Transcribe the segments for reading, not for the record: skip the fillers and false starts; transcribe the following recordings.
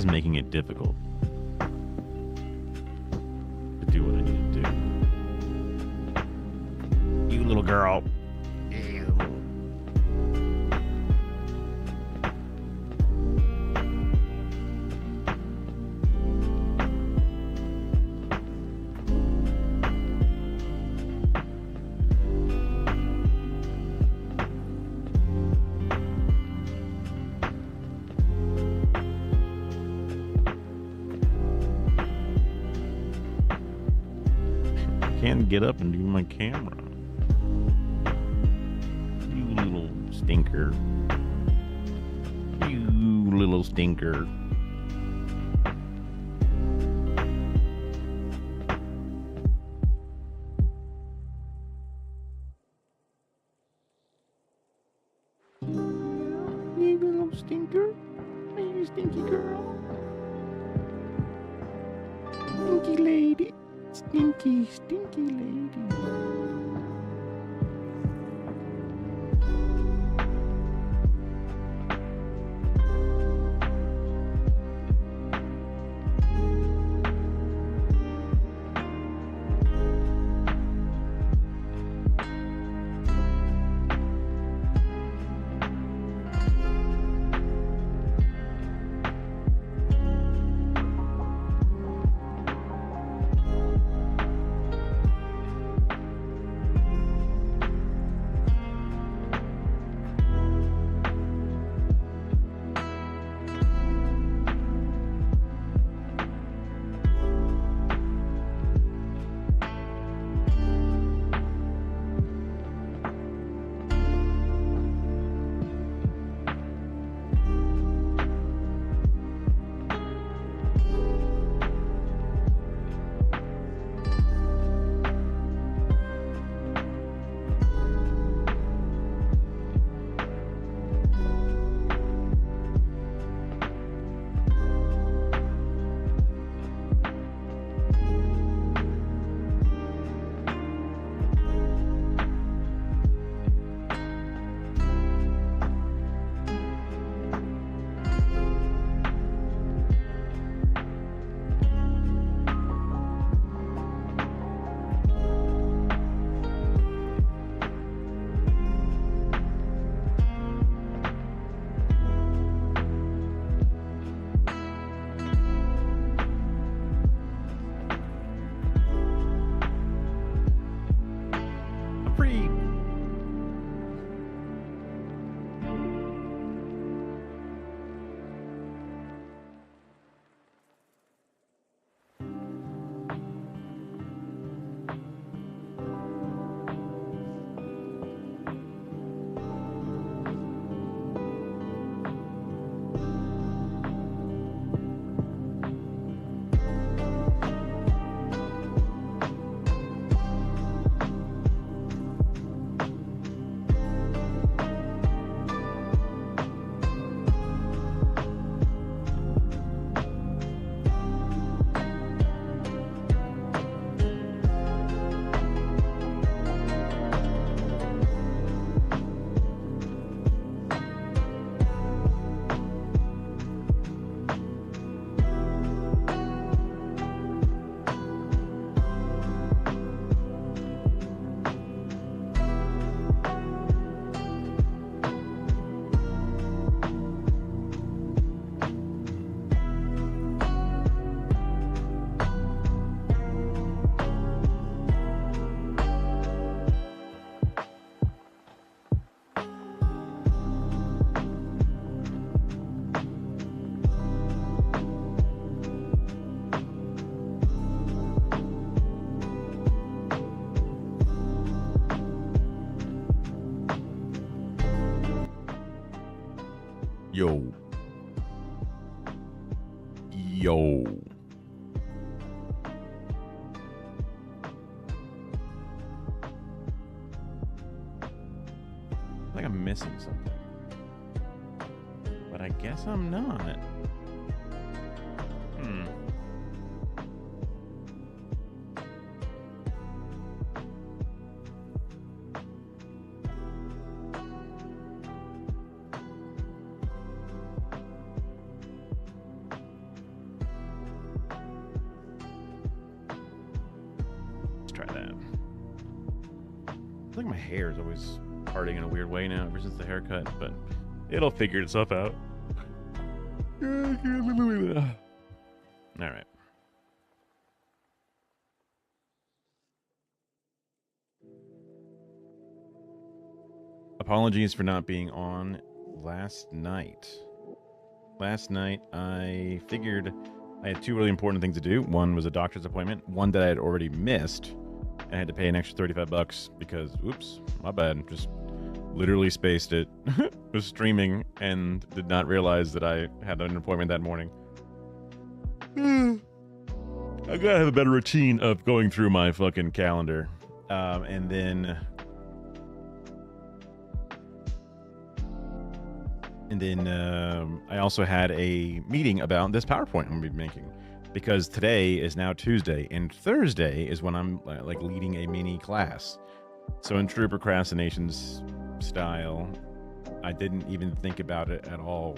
he's making it difficult to do what I need to do. You little girl. Ew. Can't get up and do my camera. You little stinker. You little stinker. You little stinker. You stinky girl. Stinky lady. Stinky, stinky lady. Yo. Yo. I think I'm missing something. But I guess I'm not. feel like my hair is always parting in a weird way now ever since the haircut, but it'll figure itself out. All right. Apologies for not being on last night. Last night, I figured I had two really important things to do. One was a doctor's appointment, one that I had already missed. I had to pay an extra $35 because, oops, my bad. Just literally spaced it. Was streaming and did not realize that I had an appointment that morning. I gotta have a better routine of going through my fucking calendar. And then I also had a meeting about this PowerPoint I'm going to be making, because today is now Tuesday and Thursday is when I'm like leading a mini class. So in true procrastinations style, I didn't even think about it at all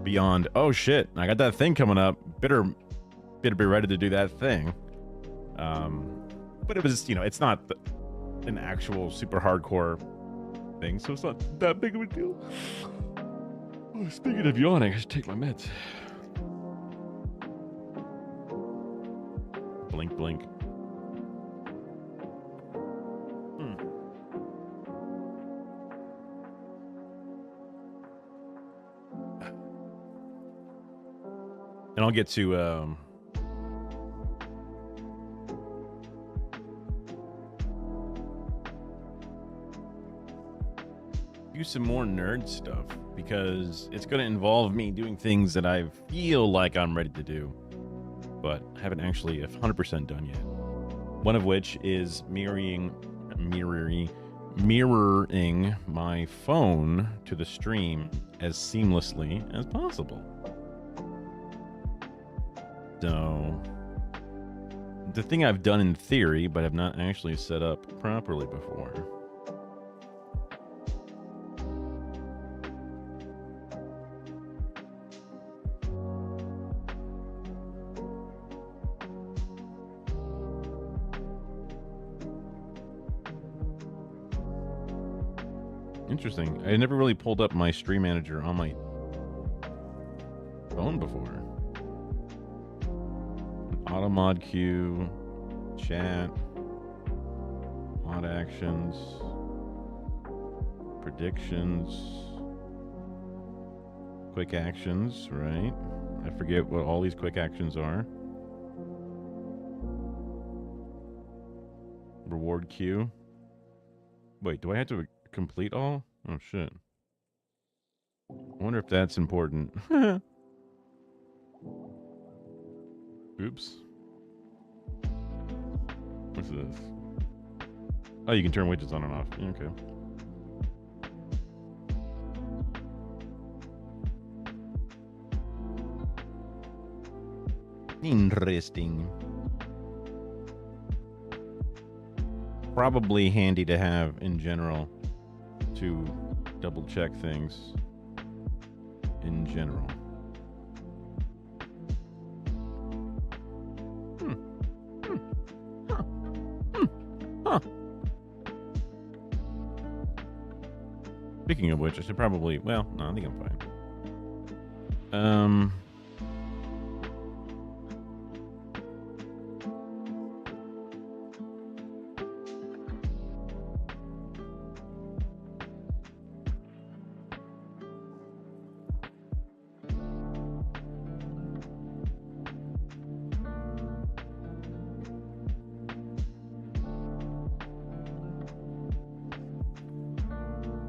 beyond, oh shit, I got that thing coming up. Better be ready to do that thing. But it was, it's not an actual super hardcore thing, so it's not that big of a deal. Oh, speaking of yawning, I should take my meds. Blink, blink. And I'll get to do some more nerd stuff, because it's going to involve me doing things that I feel like I'm ready to do, but haven't actually 100% done yet. One of which is mirroring my phone to the stream as seamlessly as possible. So, the thing I've done in theory, but have not actually set up properly before. Interesting. I never really pulled up my stream manager on my phone before. Auto mod queue, chat, mod actions, predictions, quick actions, right? I forget what all these quick actions are. Reward queue. Wait, do I have to complete all? Oh shit. I wonder if that's important. Oops. What's this? Oh, you can turn widgets on and off. Okay. Interesting. Probably handy to have in general to double check things in general. Speaking of which, I should probably, well, no, I think I'm fine.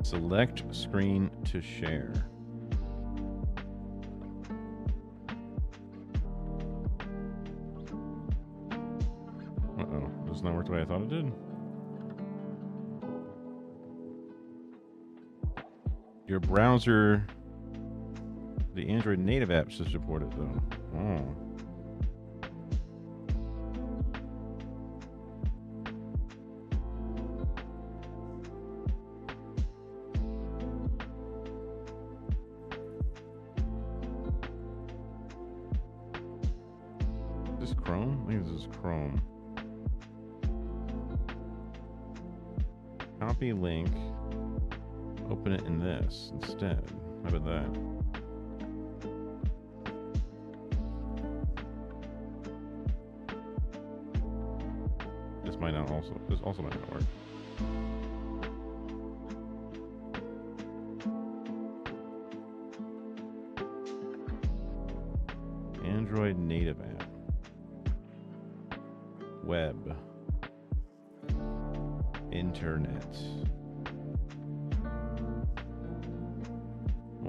Select screen to share. Uh-oh, does not work the way I thought it did. Your browser, the Android native apps should support it though. Oh. Chrome? I think this is Chrome. Copy link. Open it in this instead. How about that? This also might not work. Android native app. Web. Internet.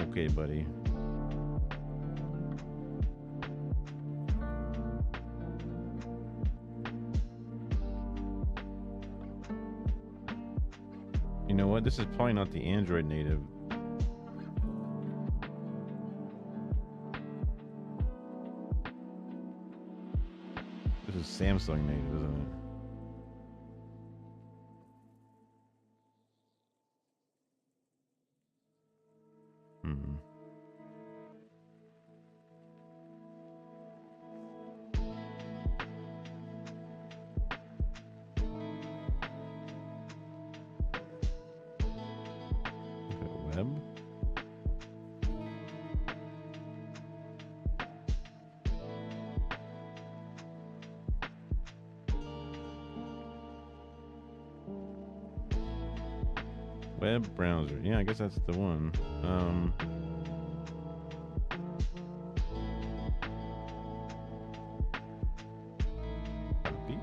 Okay, buddy. You know what? This is probably not the Android native. This is Samsung native, isn't it? Web. Web browser. Yeah, I guess that's the one. Copy.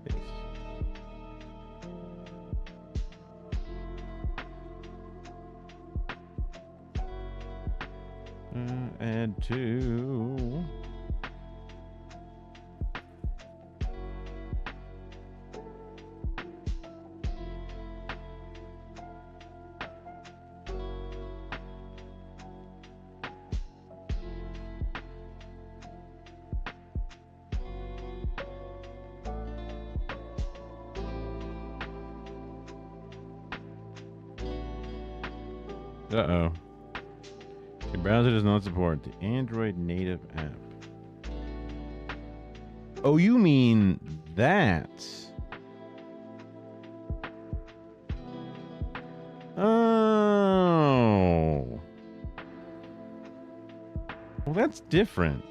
Paste. Add to. Uh-oh. The browser does not support the Android native app. Oh, you mean that? Oh. Well, that's different.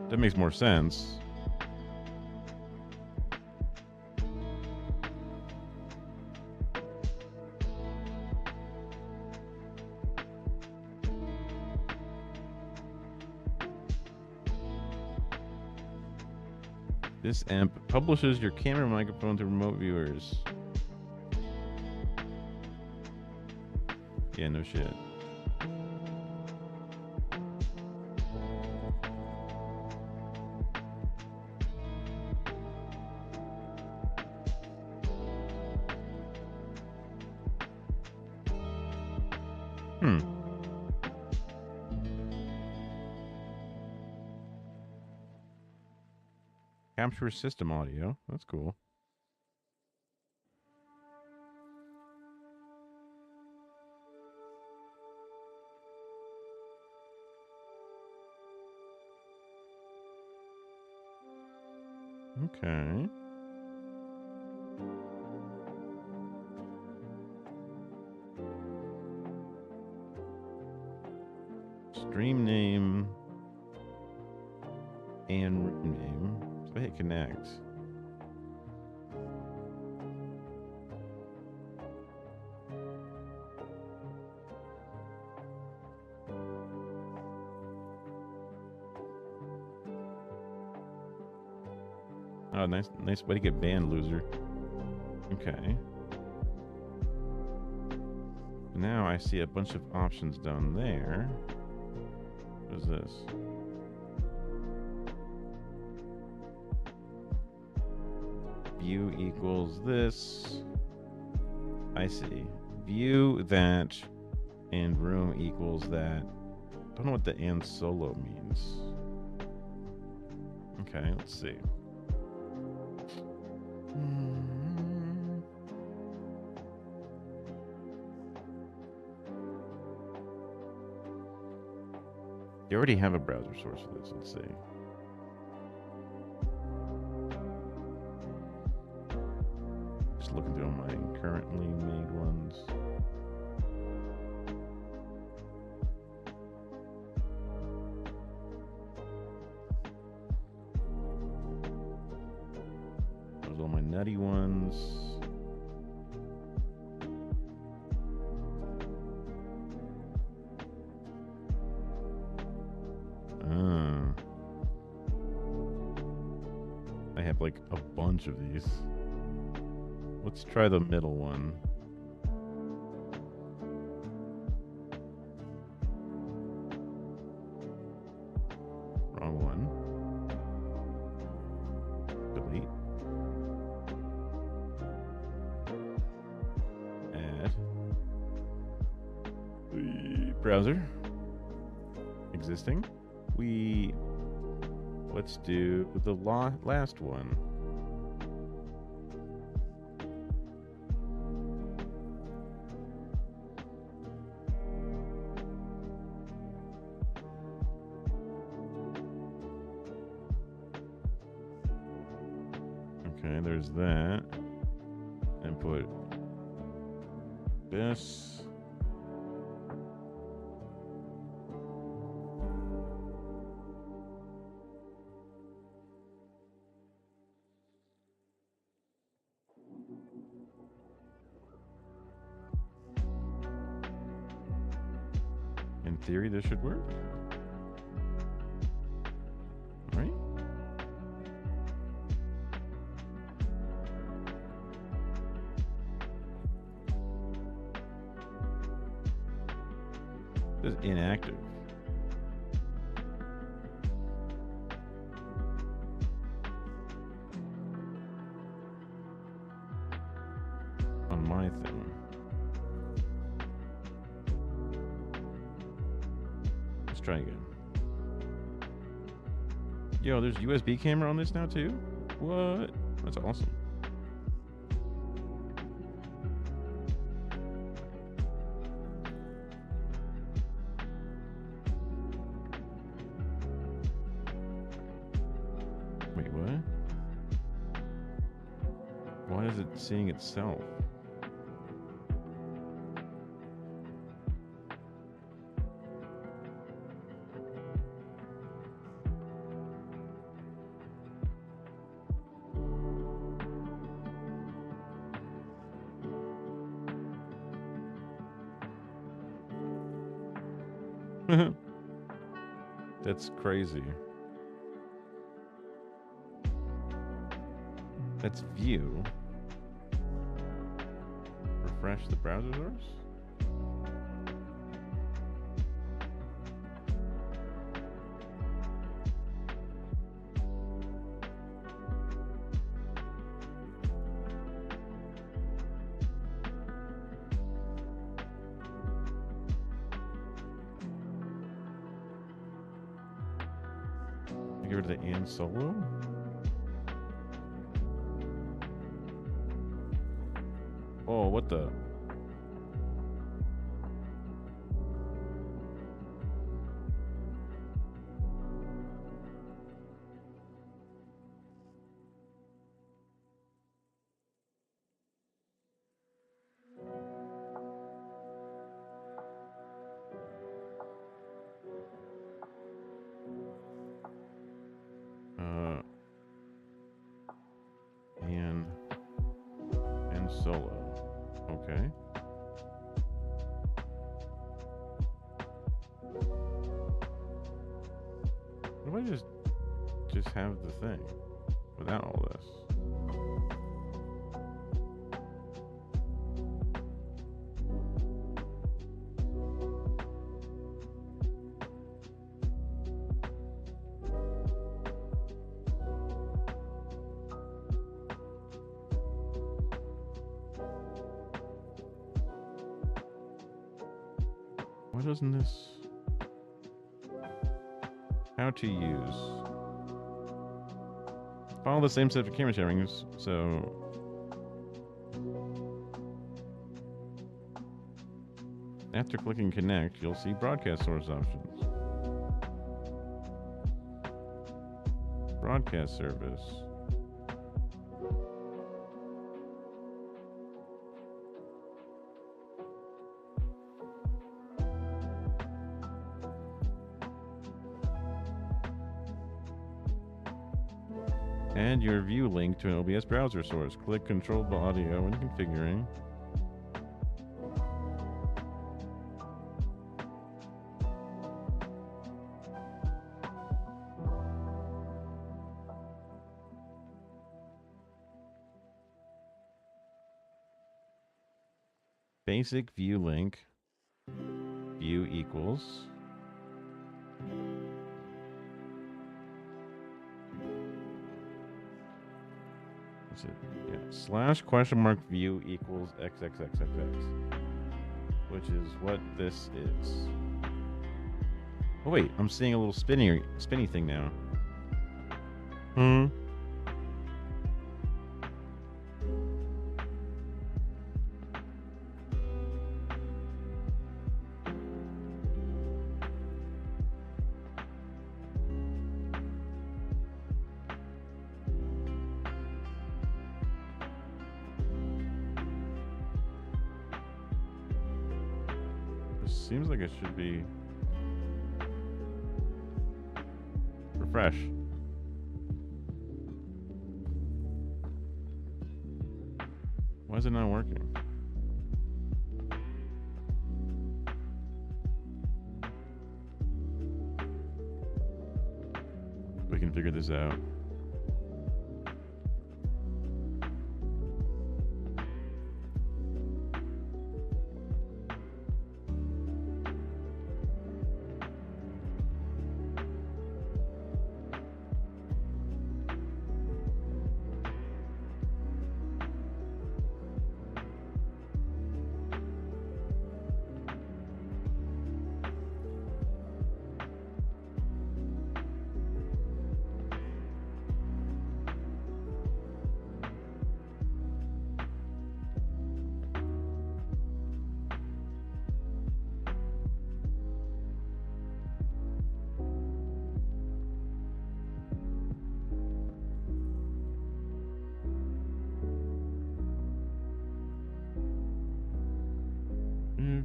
That makes more sense. This amp publishes your camera microphone to remote viewers. Yeah, no shit. Capture system audio. That's cool. Okay. Stream name and room name. So I hit connect. Oh, nice way to get banned, loser. Okay. Now I see a bunch of options down there. What is this? View equals this. I see. View that and room equals that. Don't know what the and solo means. Okay, let's see. You already have a browser source for this. Let's see. my currently made ones. Those are all my nutty ones. I have like a bunch of these. Let's try the middle one. Wrong one. Delete. Add. Browser. Existing. Let's do the last one. Okay, there's that. And put this. In theory, this should work. Right? This is inactive. On my thing. Let's try again. Yo, there's USB camera on this now too? What? That's awesome. Wait, what? Why is it seeing itself? That's crazy. That's view. Refresh the browser source. Get rid of the and solo. Oh, what the? And solo. Okay. What if I just have the thing without all this? Why doesn't this? How to use. Follow the same set of camera sharings, so after clicking connect, you'll see broadcast source options. Broadcast service. Add your view link to an OBS browser source. Click Control Audio when configuring. Basic view link. View equals. What's it? Yeah. Slash question mark view equals XXXXX. Which is what this is. Oh wait, I'm seeing a little spinny thing now. Seems like it should be refresh. Why is it not working? We can figure this out.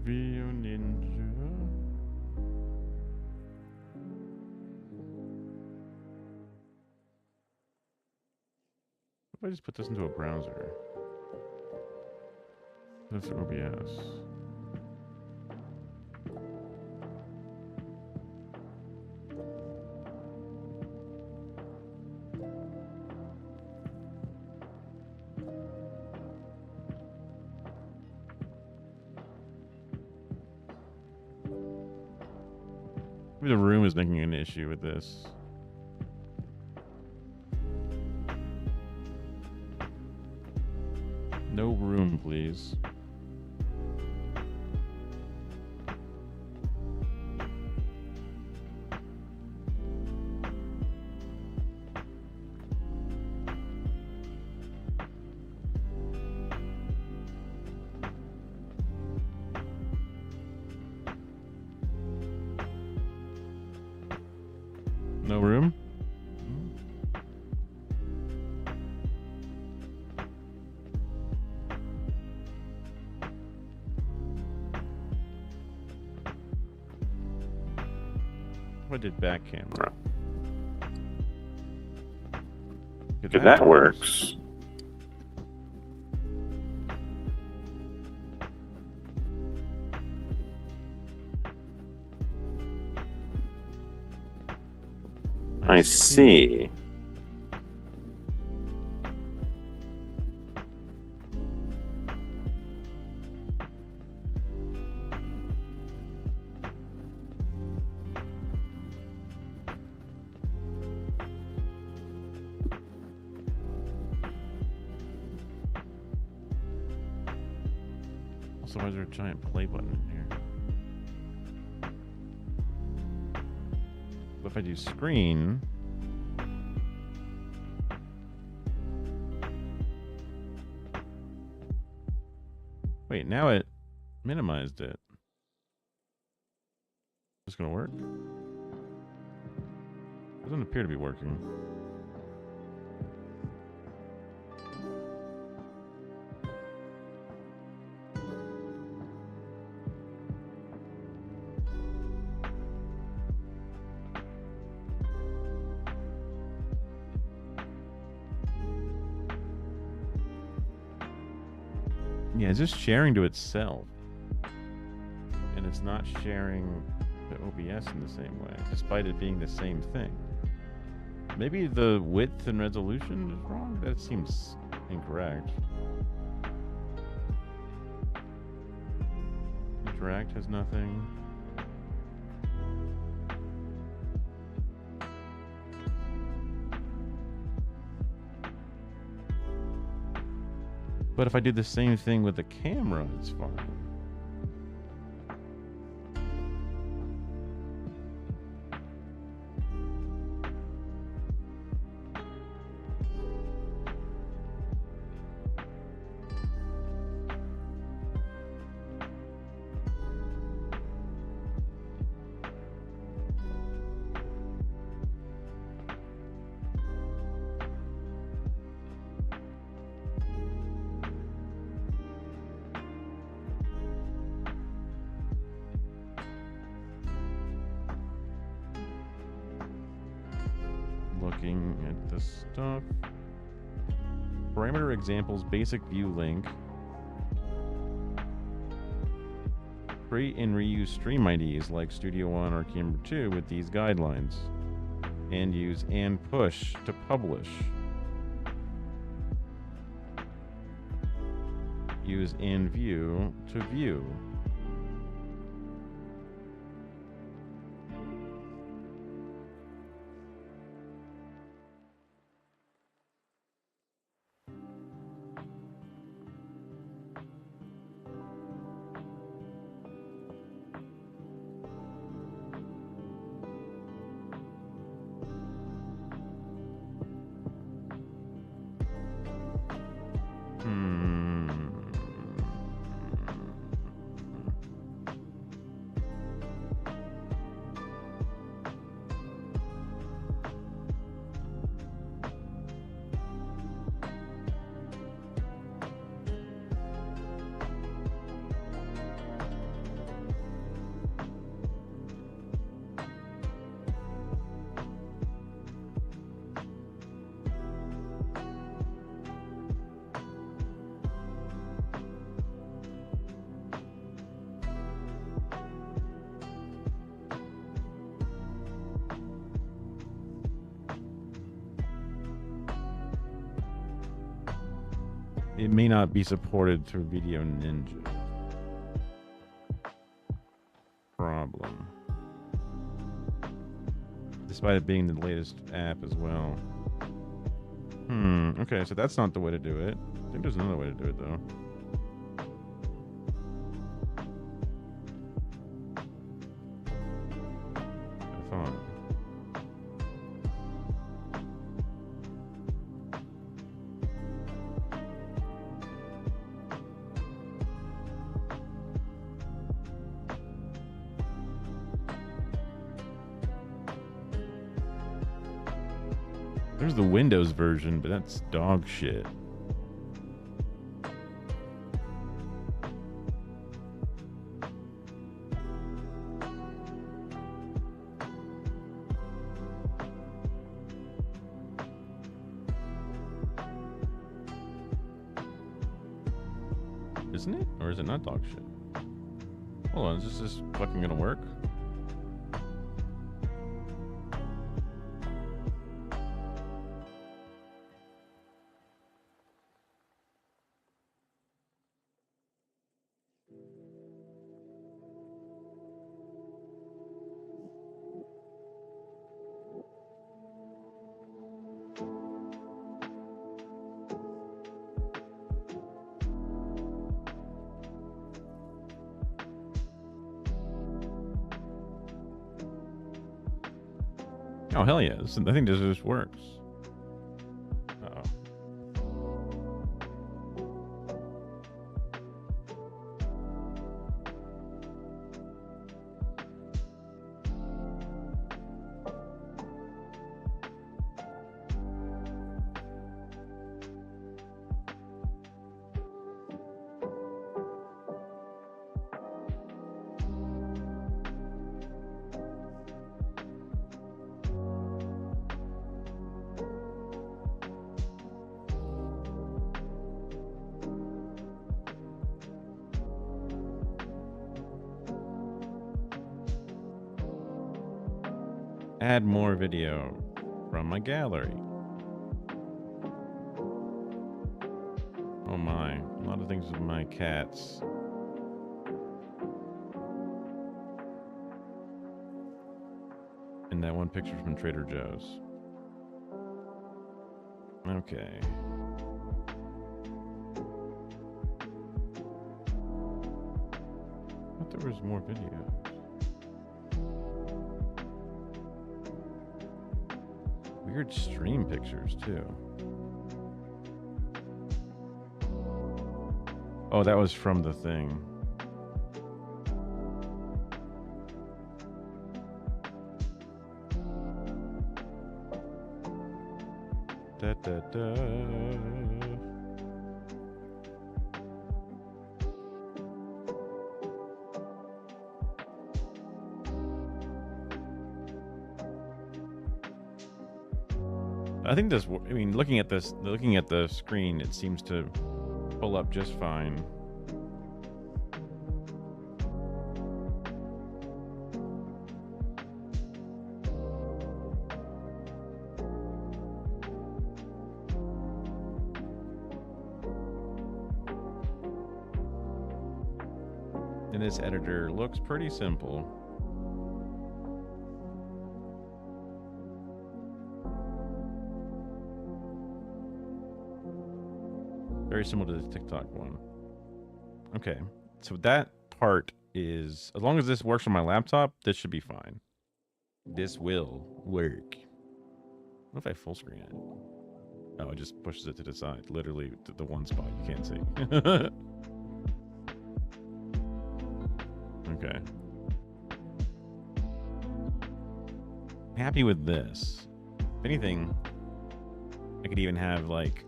Video Ninja. If I just put this into a browser, this is OBS. Maybe the room is making an issue with this. No room, please. No room? What did back camera? If that works. I see. Also, why is there a giant play button in here? But if I do screen, wait, now it minimized it. Is this gonna work? Doesn't appear to be working. Yeah, it's just sharing to itself. And it's not sharing to OBS in the same way, despite it being the same thing. Maybe the width and resolution is wrong? That seems incorrect. Interact has nothing. But if I do the same thing with the camera, it's fine. Looking at this stuff. Parameter examples, basic view link. Create and reuse stream IDs like Studio One or Camera 2 with these guidelines. And use and push to publish. Use and view to view. It may not be supported through Video Ninja. Problem. Despite it being the latest app as well. Okay, so that's not the way to do it. I think there's another way to do it, though. I thought. There's the Windows version, but that's dog shit. Isn't it? Or is it not dog shit? Hold on, is this fucking gonna work? Oh, hell yeah. I think this just works. Uh-oh. add more video from my gallery. Oh my, a lot of things with my cats. And that one picture from Trader Joe's. Okay. I thought there was more videos. Weird stream pictures too. Oh, that was from the thing. Da, da, da. I think this, I mean, looking at the screen, it seems to pull up just fine. And this editor looks pretty simple. Very similar to the TikTok one. Okay, so that part is, as long as this works on my laptop, this should be fine. This will work. What if I full screen it? Oh, it just pushes it to the side. Literally the one spot you can't see. Okay. Happy with this. If anything, I could even have like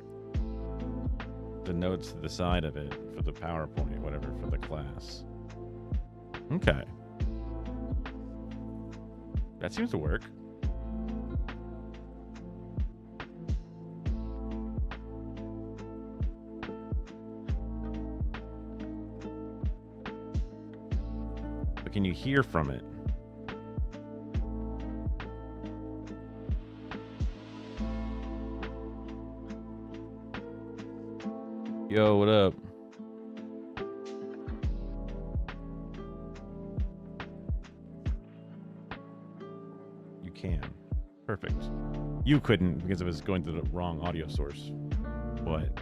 the notes to the side of it for the PowerPoint or whatever for the class. Okay. That seems to work. But can you hear from it? Yo, what up? You can. Perfect. You couldn't because it was going to the wrong audio source. But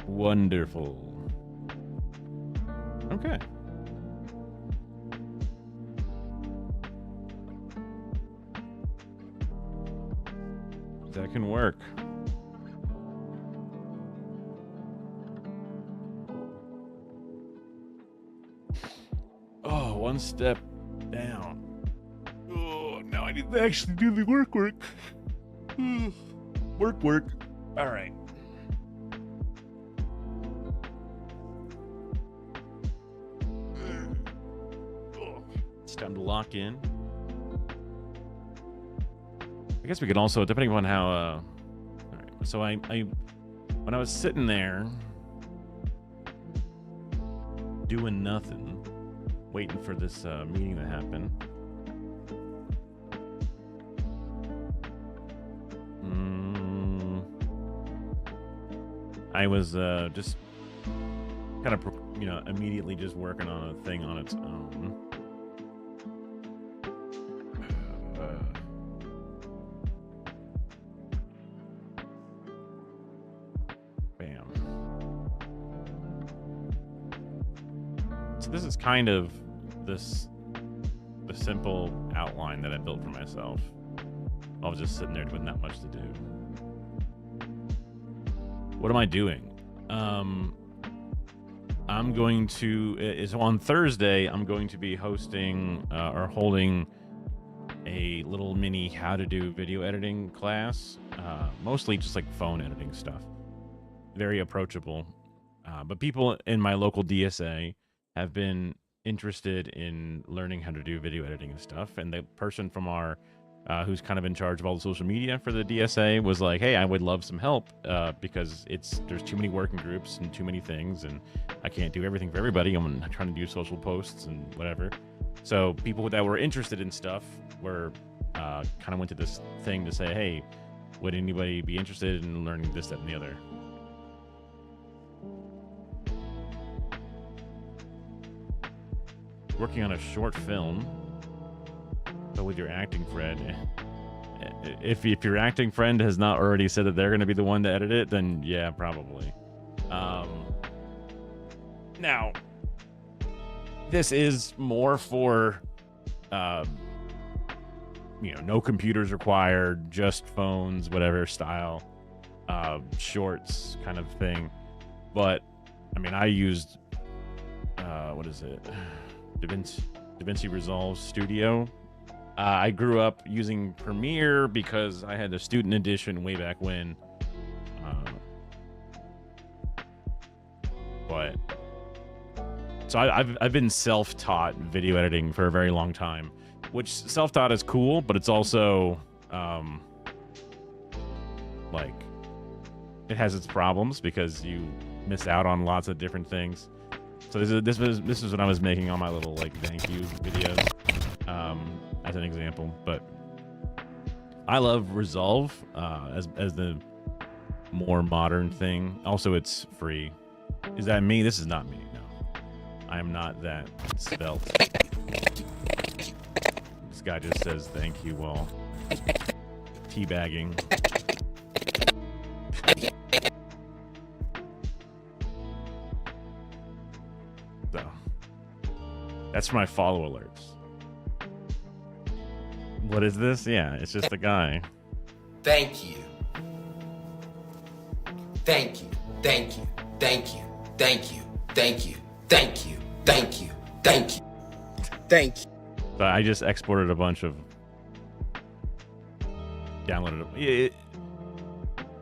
wonderful. Okay. That can work. Oh, one step down. Oh, now I need to actually do the work. Work. All right. It's time to lock in. I guess we could also, depending on how, all right. So I when I was sitting there doing nothing, waiting for this meeting to happen. I was just kind of, immediately just working on a thing on its own. Bam. So this is kind of the simple outline that I built for myself. I was just sitting there with not much to do. What am I doing? I'm going to, on Thursday, I'm going to be hosting or holding a little mini how to do video editing class. Mostly just like phone editing stuff. Very approachable. But people in my local DSA have been interested in learning how to do video editing and stuff. And the person from our who's kind of in charge of all the social media for the DSA was like, hey, I would love some help because there's too many working groups and too many things, and I can't do everything for everybody. I'm trying to do social posts and whatever. So people that were interested in stuff were kind of went to this thing to say, hey, would anybody be interested in learning this, that, and the other? Working on a short film, but with your acting friend. If your acting friend has not already said that they're going to be the one to edit it, then yeah, probably. Now, this is more for, no computers required, just phones, whatever style, shorts kind of thing. But I mean, I used, what is it? DaVinci Resolve Studio. I grew up using Premiere because I had the student edition way back when. But so I've been self-taught video editing for a very long time, which self-taught is cool, but it's also like it has its problems because you miss out on lots of different things. So this was when I was making all my little like thank you videos, as an example. But I love Resolve as the more modern thing. Also, it's free. Is that me? This is not me. No, I am not that svelte. This guy just says thank you while teabagging. So that's for my follow alerts. What is this? Yeah, it's just a guy. Thank you. Thank you. Thank you. Thank you. Thank you. Thank you. Thank you. Thank you. Thank you. Thank you. So I just exported a bunch of downloaded it.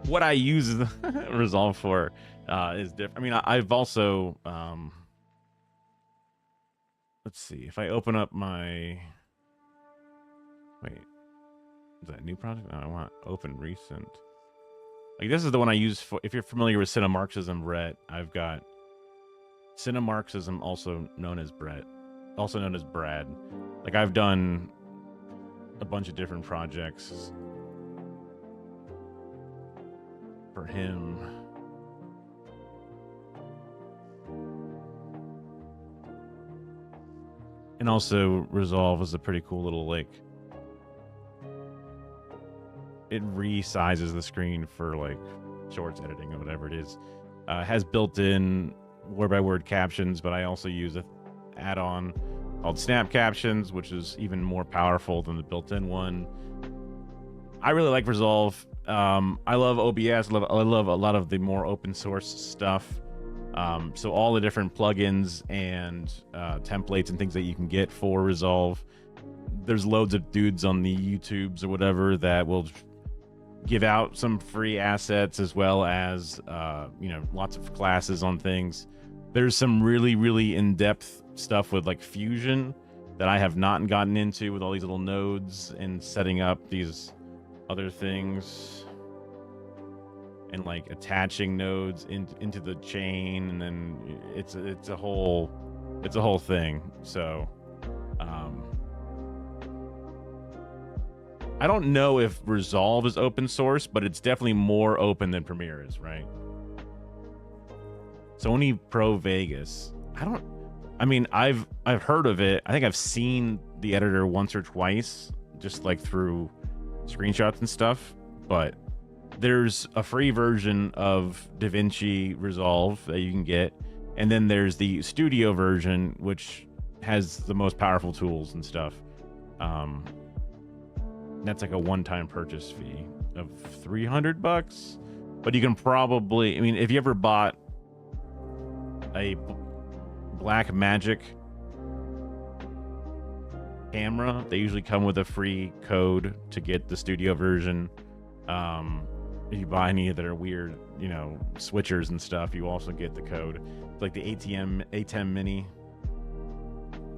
What I use Resolve for is different. I mean, I've also let's see if I open up my is that a new project? No, I want open recent. Like this is the one I use for. If you're familiar with Cinemarxism, Brett, I've got Cinemarxism, also known as Brett, also known as Brad. Like I've done a bunch of different projects for him. And also Resolve is a pretty cool little like it resizes the screen for like shorts editing or whatever it is. Has built-in word-by-word captions, but I also use a add-on called Snap Captions, which is even more powerful than the built-in one. I really like Resolve. I love OBS. I love a lot of the more open source stuff. So all the different plugins and templates and things that you can get for Resolve. There's loads of dudes on the YouTubes or whatever that will give out some free assets as well as lots of classes on things. There's some really, really in-depth stuff with like Fusion that I have not gotten into with all these little nodes and setting up these other things and like attaching nodes into the chain, and then it's a whole thing. So I don't know if Resolve is open source, but it's definitely more open than Premiere is, right? Sony Pro Vegas. I've heard of it. I think I've seen the editor once or twice, just like through screenshots and stuff. But there's a free version of DaVinci Resolve that you can get, and then there's the studio version, which has the most powerful tools and stuff. That's like a one-time purchase fee of $300, but you can probably, if you ever bought a Black Magic camera, they usually come with a free code to get the studio version. If you buy any of their weird, switchers and stuff, you also get the code. It's like the ATEM Mini.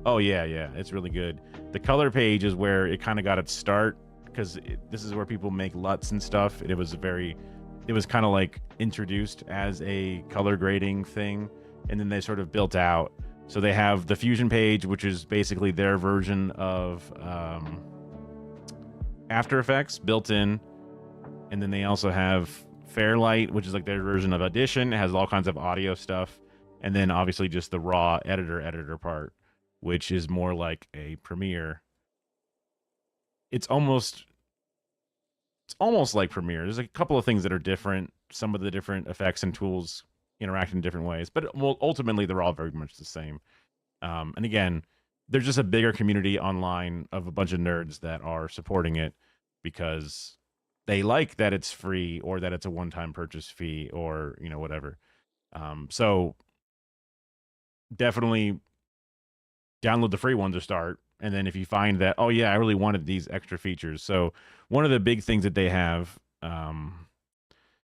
Oh yeah, it's really good. The color page is where it kind of got its start, because this is where people make LUTs and stuff. It was kind of like introduced as a color grading thing, and then they sort of built out. So they have the Fusion page, which is basically their version of After Effects built in, and then they also have Fairlight, which is like their version of Audition. It has all kinds of audio stuff, and then obviously just the raw editor part, which is more like a Premiere. It's almost like Premiere. There's a couple of things that are different. Some of the different effects and tools interact in different ways, but ultimately they're all very much the same. And again, there's just a bigger community online of a bunch of nerds that are supporting it because they like that it's free or that it's a one-time purchase fee or whatever. So definitely download the free one to start, and then if you find that, oh yeah, I really wanted these extra features. So one of the big things that they have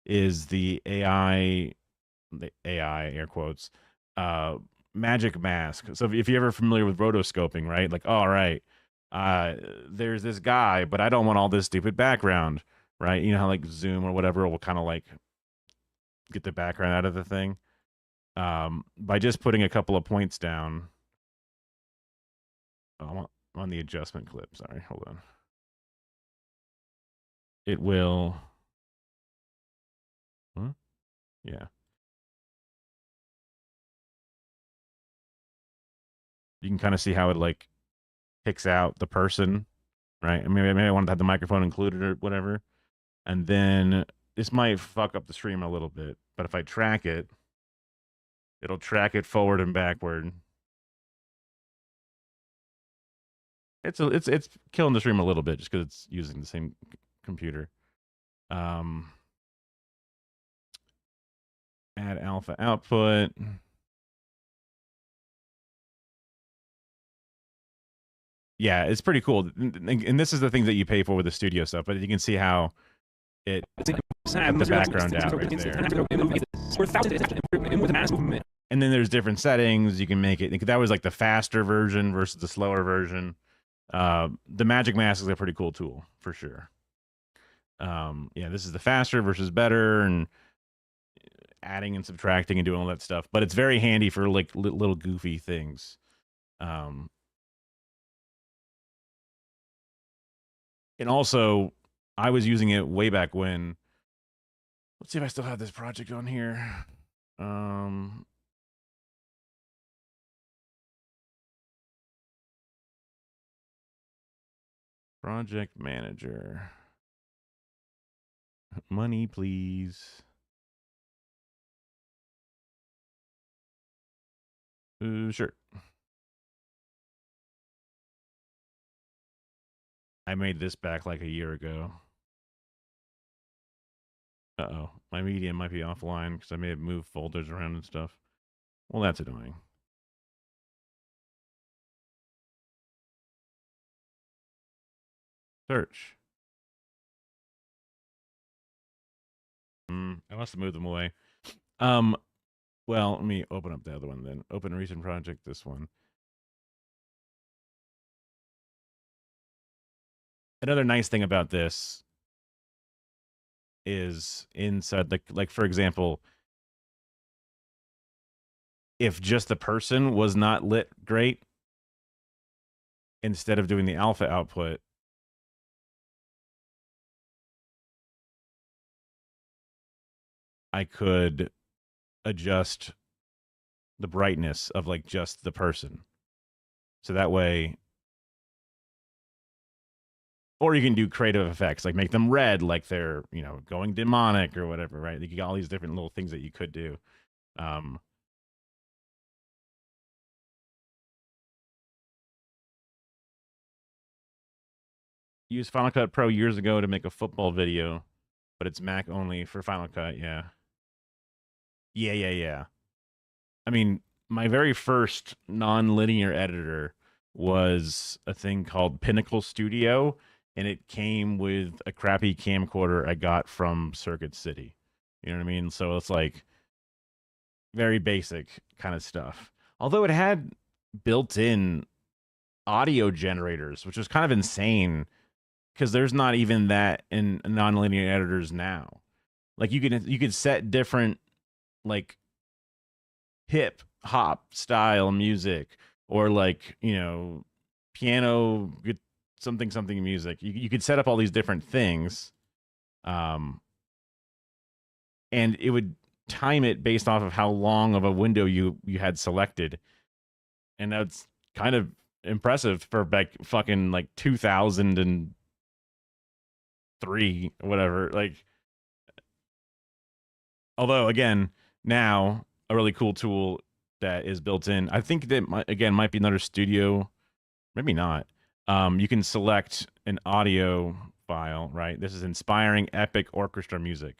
is the AI air quotes magic mask. So if you're ever familiar with rotoscoping, right? Like, all right, there's this guy, but I don't want all this stupid background, right? You know how like Zoom or whatever will kind of like get the background out of the thing. By just putting a couple of points down. Oh, I'm on the adjustment clip. Sorry, hold on. It will. Huh? Yeah. You can kind of see how it like picks out the person, right? I mean, maybe I wanted to have the microphone included or whatever. And then this might fuck up the stream a little bit, but if I track it, it'll track it forward and backward. It's killing the stream a little bit just because it's using the same computer. Add alpha output. Yeah, it's pretty cool. And this is the thing that you pay for with the studio stuff, but you can see how it the background out right there. And then there's different settings. You can make it. That was like the faster version versus the slower version. The Magic Mask is a pretty cool tool for sure. Yeah, this is the faster versus better, and adding and subtracting and doing all that stuff. But it's very handy for like little goofy things. And also, I was using it way back when. Let's see if I still have this project on here. Project manager. Money, please. Sure. I made this back like a year ago. Uh-oh. My media might be offline because I may have moved folders around and stuff. Well, that's annoying. Search. I must have moved them away. Well, let me open up the other one then. Open recent project, this one. Another nice thing about this is inside, like for example, if just the person was not lit great, instead of doing the alpha output, I could adjust the brightness of like just the person. So that way, or you can do creative effects, like make them red, like they're, going demonic or whatever, right? You got all these different little things that you could do. Used Final Cut Pro years ago to make a football video, but it's Mac only for Final Cut. Yeah. I mean, my very first non-linear editor was a thing called Pinnacle Studio, and it came with a crappy camcorder I got from Circuit City. You know what I mean? So it's like very basic kind of stuff. Although it had built-in audio generators, which was kind of insane because there's not even that in non-linear editors now. Like you could set different like hip hop style music, or like, piano, something music. You could set up all these different things, um, and it would time it based off of how long of a window you had selected, and that's kind of impressive for like fucking like 2003 or whatever. Like, although again, now a really cool tool that is built in, I think that might be another studio, maybe not. You can select an audio file, right? This is inspiring epic orchestra music.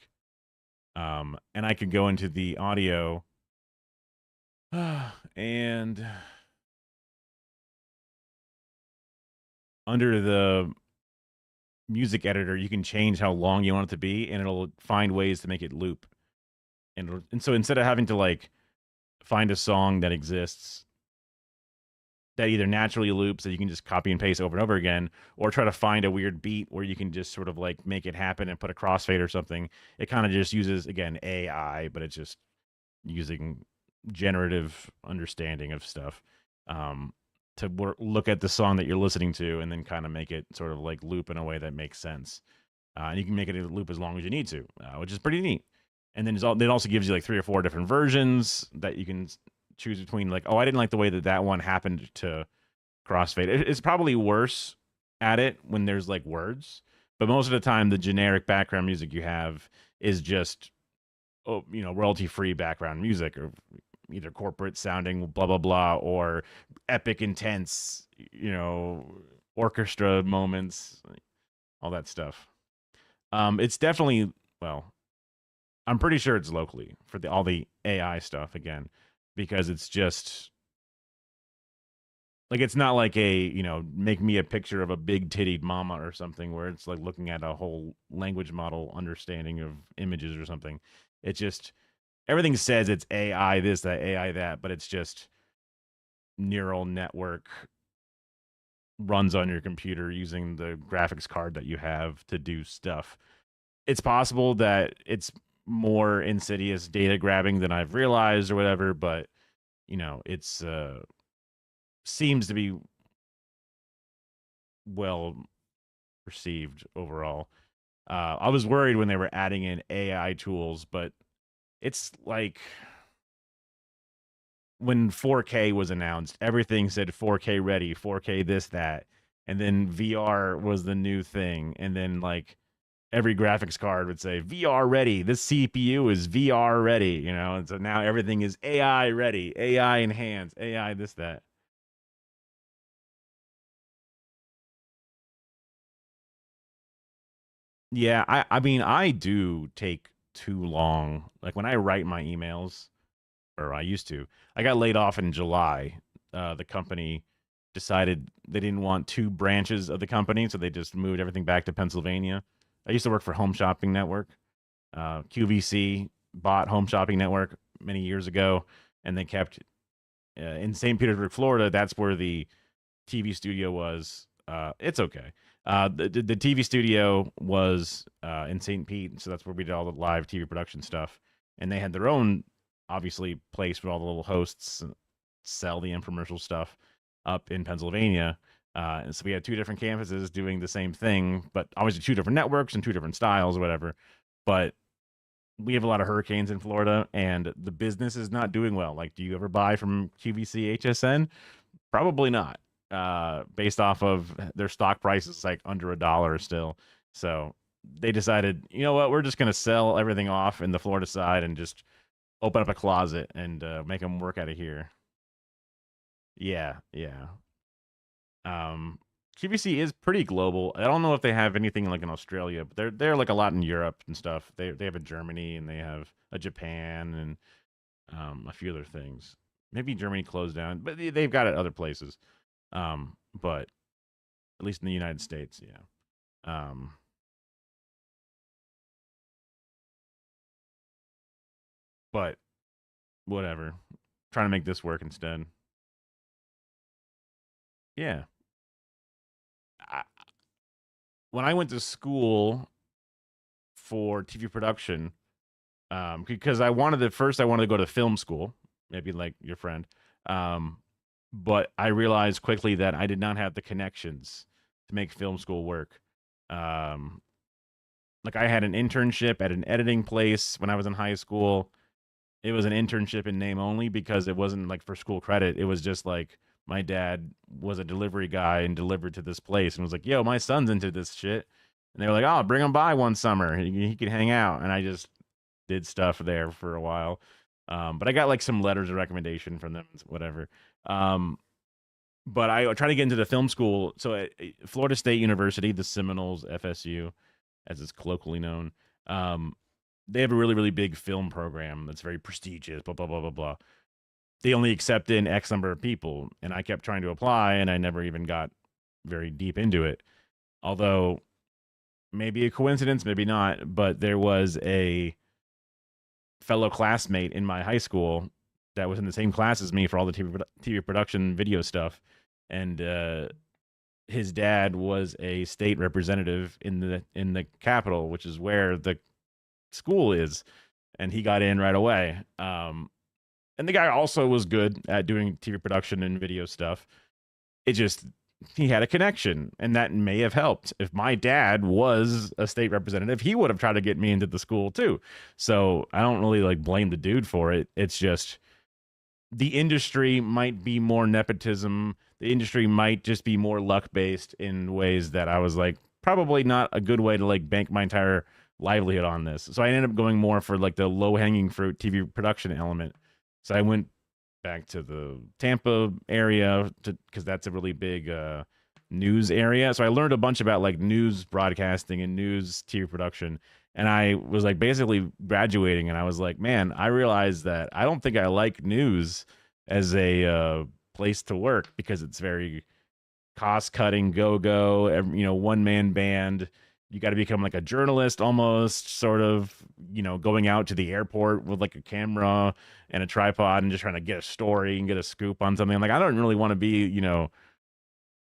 And I could go into the audio and under the music editor, you can change how long you want it to be, and it'll find ways to make it loop. And so instead of having to like find a song that exists that either naturally loops that you can just copy and paste over and over again, or try to find a weird beat where you can just sort of like make it happen and put a crossfade or something, it kind of just uses, again, AI, but it's just using generative understanding of stuff, to look at the song that you're listening to and then kind of make it sort of like loop in a way that makes sense. And you can make it loop as long as you need to, which is pretty neat. And then it also gives you like 3 or 4 different versions that you can choose between. Like, oh, I didn't like the way that one happened to crossfade. It's probably worse at it when there's like words, but most of the time the generic background music you have is just, royalty free background music, or either corporate sounding blah blah blah, or epic intense, orchestra moments, all that stuff. It's definitely, well, I'm pretty sure it's locally for all the AI stuff, again, because it's just like, it's not like a, make me a picture of a big tittied mama or something, where it's like looking at a whole language model understanding of images or something. It just, everything says it's AI this, that, AI that, but it's just neural network runs on your computer using the graphics card that you have to do stuff. It's possible that it's more insidious data grabbing than I've realized or whatever, but it's seems to be well received overall. I was worried when they were adding in AI tools, but it's like when 4K was announced, everything said 4K ready, 4K this, that, and then VR was the new thing, and then like every graphics card would say VR ready. This CPU is VR ready, and so now everything is AI ready, AI enhanced, AI this, that. Yeah, I mean, I do take too long. Like when I write my emails, or I used to. I got laid off in July. The company decided they didn't want 2 branches of the company, so they just moved everything back to Pennsylvania. I used to work for Home Shopping Network. QVC bought Home Shopping Network many years ago, and they kept in St. Petersburg, Florida. That's where the TV studio was. It's okay. The TV studio was in St. Pete, so that's where we did all the live TV production stuff. And they had their own, obviously, place with all the little hosts sell the infomercial stuff up in Pennsylvania. And so we had 2 different campuses doing the same thing, but obviously 2 different networks and 2 different styles or whatever. But we have a lot of hurricanes in Florida, and the business is not doing well. Like, do you ever buy from QVC HSN? Probably not. Based off of their stock prices, like under $1 still. So they decided, you know what, we're just going to sell everything off in the Florida side and just open up a closet and make them work out of here. Yeah, yeah. QVC is pretty global. I don't know if they have anything like in Australia, but they're like a lot in Europe and stuff. They have a Germany, and they have a Japan, and a few other things. Maybe Germany closed down, but they've got it other places. But at least in the United States, yeah. But whatever. Trying to make this work instead. Yeah. I, when I went to school for TV production, because I wanted to go to film school maybe like your friend. Um, but I realized quickly that I did not have the connections to make film school work. Um, like I had an internship at an editing place when I was in high school. It was an internship in name only because it wasn't like for school credit. It was just like my dad was a delivery guy and delivered to this place and was like, "Yo, my son's into this shit." And they were like, "Oh, bring him by one summer. He can hang out." And I just did stuff there for a while. But I got like some letters of recommendation from them, whatever. Um, but I tried to get into the film school. So at Florida State University, the Seminoles, FSU, as it's colloquially known, um, they have a really, really big film program that's very prestigious, blah, blah, blah, blah, blah. They only accept in X number of people. And I kept trying to apply and I never even got very deep into it. Although maybe a coincidence, maybe not, but there was a fellow classmate in my high school that was in the same class as me for all the TV production video stuff. And his dad was a state representative in the capital, which is where the school is, and he got in right away. And the guy also was good at doing TV production and video stuff. It just he had a connection, and that may have helped. If my dad was a state representative, he would have tried to get me into the school too. So I don't really like blame the dude for it. It's just the industry might be more nepotism. The industry might just be more luck based in ways that I was like, probably not a good way to like bank my entire livelihood on this. So I ended up going more for like the low hanging fruit TV production element. So I went back to the Tampa area because that's a really big news area. So I learned a bunch about like news broadcasting and news TV production. And I was like basically graduating, and I was like, man, I realized that I don't think I like news as a place to work because it's very cost cutting, one man band. You got to become like a journalist almost, sort of, going out to the airport with like a camera and a tripod and just trying to get a story and get a scoop on something. I'm like, I don't really want to be,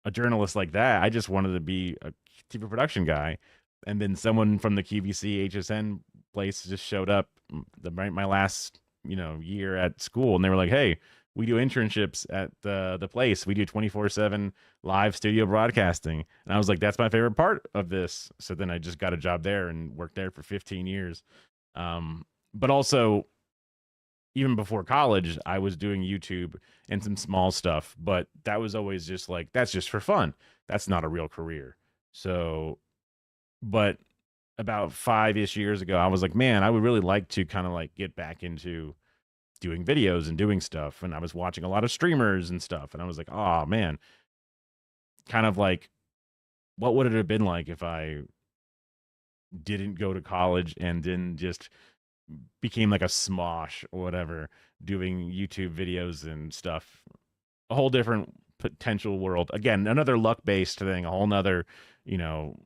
a journalist like that. I just wanted to be a TV production guy. And then someone from the QVC HSN place just showed up my last, year at school, and they were like, "Hey, we do internships at the place. We do 24/7 live studio broadcasting." And I was like, "That's my favorite part of this." So then I just got a job there and worked there for 15 years. But also, even before college, I was doing YouTube and some small stuff, but that was always just like, that's just for fun. That's not a real career. So, but about 5-ish years ago, I was like, man, I would really like to kind of like get back into doing videos and doing stuff. And I was watching a lot of streamers and stuff. And I was like, oh man, kind of like, what would it have been like if I didn't go to college and didn't just became like a smosh or whatever, doing YouTube videos and stuff. A whole different potential world. Again, another luck based thing, a whole nother, you know,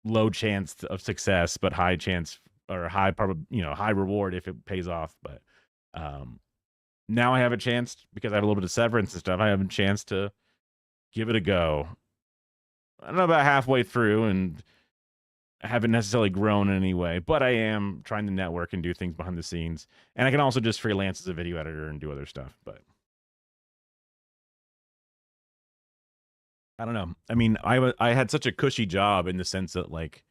low chance of success, but high chance or high reward if it pays off. But now I have a chance because I have a little bit of severance and stuff. I have a chance to give it a go. I don't know, about halfway through, and I haven't necessarily grown in any way, but I am trying to network and do things behind the scenes. And I can also just freelance as a video editor and do other stuff. But I don't know. I mean, I had such a cushy job in the sense that like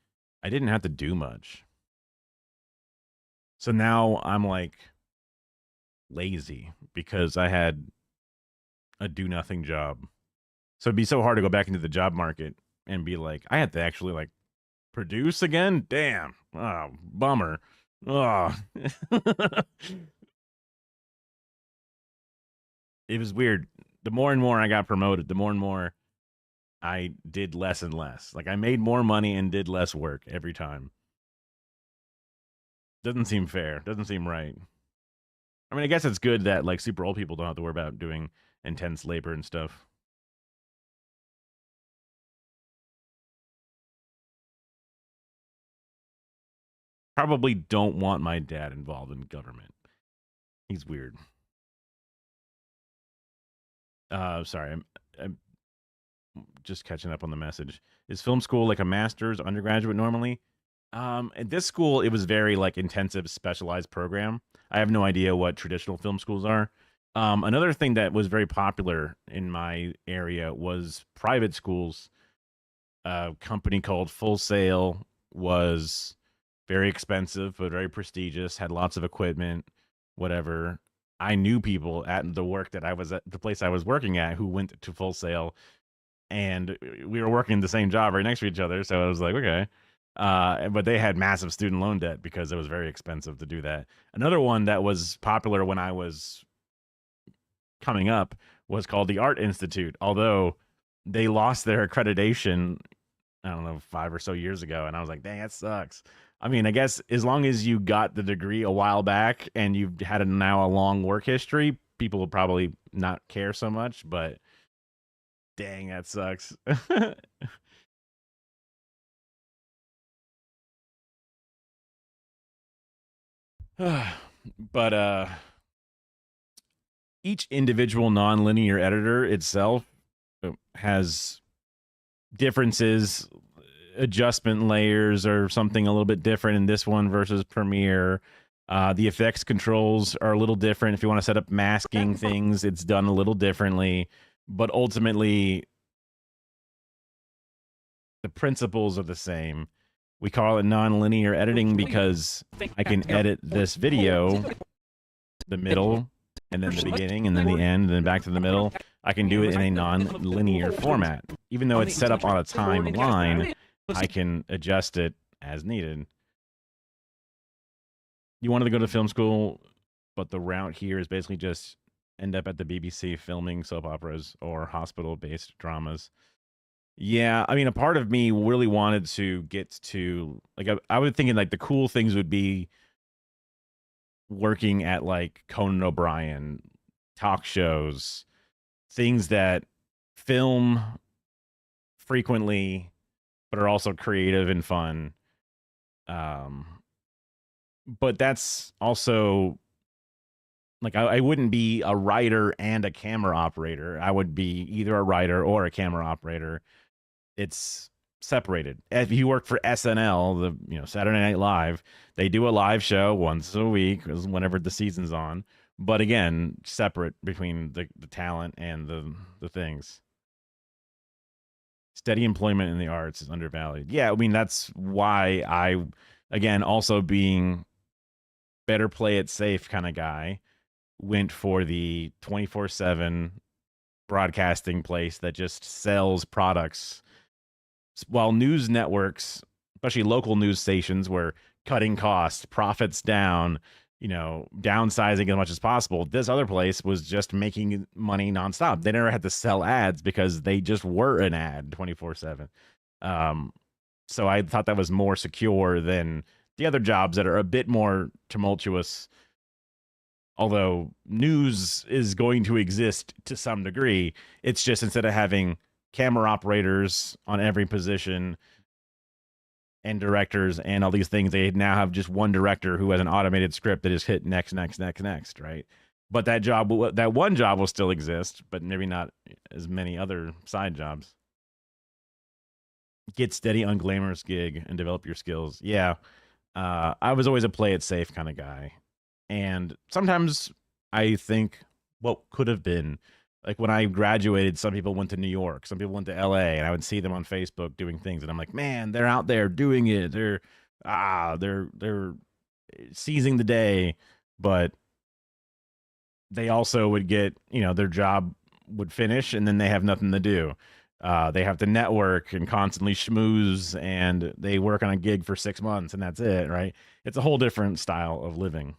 I didn't have to do much. So now I'm like lazy because I had a do nothing job. So it'd be so hard to go back into the job market and be like, I had to actually like produce again. Damn. Oh, bummer. Oh. It was weird. The more and more I got promoted, the more and more I did less and less. Like I made more money and did less work every time. Doesn't seem fair. Doesn't seem right. I mean, I guess it's good that like super old people don't have to worry about doing intense labor and stuff. Probably don't want my dad involved in government. He's weird. Sorry, I'm just catching up on the message. Is film school like a master's undergraduate normally? At this school, it was very like intensive, specialized program. I have no idea what traditional film schools are. Another thing that was very popular in my area was private schools. A company called Full Sail was very expensive but very prestigious. Had lots of equipment, whatever. I knew people at the work that I was at the place I was working at who went to Full Sail, and we were working the same job right next to each other. So I was like, okay. But they had massive student loan debt because it was very expensive to do that. Another one that was popular when I was coming up was called the Art Institute, although they lost their accreditation, I don't know, 5 or so years ago. And I was like, dang, that sucks. I mean, I guess as long as you got the degree a while back and you've had now a long work history, people will probably not care so much, but dang, that sucks. But each individual nonlinear editor itself has differences, adjustment layers or something a little bit different in this one versus Premiere. The effects controls are a little different. If you want to set up masking things, it's done a little differently. But ultimately, the principles are the same. We call it nonlinear editing because I can edit this video, the middle, and then the beginning, and then the end, and then back to the middle. I can do it in a non-linear format. Even though it's set up on a timeline, I can adjust it as needed. You wanted to go to film school, but the route here is basically just end up at the BBC filming soap operas or hospital-based dramas. Yeah, I mean, a part of me really wanted to get to, like, I was thinking, like, the cool things would be working at, like, Conan O'Brien, talk shows, things that film frequently, but are also creative and fun. But that's also, like, I wouldn't be a writer and a camera operator. I would be either a writer or a camera operator. It's separated. If you work for SNL, the Saturday Night Live, they do a live show once a week, whenever the season's on. But again, separate between the talent and the things. Steady employment in the arts is undervalued. Yeah, I mean, that's why I, again, also being better play it safe kind of guy, went for the 24/7 broadcasting place that just sells products, while news networks, especially local news stations, were cutting costs, profits down, downsizing as much as possible. This other place was just making money nonstop. They never had to sell ads because they just were an ad 24/7. So I thought that was more secure than the other jobs that are a bit more tumultuous. Although news is going to exist to some degree, it's just instead of having camera operators on every position and directors and all these things, they now have just one director who has an automated script that is hit next, right? But that one job will still exist, but maybe not as many other side jobs. Get steady, unglamorous gig and develop your skills. Yeah, I was always a play it safe kind of guy, and sometimes I think what could have been. Like when I graduated, some people went to New York, some people went to LA, and I would see them on Facebook doing things, and I'm like, man, they're out there doing it. They're seizing the day, but they also would get, their job would finish, and then they have nothing to do. They have to network and constantly schmooze, and they work on a gig for 6 months, and that's it, right? It's a whole different style of living.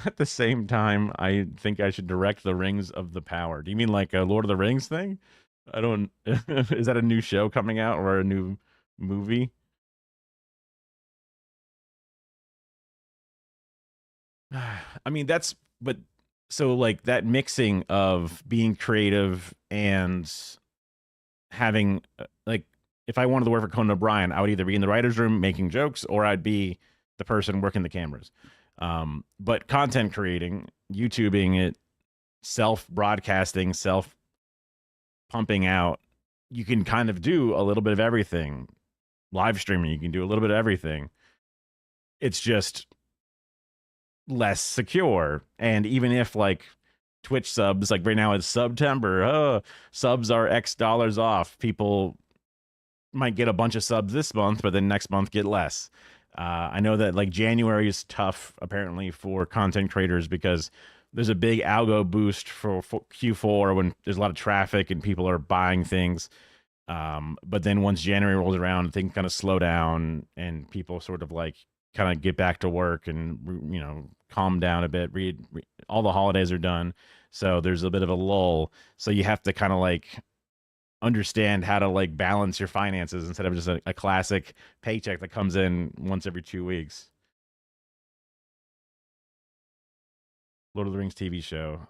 At the same time, I think I should direct the Rings of the Power. Do you mean like a Lord of the Rings thing? I don't. Is that a new show coming out or a new movie? I mean, but so like that mixing of being creative and having, like, if I wanted to work for Conan O'Brien, I would either be in the writer's room making jokes or I'd be the person working the cameras. But content creating, YouTubing it, self broadcasting, self pumping out, you can kind of do a little bit of everything. Live streaming, you can do a little bit of everything. It's just less secure. And even if like Twitch subs, like right now it's September, subs are X dollars off. People might get a bunch of subs this month, but then next month get less. I know that like January is tough apparently for content creators because there's a big algo boost for Q4 when there's a lot of traffic and people are buying things. But then once January rolls around, things kind of slow down and people sort of like kind of get back to work and, you know, calm down a bit. All the holidays are done. So there's a bit of a lull. So you have to kind of like understand how to like balance your finances instead of just a classic paycheck that comes in once every 2 weeks. Lord of the Rings TV show.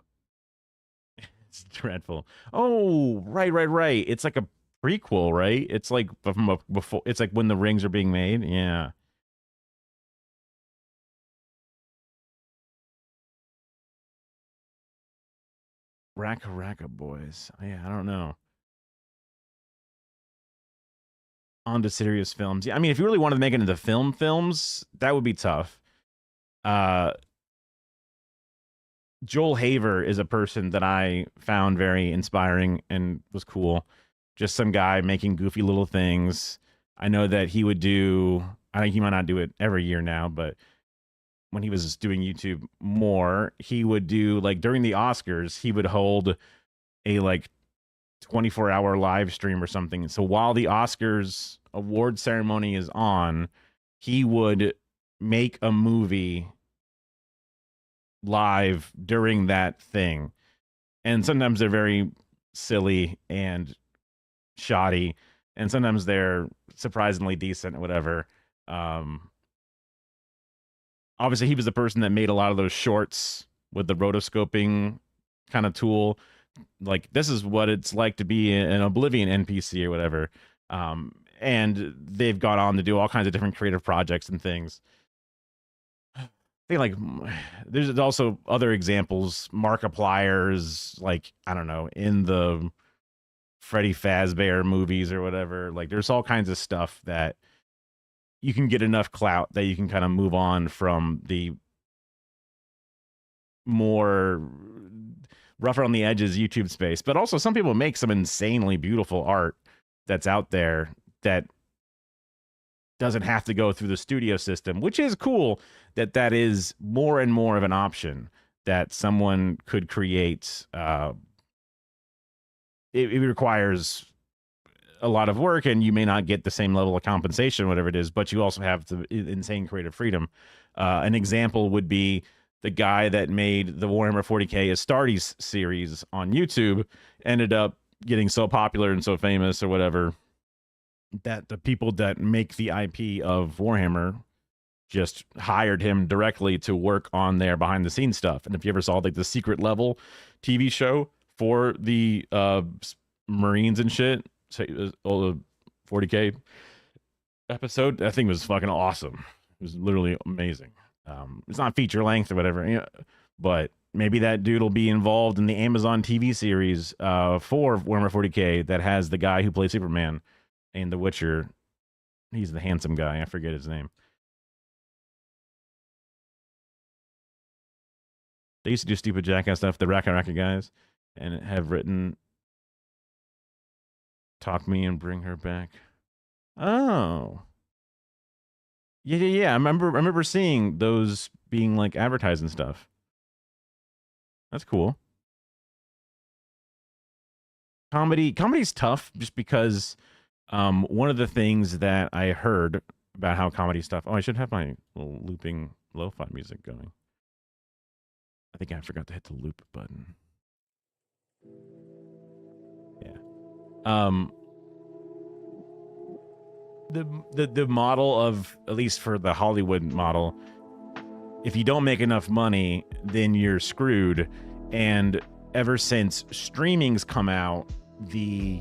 It's dreadful. Oh, right. It's like a prequel, right? It's like from before. It's like when the rings are being made. Yeah. Raka Boys. Yeah, I don't know. On to serious films. Yeah, I mean, if you really wanted to make it into films, that would be tough. Joel Haver is a person that I found very inspiring and was cool. Just some guy making goofy little things. I know that he would do, I think he might not do it every year now, but when he was doing YouTube more, he would do like during the Oscars, he would hold a like 24-hour live stream or something. So while the Oscars award ceremony is on, he would make a movie live during that thing. And sometimes they're very silly and shoddy, and sometimes they're surprisingly decent or whatever. Obviously, he was the person that made a lot of those shorts with the rotoscoping kind of tool. Like, this is what it's like to be an Oblivion NPC or whatever. And they've gone on to do all kinds of different creative projects and things. I think like there's also other examples. Markiplier's like, I don't know, in the Freddy Fazbear movies or whatever. Like, there's all kinds of stuff that you can get enough clout that you can kind of move on from the more rougher on the edges YouTube space. But also some people make some insanely beautiful art that's out there that doesn't have to go through the studio system, which is cool that is more and more of an option that someone could create. It requires a lot of work and you may not get the same level of compensation, whatever it is, but you also have the insane creative freedom. An example would be the guy that made the Warhammer 40K Astartes series on YouTube ended up getting so popular and so famous or whatever that the people that make the IP of Warhammer just hired him directly to work on their behind the scenes stuff. And if you ever saw like the Secret Level TV show for the Marines and shit, all the 40K episode, that thing was fucking awesome. It was literally amazing. It's not feature length or whatever, you know, but maybe that dude will be involved in the Amazon TV series for Warhammer 40K that has the guy who plays Superman in The Witcher. He's the handsome guy. I forget his name. They used to do stupid jackass stuff, the Raka guys, and have written Talk Me and Bring Her Back. Oh. Yeah. I remember seeing those being like advertised and stuff. That's cool. Comedy's tough just because one of the things that I heard about how comedy stuff. Oh, I should have my little looping lo-fi music going. I think I forgot to hit the loop button. Yeah. The model of, at least for the Hollywood model, if you don't make enough money, then you're screwed. And ever since streaming's come out, the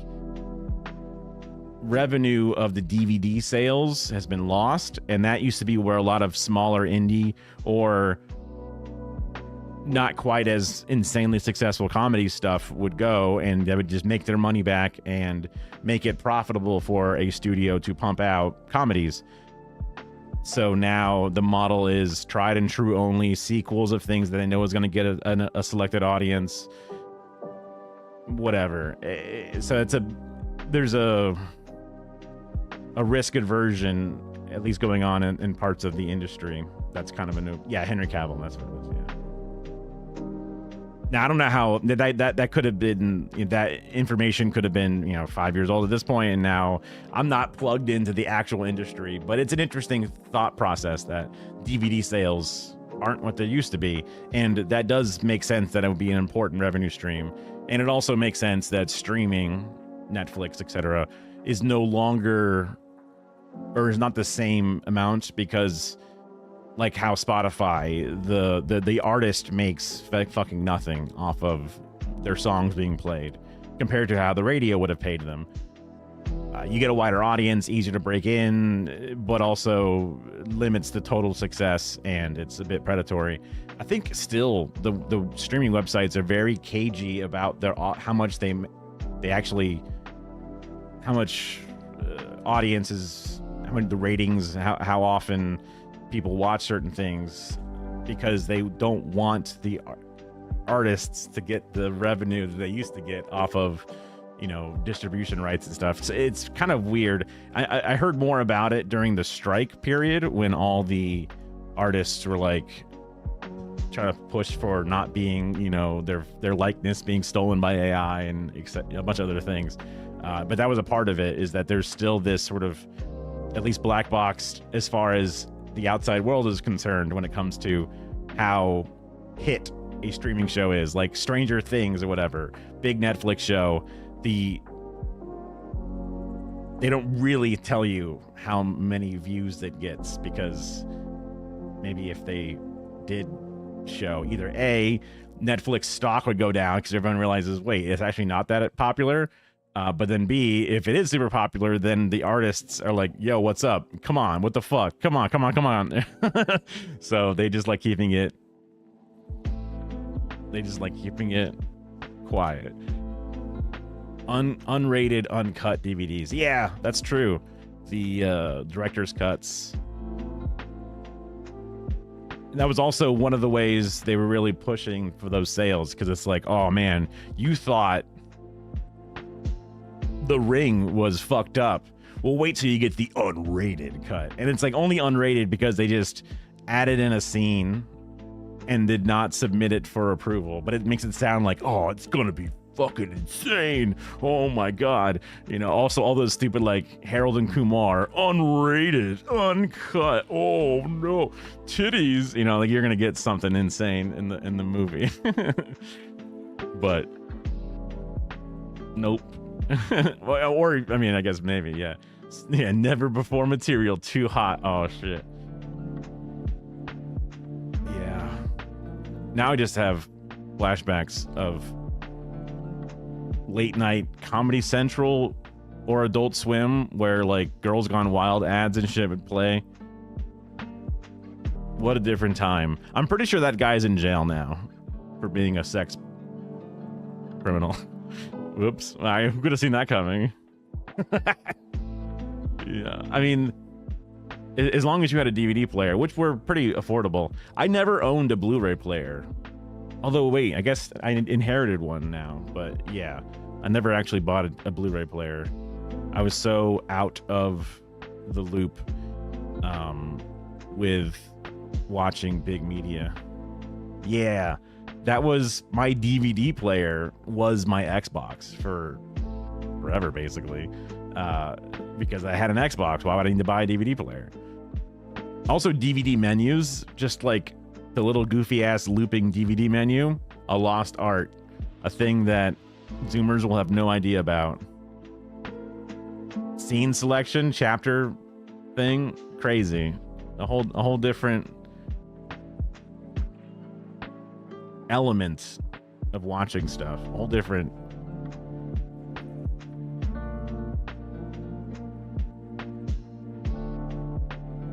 revenue of the DVD sales has been lost, and that used to be where a lot of smaller indie or not quite as insanely successful comedy stuff would go, and they would just make their money back and make it profitable for a studio to pump out comedies. So now the model is tried and true only sequels of things that they know is going to get a selected audience, whatever. So there's a risk aversion, at least going on in parts of the industry. That's kind of a new, Henry Cavill, that's what it is. Yeah. Now I don't know how that could have been, that information could have been 5 years old at this point, and now I'm not plugged into the actual industry, but it's an interesting thought process that DVD sales aren't what they used to be, and that does make sense that it would be an important revenue stream. And it also makes sense that streaming, Netflix, etc., is no longer, or is not the same amount, because like how Spotify, the artist makes fucking nothing off of their songs being played compared to how the radio would have paid them. You get a wider audience, easier to break in, but also limits the total success, and it's a bit predatory. I think still the streaming websites are very cagey about their how much they actually, how much audiences, how many the ratings, how often people watch certain things, because they don't want the artists to get the revenue that they used to get off of distribution rights and stuff. So it's kind of weird. I heard more about it during the strike period, when all the artists were like trying to push for not being their likeness being stolen by AI and a bunch of other things. But that was a part of it, is that there's still this sort of, at least black box as far as the outside world is concerned, when it comes to how hit a streaming show is. Like Stranger Things or whatever, big Netflix show, they don't really tell you how many views it gets, because maybe if they did show, either A, Netflix stock would go down because everyone realizes, wait, it's actually not that popular. But then B, if it is super popular, then the artists are like, yo, what's up? Come on, what the fuck? Come on. So they just like keeping it quiet. Unrated, uncut DVDs. Yeah, that's true. The director's cuts. That was also one of the ways they were really pushing for those sales, because it's like, oh man, you thought The Ring was fucked up. Well, wait till you get the unrated cut. And it's like only unrated because they just added in a scene and did not submit it for approval. But it makes it sound like, oh, it's gonna be fucking insane. Oh my god. Also all those stupid like Harold and Kumar, unrated, uncut. Oh no, titties. Like you're gonna get something insane in the movie. But nope. Or I mean, I guess maybe, yeah, never before material, too hot. Oh shit. Yeah. Now I just have flashbacks of late night Comedy Central or Adult Swim, where like Girls Gone Wild ads and shit would play. What a different time. I'm pretty sure that guy's in jail now for being a sex criminal. Whoops, I could have seen that coming. Yeah, I mean, as long as you had a DVD player, which were pretty affordable. I never owned a Blu-ray player. Although, wait, I guess I inherited one now. But yeah, I never actually bought a Blu-ray player. I was so out of the loop with watching big media. Yeah. That was my DVD player, was my Xbox for forever, basically, because I had an Xbox. Why would I need to buy a DVD player? Also, DVD menus, just like the little goofy ass looping DVD menu, a lost art, a thing that Zoomers will have no idea about. Scene selection, chapter thing, crazy. A whole different element of watching stuff, all different.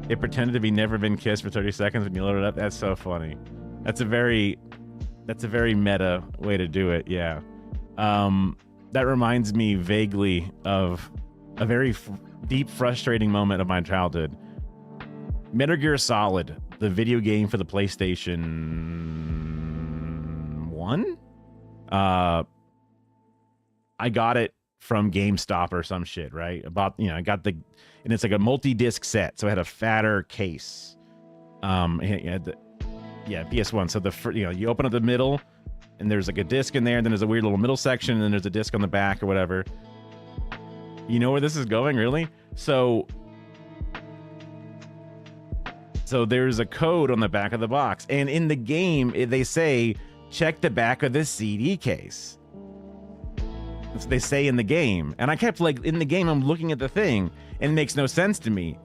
It pretended to be Never Been Kissed for 30 seconds when you load it up. That's so funny. That's a very That's a very meta way to do it. Yeah. That reminds me vaguely of a very deep, frustrating moment of my childhood. Metal Gear Solid, the video game for the PlayStation 1. I got it from GameStop or some shit, right? I got and it's like a multi-disc set, so it had a fatter case. It had PS1. So you open up the middle, and there's like a disc in there, and then there's a weird little middle section, and then there's a disc on the back or whatever. You know where this is going, really? So there's a code on the back of the box, and in the game they say check the back of the CD case. That's what they say in the game, and I kept in the game I'm looking at the thing, and it makes no sense to me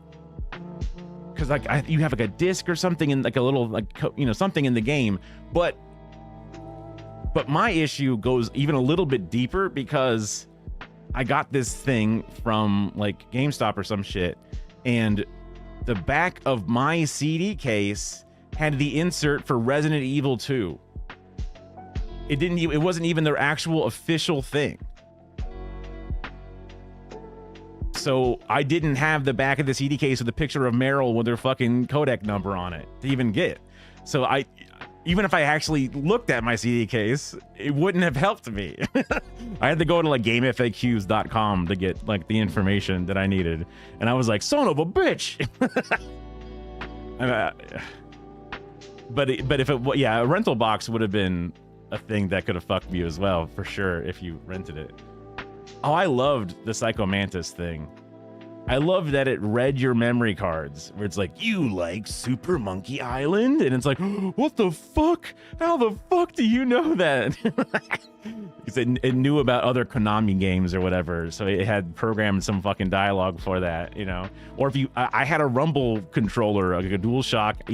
because you have a disc or something in a little something in the game, but my issue goes even a little bit deeper because I got this thing from GameStop or some shit, and the back of my CD case had the insert for Resident Evil 2. It wasn't even their actual official thing. So I didn't have the back of the CD case with a picture of Meryl with her fucking codec number on it to even get. So even if I actually looked at my CD case, it wouldn't have helped me. I had to go to gamefaqs.com to get the information that I needed. And I was like, son of a bitch. But if a rental box would have been a thing that could have fucked you as well, for sure, if you rented it. Oh, I loved the Psycho Mantis thing. I loved that it read your memory cards, where it's like, you like Super Monkey Island? And it's like, what the fuck? How the fuck do you know that? It knew about other Konami games or whatever, so it had programmed some fucking dialogue for that, Or if I had a Rumble controller, like a DualShock,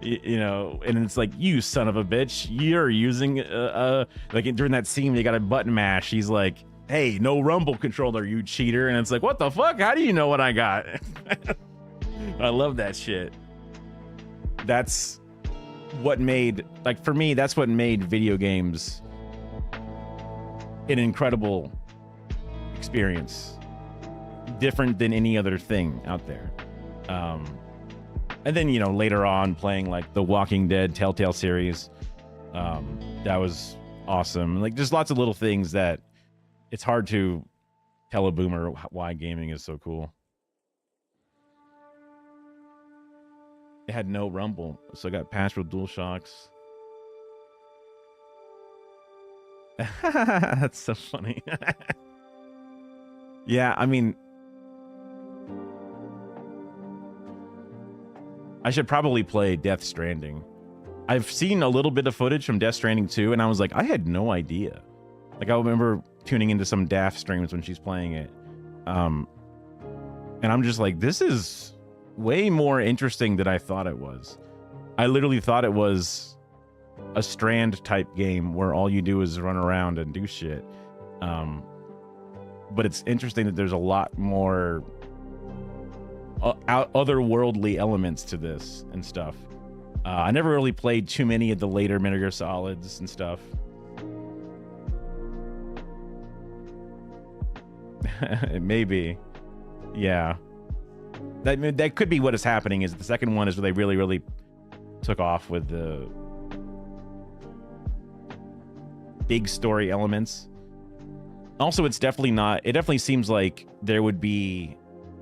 and it's like, you son of a bitch, you're using during that scene they got a button mash. He's like, hey, no Rumble controller, you cheater. And it's like, what the fuck? How do you know what I got? I love that shit. That's what made, for me, that's what made video games an incredible experience. Different than any other thing out there. And then, later on playing the Walking Dead Telltale series. That was awesome. There's lots of little things that it's hard to tell a boomer why gaming is so cool. It had no Rumble, so I got patched with DualShocks. That's so funny. Yeah, I mean, I should probably play Death Stranding. I've seen a little bit of footage from Death Stranding 2, and I was like, I had no idea. I remember tuning into some Daft streams when she's playing it. And I'm just like, this is way more interesting than I thought it was. I literally thought it was a Strand type game where all you do is run around and do shit. But it's interesting that there's a lot more otherworldly elements to this and stuff. I never really played too many of the later Metal Gear Solids and stuff. Maybe, yeah. That could be what is happening. Is the second one is where they really, really took off with the big story elements. Also, it's definitely not. It definitely seems like there would be.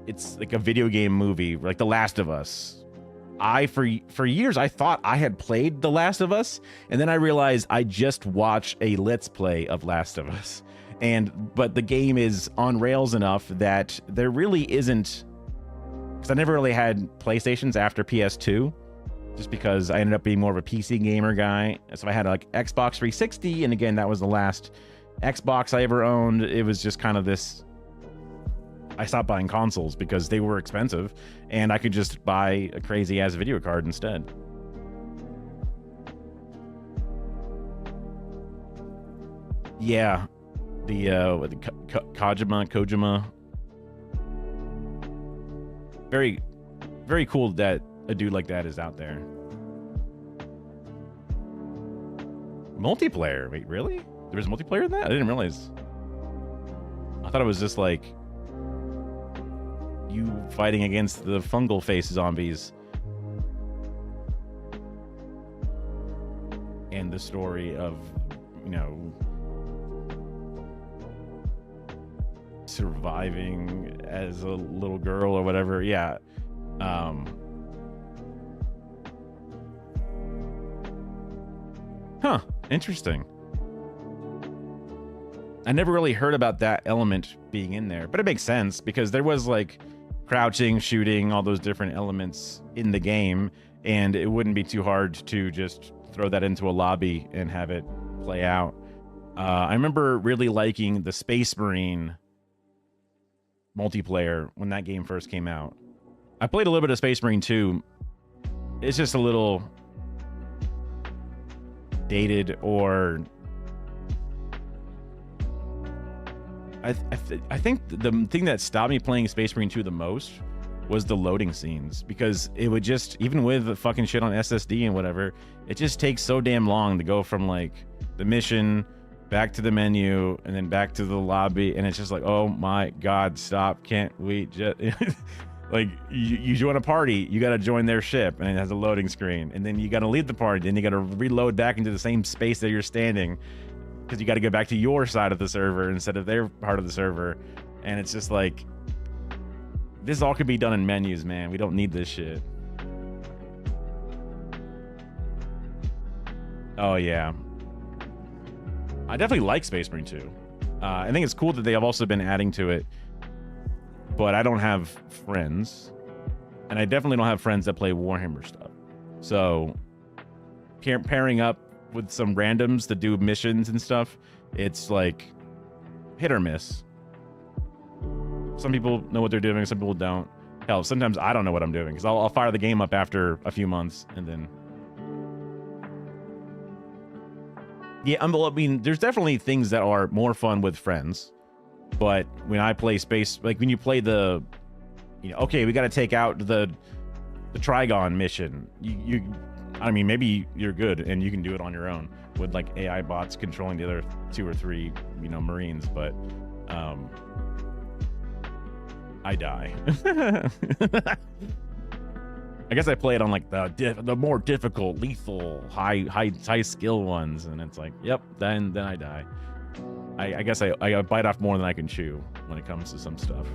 It's like a video game movie, like The Last of Us. For years I thought I had played The Last of Us, and then I realized I just watched a Let's Play of Last of Us. But the game is on rails enough that there really isn't, because I never really had PlayStations after PS2, just because I ended up being more of a PC gamer guy. So I had Xbox 360, and again, that was the last Xbox I ever owned. It was just kind of this, I stopped buying consoles because they were expensive, and I could just buy a crazy ass video card instead. Yeah. The Kojima. Very, very cool that a dude like that is out there. Multiplayer? Wait, really? There was multiplayer in that? I didn't realize. I thought it was just like you fighting against the fungal face zombies. And the story of, you know, surviving as a little girl or whatever. Yeah. Huh. Interesting. I never really heard about that element being in there, but it makes sense because there was like crouching, shooting, all those different elements in the game, and it wouldn't be too hard to just throw that into a lobby and have it play out. I remember really liking the Space Marine multiplayer when that game first came out. I played a little bit of Space Marine 2. It's just a little dated, or I think the thing that stopped me playing Space Marine 2 the most was the loading scenes, because it would just, even with the fucking shit on SSD and whatever, it just takes so damn long to go from like the mission back to the menu and then back to the lobby, and it's just like, oh my god, stop, can't we just like you join a party, you got to join their ship and it has a loading screen, and then you got to leave the party, then you got to reload back into the same space that you're standing because you got to go back to your side of the server instead of their part of the server. And it's just like, this all could be done in menus, man. We don't need this shit. Oh yeah, I definitely like Space Marine 2. I think it's cool that they have also been adding to it, but I don't have friends, and I definitely don't have friends that play Warhammer stuff. So pairing up with some randoms to do missions and stuff, it's like hit or miss. Some people know what they're doing, some people don't. Hell, sometimes I don't know what I'm doing, because I'll fire the game up after a few months, and then yeah, I mean, there's definitely things that are more fun with friends, but when I play Space, like when you play the, you know, okay, we got to take out the Trigon mission, you I mean, maybe you're good and you can do it on your own with like AI bots controlling the other 2 or 3, you know, Marines, but I die. I guess I play it on like the more difficult, lethal, high skill ones, and it's like, yep, then I die. I guess I bite off more than I can chew when it comes to some stuff.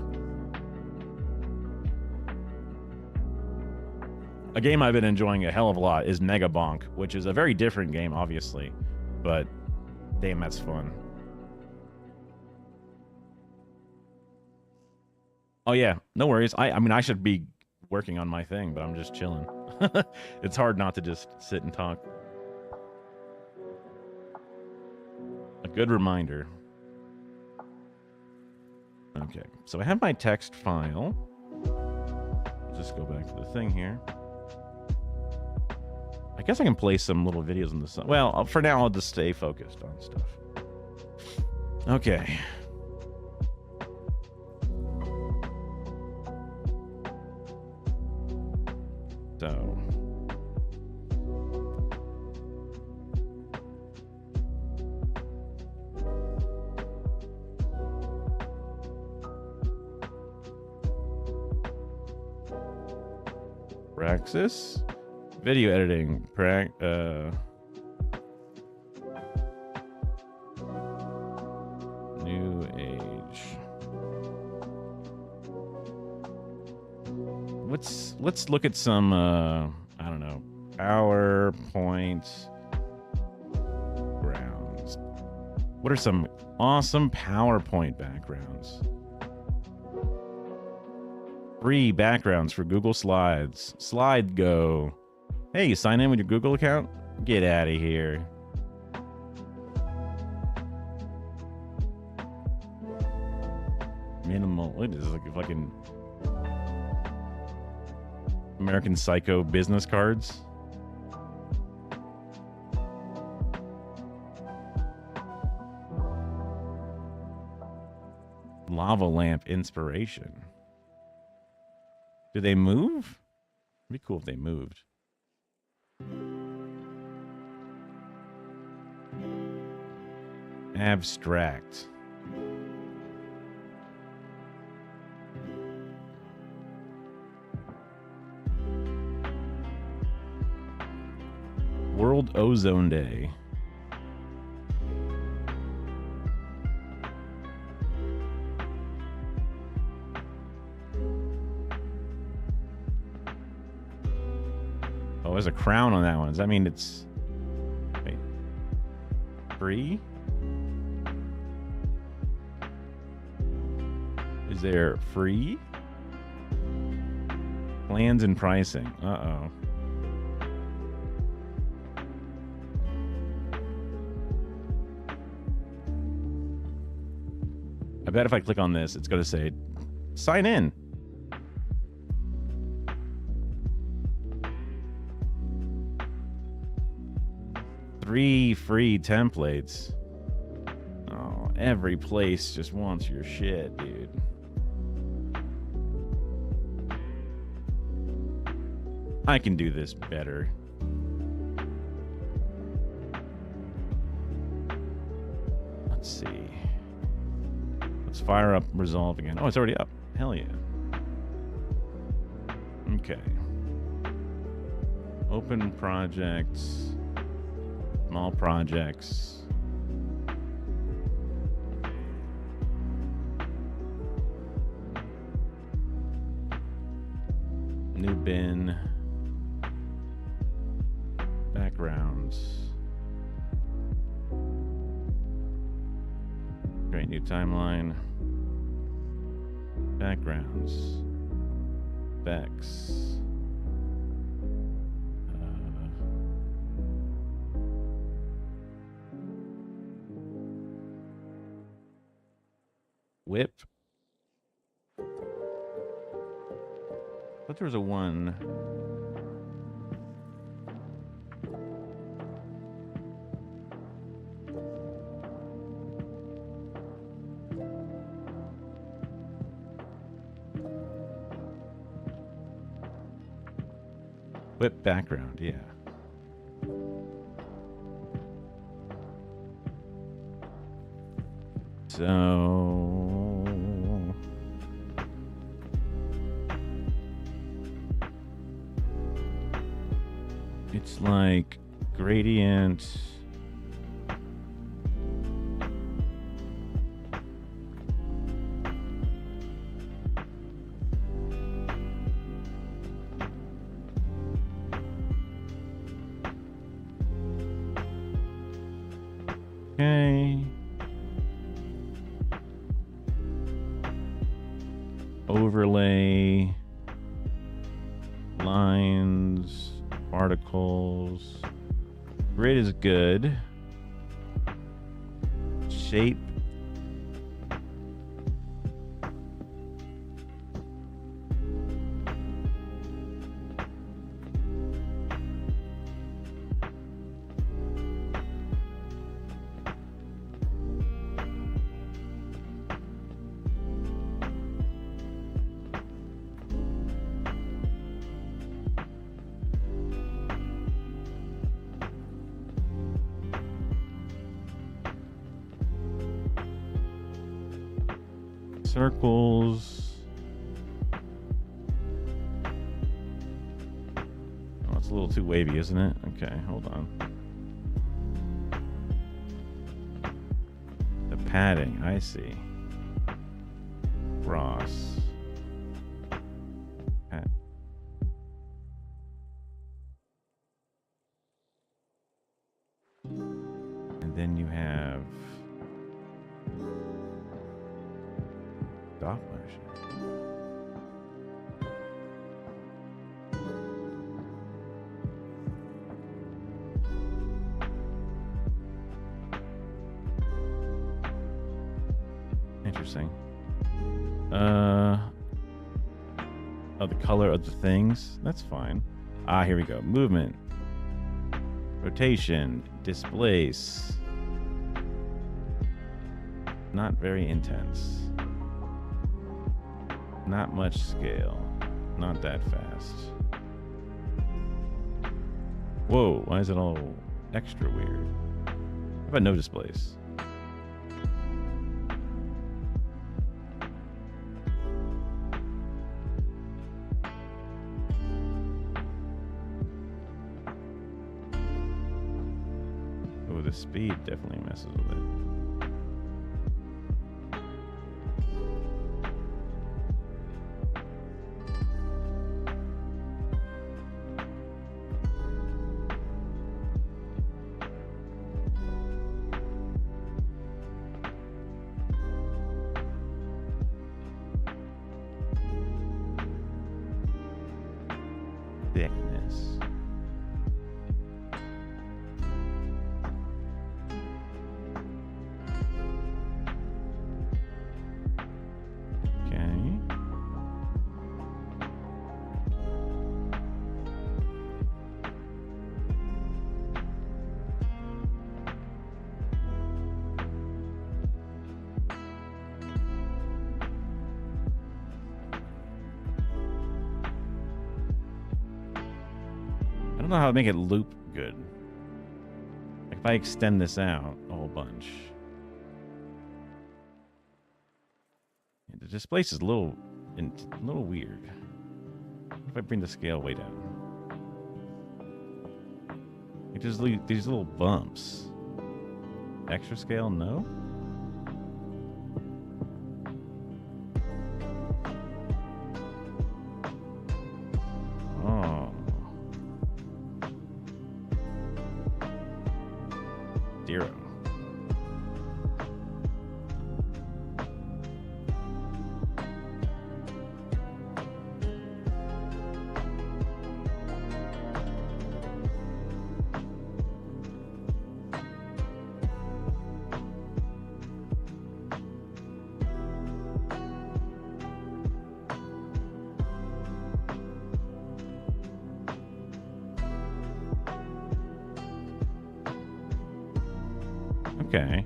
A game I've been enjoying a hell of a lot is Mega Bonk, which is a very different game, obviously, but damn, that's fun. Oh yeah, no worries. I mean, I should be working on my thing, but I'm just chilling. It's hard not to just sit and talk. A good reminder. Okay, so I have my text file. Just go back to the thing here. I guess I can play some little videos on the side. Well, for now, I'll just stay focused on stuff. Okay. So. Praxis. Video editing. New age. Let's look at some I don't know, PowerPoint backgrounds. What are some awesome PowerPoint backgrounds? Free backgrounds for Google Slides. Slide Go. Hey, you sign in with your Google account? Get out of here. Minimal. Look at this, like fucking American Psycho business cards. Lava lamp inspiration. Do they move? It'd be cool if they moved. Abstract. World Ozone Day. Oh, there's a crown on that one. Does that mean it's... Wait. Free? Is there free? Plans and pricing. Uh-oh. I bet if I click on this, it's going to say, sign in. Three free templates. Oh, every place just wants your shit, dude. I can do this better. Let's see. Let's fire up Resolve again. Oh, it's already up. Hell yeah. Okay. Open projects. Small projects. New bin. Backgrounds. Create new timeline. Backgrounds. Specs. Whip. I thought there was a one. Whip background, yeah. So it's like gradient. Okay. Overlay, lines, particles. Grid is good. Shape. Circles. Oh, it's a little too wavy, isn't it? Okay, hold on. The padding, I see. Cross. Pat. And then you have stop motion. Interesting. Oh, the color of the things. That's fine. Ah, here we go. Movement. Rotation. Displace. Not very intense. Not much scale. Not that fast. Whoa, why is it all extra weird? How about no displace? Oh, the speed definitely messes with it. Thickness. Okay. I don't know how to make it loop good. Like if I extend this out a whole bunch. The displace is a little weird. What if I bring the scale way down? Like just these little bumps. Extra scale, no? Oh. Zero. Okay.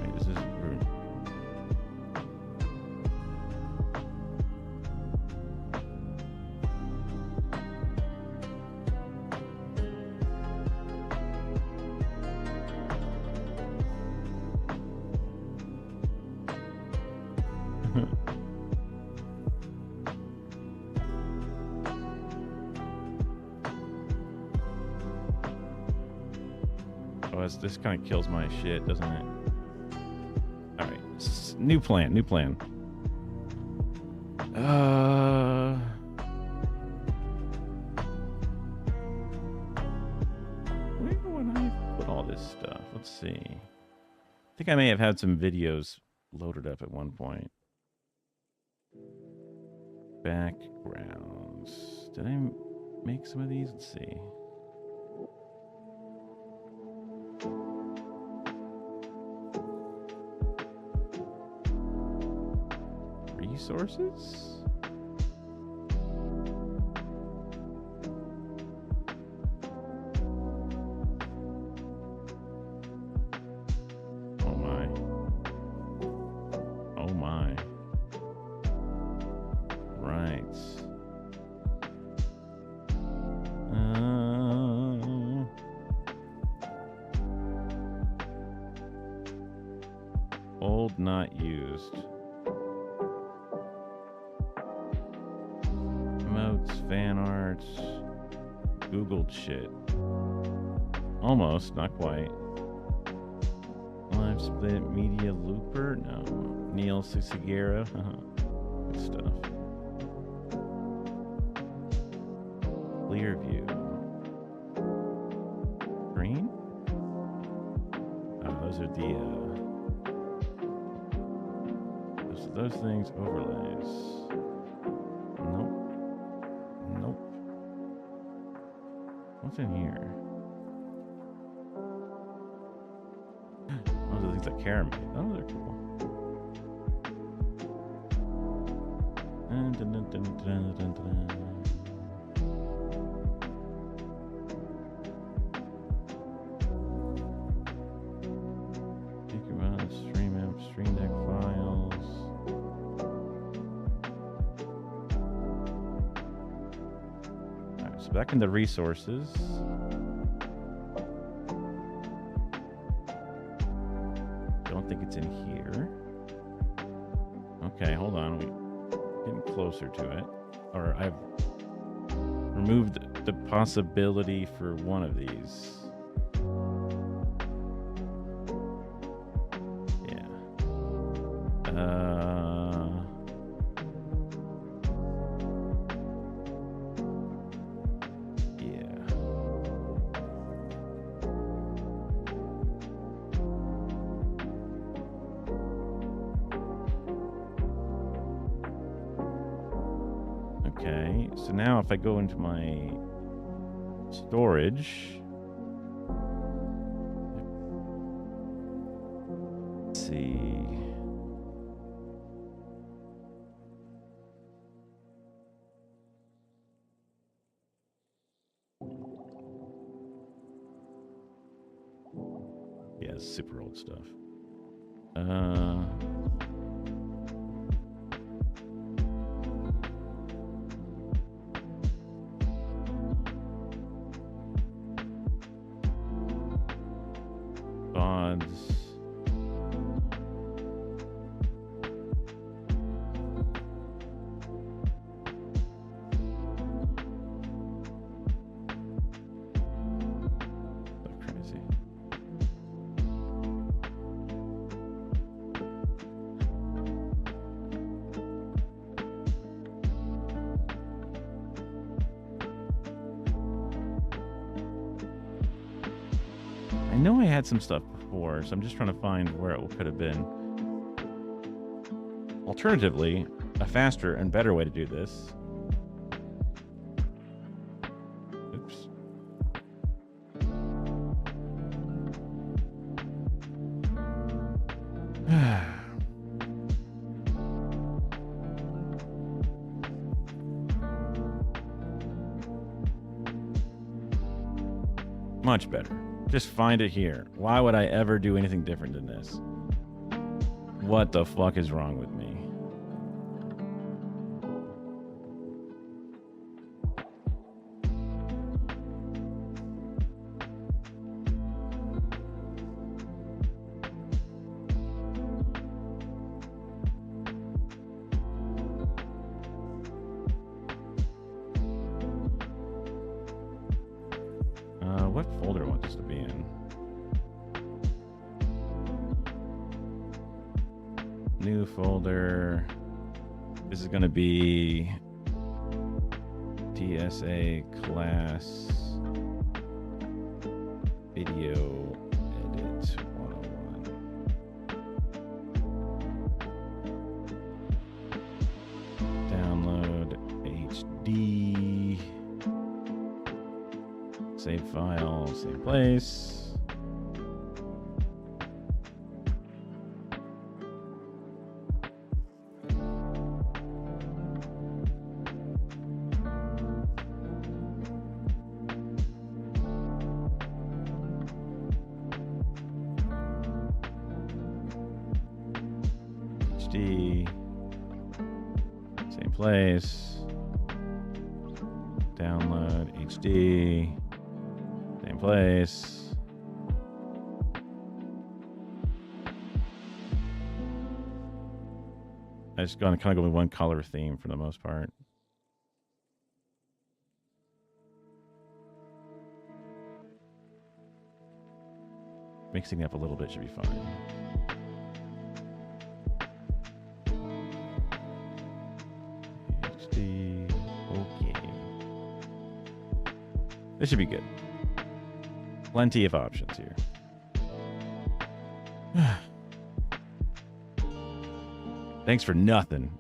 Wait, this is rude. Oh, this kind of kills my shit, doesn't it? All right, new plan. Where would I put all this stuff? Let's see. I think I may have had some videos loaded up at one point. Backgrounds. Did I make some of these? Let's see. Resources? Oh my. Oh my. Right. Old, not used. Emotes, fan arts, Googled shit. Almost, not quite. Live split media looper? No. Neil Cicigero? Good stuff. Clear view. Green? Oh, those are the those things overlays. Nope. What's in here? Those are things that Karen made. Oh, they're cool. So back in the resources. Don't think it's in here. Okay, hold on. We're getting closer to it. Or I've removed the possibility for one of these. Yeah. Okay, so now if I go into my storage, let's see. Yeah, super old stuff. Bods. So crazy. I know I had some stuff before, so I'm just trying to find where it could have been. Alternatively, a faster and better way to do this. Oops. Much better. Just find it here. Why would I ever do anything different than this? What the fuck is wrong with me? What folder do I want this to be in? New folder. This is going to be DSA class video edit 101. Download HD. Save file, save place. HD. Same place. Download HD. Same place. I just gonna kind of go with one color theme for the most part. Mixing it up a little bit should be fine. HD. Okay. This should be good. Plenty of options here. Thanks for nothing.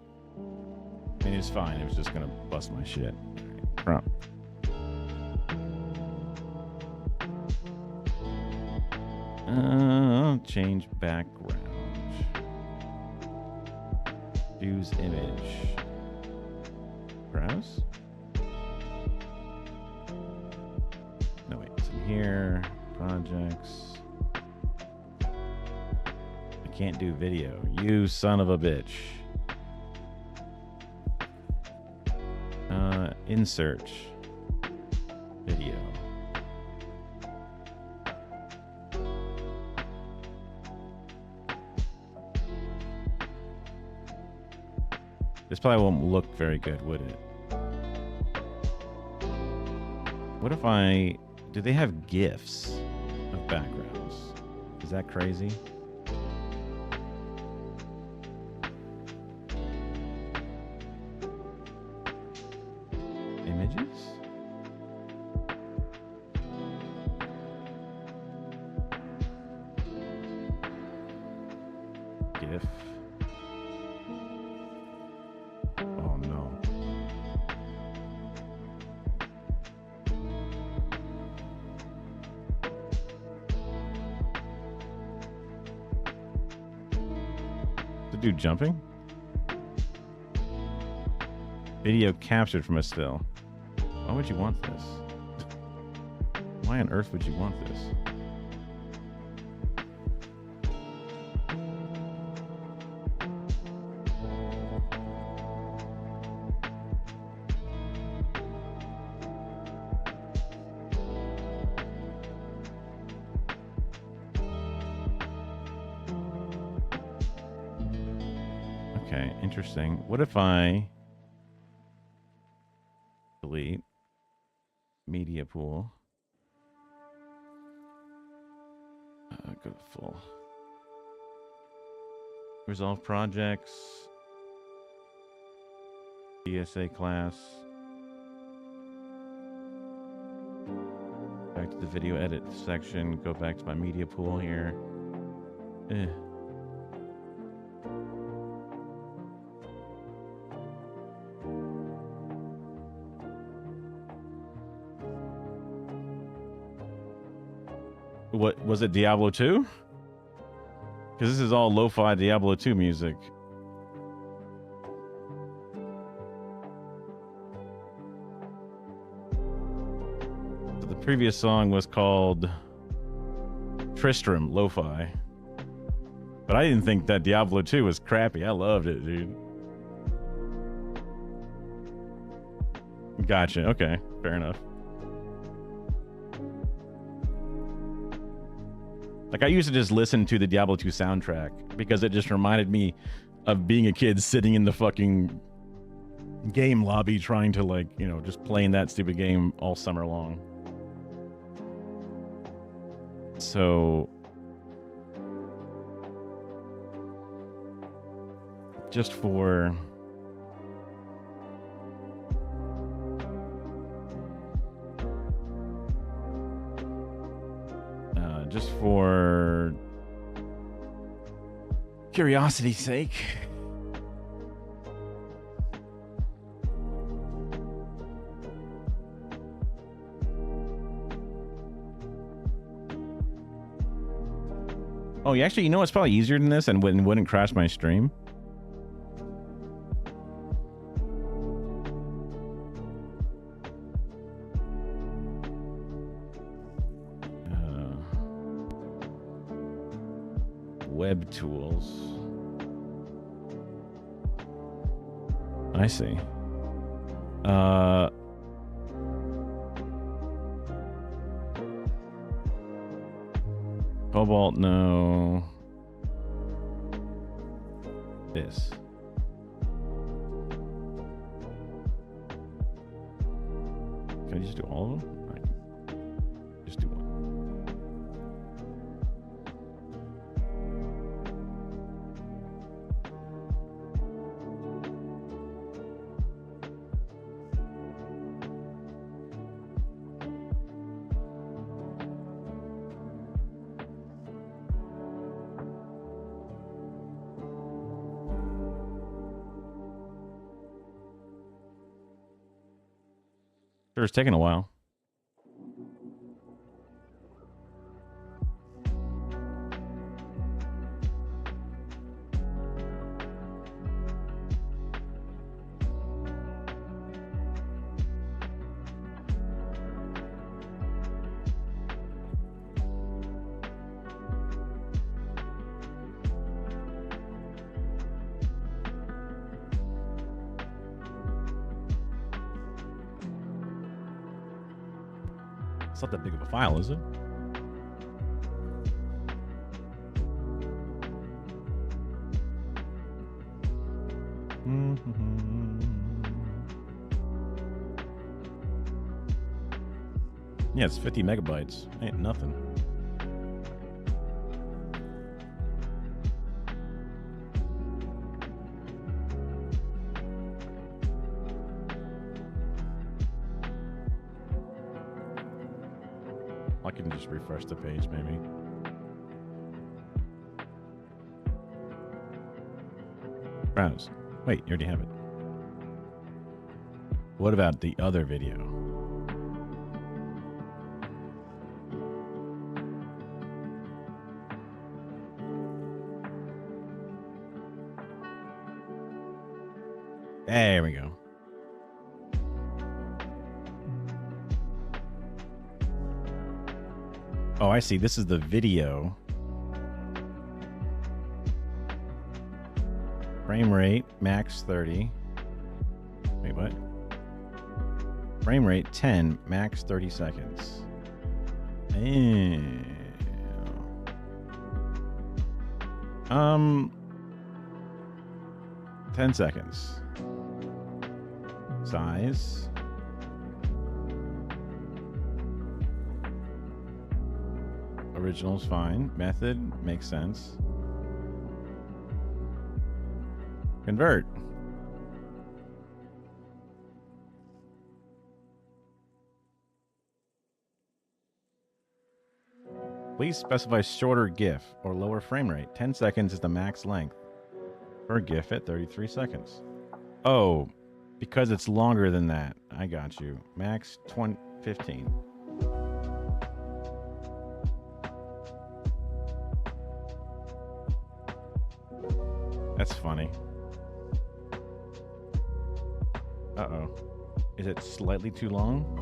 I mean, it's fine. It was just going to bust my shit. Right. Change background. Use image. Browse. No, wait. It's in here. Projects. I can't do video. You son of a bitch. Insert. Video. This probably won't look very good, would it? What if I... Do they have GIFs of backgrounds? Is that crazy? Images? GIF. Oh no. The dude jumping? Video captured from a still. Why would you want this? Why on earth would you want this? Okay, interesting. What if I delete media pool? Go to full. Resolve projects. DSA class. Back to the video edit section. Go back to my media pool here. What was it, Diablo 2? Because this is all lo-fi Diablo 2 music. So the previous song was called Tristram Lo-fi. But I didn't think that Diablo 2 was crappy. I loved it, dude. Gotcha. Okay, fair enough. Like, I used to just listen to the Diablo 2 soundtrack because it just reminded me of being a kid sitting in the fucking game lobby trying to, like, you know, just playing that stupid game all summer long. So, just for... just for curiosity's sake. Oh, yeah, actually, you know what's probably easier than this and wouldn't crash my stream? Web tools. I see. Cobalt, no. This. Can I just do all of them? I can just do one. Sure, it's taking a while. It's not that big of a file, is it? Yeah, it's 50 megabytes. Ain't nothing. I can just refresh the page, maybe. Browse. Wait, you already have it. What about the other video? There we go. Oh, I see. This is the video. Frame rate, max 30. Wait, what? Frame rate 10, max 30 seconds. Ew. 10 seconds. Size. Original's fine. Method makes sense. Convert. Please specify shorter GIF or lower frame rate. 10 seconds is the max length for GIF at 33 seconds. Oh, because it's longer than that. I got you. Max 15. That's funny. Uh-oh. Is it slightly too long?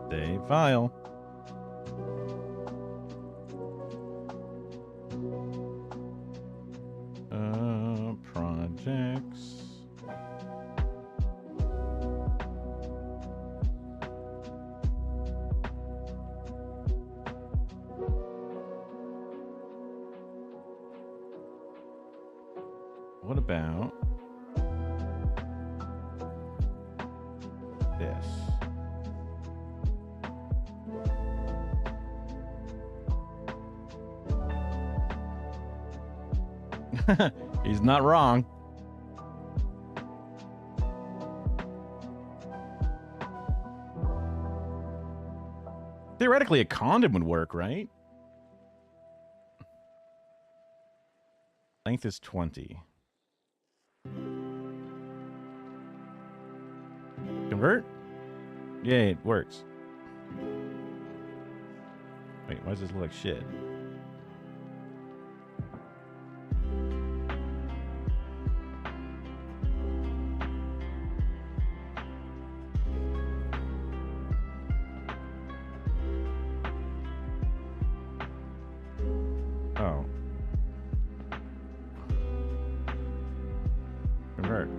Save file. Projects. What about this? He's not wrong. Theoretically, a condom would work, right? Length is 20. Convert? Yay, it works. Wait, why does this look like shit? Oh. Convert.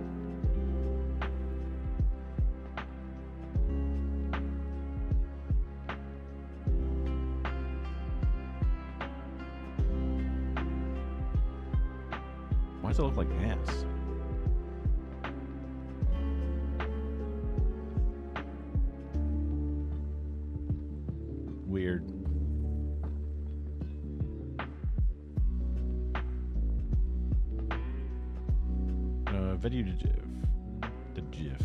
Why does it look like ass? Weird. Video to GIF. The GIF.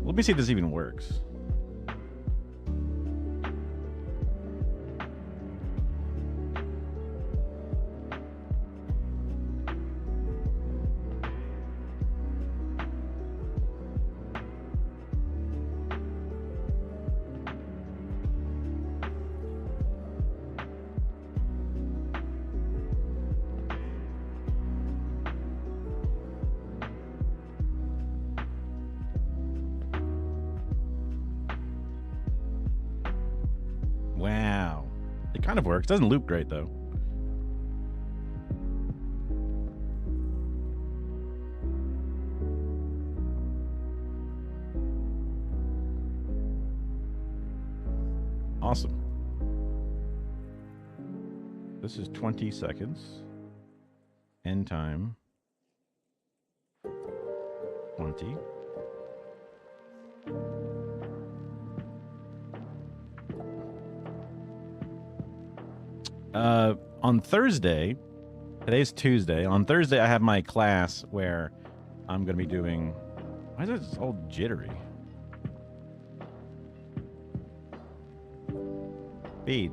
Let me see if this even works. Kind of works. Doesn't loop great though. Awesome. This is 20 seconds. End time. 20. On Thursday, today's Tuesday. On Thursday, I have my class where I'm going to be doing. Why is it all jittery? Feed.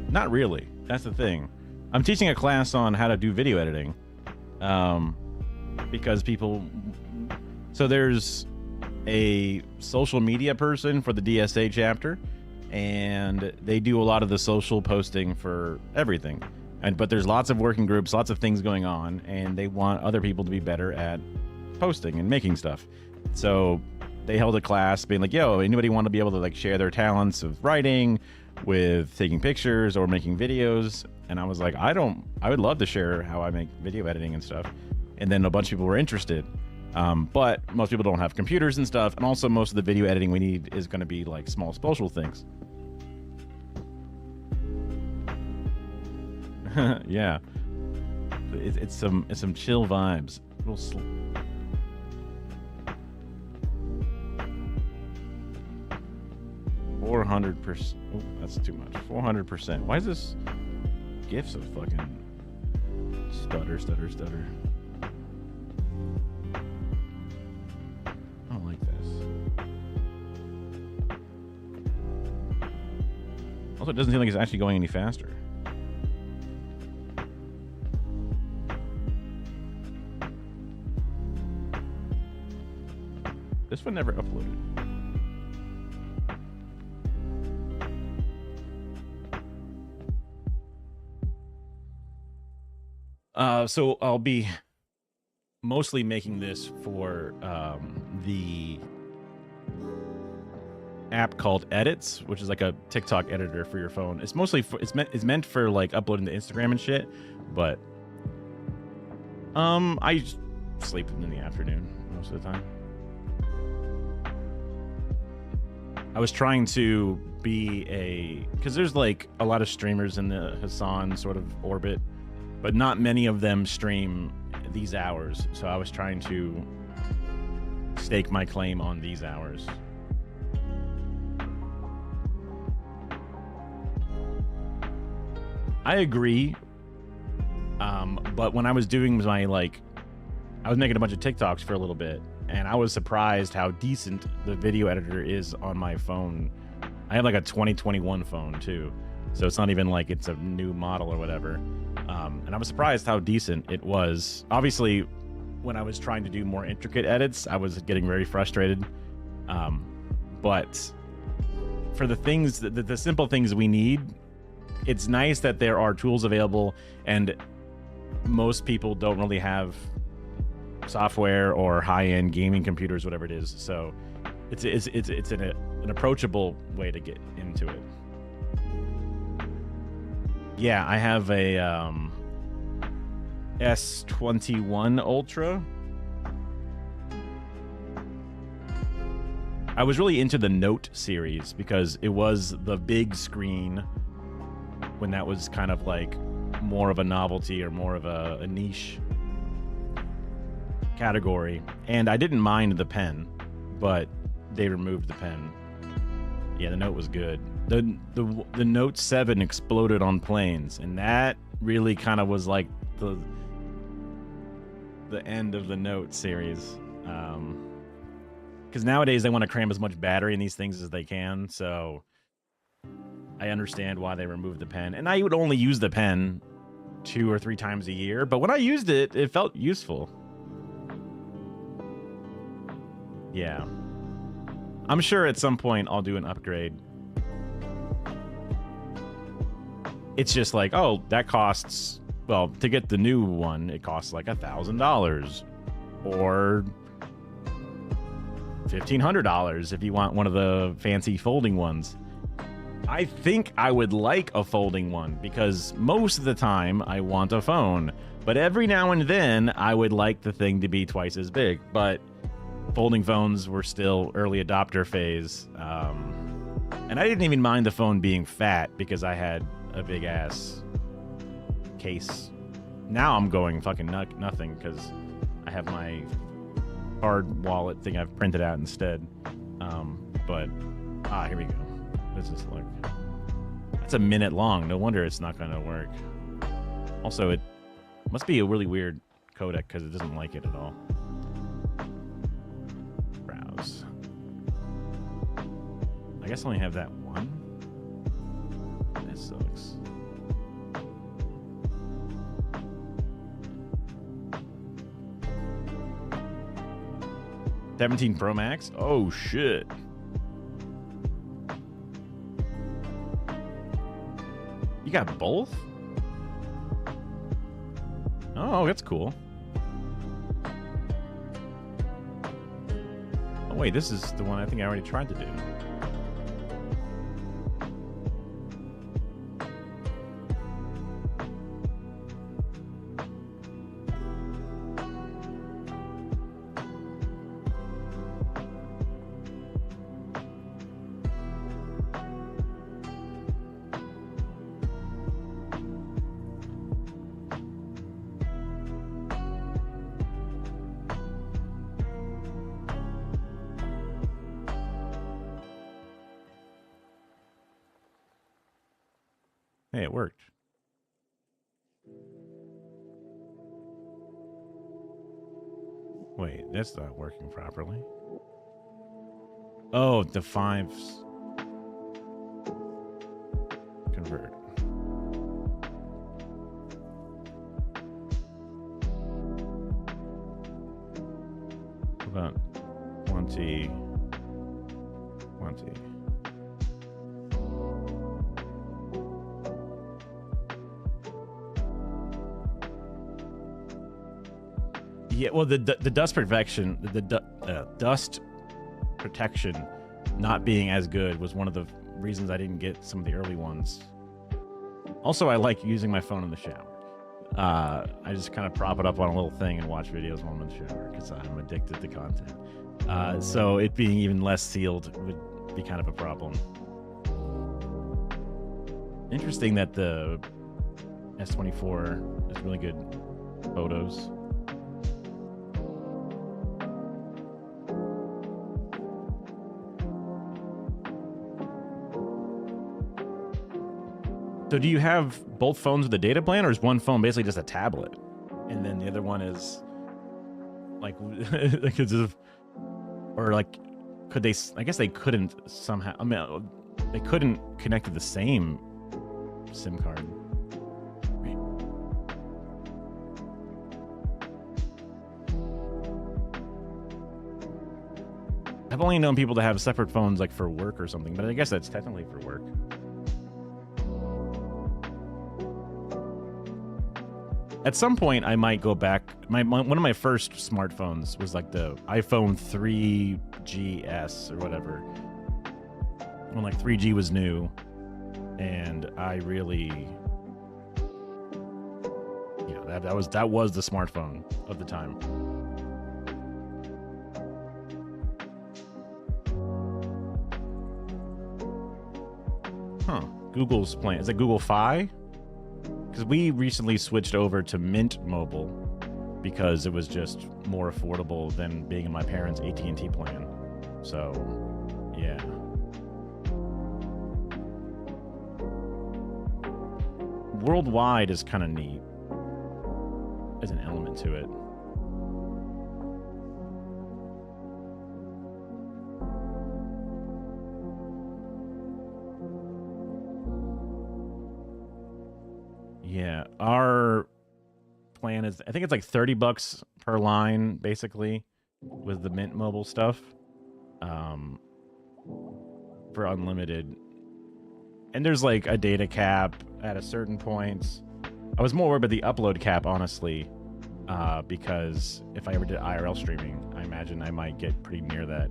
Not really. That's the thing. I'm teaching a class on how to do video editing. Because people. So there's a social media person for the DSA chapter, and they do a lot of the social posting for everything. But there's lots of working groups, lots of things going on, and they want other people to be better at posting and making stuff. So they held a class being like, yo, anybody want to be able to like share their talents of writing with taking pictures or making videos? And I was like, I would love to share how I make video editing and stuff. And then a bunch of people were interested. But most people don't have computers and stuff. And also most of the video editing we need is going to be like small social things. Yeah. It's some chill vibes. 400%. Oh, that's too much. 400%. Why is this GIF so fucking stutter? I don't like this. Also, it doesn't seem like it's actually going any faster. This one never uploaded. So I'll be mostly making this for the app called Edits, which is like a TikTok editor for your phone. It's mostly it's meant for like uploading to Instagram and shit, but I sleep in the afternoon most of the time. I was trying to be because there's like a lot of streamers in the Hassan sort of orbit, but not many of them stream these hours. So I was trying to stake my claim on these hours. I agree. But when I was doing my I was making a bunch of TikToks for a little bit, and I was surprised how decent the video editor is on my phone. I have like a 2021 phone too, so it's not even like it's a new model or whatever. And I was surprised how decent it was. Obviously, when I was trying to do more intricate edits, I was getting very frustrated. But for the things, the simple things we need, it's nice that there are tools available, and most people don't really have software or high-end gaming computers, whatever it is. So it's an approachable way to get into it. Yeah, I have a S21 Ultra. I was really into the Note series because it was the big screen when that was kind of like more of a novelty or more of a niche category. And I didn't mind the pen, but they removed the pen. Yeah, the Note was good. The Note 7 exploded on planes, and that really kind of was like the end of the Note series. Because nowadays they want to cram as much battery in these things as they can, so I understand why they removed the pen. And I would only use the pen 2 or 3 times a year, but when I used it, it felt useful. Yeah. I'm sure at some point I'll do an upgrade. It's just like, oh, that costs, well, to get the new one, it costs like $1,000. or $1,500 if you want one of the fancy folding ones. I think I would like a folding one because most of the time I want a phone, but every now and then I would like the thing to be twice as big. But folding phones were still early adopter phase, and I didn't even mind the phone being fat because I had a big ass case. Now I'm going fucking nothing because I have my card wallet thing I've printed out instead. But here we go. Let's just look. It's a minute long. No wonder it's not going to work. Also, it must be a really weird codec because it doesn't like it at all. Browse. I guess I only have that one. That sucks. $17 Pro Max? Oh, shit. You got both? Oh, that's cool. Oh, wait, this is the one I think I already tried to do. Hey, it worked. Wait, that's not working properly. Oh, the 5s convert. About 20. Yeah, well, the dust protection, the dust protection not being as good was one of the reasons I didn't get some of the early ones. Also, I like using my phone in the shower. I just kind of prop it up on a little thing and watch videos while I'm in the shower because I'm addicted to content. So it being even less sealed would be kind of a problem. Interesting that the S24 is really good photos. So do you have both phones with a data plan, or is one phone basically just a tablet? And then the other one is like, or like, could they, I guess they couldn't somehow, I mean, they couldn't connect to the same SIM card. Wait. I've only known people to have separate phones like for work or something, but I guess that's technically for work. At some point, I might go back. One of my first smartphones was like the iPhone 3GS or whatever, when like 3G was new, and I really, yeah, that was the smartphone of the time. Huh? Google's plan is it Google Fi? Because we recently switched over to Mint Mobile because it was just more affordable than being in my parents' AT&T plan. So, yeah. Worldwide is kind of neat as an element to it. Yeah, our plan is, I think it's like $30 per line, basically, with the Mint Mobile stuff, for unlimited. And there's like a data cap at a certain point. I was more worried about the upload cap, honestly, because if I ever did IRL streaming, I imagine I might get pretty near that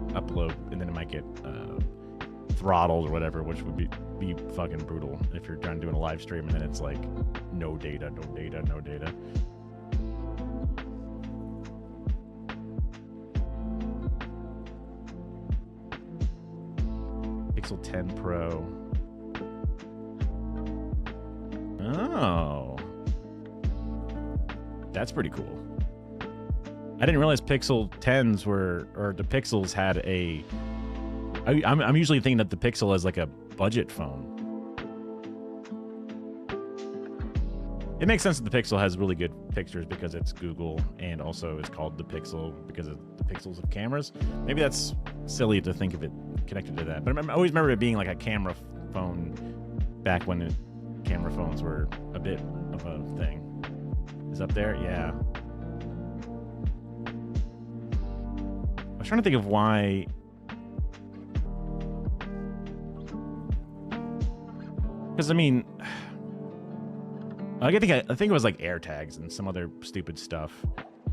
upload, and then it might get throttled or whatever, which would be fucking brutal if you're trying to do a live stream and then it's like no data. Pixel 10 Pro. Oh, that's pretty cool. I didn't realize Pixel 10s were, or the Pixels had a. I'm usually thinking that the Pixel is like a budget phone. It makes sense that the Pixel has really good pictures because it's Google, and also it's called the Pixel because of the pixels of cameras. Maybe that's silly to think of it connected to that, but I always remember it being like a camera phone back when camera phones were a bit of a thing. Is up there? Yeah. I was trying to think of why. Because I mean, I think it was like AirTags and some other stupid stuff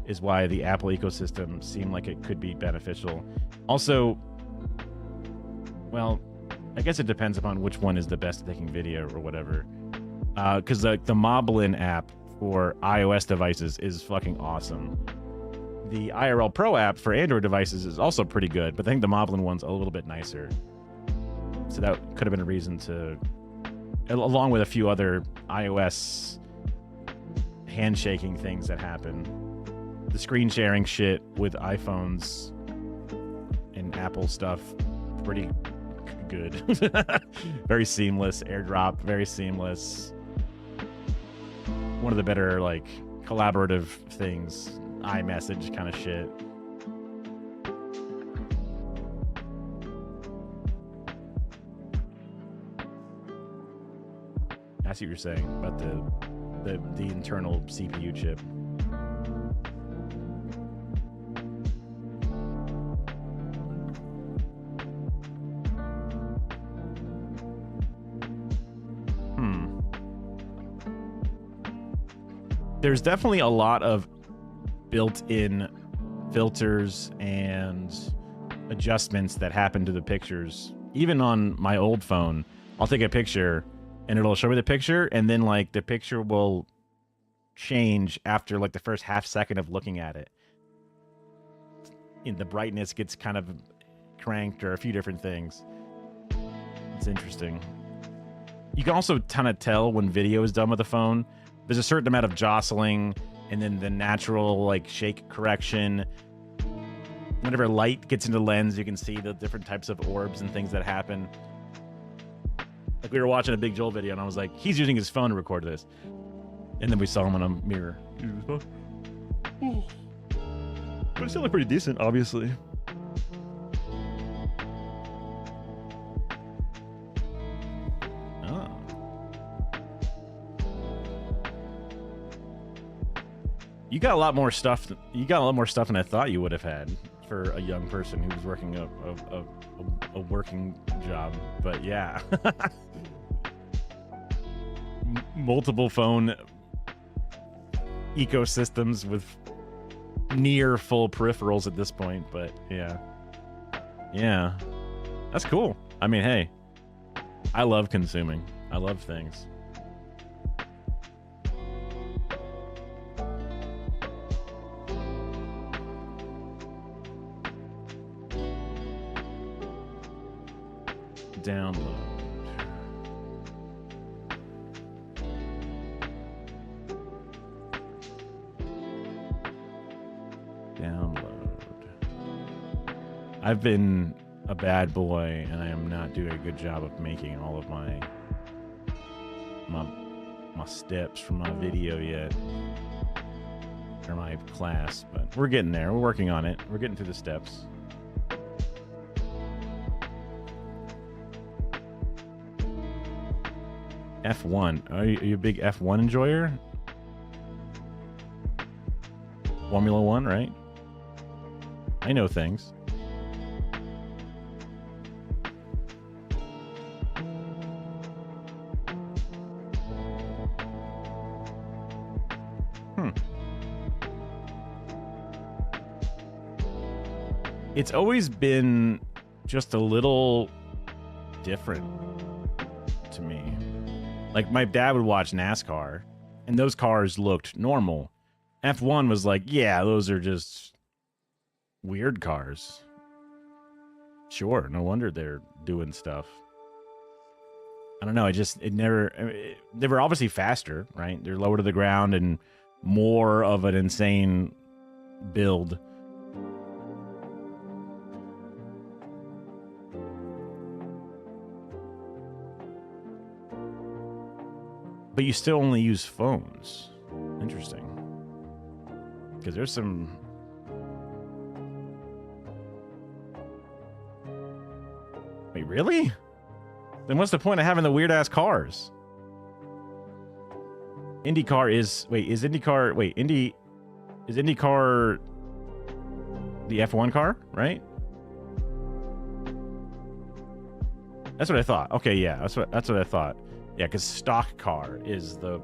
is why the Apple ecosystem seemed like it could be beneficial. Also, well, I guess it depends upon which one is the best at taking video or whatever. Because the Moblin app for iOS devices is fucking awesome. The IRL Pro app for Android devices is also pretty good, but I think the Moblin one's a little bit nicer. So that could have been a reason to, along with a few other iOS handshaking things that happen. The screen sharing shit with iPhones and Apple stuff, pretty good. Very seamless. AirDrop, very seamless. One of the better, like, collaborative things. iMessage kind of shit. I see what you're saying about the internal CPU chip. There's definitely a lot of built-in filters and adjustments that happen to the pictures. Even on my old phone, I'll take a picture and it'll show me the picture, and then like the picture will change after like the first half second of looking at it. And the brightness gets kind of cranked, or a few different things. It's interesting. You can also kind of tell when video is done with the phone. There's a certain amount of jostling, and then the natural like shake correction. Whenever light gets into the lens, you can see the different types of orbs and things that happen. Like we were watching a Big Joel video, and I was like, he's using his phone to record this. And then we saw him on a mirror. But it still looked pretty decent, obviously. Oh. You got a lot more stuff. You got a lot more stuff than I thought you would have had for a young person who was working a working job. But yeah. Multiple phone ecosystems with near full peripherals at this point, but yeah, that's cool. I mean, hey, I love consuming. I love things. Download. I've been a bad boy, and I am not doing a good job of making all of my steps from my video yet, or my class, but we're getting there. We're working on it. We're getting through the steps. F1. Are you a big F1 enjoyer? Formula One, right? I know things. It's always been just a little different to me. Like, my dad would watch NASCAR, and those cars looked normal. F1 was like, yeah, those are just weird cars. Sure, no wonder they're doing stuff. I don't know. They were obviously faster, right? They're lower to the ground and more of an insane build. But you still only use phones. Interesting. Because there's some... Wait, really? Then what's the point of having the weird-ass cars? IndyCar is... Wait, is IndyCar... Wait, Is IndyCar the F1 car, right? That's what I thought. Okay, yeah, that's what I thought. Yeah, because stock car is the...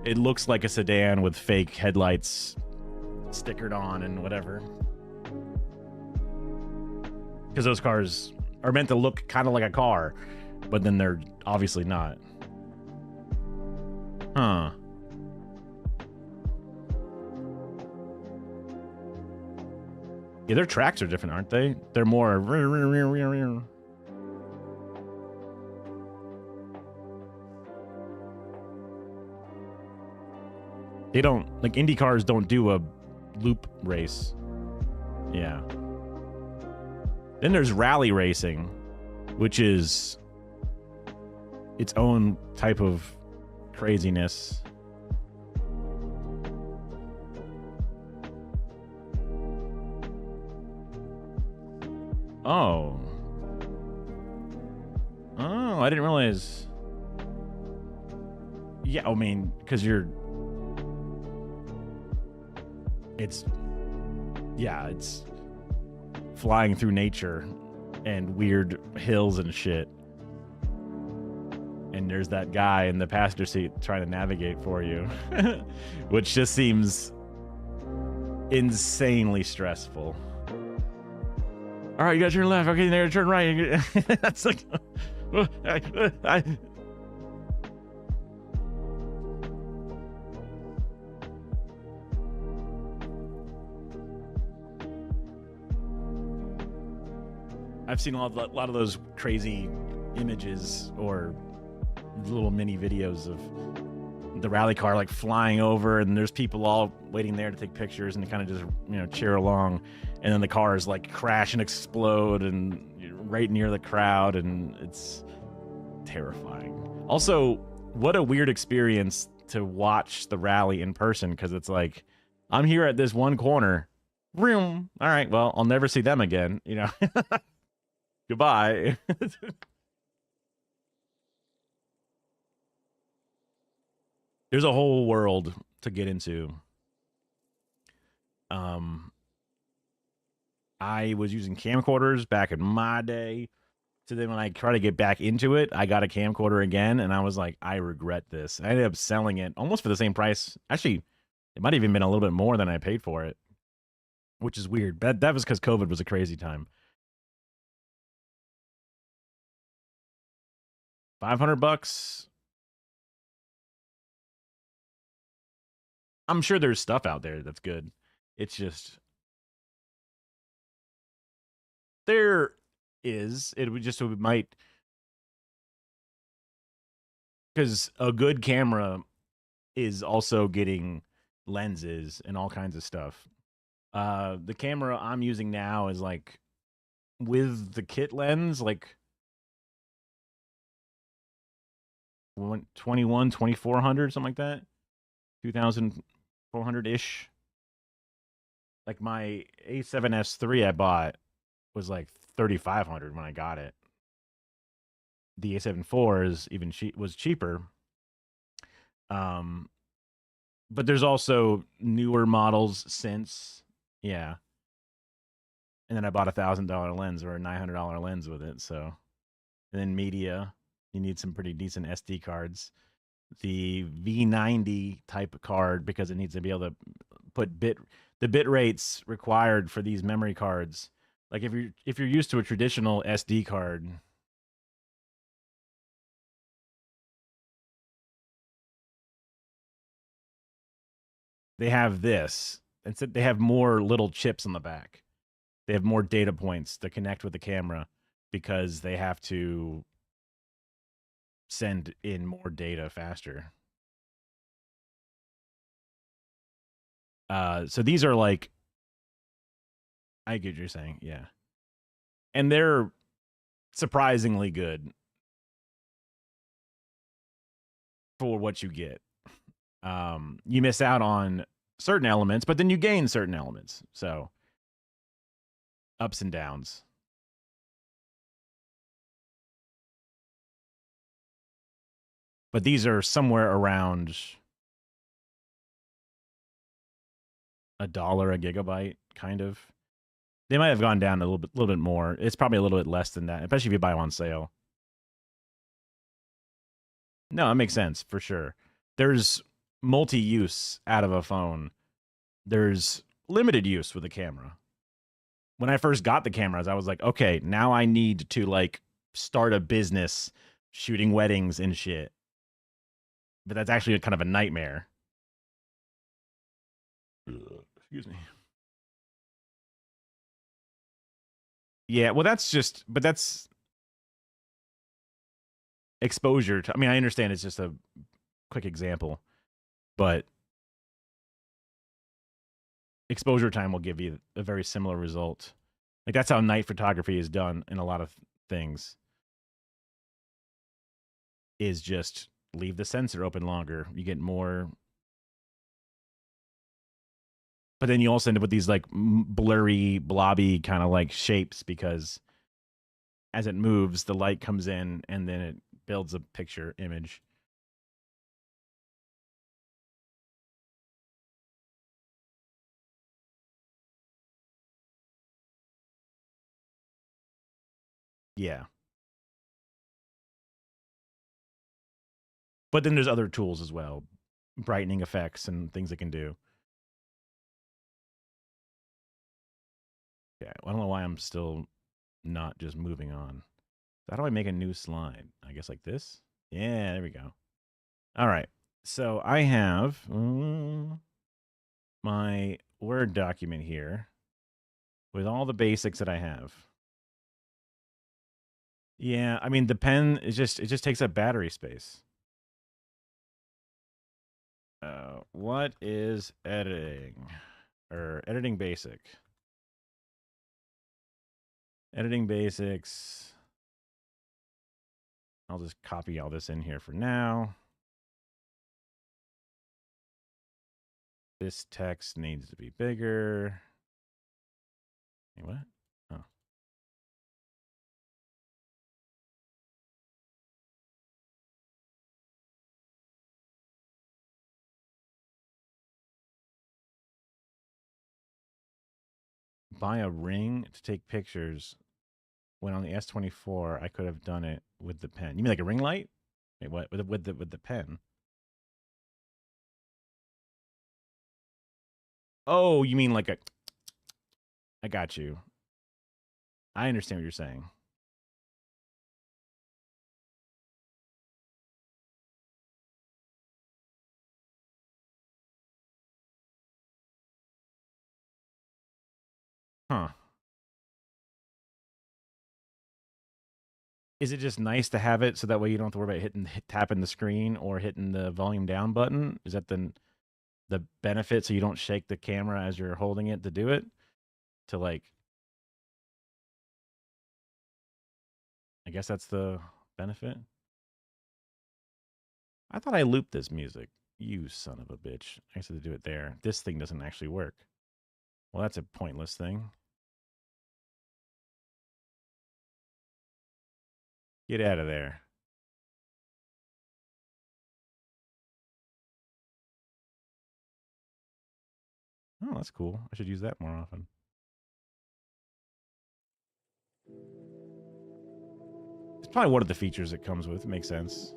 It looks like a sedan with fake headlights stickered on and whatever. Because those cars are meant to look kind of like a car, but then they're obviously not. Huh. Yeah, their tracks are different, aren't they? They're more... They don't... Like, Indy cars don't do a loop race. Yeah. Then there's rally racing, which is its own type of craziness. Oh. Oh, I didn't realize. Yeah, I mean, because it's flying through nature and weird hills and shit. And there's that guy in the passenger seat trying to navigate for you, which just seems insanely stressful. All right, you got to turn left. Okay, now turn right. That's like... I've seen a lot of those crazy images or little mini videos of the rally car like flying over, and there's people all waiting there to take pictures and to kind of just, you know, cheer along, and then the cars like crash and explode and right near the crowd, and it's terrifying. Also, what a weird experience to watch the rally in person, because it's like, I'm here at this one corner. Vroom. All right, well, I'll never see them again, you know. Goodbye. There's a whole world to get into. I was using camcorders back in my day. So then when I try to get back into it, I got a camcorder again, and I was like, I regret this. I ended up selling it almost for the same price. Actually, it might have even been a little bit more than I paid for it, which is weird. That was because COVID was a crazy time. $500. I'm sure there's stuff out there that's good. It's just there is. It might, because a good camera is also getting lenses and all kinds of stuff. The camera I'm using now is like with the kit lens, like 2400, something like that. 2400-ish. Like my A7S III I bought was like 3500 when I got it. The A7 IV was cheaper. But there's also newer models since, yeah. And then I bought $1,000 lens or a $900 lens with it. So, and then media, you need some pretty decent SD cards. The V90 type card, because it needs to be able to put the bit rates required for these memory cards, like if you're used to a traditional SD card, they have this. Instead, they have more little chips on the back. They have more data points to connect with the camera because they have to send in more data faster. So these are like, I get what you're saying, yeah. And they're surprisingly good for what you get. You miss out on certain elements, but then you gain certain elements. So ups and downs. But these are somewhere around $1 a gigabyte, kind of. They might have gone down a little bit more. It's probably a little bit less than that, especially if you buy them on sale. No, it makes sense for sure. There's multi-use out of a phone. There's limited use with a camera. When I first got the cameras, I was like, okay, now I need to like start a business shooting weddings and shit. But that's actually kind of a nightmare. Excuse me. Yeah, well, that's exposure to, I mean, I understand it's just a quick example, but exposure time will give you a very similar result. Like that's how night photography is done in a lot of things, is just leave the sensor open longer. You get more, but then you also end up with these like blurry, blobby kind of like shapes because as it moves, the light comes in and then it builds a picture image. Yeah. But then there's other tools as well, brightening effects and things it can do. Yeah, I don't know why I'm still not just moving on. How do I make a new slide? I guess like this? Yeah, there we go. All right. So I have my Word document here with all the basics that I have. Yeah, I mean the pen is it just takes up battery space. What is editing? Or editing basic? Editing basics. I'll just copy all this in here for now. This text needs to be bigger. Wait, what? Oh. Buy a ring to take pictures. When on the S24, I could have done it with the pen. You mean like a ring light? Wait, what? With the pen? Oh, you mean like a? I got you. I understand what you're saying. Huh. Is it just nice to have it so that way you don't have to worry about tapping the screen or hitting the volume down button? Is that the benefit, so you don't shake the camera as you're holding it to do it? To like, I guess that's the benefit. I thought I looped this music. You son of a bitch. I used to do it there. This thing doesn't actually work. Well, that's a pointless thing. Get out of there. Oh, that's cool. I should use that more often. It's probably one of the features it comes with. It makes sense.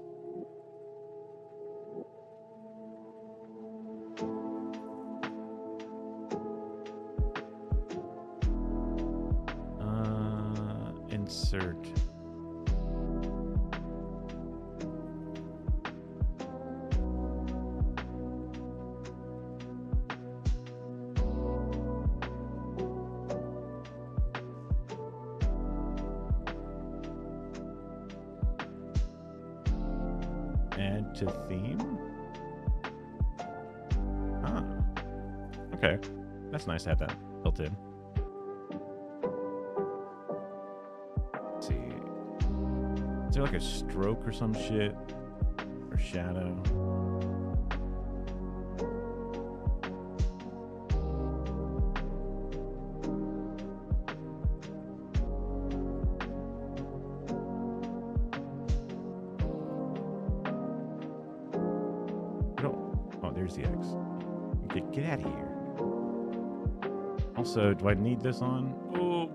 insert. Add to theme. Ah, okay. That's nice to have that built in. Let's see. Is there like a stroke or some shit? Or shadow? Oh, there's the X. Get out of here. Also, do I need this on? Oh.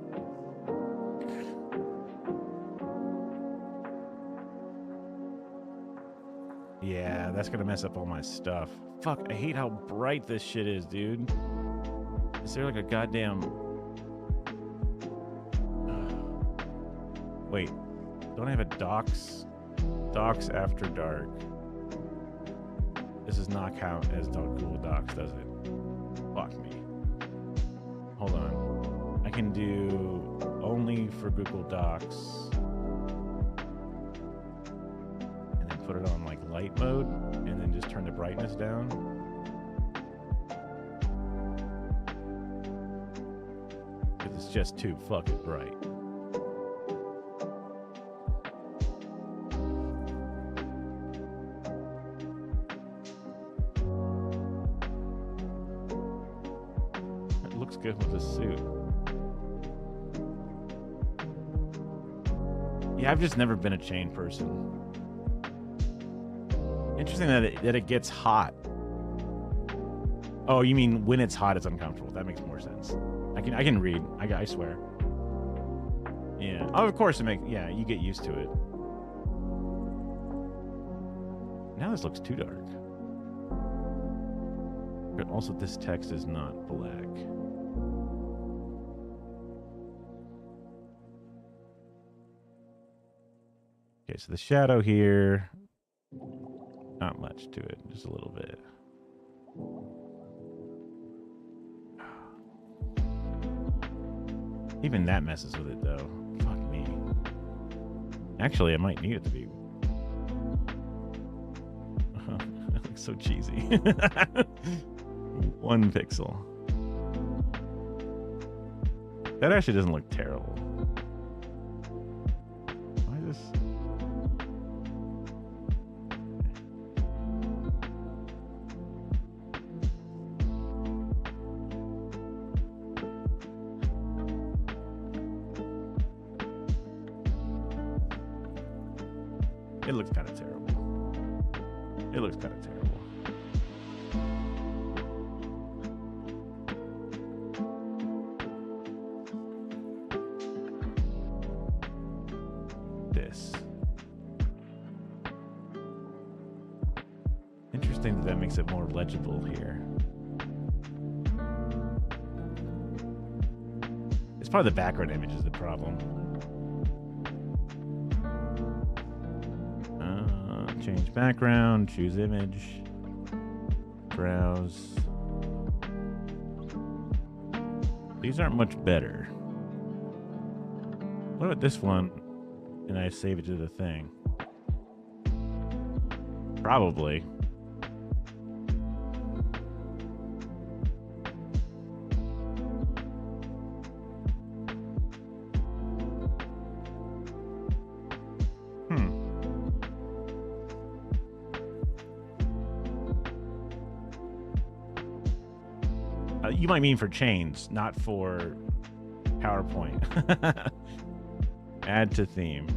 Yeah, that's gonna mess up all my stuff. Fuck, I hate how bright this shit is, dude. Is there like a goddamn... Wait, don't I have a docs? Docs after dark. This does not count as Google Docs, does it? Fuck me. Hold on. I can do only for Google Docs. And then put it on like light mode and then just turn the brightness down. Because it's just too fucking bright. Looks good with the suit. Yeah, I've just never been a chain person. Interesting that it gets hot. Oh, you mean when it's hot, it's uncomfortable. That makes more sense. I can read. I swear. Yeah. Oh, of course yeah, you get used to it. Now this looks too dark. But also this text is not black. Okay, so the shadow here, not much to it, just a little bit. Even that messes with it, though. Fuck me. Actually, I might need it to be. That looks so cheesy. 1 pixel. That actually doesn't look terrible. Why is this? It looks kind of terrible. It looks kind of terrible. This. Interesting that makes it more legible here. It's probably the background image is the problem. Change background, choose image, browse. These aren't much better. What about this one? And I save it to the thing. Probably. You might mean for chains, not for PowerPoint. Add to theme.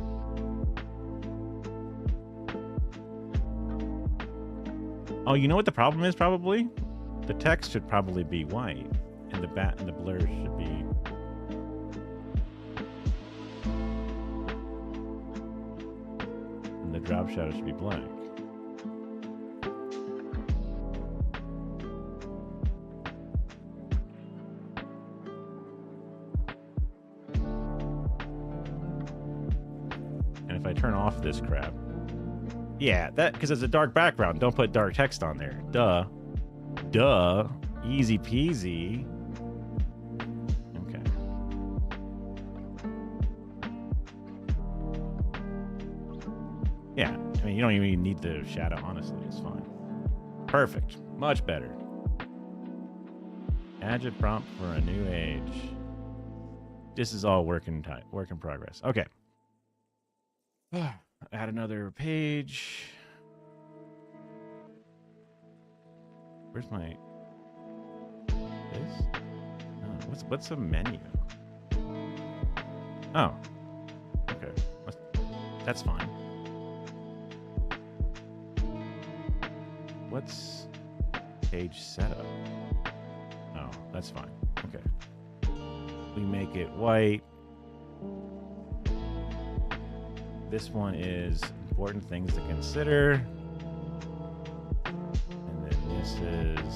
Oh, you know what the problem is probably? The text should probably be white, and the blur should be. And the drop shadow should be black. this crap. Yeah, that because it's a dark background. Don't put dark text on there. Duh. Duh. Easy peasy. Okay. Yeah, I mean, you don't even need the shadow, honestly. It's fine. Perfect. Much better. Agit prompt for a new age. This is all work in progress. Okay. Add another page. Where's my this? Oh, what's a menu? Oh. Okay. That's fine. What's page setup? Oh, that's fine. Okay. We make it white. This one is important things to consider. And then this is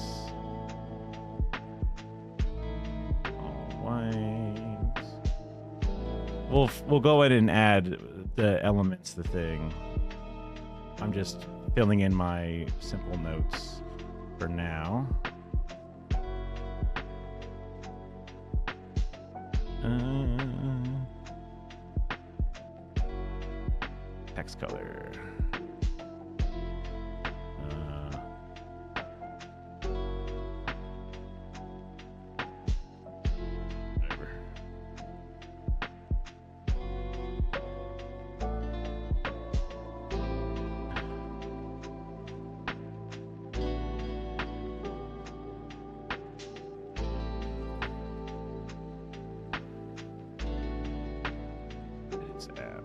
all white. We'll go in and add the elements, the thing. I'm just filling in my simple notes for now. Text color. Whatever. It's app.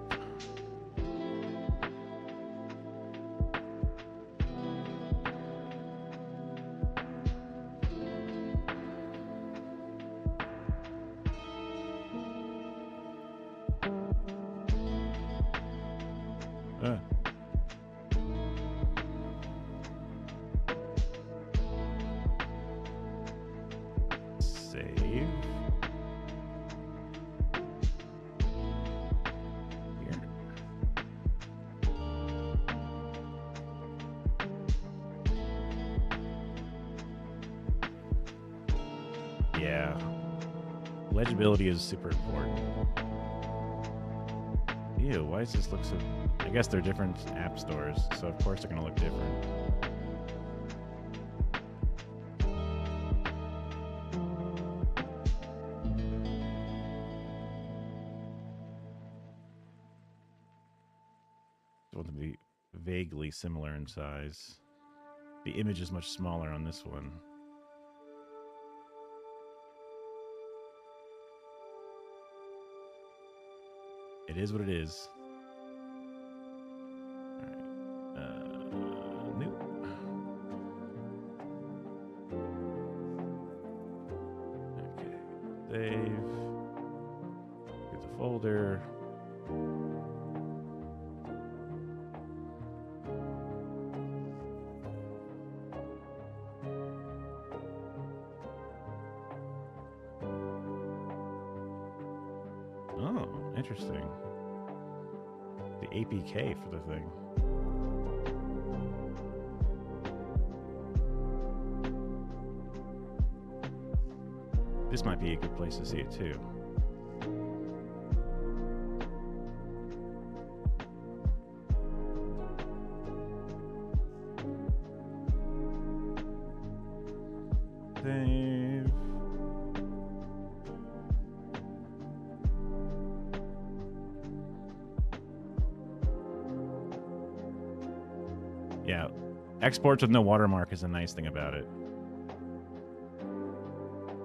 Save. Here. Yeah. Legibility is super important. Ew, why does this look so... I guess they're different app stores, so of course they're going to look different. I want them to be vaguely similar in size. The image is much smaller on this one. It is what it is. New. Okay. Save. Get the folder. Oh, interesting. The APK for the thing. This might be a good place to see it too. Save. Yeah, exports with no watermark is a nice thing about it.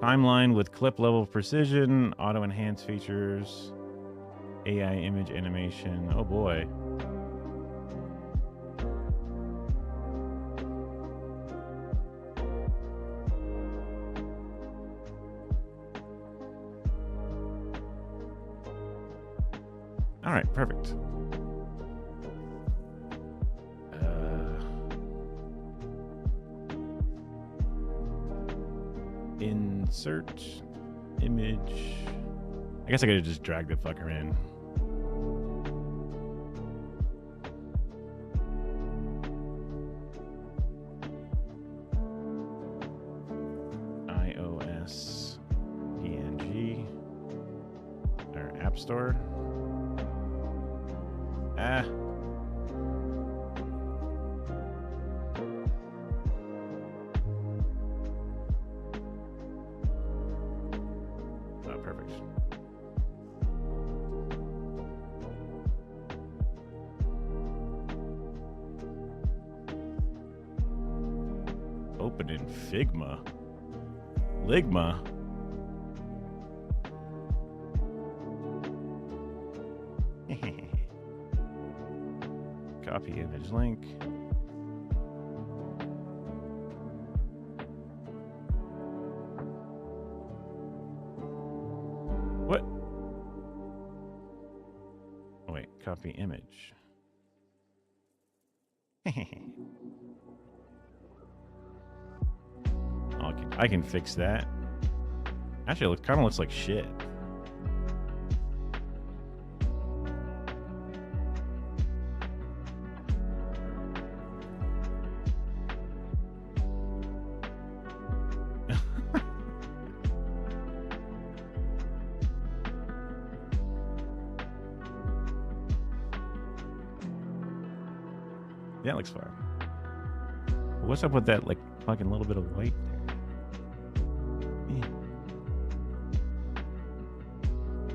Timeline with clip level precision, auto enhance features, AI image animation. Oh boy. All right, perfect. Insert image. I guess I could have just dragged the fucker in. App Store. Ah. Oh, perfect. Open in Figma. Ligma. Copy image link. What? Oh, wait, copy image. I can fix that. Actually, it kind of looks like shit. Yeah, it looks fine. What's up with that, like, fucking little bit of white there?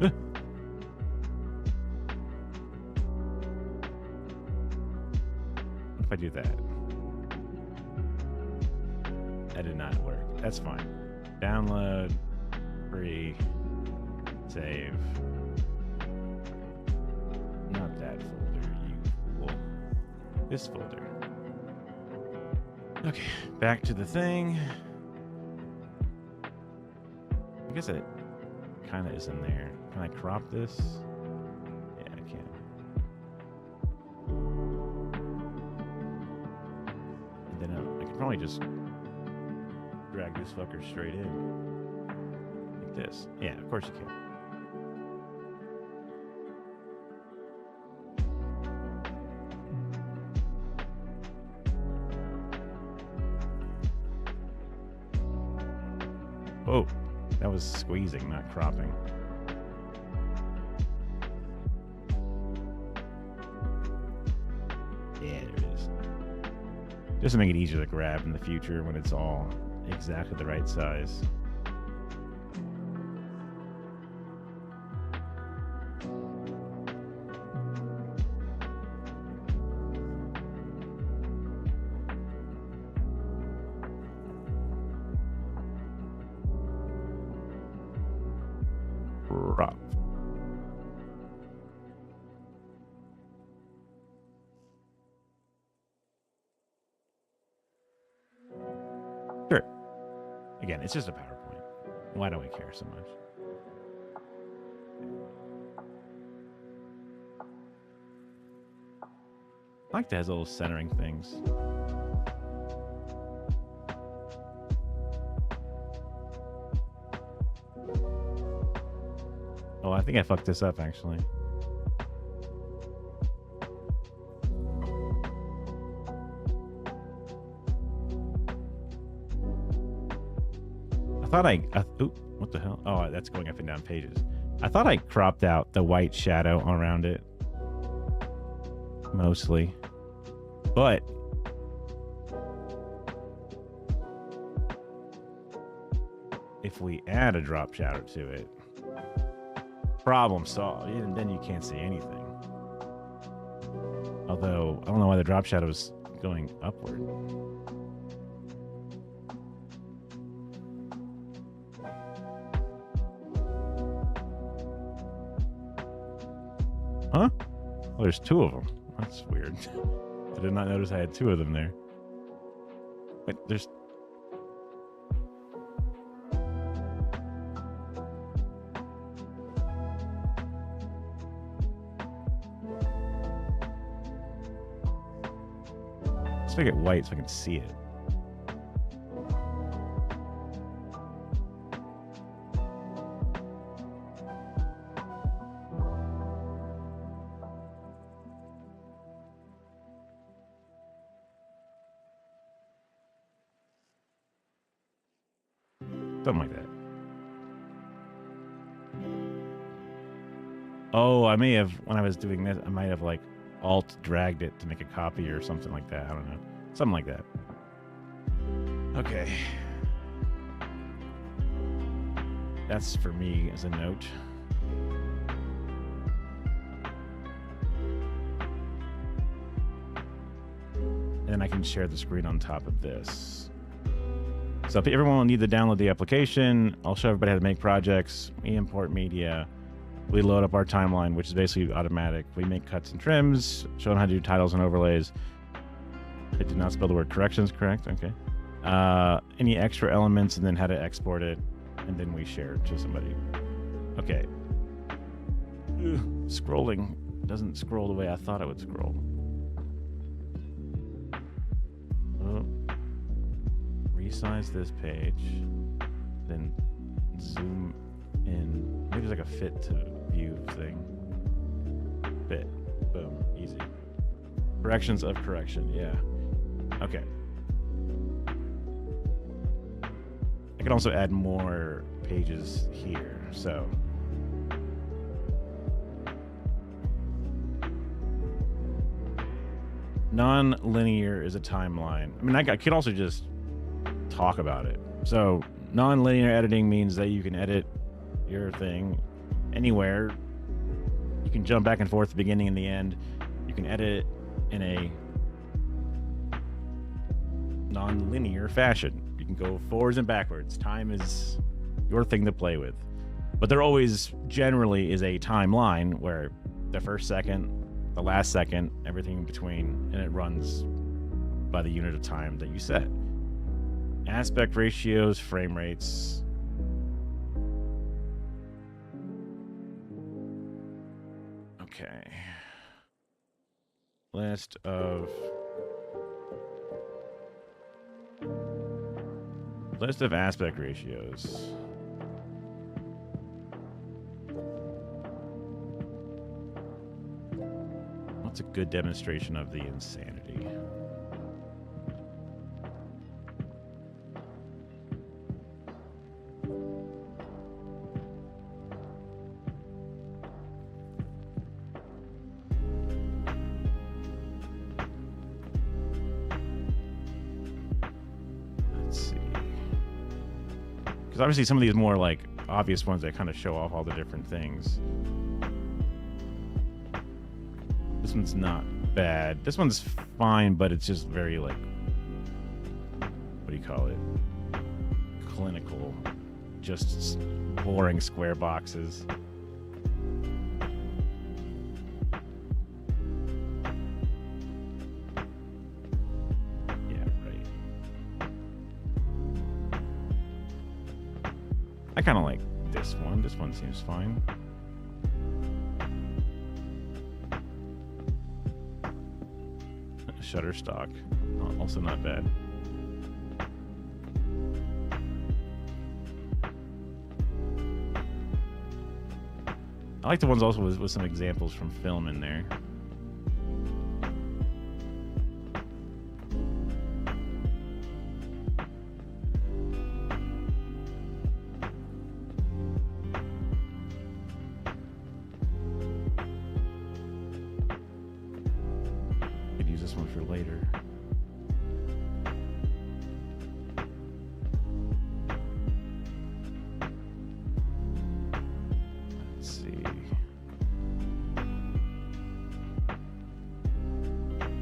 Yeah. What if I do that? That did not work. That's fine. Download. Free. Save. Not that folder, you fool. This folder. Okay, back to the thing. I guess it kind of is in there. Can I crop this? Yeah, I can. And then I could probably just drag this fucker straight in. Like this. Yeah, of course you can. Oh, that was squeezing, not cropping. Yeah, there it is. Just to make it easier to grab in the future when it's all exactly the right size. Crop. Sure. Again, it's just a PowerPoint. Why do I care so much? I like that it has little centering things. Oh, I think I fucked this up, actually. I thought ooh, what the hell? Oh, that's going up and down pages. I thought I cropped out the white shadow around it. Mostly. But if we add a drop shadow to it, problem solved. Even then you can't see anything. Although, I don't know why the drop shadow is going upward. Huh? Oh, there's two of them. That's weird. I did not notice I had two of them there. Wait, there's... Let's make it white so I can see it. Something like that. Oh, I may have, when I was doing this, I might have like alt dragged it to make a copy or something like that. I don't know. Something like that. Okay. That's for me as a note. And then I can share the screen on top of this. So everyone will need to download the application. I'll show everybody how to make projects. We import media. We load up our timeline, which is basically automatic. We make cuts and trims, show them how to do titles and overlays. I did not spell the word corrections correct. Okay. Any extra elements, and then how to export it. And then we share it to somebody. Okay. Scrolling doesn't scroll the way I thought it would scroll. Oh. Resize this page, then zoom in. Maybe there's like a fit to view thing. Fit. Boom. Easy. Corrections of correction. Yeah. Okay. I can also add more pages here. So non-linear is a timeline. I mean, I could also just talk about it. So non-linear editing means that you can edit your thing anywhere. You can jump back and forth, the beginning and the end. You can edit it in a non-linear fashion. You can go forwards and backwards. Time is your thing to play with. But there always generally is a timeline where the first second, the last second, everything in between, and it runs by the unit of time that you set. Aspect ratios, frame rates. Okay. List of aspect ratios. What's a good demonstration of the insanity? Because obviously some of these more like obvious ones that kind of show off all the different things. This one's not bad. This one's fine, but it's just very like, what do you call it? Clinical. Just boring square boxes. I kind of like this one. This one seems fine. Shutterstock. Also not bad. I like the ones also with some examples from film in there.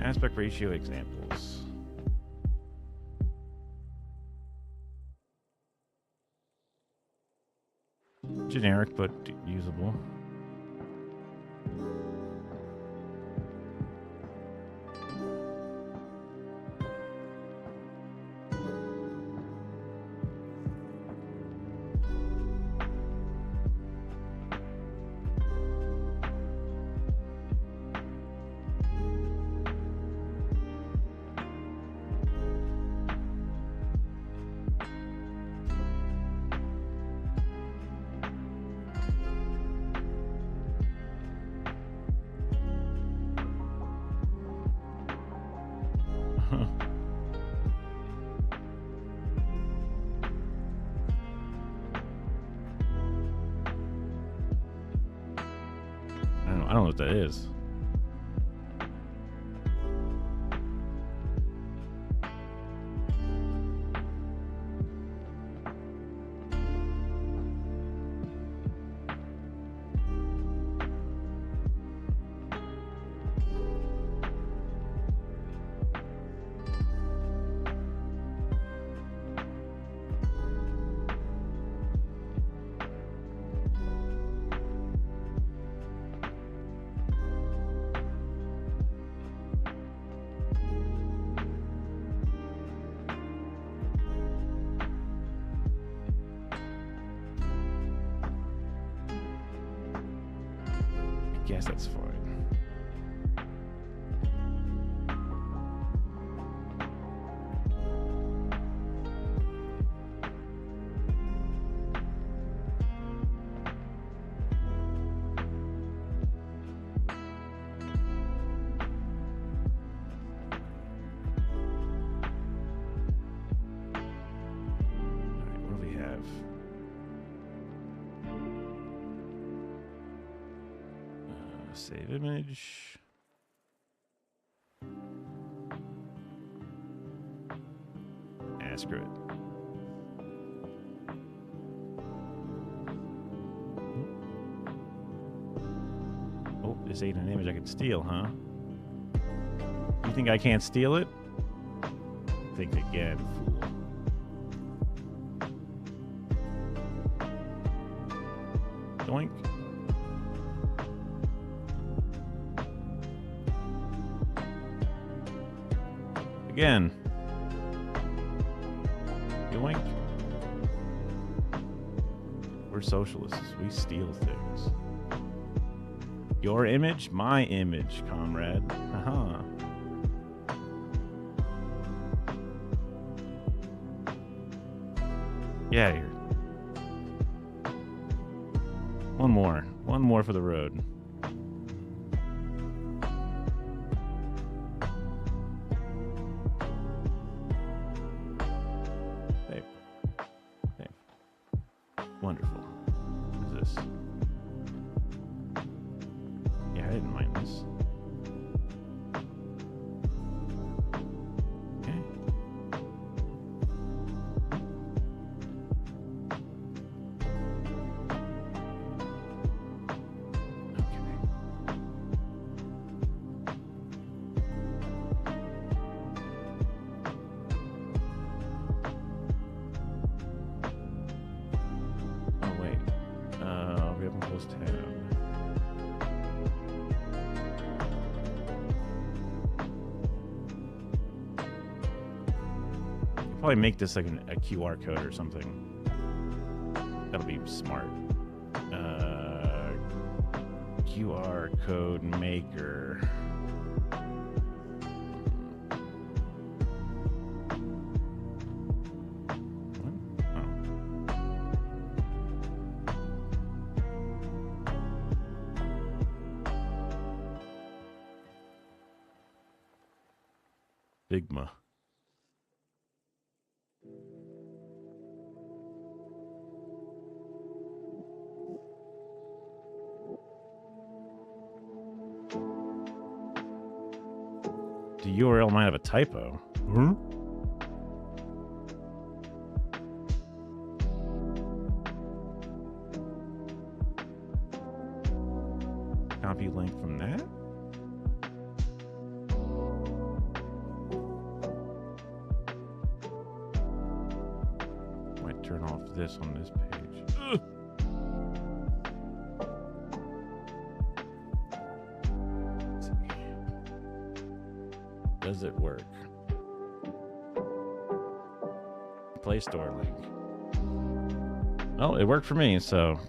Aspect ratio examples. Generic, but usable. don't know what that is. I guess that's fine. Save image. Screw it. Oh, this ain't an image I can steal, huh? You think I can't steal it? Think again, fool. Doink. Again. Yoink. We're socialists. We steal things. Your image, my image, comrade. Haha. Get out of here. One more. One more for the road. Wonderful. What is this? Yeah, I didn't mind this. Okay. Probably make this like a QR code or something. That'll be smart. QR code maker. Figma. The URL might have a typo. Hmm? Copy link from that. Might turn off this on this page. Ugh. Does it work? Play Store link. Well, it worked for me, so.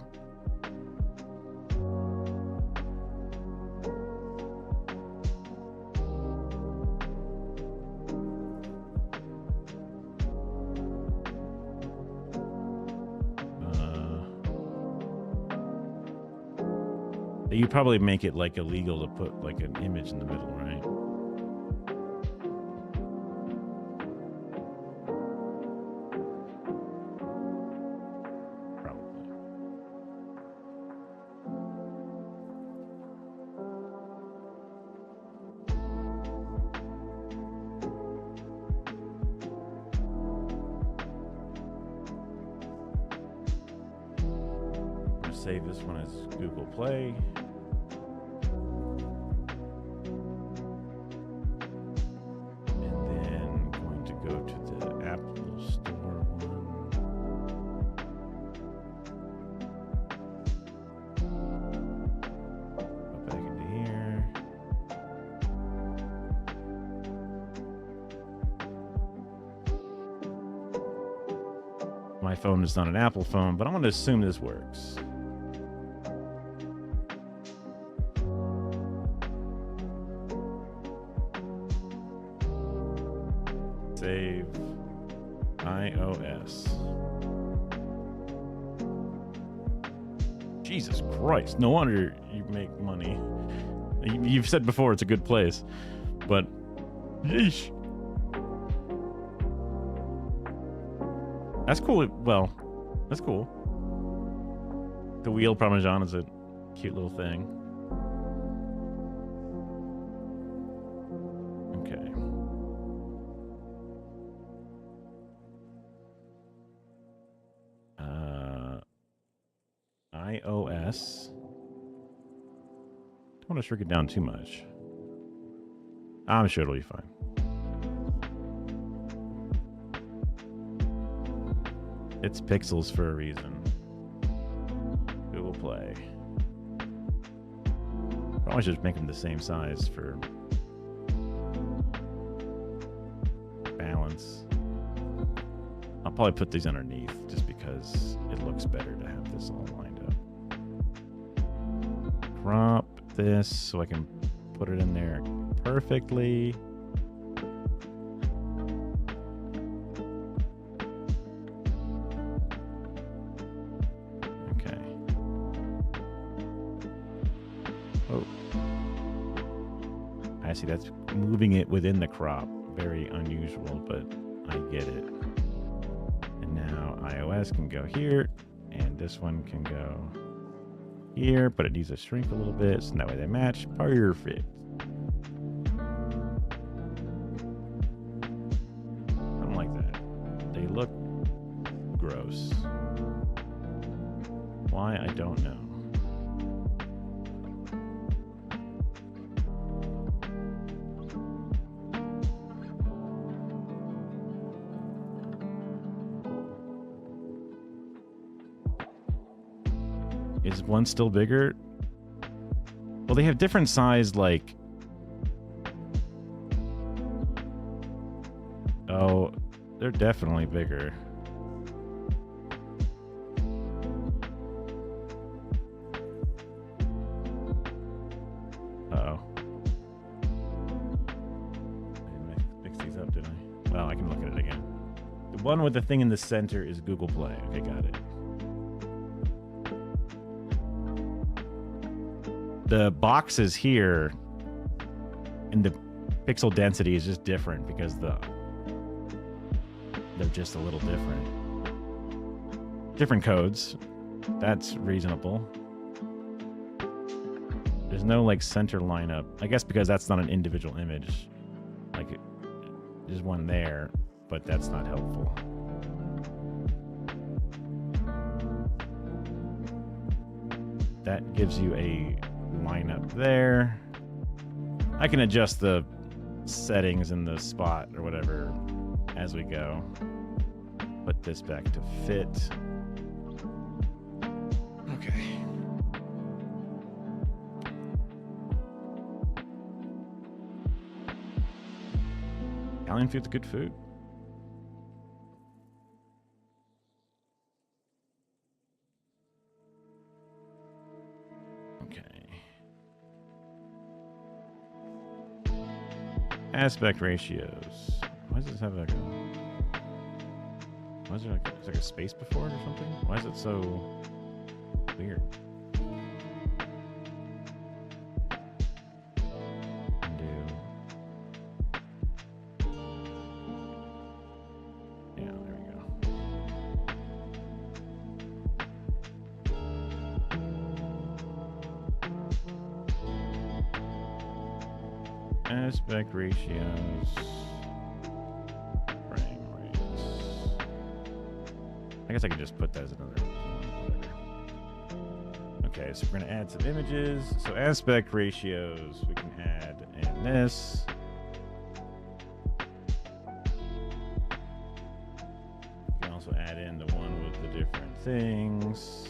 You probably make it like illegal to put like an image in the middle, right? save this one as Google Play. And then going to go to the Apple Store one. Go back into here. My phone is not an Apple phone, but I'm going to assume this works. Save iOS. Jesus Christ. No wonder you make money. You've said before it's a good place, but yeesh. That's cool. Well, that's cool. The wheel Parmesan is a cute little thing. Okay. iOS. Don't want to shrink it down too much. I'm sure it'll be fine. It's pixels for a reason. Google Play. Probably should make them the same size for balance. I'll probably put these underneath just because it looks better to have this all lined up. Crop this so I can put it in there perfectly. I see that's moving it within the crop. Very unusual, but I get it. And now iOS can go here, and this one can go here, but it needs to shrink a little bit, so that way they match. Perfect. I don't like that. They look gross. Why, I don't know. Is one still bigger? Well, they have different size, like... Oh, they're definitely bigger. Uh-oh. I mixed these up, didn't I? Well, I can look at it again. The one with the thing in the center is Google Play. Okay, got it. The boxes here and the pixel density is just different because they're just a little different. Different codes. That's reasonable. There's no like center lineup. I guess because that's not an individual image. Like there's one there, but that's not helpful. That gives you a line up there. I can adjust the settings in the spot or whatever as we go. Put this back to fit. Okay. Italian food's good food. Aspect ratios. Why does this have like a... Why is there like, is there a space before it or something? Why is it so weird? Undo. Yeah, there we go. Aspect ratios. Frame rates. I guess I can just put that as another one. Whatever. Okay, so we're gonna add some images. So aspect ratios we can add in this. You can also add in the one with the different things.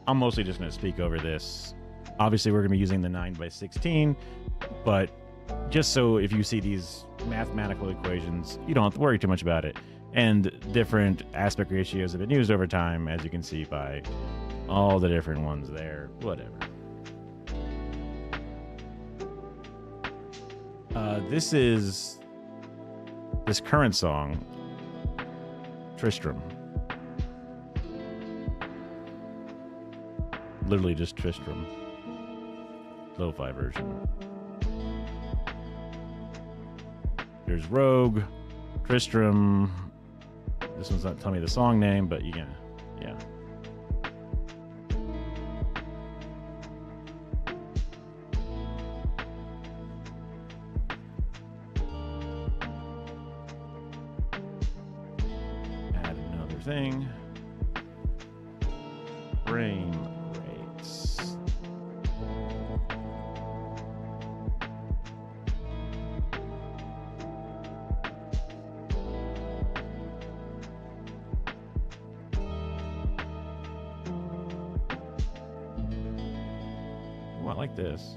I'm mostly just gonna speak over this. Obviously, we're gonna be using the 9x16, but just so if you see these mathematical equations, you don't have to worry too much about it. And different aspect ratios have been used over time, as you can see by all the different ones there. Whatever. This is this current song, Tristram. Literally just Tristram. Lo-fi version. There's Rogue, Tristram. This one's not telling me the song name, but yeah. Add another thing. Frame rates. Well, I like this.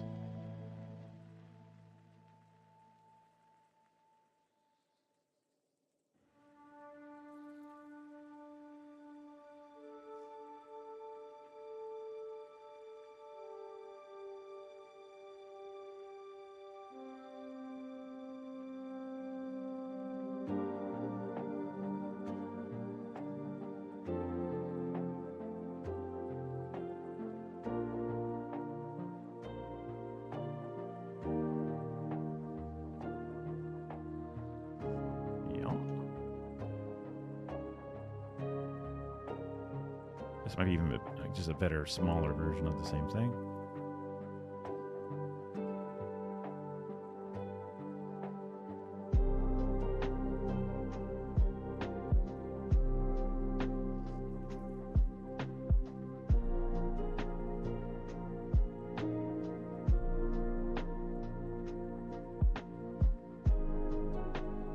This might be even just a better, smaller version of the same thing.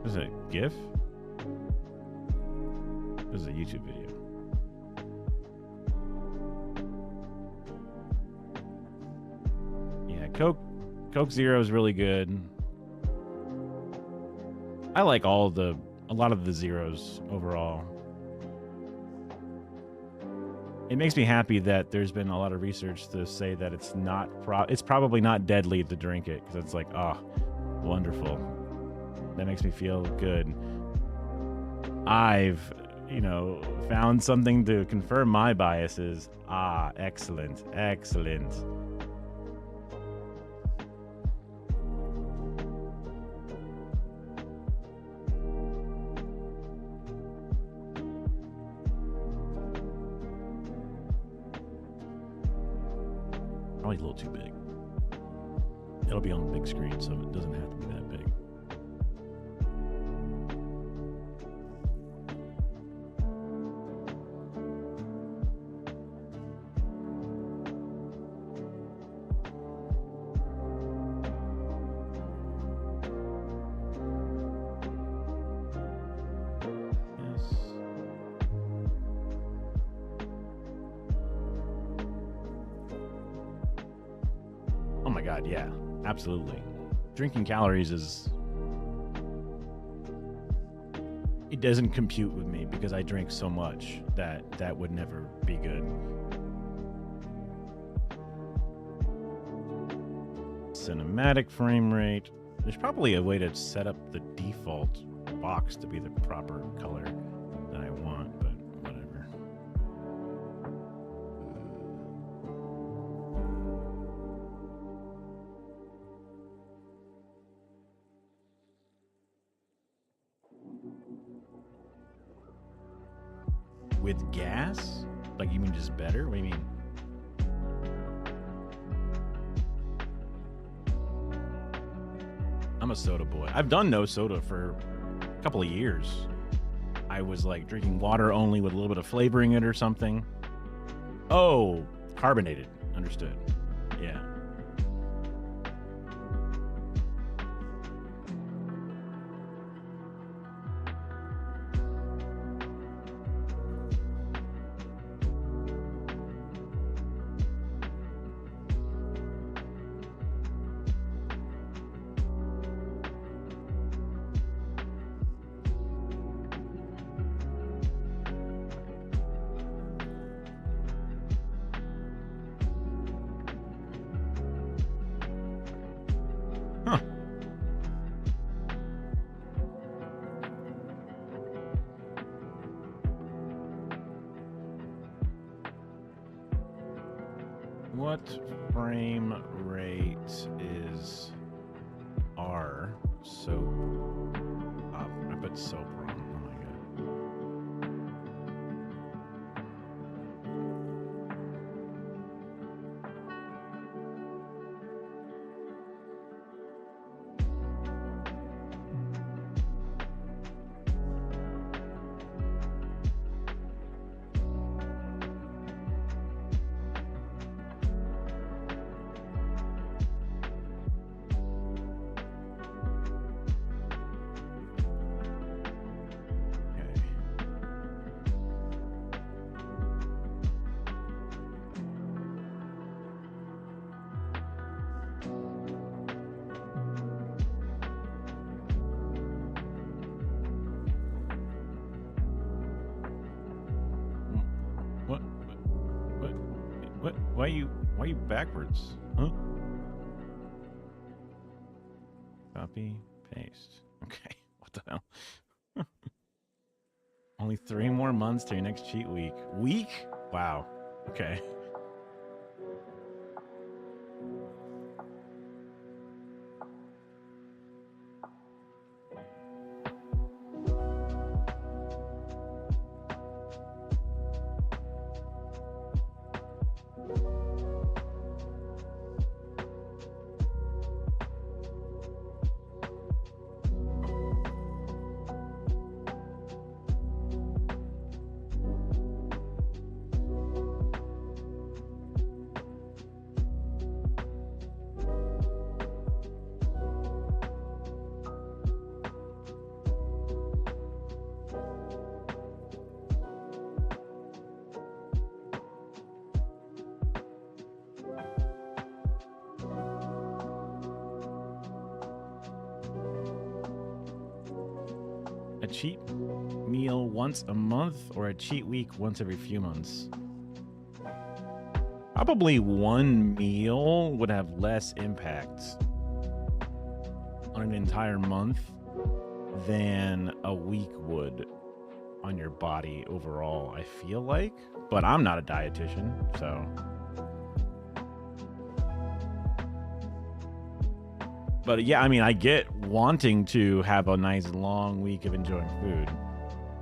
This is a GIF? This is a YouTube video. Coke Zero is really good. I like a lot of the zeros overall. It makes me happy that there's been a lot of research to say that it's probably not deadly to drink it, because it's like, wonderful. That makes me feel good. I've, found something to confirm my biases. Excellent. Probably a little too big. It'll be on the big screen, so it doesn't have to be that big. God, yeah, absolutely. Drinking calories it doesn't compute with me because I drink so much that would never be good. Cinematic frame rate. There's probably a way to set up the default box to be the proper color that I want, but whatever. With gas? Like, you mean just better? What do you mean? I'm a soda boy. I've done no soda for couple of years, I was like drinking water only with a little bit of flavoring in it or something. Oh, carbonated. Understood. Yeah. What frame rate is R soap up? I put soap wrong. Oh my god. What? Why are you backwards? Huh? Copy, paste. Okay, what the hell? Only 3 more months to your next cheat week. Week? Wow. Okay. A cheat meal once a month or a cheat week once every few months? Probably one meal would have less impact on an entire month than a week would on your body overall, I feel like. But I'm not a dietitian, so. But yeah, I mean, I get wanting to have a nice long week of enjoying food.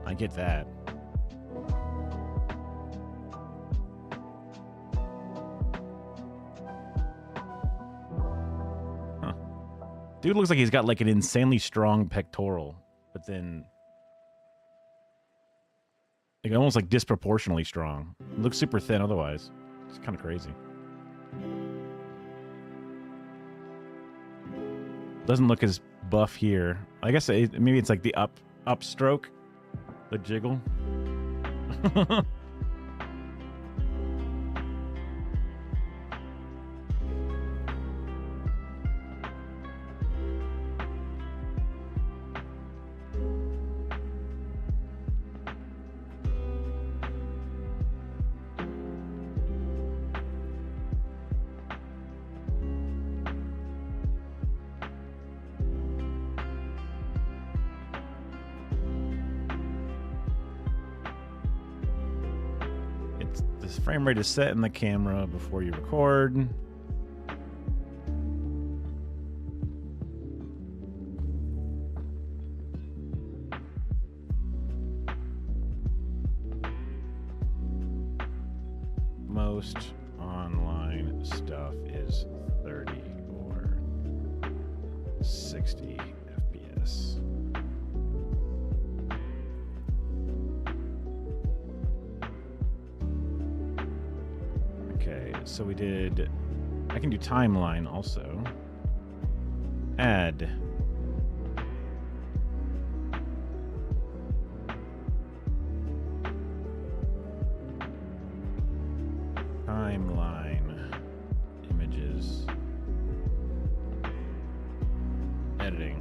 I get that. Huh. Dude looks like he's got like an insanely strong pectoral, but then like almost like disproportionately strong. Looks super thin otherwise. It's kind of crazy. Doesn't look as buff here. I guess maybe it's like the up stroke, the jiggle. Frame rate is set in the camera before you record. Most online stuff is 30 or 60 FPS. So we did. I can do timeline also. Add. Timeline. Images. Editing.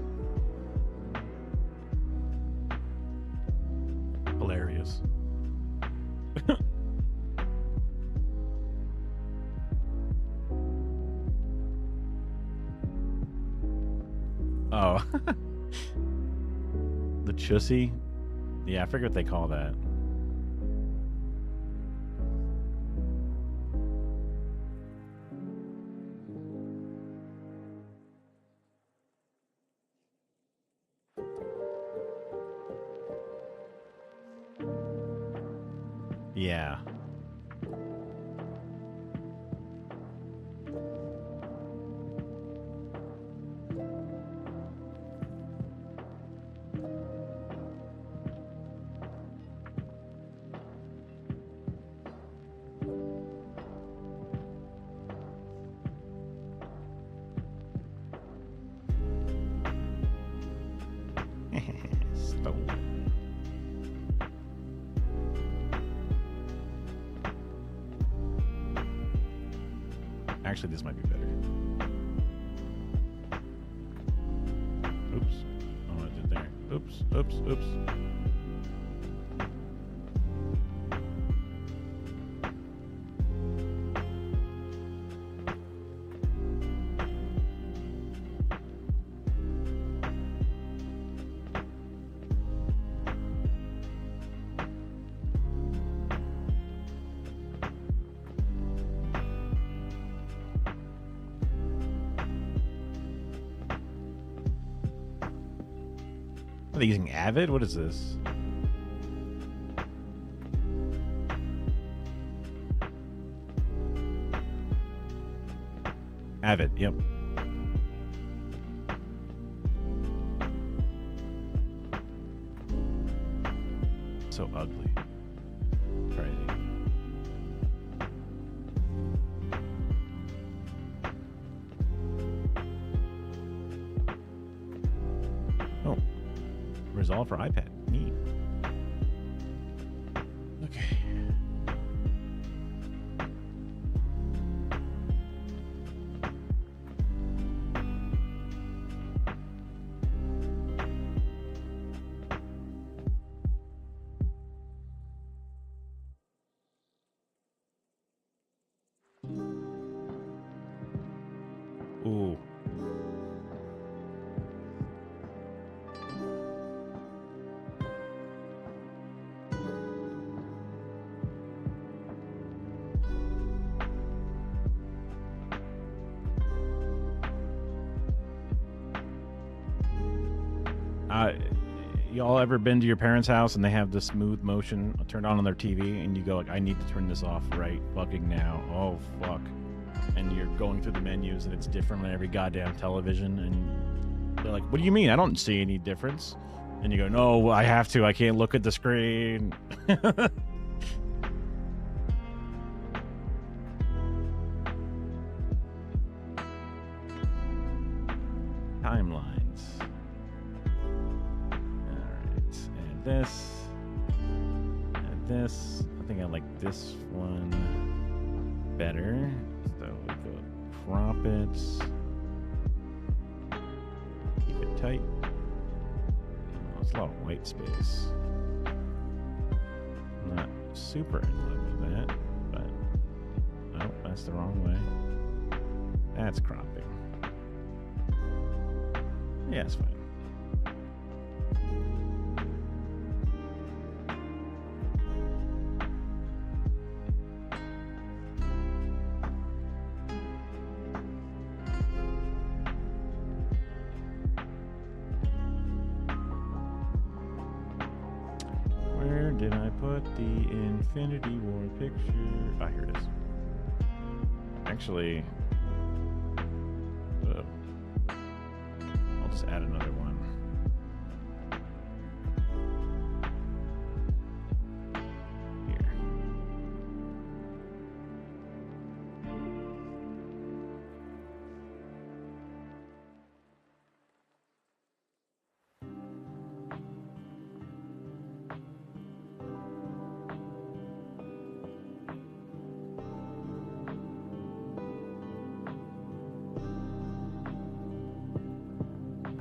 Hilarious. Oh. The chussy? Yeah, I forget what they call that. Yeah. Stolen. Actually, this might be better. Oops. Oh, I did there. Oops, oops, oops. Are they using Avid? What is this? Avid, yep. So ugly. Crazy. Oh. Resolve for iPad. Neat. Okay. Ooh. Y'all ever been to your parents' house and they have the smooth motion turned on their TV and you go like, I need to turn this off right fucking now. Oh fuck. And you're going through the menus and it's different on every goddamn television and they're like, what do you mean? I don't see any difference. And you go, no, I have to. I can't look at the screen. Timelines. This and this. I think I like this one better. So we go crop it. Keep it tight. Oh, it's a lot of white space. I'm not super in love with that, but oh, that's the wrong way. That's cropping. Yeah, it's fine. Did I put the Infinity War picture? Ah, here it is. Actually, I'll just add another one. Here.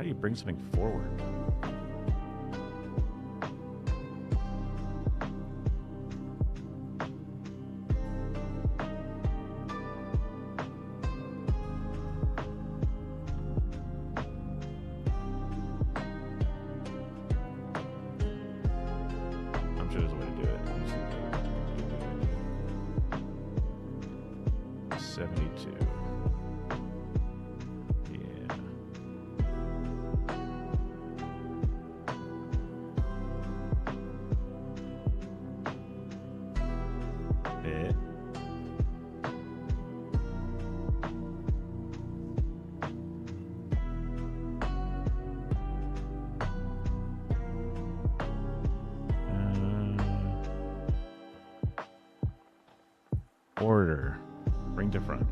do you bring something forward? I'm sure there's a way to do it. You just need to 72. Yeah. Bit. Order. Bring to front.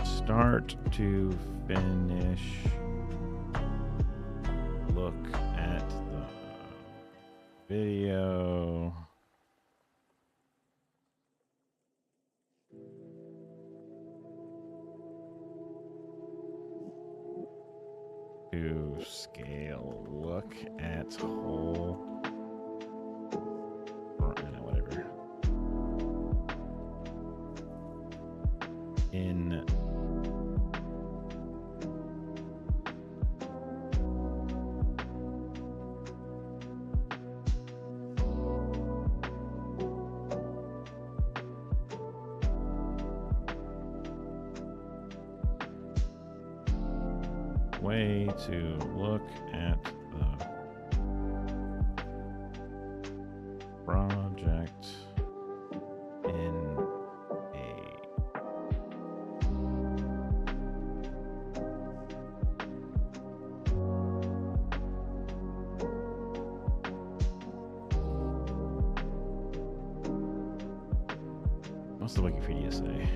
Start to finish. Look at the video. To scale. Look at whole. Whatever. In way to look at the project in a what's the Wikipedia say?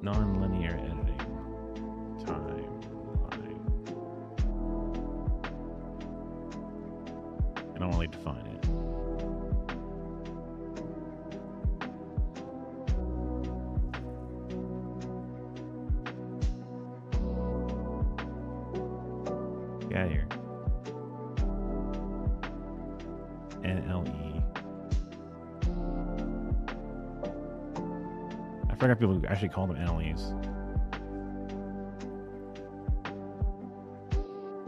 Non-linear editing timeline. And I'll only define it. Get out of here. NLE. I forgot people actually call them NLEs.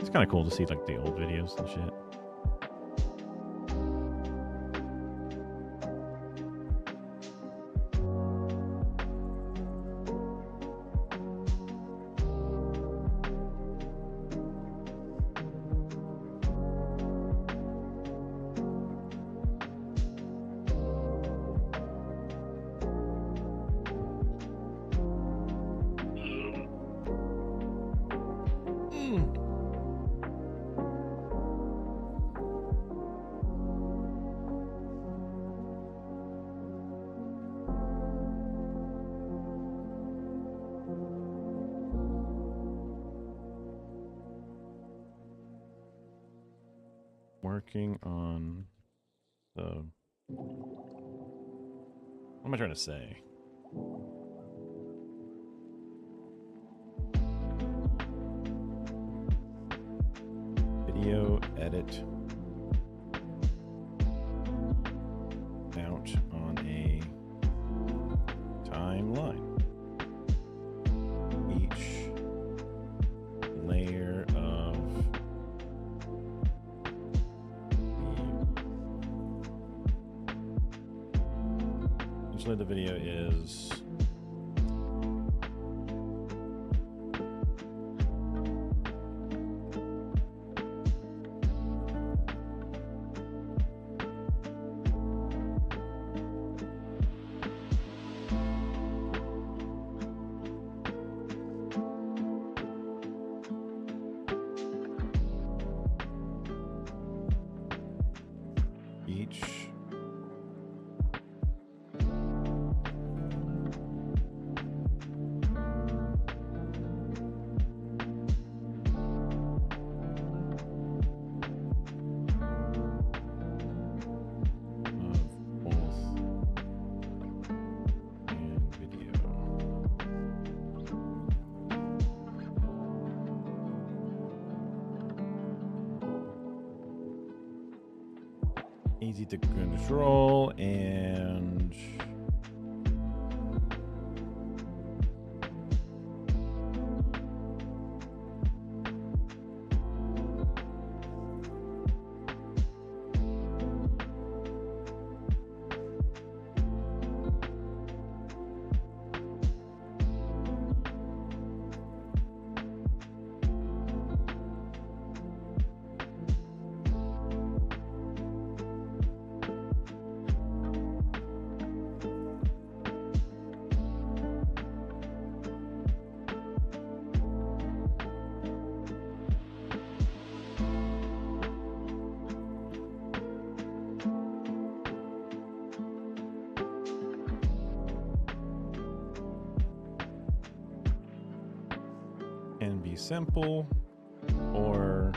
It's kind of cool to see like the old videos and shit. Working on the... What am I trying to say? Essentially, the video is each of both and video. Easy to control and can be simple or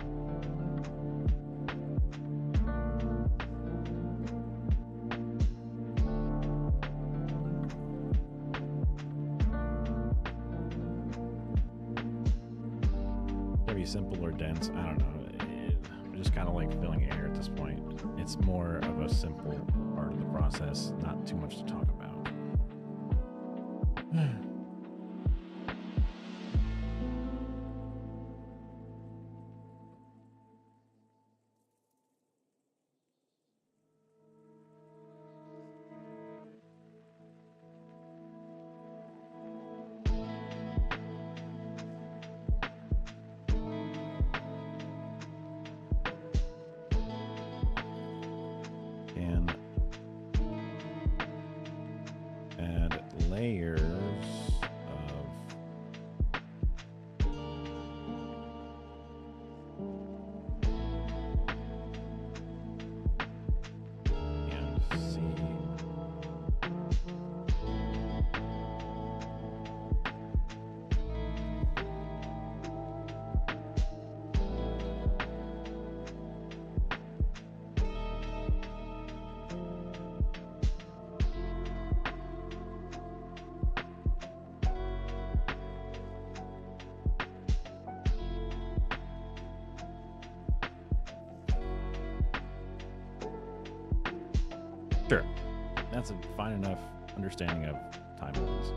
can be simple or dense. I don't know. I'm just kind of like filling air at this point. It's more of a simple part of the process, not too much to talk about. And add layers of and see. Sure, that's a fine enough understanding of timelines.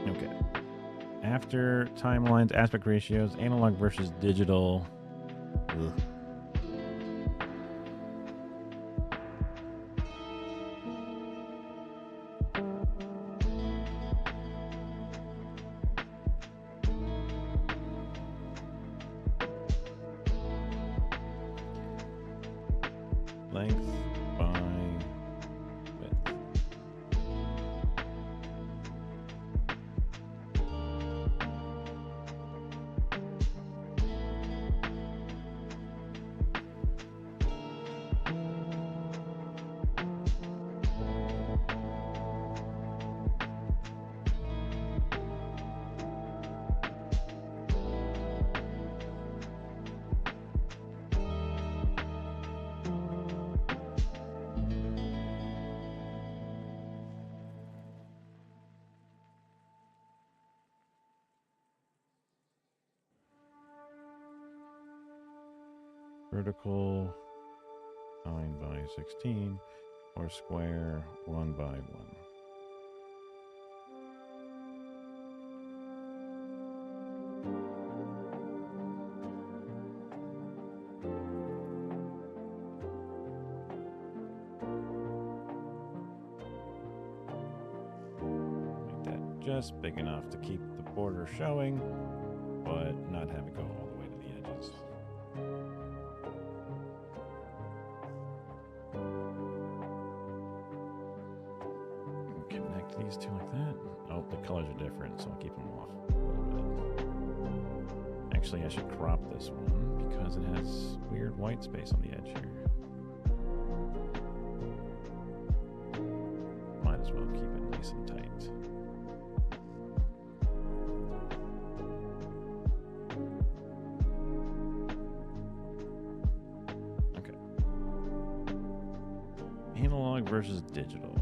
Okay. After timelines, aspect ratios, analog versus digital. Ugh. Length by width. vertical 9 by 16 or square 1 by 1. Make that just big enough to keep the border showing, but not have it go all the way to the edges. Connect these two like that. Oh, the colors are different, so I'll keep them off a little bit. Actually, I should crop this one because it has weird white space on the edge here. Might as well keep it nice and tight. Okay. Analog versus digital.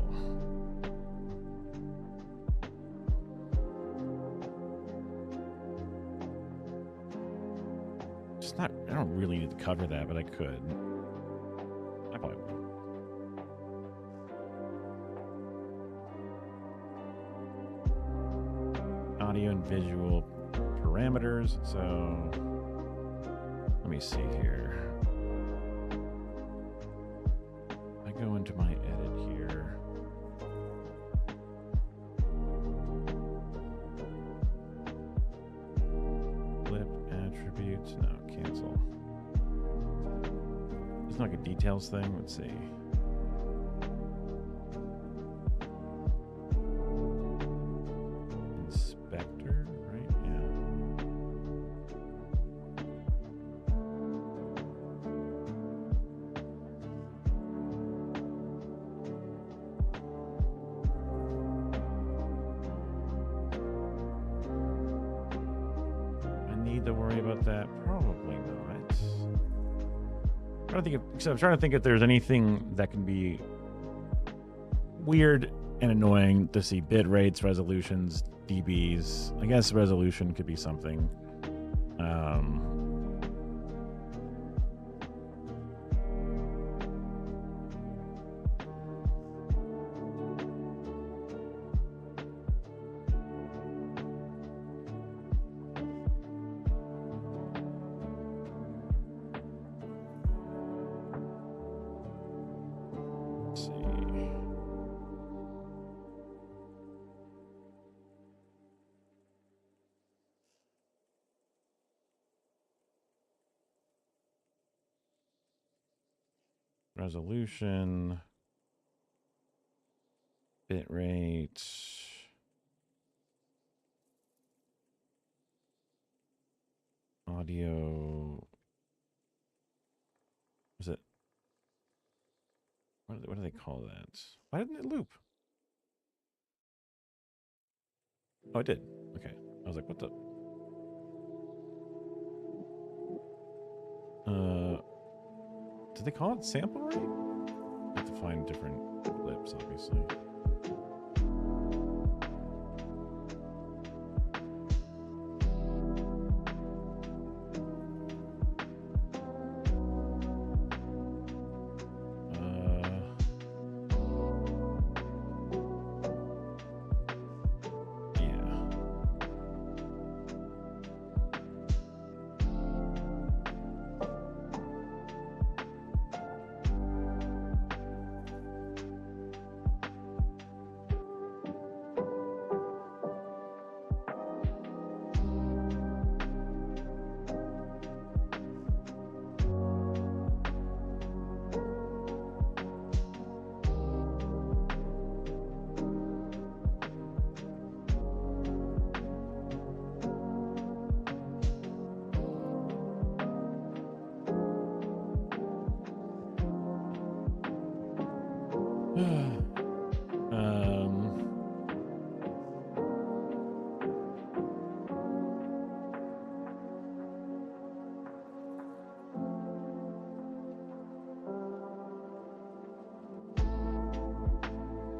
It's not, I don't really need to cover that, but I could. I probably will. Audio and visual parameters. So let me see here. I go into my edit here. Flip attributes. No, cancel. It's not like a details thing. Let's see. Inspector, right? Yeah. I need to worry about that? Probably not. I'm trying to think if there's anything that can be weird and annoying to see. Bit rates, resolutions, dBs. I guess resolution could be something. Let's see. Resolution, bit rate, audio. Was it? What do they call that? Why didn't it loop? Oh, it did. Okay. I was like, what the? Did they call it sample rate? I have to find different clips, obviously.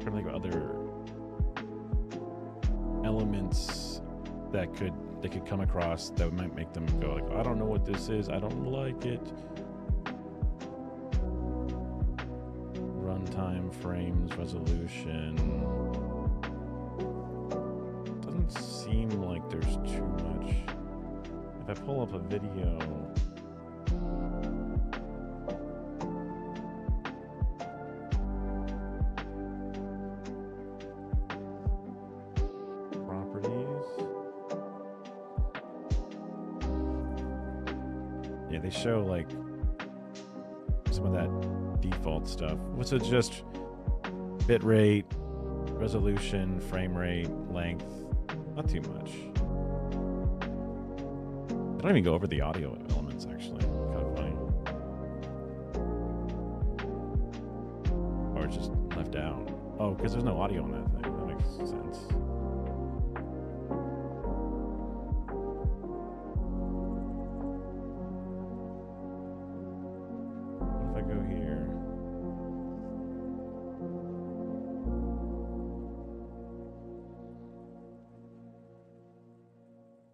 Trying to think of other elements that they could come across that might make them go like, I don't know what this is, I don't like it. time frames, resolution. Doesn't seem like there's too much. If I pull up a video, properties. Yeah, they show like some of that default stuff. What's it just bit rate, resolution, frame rate, length? Not too much. I don't even go over the audio elements actually. Kind of funny. Or it's just left out. Oh, because there's no audio on that thing. That makes sense. What if I go here?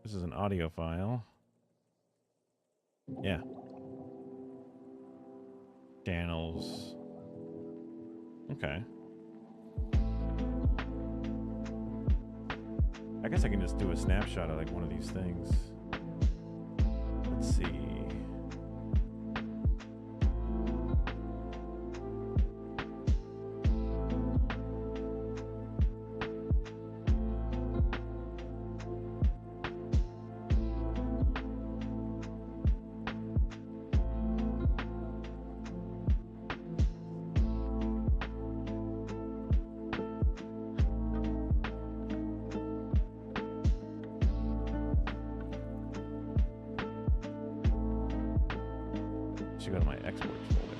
This is an audio file. Yeah. Channels. Okay. I guess I can just do a snapshot of like one of these things. Let's see. Should go to my exports folder.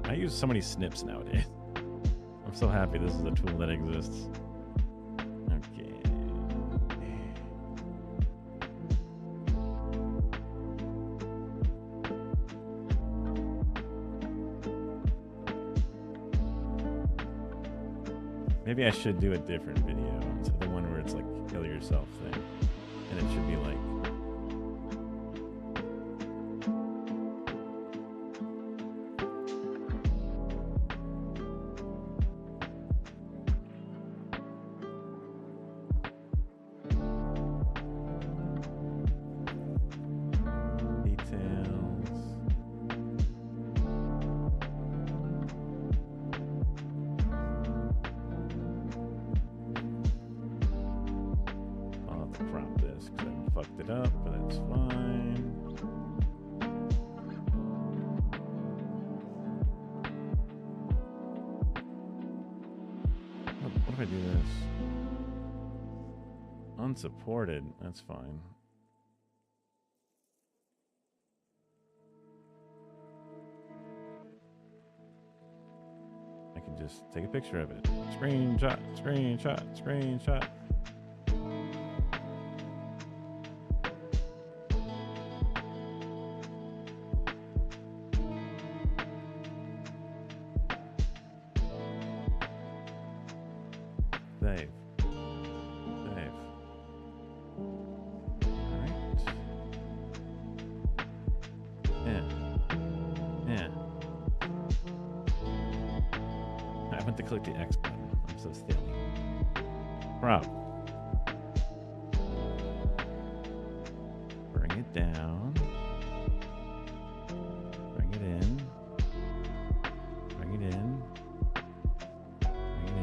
I use so many snips nowadays. I'm so happy this is a tool that exists. Okay. Maybe I should do a different video. So the one where it's like kill yourself thing. And it should be like it up, but that's fine. What if I do this? Unsupported, that's fine. I can just take a picture of it. Screenshot, screenshot, screenshot. Save. Save. Alright. Yeah. Yeah. I went to click the X button. I'm so silly. Crop. Bring it down. Bring it in. Bring it in. Bring it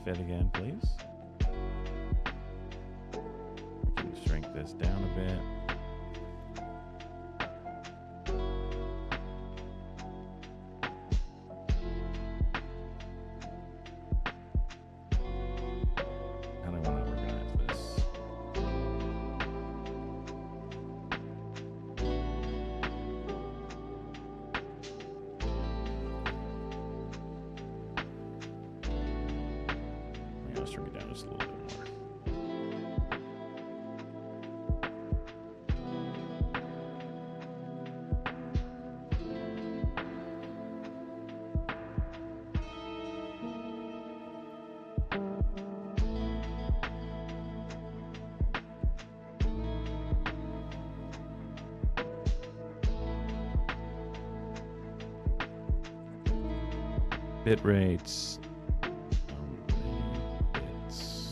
fit again, please. We can shrink this down a bit. How do I want to organize this? I'm going to shrink it down just a little bit more. Bit rates. Bits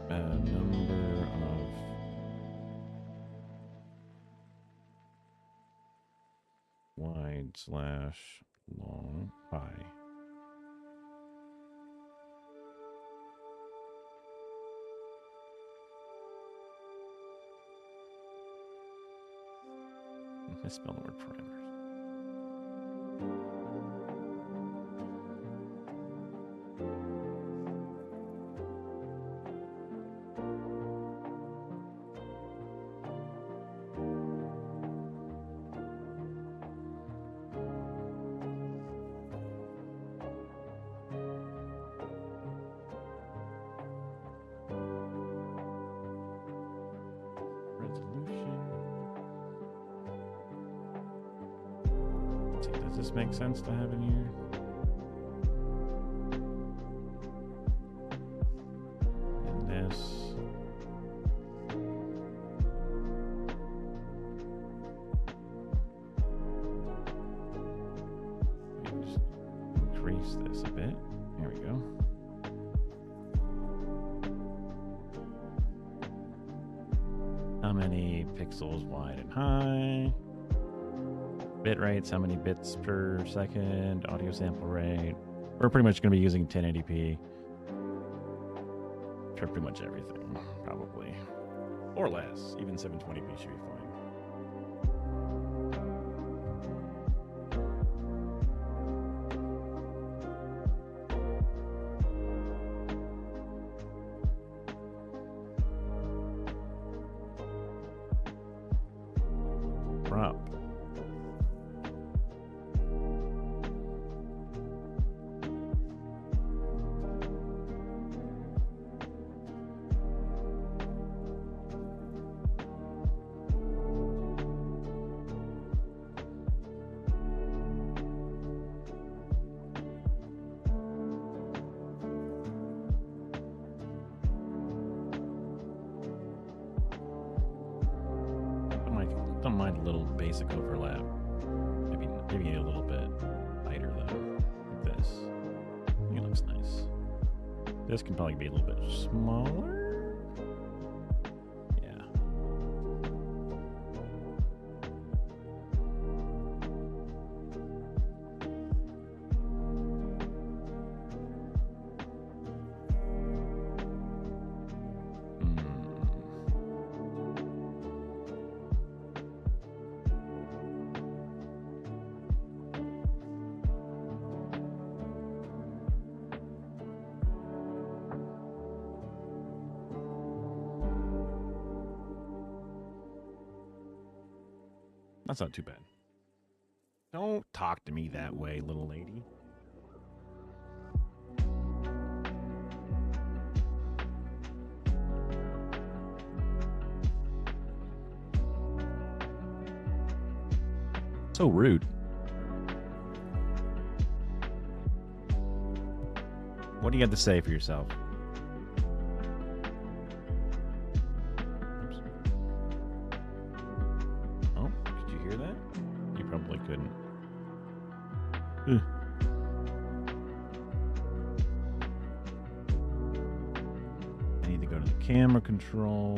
per number of wide/long pi. I spelled the word parameters. Resolution. Let's see, does this make sense to have in here? And this. Maybe just increase this a bit. There we go. How many pixels wide and high? Bit rates, how many bits per second? Audio sample rate. We're pretty much going to be using 1080p for pretty much everything, probably. Or less. Even 720p should be fine. Prop. Don't mind a little basic overlap. Maybe a little bit lighter though, like this. I think it looks nice. This can probably be a little bit smaller. Yeah. That's not too bad. Don't talk to me that way, little lady. So rude. What do you have to say for yourself? Oops. Ugh. I need to go to the camera control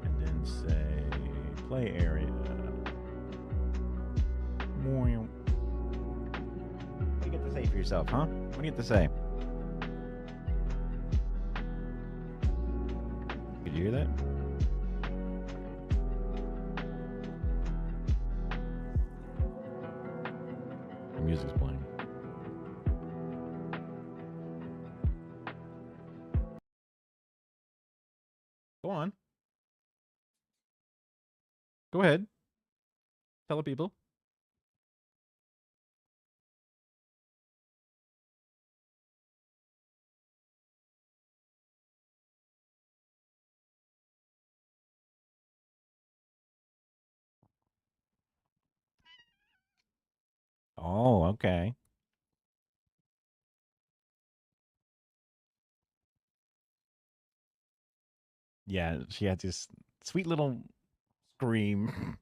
and then say play area. What do you get to say for yourself, huh? What do you get to say? Could you hear that? The music's playing. Go on. Go ahead. Tell the people. Oh, okay. Yeah, she had this sweet little scream.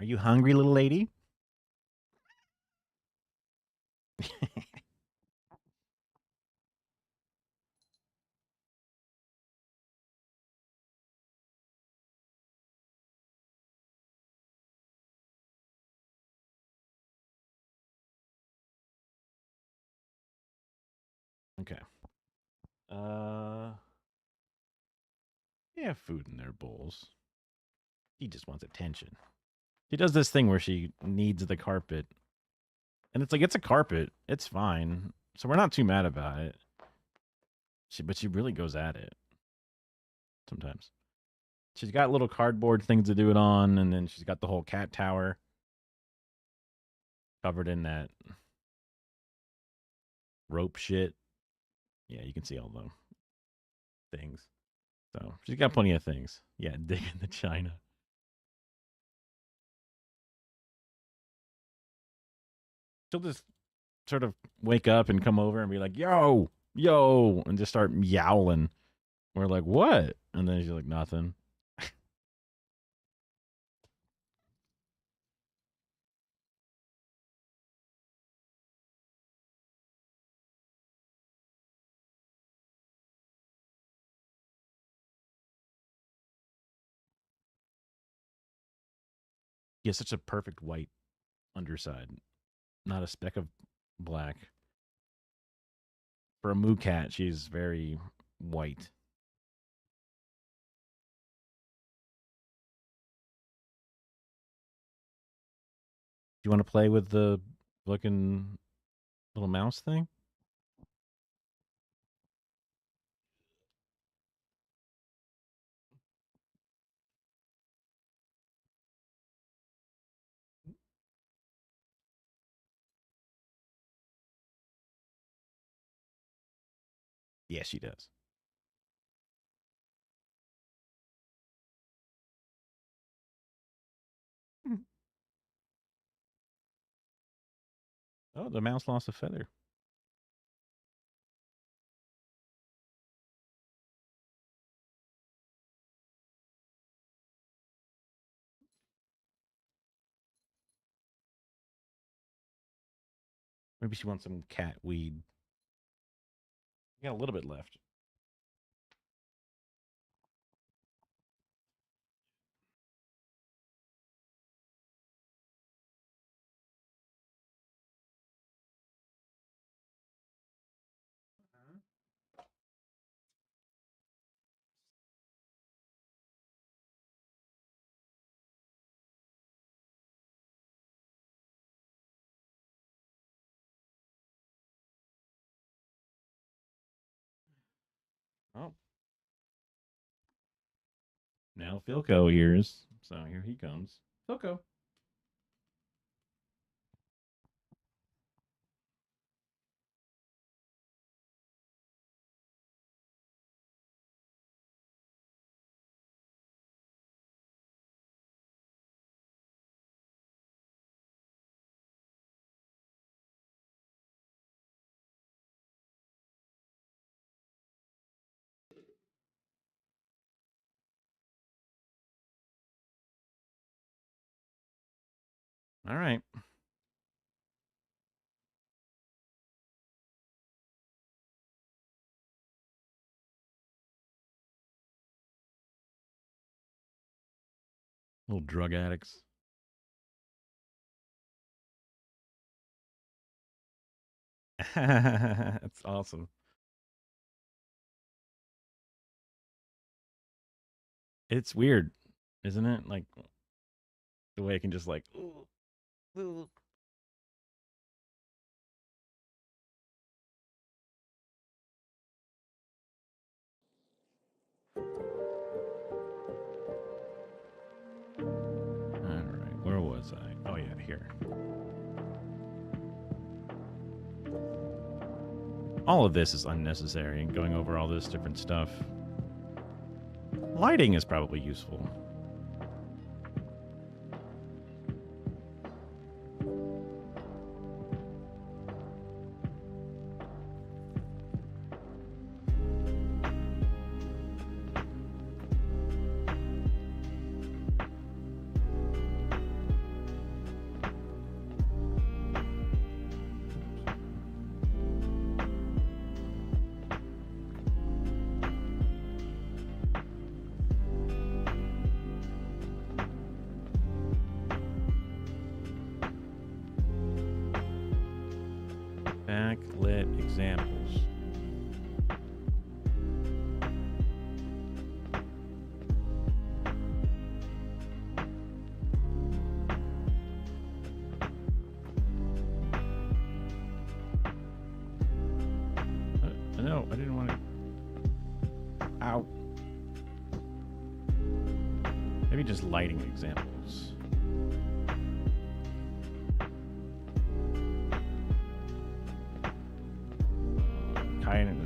Are you hungry, little lady? Okay. They have food in their bowls. He just wants attention. She does this thing where she needs the carpet. And it's like, it's a carpet. It's fine. So we're not too mad about it. But she really goes at it sometimes. She's got little cardboard things to do it on, and then she's got the whole cat tower covered in that rope shit. Yeah, you can see all the things. So she's got plenty of things. Yeah, digging the china. She'll just sort of wake up and come over and be like, yo, yo, and just start yowling. We're like, what? And then she's like, nothing. He has such a perfect white underside, not a speck of black. For a moo cat, she's very white. Do you want to play with the looking little mouse thing? Yes, she does. Oh, the mouse lost a feather. Maybe she wants some cat weed. We got a little bit left. Oh, now Philco hears. So here he comes. Philco. All right. Little drug addicts. That's awesome. It's weird, isn't it? Like the way it can just like. All right, where was I? Oh yeah, here. All of this is unnecessary. Going over all this different stuff. Lighting is probably useful. Backlit examples. No, I didn't want to. Ow. Maybe just lighting examples. Kind of.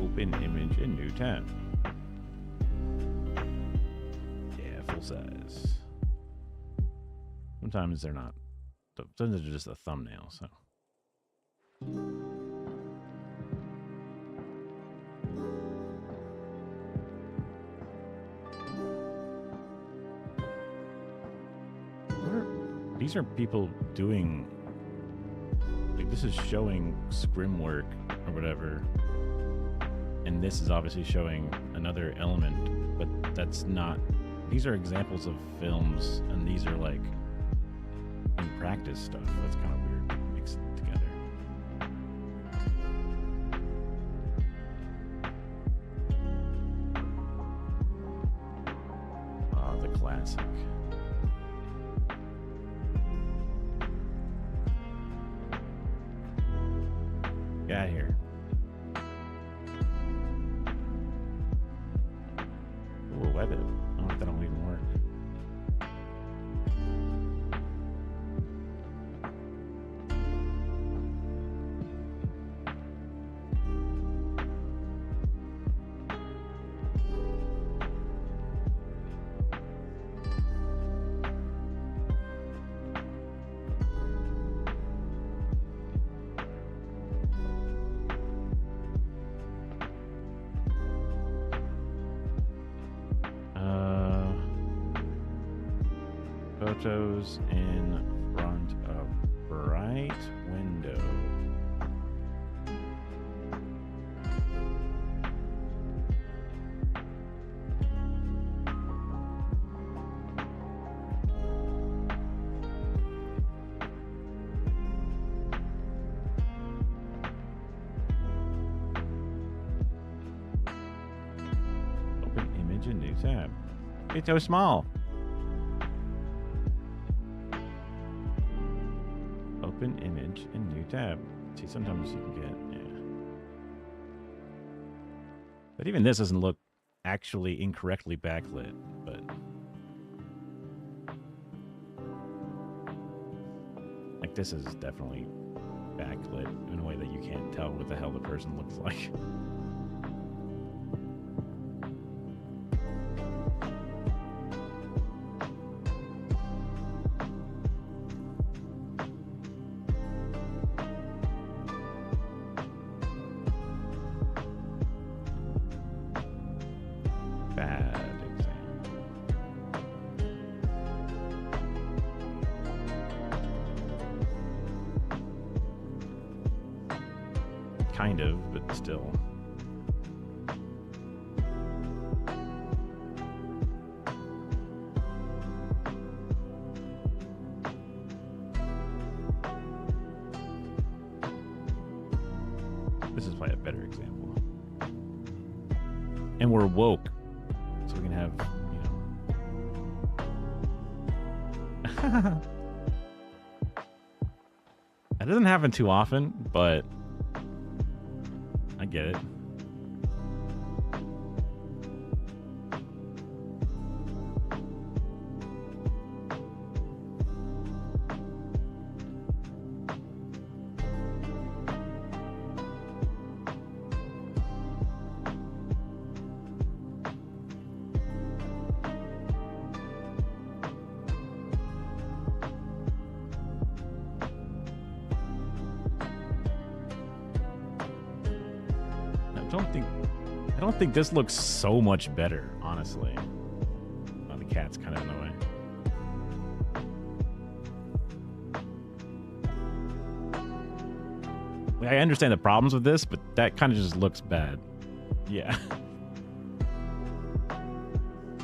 Open image in new tab. Yeah, full size. Sometimes they're not. Sometimes they're just a thumbnail, so. These are people doing. Like, this is showing scrim work or whatever. And this is obviously showing another element, but that's not. These are examples of films, and these are like in practice stuff. That's kind of weird mixed together. Ah, the classic. Get out of here. Web it. I don't know if that'll even work. Photos in front of bright window. Open image in new tab. It's so small. Open image in new tab. See, sometimes you can get, yeah. But even this doesn't look actually incorrectly backlit, but I Like, this is definitely backlit in a way that you can't tell what the hell the person looks like. Bad example. Kind of, but still. This is probably a better example. And we're woke. So we can have, you know. That doesn't happen too often, but I get it. I don't think this looks so much better, honestly. Oh, the cat's kind of in the way. Like, I understand the problems with this, but that kind of just looks bad. Yeah.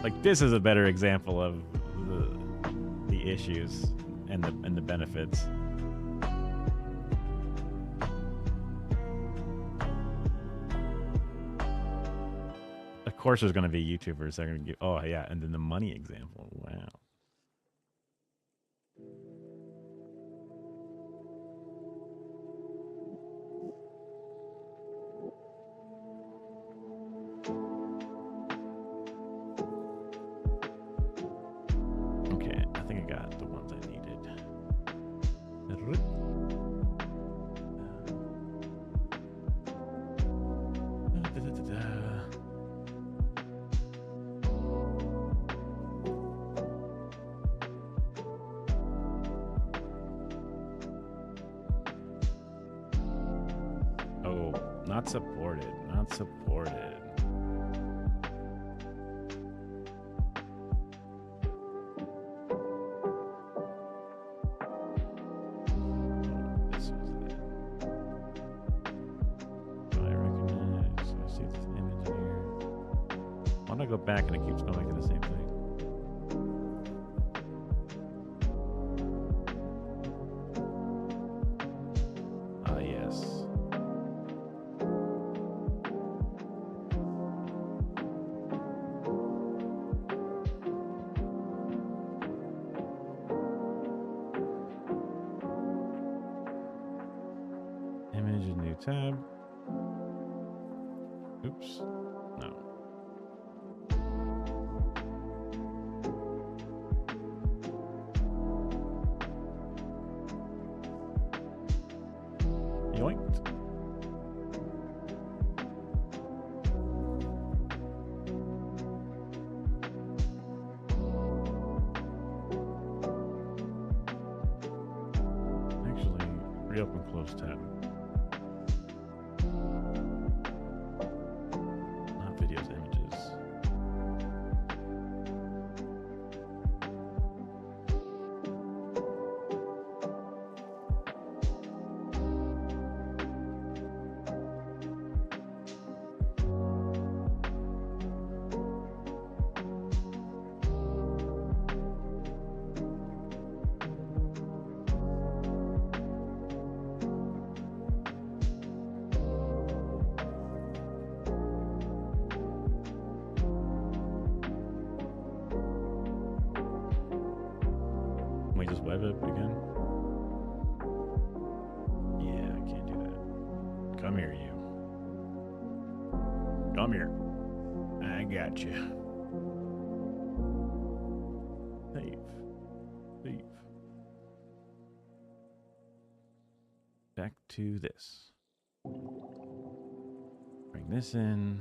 Like, this is a better example of the issues and the benefits. Of course there's going to be YouTubers that are going to give... Oh, yeah, and then the money example. Wow. Okay, I think I got the ones I needed. Oh, not supported. Not supported. This was it. Do I recognize? I see this image in here. Why don't I go back and it keeps going back to the same thing? Ah, yes. Image, new tab. Oops. No. Yoinked. Actually, reopen close tab. Not videos, images. Can we just web it again? Yeah, I can't do that. Come here, you. Come here. I got you. Thief. Thief. back to this. Bring this in.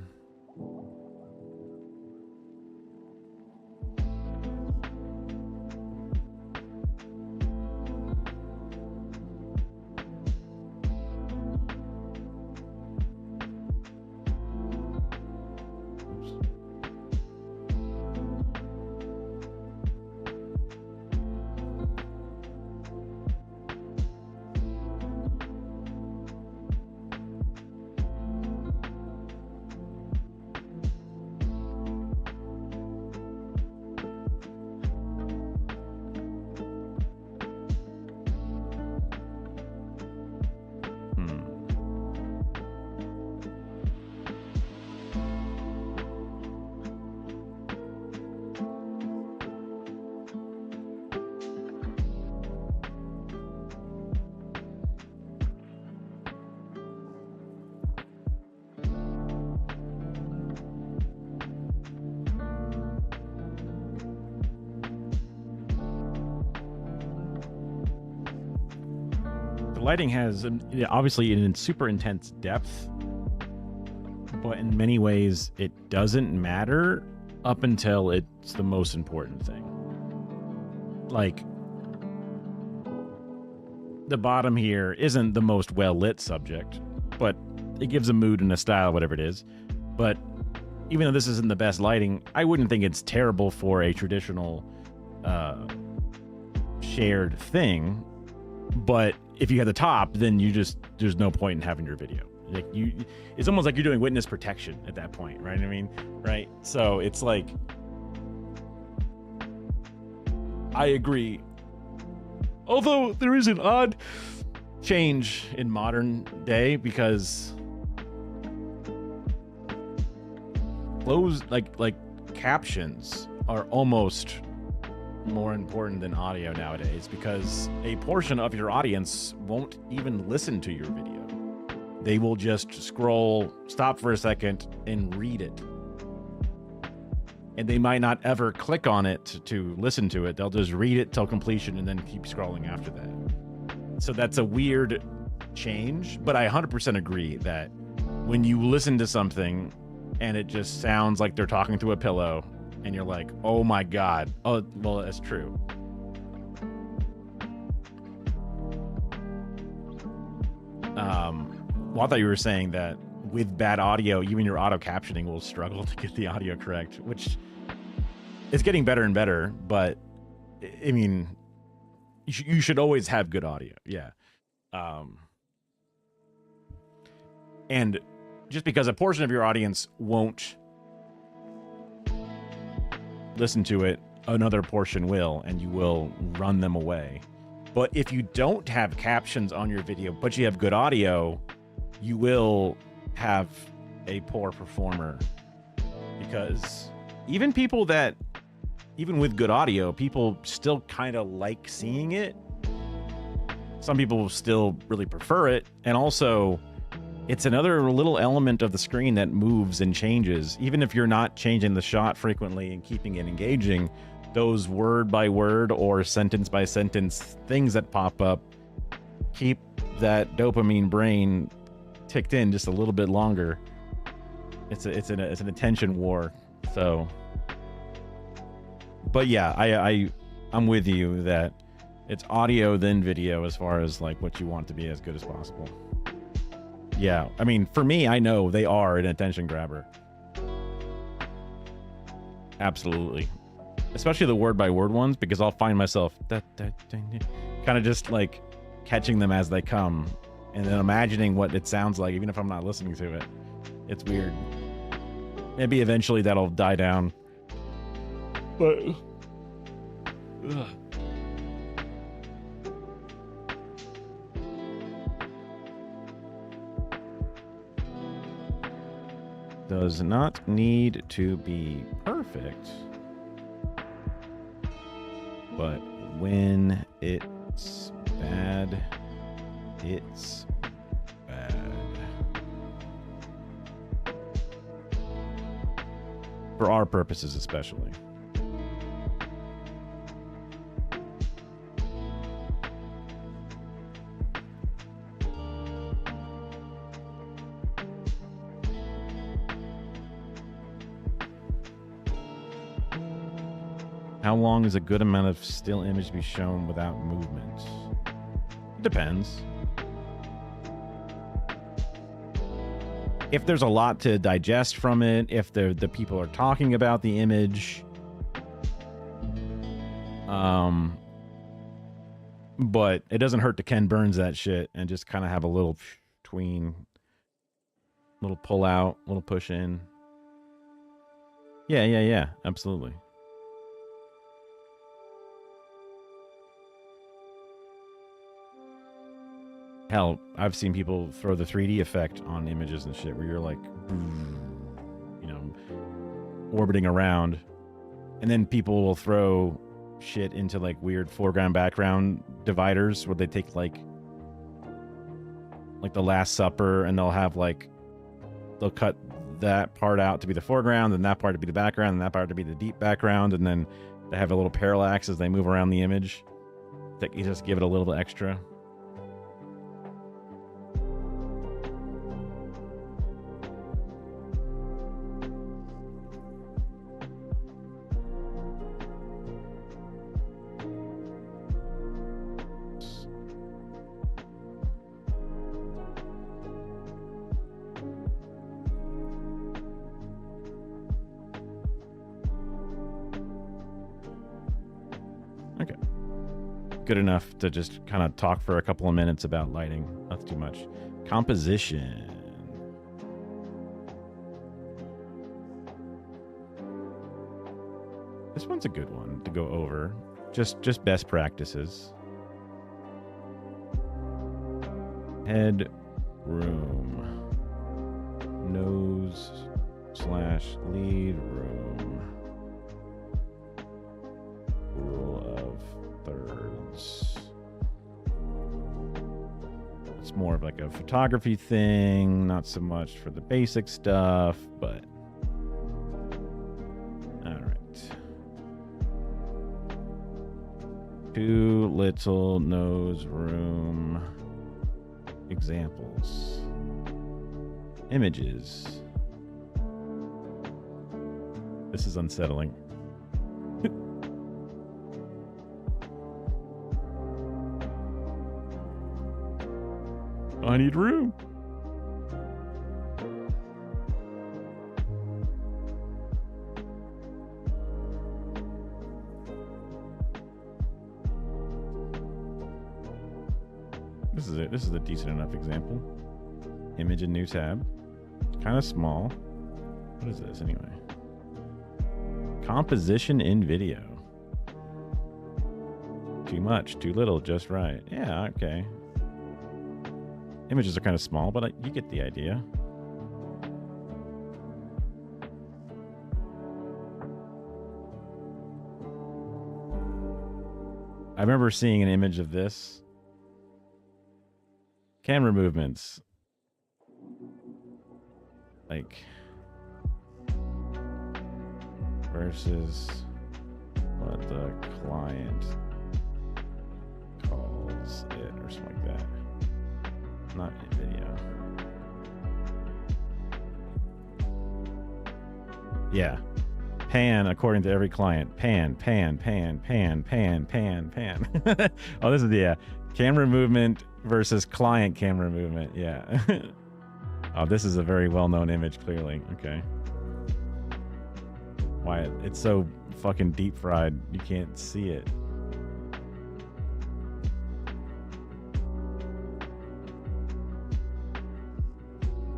Lighting has obviously an super intense depth, but in many ways it doesn't matter up until it's the most important thing. Like, the bottom here isn't the most well lit subject, but it gives a mood and a style, whatever it is. But even though this isn't the best lighting, I wouldn't think it's terrible for a traditional shared thing. But if you have the top, then there's no point in having your video. Like, it's almost like you're doing witness protection at that point, right? I mean, right? So it's like, I agree. Although there is an odd change in modern day, because closed, like captions are almost more important than audio nowadays, because a portion of your audience won't even listen to your video. They will just scroll, stop for a second, and read it. And they might not ever click on it to listen to it. They'll just read it till completion and then keep scrolling after that. So that's a weird change, but I 100% agree that when you listen to something and it just sounds like they're talking to a pillow, and you're like, oh my God. Oh, well, that's true. Well, I thought you were saying that with bad audio, even your auto captioning will struggle to get the audio correct, which is getting better and better. But I mean, you should always have good audio. Yeah. And just because a portion of your audience won't listen to it, another portion will, and you will run them away. But if you don't have captions on your video, but you have good audio, you will have a poor performer, because even with good audio, people still kind of like seeing it. Some people still really prefer it. And also, it's another little element of the screen that moves and changes. Even if you're not changing the shot frequently and keeping it engaging, those word by word or sentence by sentence things that pop up keep that dopamine brain ticked in just a little bit longer. It's an attention war. So, but yeah, I'm with you that it's audio then video as far as like what you want to be as good as possible. Yeah, I mean, for me, I know they are an attention grabber. Absolutely. Especially the word by word ones, because I'll find myself kind of just like catching them as they come and then imagining what it sounds like, even if I'm not listening to it. It's weird. Maybe eventually that'll die down. But ugh. Does not need to be perfect, but when it's bad, it's bad. For our purposes especially. How long is a good amount of still image to be shown without movement? It depends. If there's a lot to digest from it, if the people are talking about the image, but it doesn't hurt to Ken Burns that shit and just kind of have a little tween, little pull out, little push in. Yeah, absolutely. Hell, I've seen people throw the 3D effect on images and shit where you're like, you know, orbiting around. And then people will throw shit into like weird foreground background dividers where they take like the Last Supper and they'll have like, they'll cut that part out to be the foreground and that part to be the background and that part to be the deep background. And then they have a little parallax as they move around the image. That you just give it a little bit extra. Good enough to just kind of talk for a couple of minutes about lighting. Not too much. Composition. This one's a good one to go over. Just best practices. Head room. Nose/lead room. Rule of thirds. It's more of like a photography thing, not so much for the basic stuff, but all right. Too little nose room. Examples. Images. This is unsettling. I need room. This is it. This is a decent enough example. Image in new tab. Kind of small. What is this anyway? Composition in video. Too much, too little, just right. Yeah, okay. Images are kind of small, but you get the idea. I remember seeing an image of this. Camera movements. Like, versus what the client calls it or something like that. Not in video. Yeah. Pan, according to every client. Pan. Oh, this is the camera movement versus client camera movement. Yeah. Oh, this is a very well-known image, clearly. Okay. Why? It's so fucking deep fried, you can't see it.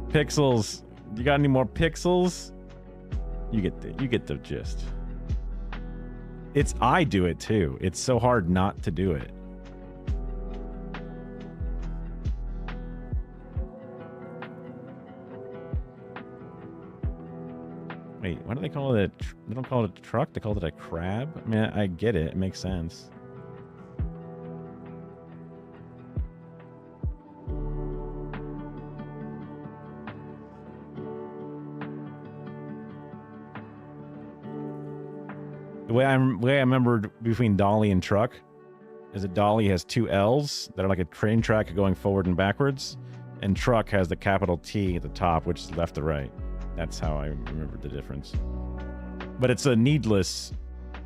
Pixels. You got any more pixels? You get the gist. I do it too. It's so hard not to do it. Wait, why do they call it they don't call it a truck, they call it a crab? I mean, I get it. It makes sense. The way I remembered between dolly and truck is that dolly has two L's that are like a train track going forward and backwards, and truck has the capital T at the top, which is left to right. That's how I remembered the difference. But it's a needless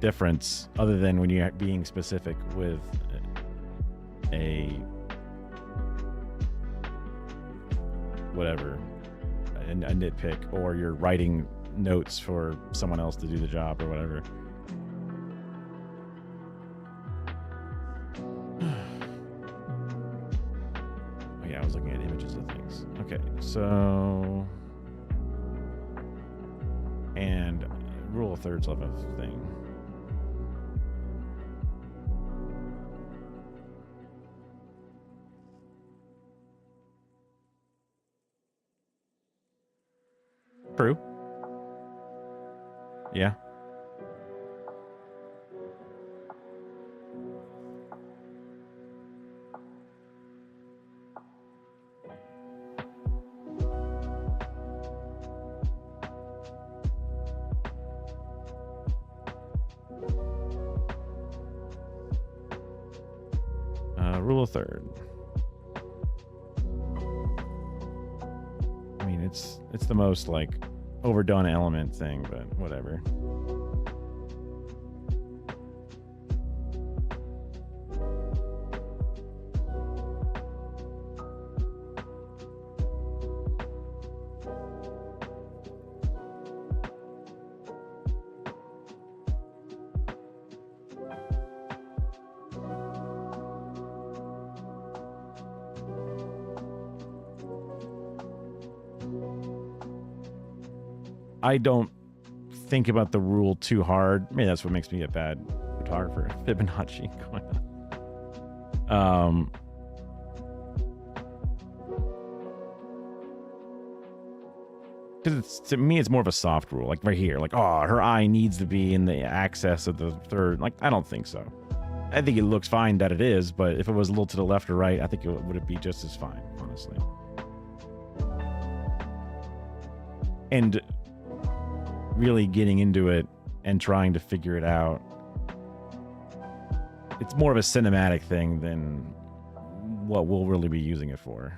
difference other than when you're being specific with a whatever, a nitpick, or you're writing notes for someone else to do the job or whatever. Oh yeah, I was looking at images of things. Okay, so and rule of thirds of a thing. True. Yeah. Rule of third. I mean, it's the most like overdone element thing, but whatever. I don't think about the rule too hard. Maybe that's what makes me a bad photographer. Fibonacci going on. Because to me, it's more of a soft rule. Like right here, like, oh, her eye needs to be in the access of the third. Like, I don't think so. I think it looks fine that it is, but if it was a little to the left or right, I think it would be just as fine, honestly. And really getting into it and trying to figure it out, it's more of a cinematic thing than what we'll really be using it for.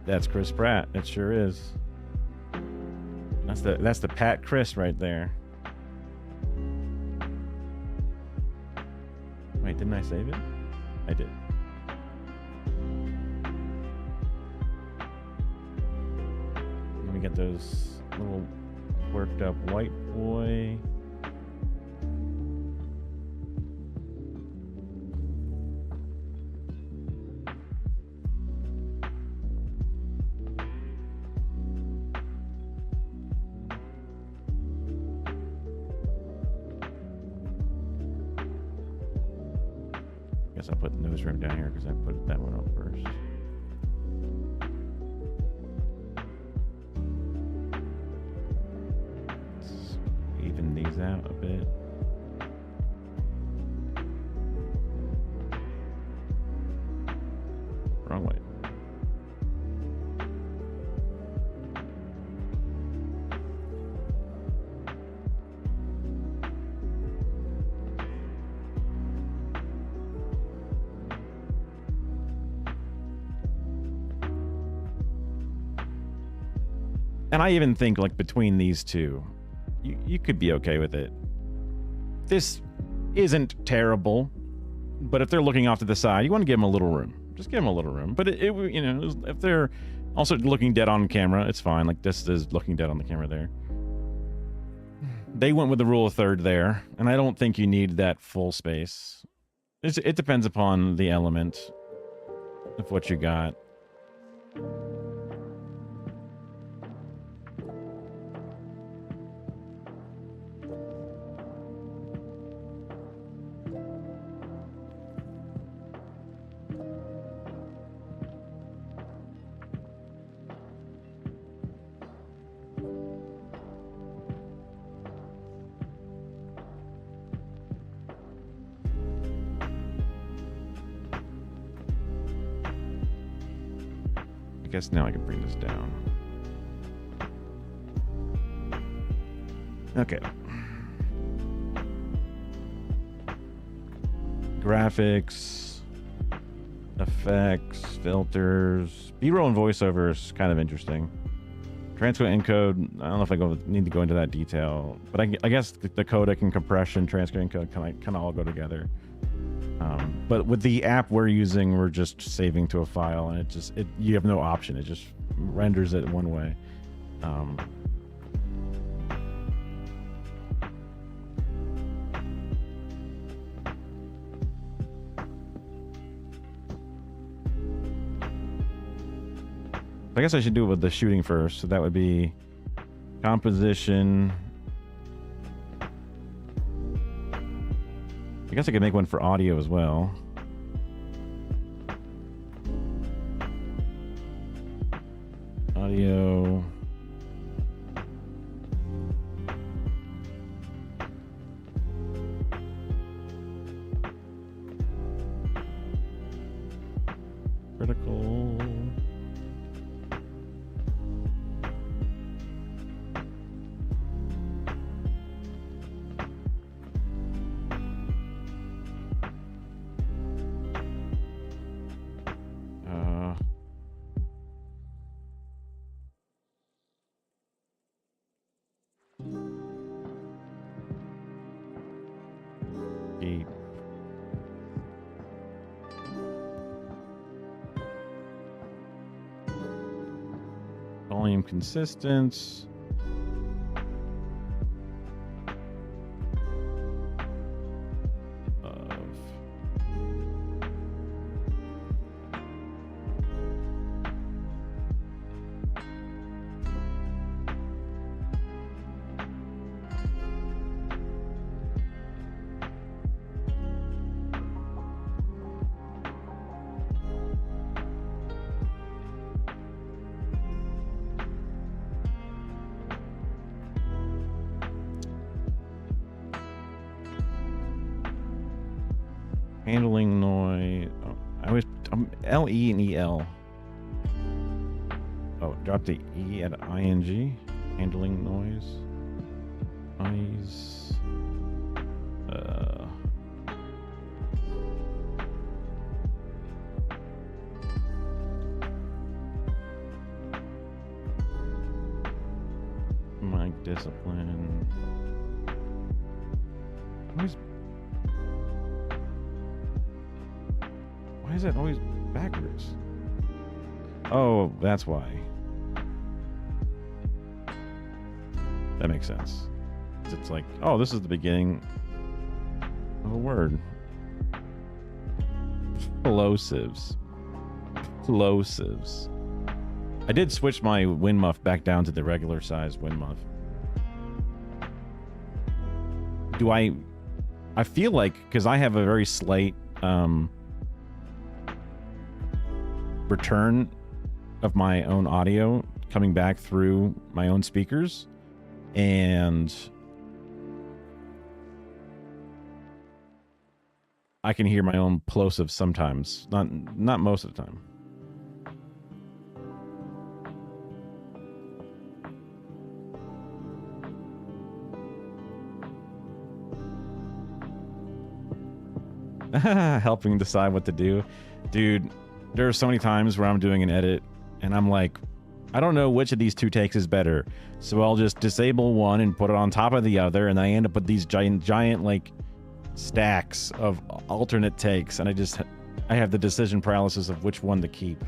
That's Chris Pratt. It sure is. That's the Pat Chris right there. Wait, didn't I save it? I did. Let me get those little worked up white boy. I'll put the newsroom down here because I put that one up first. Let's even these out a bit. Wrong way. And I even think, like, between these two, you could be okay with it. This isn't terrible, but if they're looking off to the side, you want to give them a little room. Just give them a little room. But you know, if they're also looking dead on camera, it's fine. Like, this is looking dead on the camera there. They went with the rule of third there, and I don't think you need that full space. It depends upon the element of what you got. guess now I can bring this down. Okay. Graphics, effects, filters, B-roll and voiceover is kind of interesting. Transcode encode, I don't know if I need to go into that detail, but I guess the codec and compression, transcode encode kind of all go together. But with the app we're using, we're just saving to a file, and you have no option. It just renders it one way. I guess I should do it with the shooting first. So that would be composition. I guess I could make one for audio as well. Audio. Critical. Volume consistent. Handling noise. Oh, I always LE and EL. Oh, drop the E at ing. Handling noise. Noise. Mic discipline. Why is that always backwards? Oh, that's why. That makes sense. It's like, oh, this is the beginning of a word. Plosives. Plosives. I did switch my WinMuff back down to the regular size WinMuff. I feel like, because I have a very slight return of my own audio coming back through my own speakers, and I can hear my own plosives sometimes, not most of the time. Helping decide what to do. Dude, there are so many times where I'm doing an edit and I'm like, I don't know which of these two takes is better. So I'll just disable one and put it on top of the other, and I end up with these giant like stacks of alternate takes, and I have the decision paralysis of which one to keep.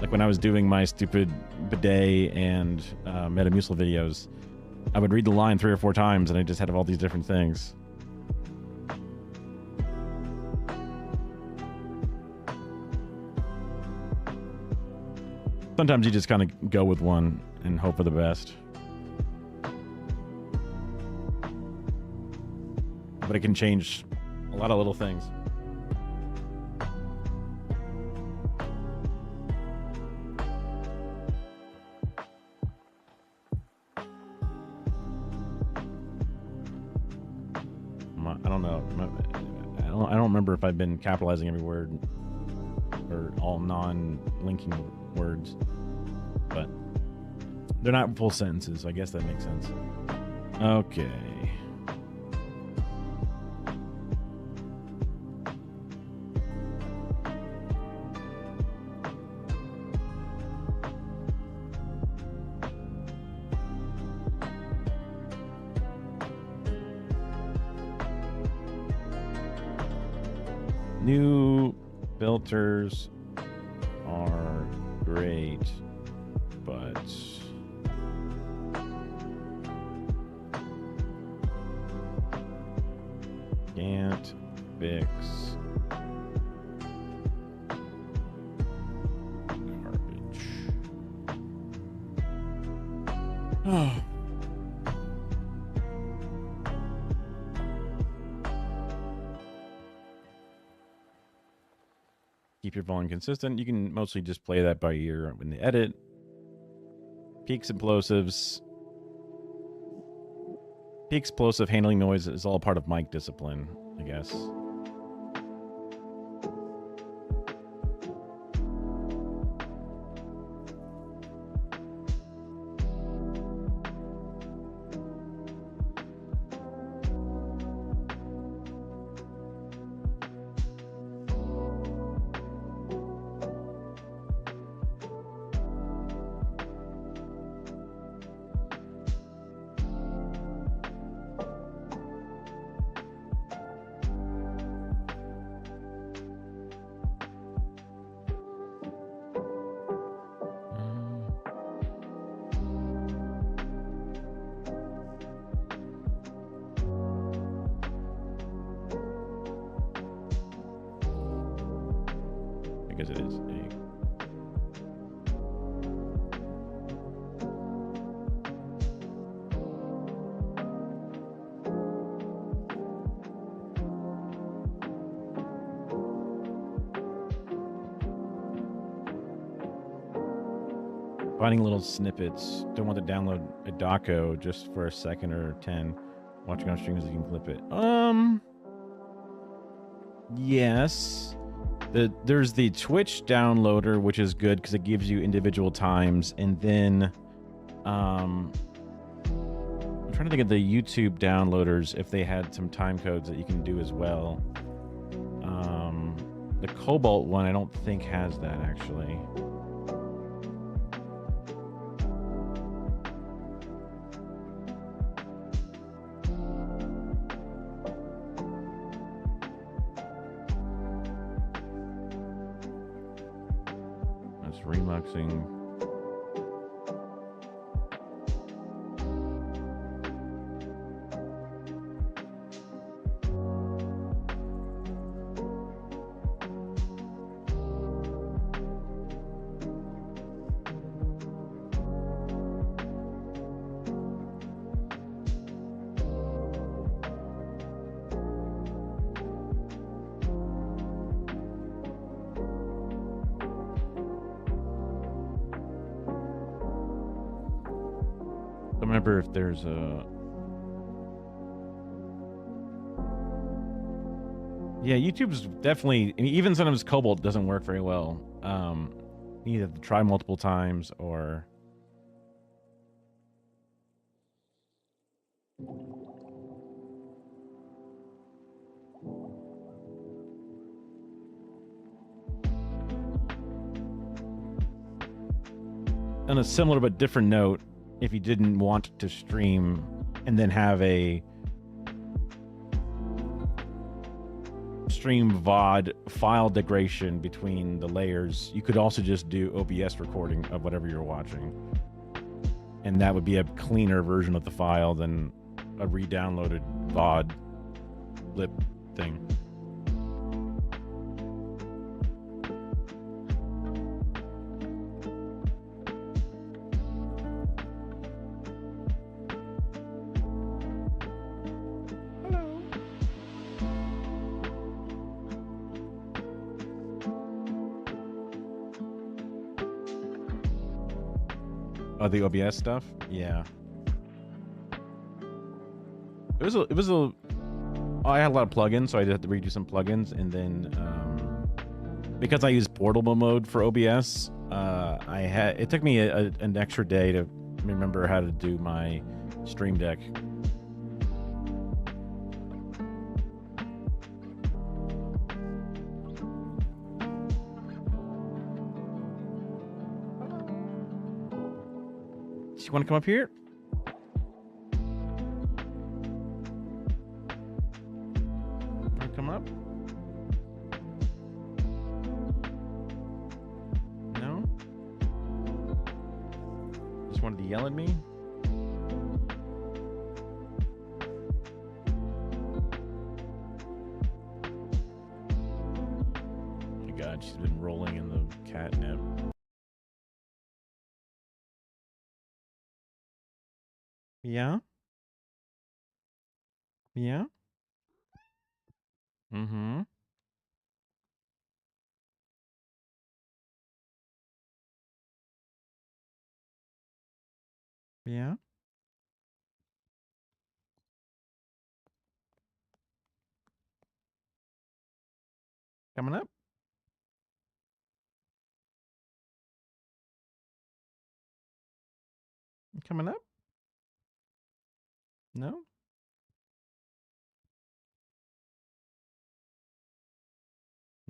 Like when I was doing my stupid bidet and Metamucil videos, I would read the line 3 or 4 times and I just had all these different things. Sometimes you just kind of go with one and hope for the best. But it can change a lot of little things. I don't know. I don't remember if I've been capitalizing every word or all non-linking words, but they're not full sentences, so I guess that makes sense. Okay. New filters are great, but can't fix garbage. Oh. Keep your volume consistent. You can mostly just play that by ear when they edit. Peaks and plosives. Peak explosive handling noise is all part of mic discipline, I guess. Because it is a finding little snippets. Don't want to download a doco just for a second or 10. Watching on streams, you can clip it. Yes. There's the Twitch downloader, which is good because it gives you individual times, and then I'm trying to think of the YouTube downloaders if they had some time codes that you can do as well. The Cobalt one I don't think has that actually. Remuxing. Remember if there's a YouTube's definitely, I mean, even sometimes Cobalt doesn't work very well. You have to try multiple times or on a similar but different note, if you didn't want to stream and then have a stream VOD file degradation between the layers, you could also just do OBS recording of whatever you're watching. And that would be a cleaner version of the file than a re-downloaded VOD lip thing. Oh, the OBS stuff? Yeah. It was I had a lot of plugins, so I had to redo some plugins, and then because I use portable mode for OBS, it took me an extra day to remember how to do my Stream Deck. You want to come up here? Want to come up? No? Just wanted to yell at me? Oh my God, she's been rolling in the catnip. Yeah? Yeah? Mm-hmm. Yeah? Coming up? Coming up? No?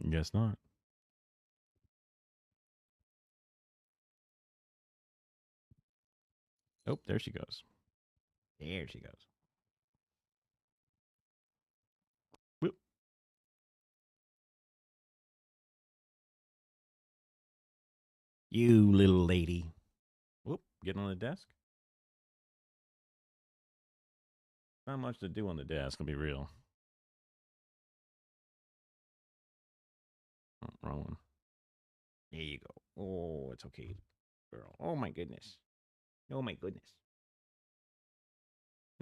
Guess not. Oh, there she goes. There she goes. Whoop. You little lady. Whoop. Getting on the desk? Not much to do on the desk, I'll be real. Oh, wrong one. There you go. Oh, it's okay, girl. Oh my goodness. Oh my goodness.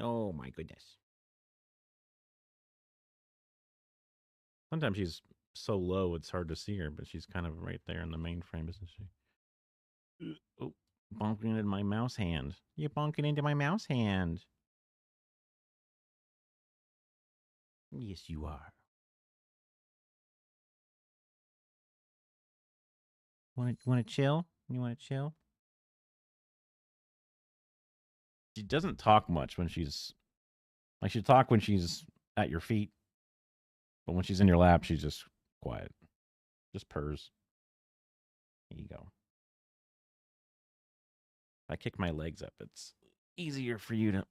Oh my goodness. Sometimes she's so low it's hard to see her, but she's kind of right there in the mainframe, isn't she? Oh, bonking into my mouse hand. You're bonking into my mouse hand. Yes, you are. Want to chill? You want to chill? She doesn't talk much when she's like she'll talk when she's at your feet, but when she's in your lap, she's just quiet, just purrs. There you go. If I kick my legs up, it's easier for you to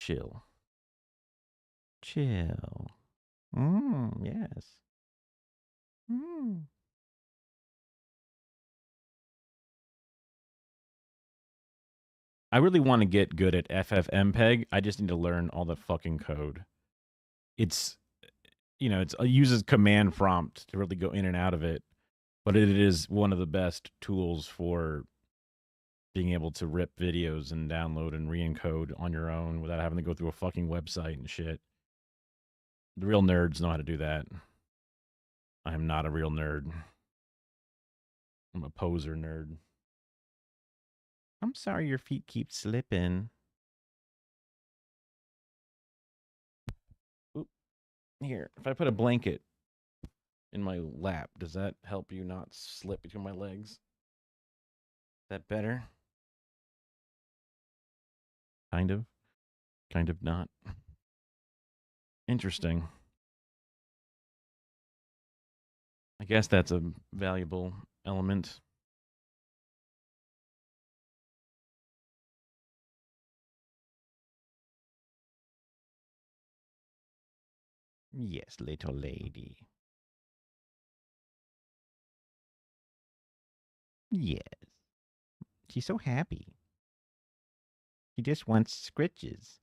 chill. Chill. Yes. Mm. I really want to get good at FFmpeg. I just need to learn all the fucking code. It's, it uses command prompt to really go in and out of it, but it is one of the best tools for being able to rip videos and download and re-encode on your own without having to go through a fucking website and shit. The real nerds know how to do that. I am not a real nerd. I'm a poser nerd. I'm sorry your feet keep slipping. Oop. Here, if I put a blanket in my lap, does that help you not slip between my legs? Is that better? Kind of not. Interesting. I guess that's a valuable element. Yes, little lady. Yes. She's so happy. She just wants scritches.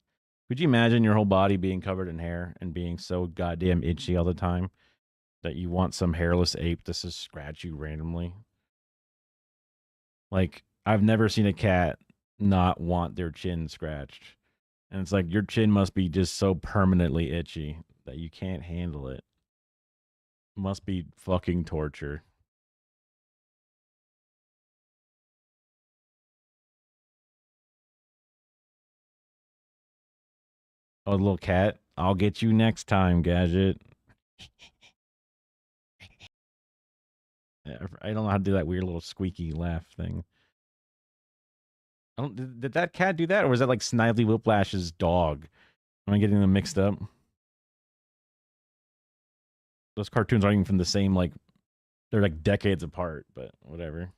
Could you imagine your whole body being covered in hair and being so goddamn itchy all the time that you want some hairless ape to just scratch you randomly? Like, I've never seen a cat not want their chin scratched. And it's like your chin must be just so permanently itchy that you can't handle it. Must be fucking torture. Oh, the little cat. I'll get you next time, Gadget. I don't know how to do that weird little squeaky laugh thing. I don't. Did that cat do that, or was that like Snively Whiplash's dog? Am I getting them mixed up? Those cartoons aren't even from the same, like, they're like decades apart, but whatever.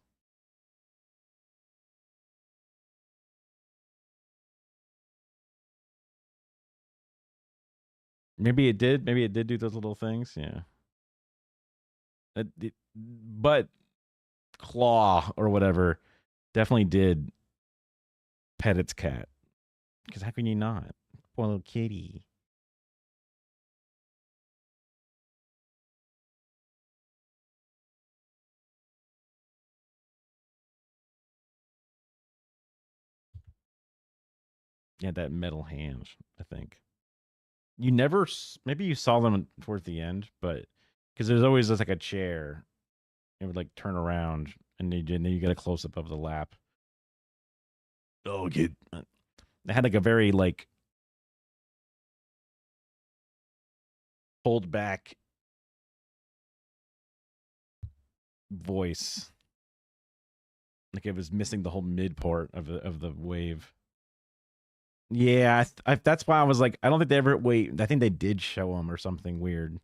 Maybe it did. Maybe it did do those little things. Yeah. But Claw or whatever definitely did pet its cat. Because how can you not? Poor little kitty. Yeah, that metal hand, I think. You never, maybe you saw them towards the end, but because there's always just like a chair. It would like turn around and then you get a close up of the lap. Oh, kid. They had like a very like pulled back voice. Like it was missing the whole mid part of the wave. Yeah, that's why I was like, I don't think they ever wait. I think they did show them or something weird.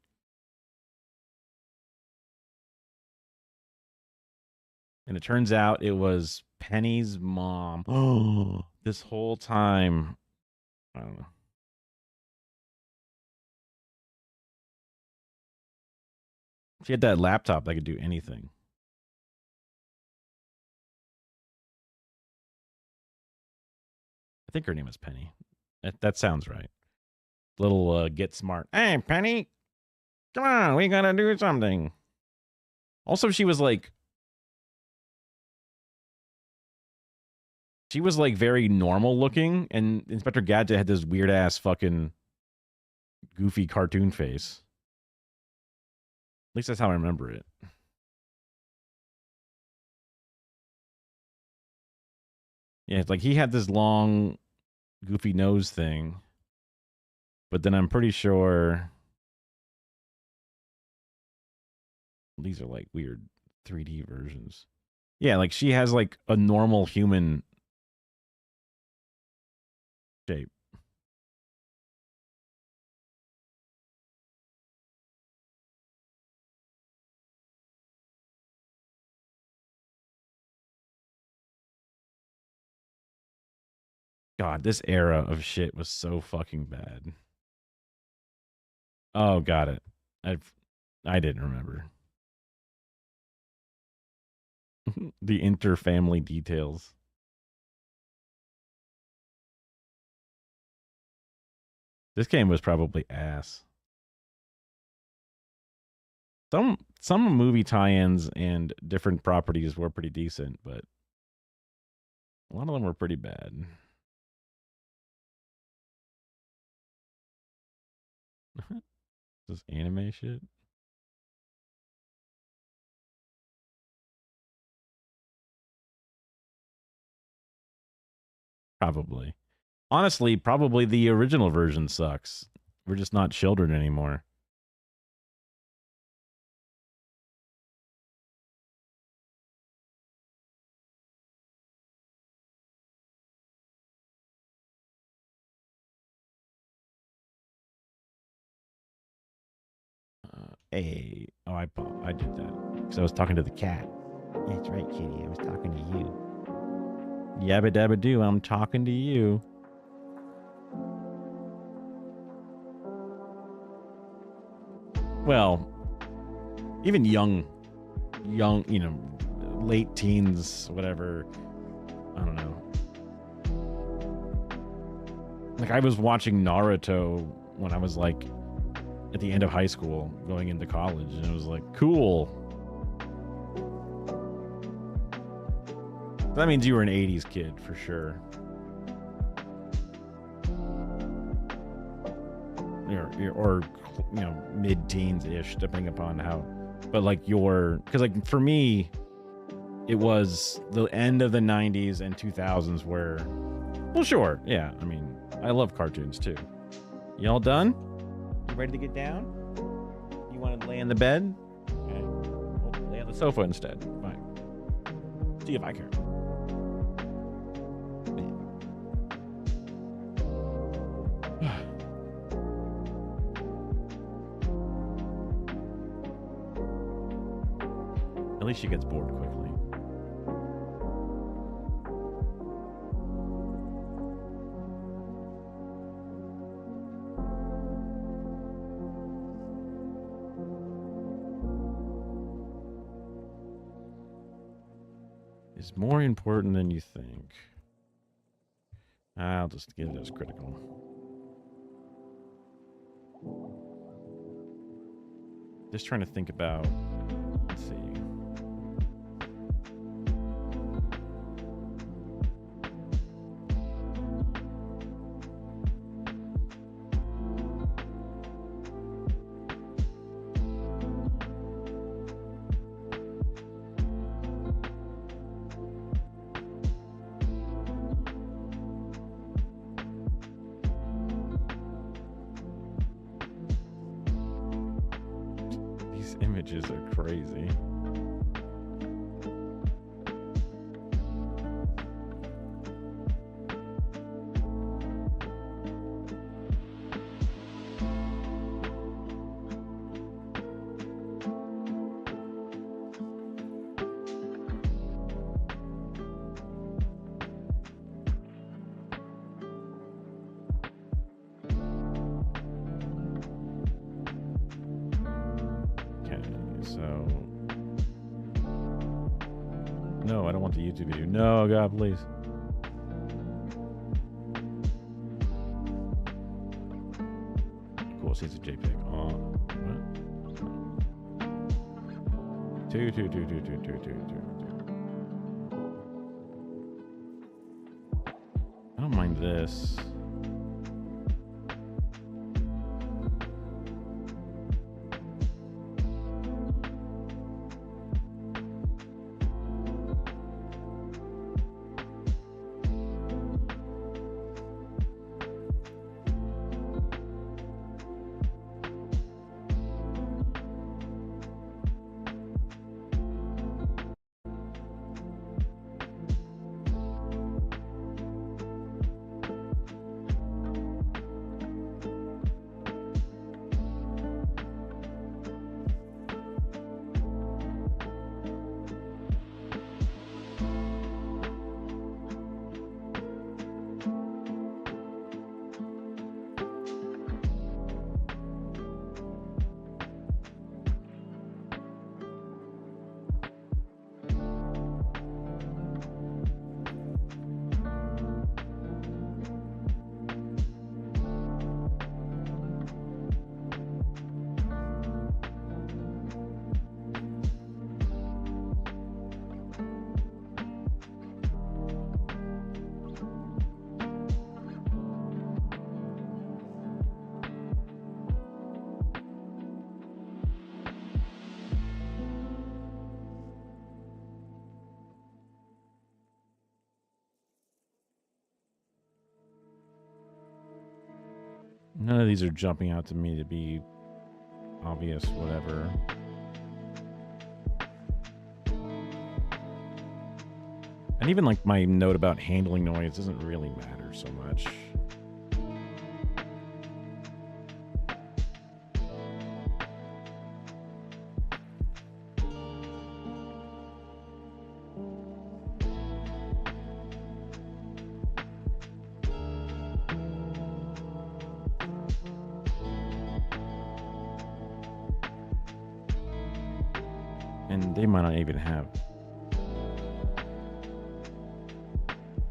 And it turns out it was Penny's mom. Oh, this whole time. I don't know. She had that laptop that could do anything. I think her name was Penny. That sounds right. Little get smart. Hey, Penny, come on, we gotta do something. Also, she was like very normal looking, and Inspector Gadget had this weird ass fucking goofy cartoon face. At least that's how I remember it. Yeah, it's like he had this long, goofy nose thing, but then I'm pretty sure these are like weird 3D versions. Yeah, like she has like a normal human shape. God, this era of shit was so fucking bad. Oh, got it. I didn't remember. The inter-family details. This game was probably ass. Some movie tie-ins and different properties were pretty decent, but a lot of them were pretty bad. This anime shit? Probably. Honestly, probably the original version sucks. We're just not children anymore. Hey, oh, I did that because I was talking to the cat. That's right, kitty. I was talking to you. Yabba dabba doo. I'm talking to you. Well, even young, you know, late teens, whatever. I don't know. Like I was watching Naruto when I was like at the end of high school, going into college, and it was like cool. That means you were an 80s kid for sure. Or you know, mid-teens ish, depending upon how. But like because like for me, it was the end of the 90s and 2000s where, well, sure, yeah. I mean, I love cartoons too, Y'all done? You ready to get down? You want to lay in the bed? Okay. Well, lay on the sofa instead. Fine. See if I care. At least she gets bored quickly. Is more important than you think. I'll just get it as critical. Just trying to think about, let's see. These images are crazy. So, no, I don't want the YouTube video. No, God, please. Cool, she's a JPEG. Oh, what? Two. I don't mind this. None of these are jumping out to me to be obvious, whatever. And even like my note about handling noise doesn't really matter so much. And they might not even have.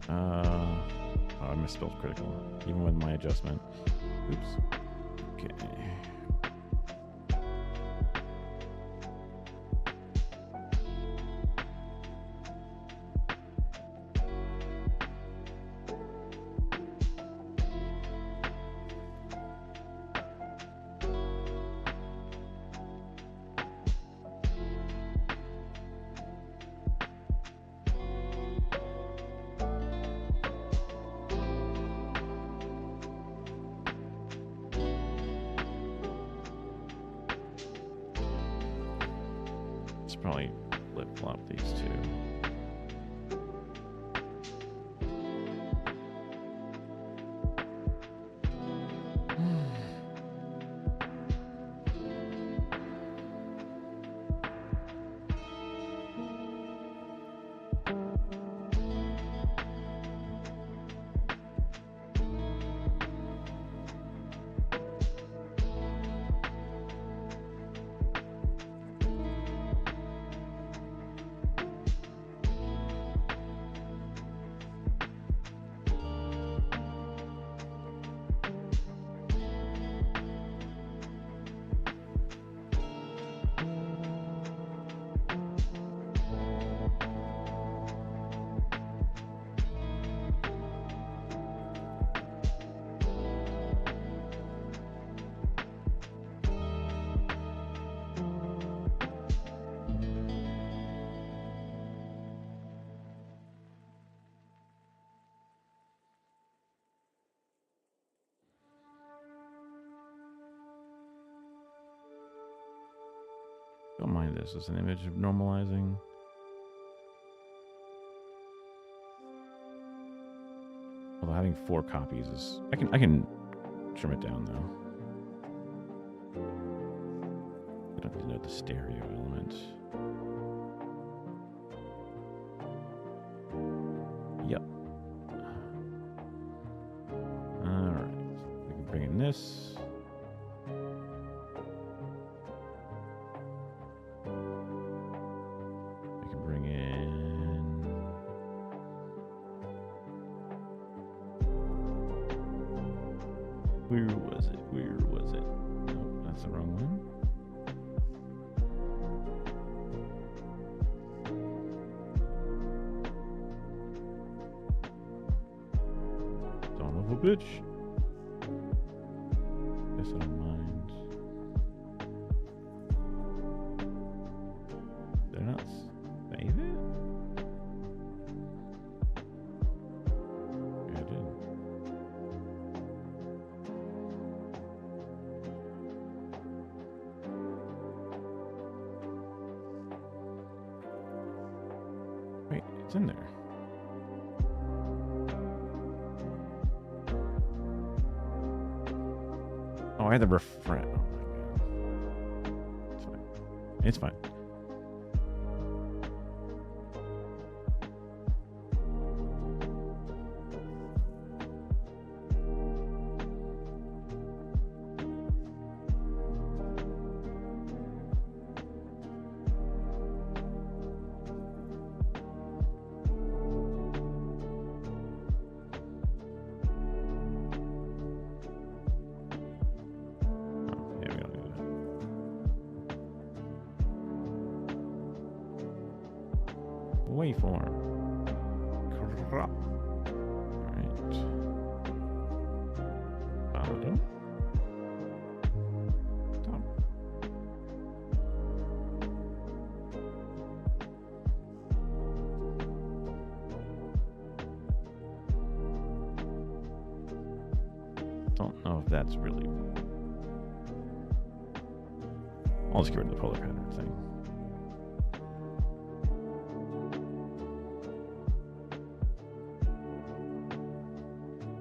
Oh, I misspelled critical, even with my adjustment. Oops. Okay. Probably flip-flop these two. Don't mind this. It's an image of normalizing. Although having 4 copies is, I can trim it down though. I don't need to know the stereo element. Yep. All right. We can bring in this. Where was it? Nope, that's the wrong one. Son of a bitch. Guess I don't mind. They're not save it? Yeah, I did. Wait, it's in there. Oh, I had the refresh. Oh my god. It's fine. It's fine. Waveform. Crop. Alright. Bottom. Top. Don't know if that's really. I'll just get rid of the polar pattern thing.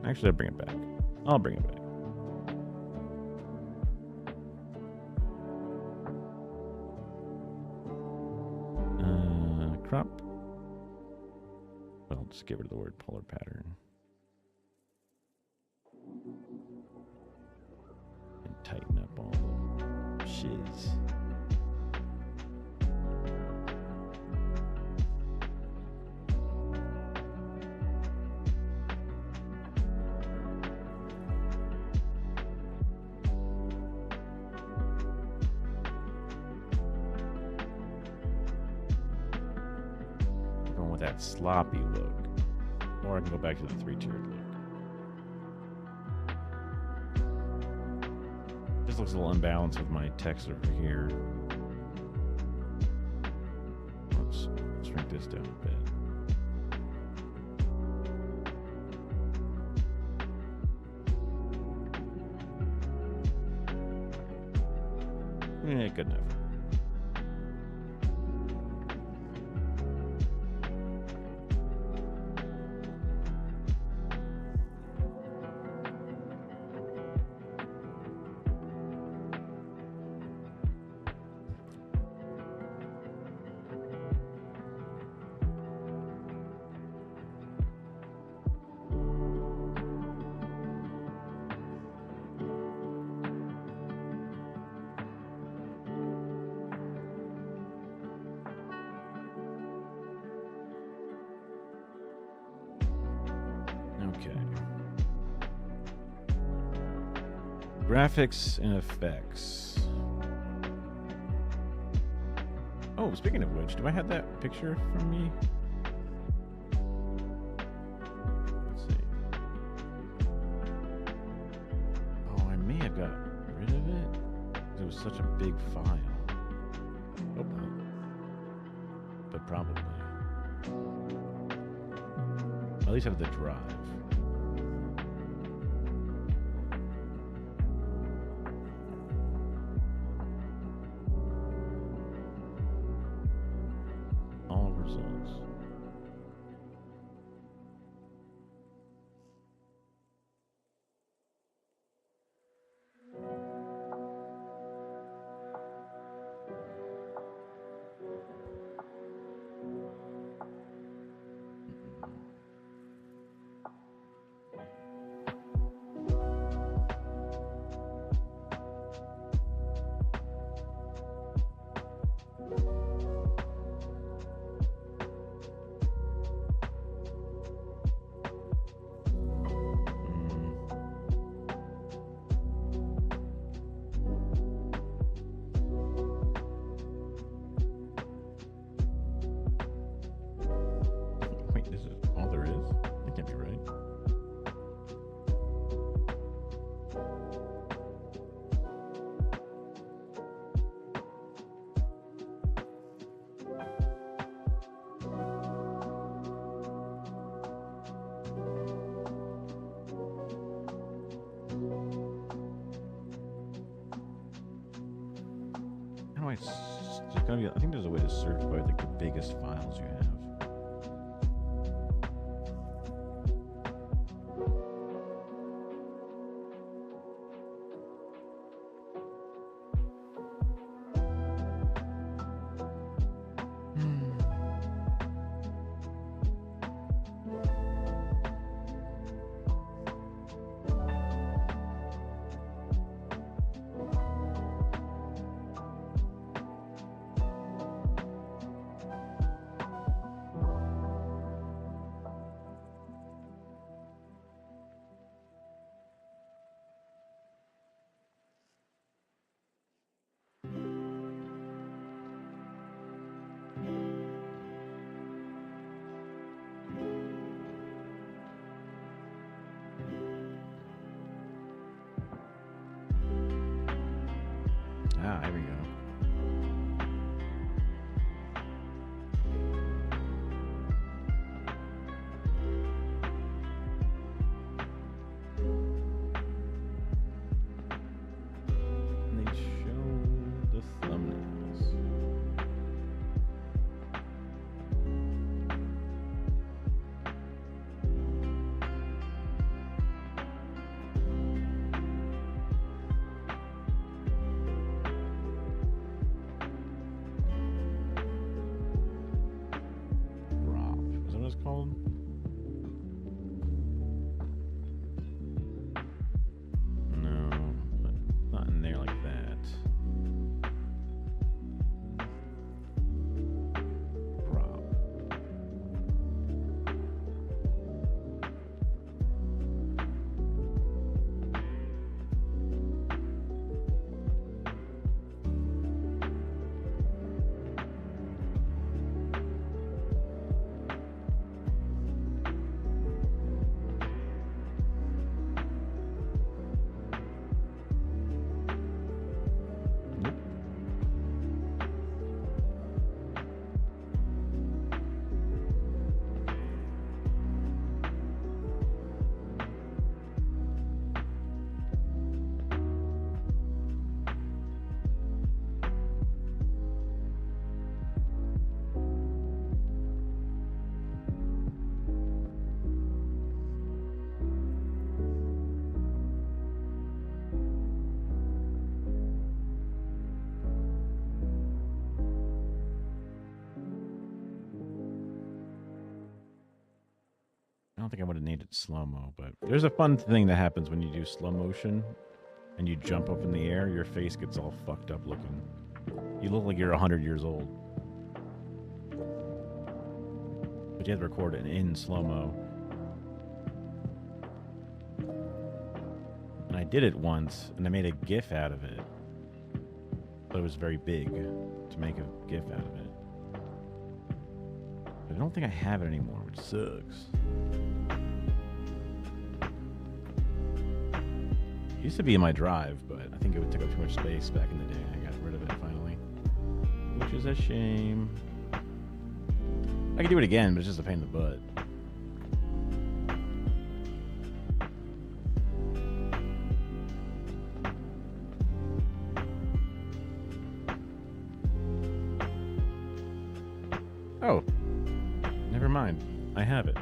Actually, I'll bring it back. I'll bring it back. Crop. Well, just get rid of the word polar pattern. And tighten up all the shiz. That sloppy look, or I can go back to the 3-tiered look. This looks a little unbalanced with my text over here. Let's shrink this down a bit. Yeah, good enough. Okay. Graphics and effects. Oh, speaking of which, do I have that picture from me? Let's see. Oh, I may have got rid of it. It was such a big file. Hope not. But probably. At least I have the drive. All results. Wait, this is all there is? That can't be right. How do there's gotta be, I think there's a way to search by like the biggest files you have. Ah, here we go. And they show the thumbnails. Called? No, not in there like that. Prop. I don't think I would have named it slow-mo, but there's a fun thing that happens when you do slow motion and you jump up in the air. Your face gets all fucked up looking. You look like you're 100 years old. But you have to record it in slow-mo. did it once, and I made a GIF out of it. But it was very big to make a GIF out of it. I don't think I have it anymore, which sucks. It used to be in my drive, but I think it would take up too much space back in the day. I got rid of it finally, which is a shame. I could do it again, but it's just a pain in the butt. Oh, never mind. I have it.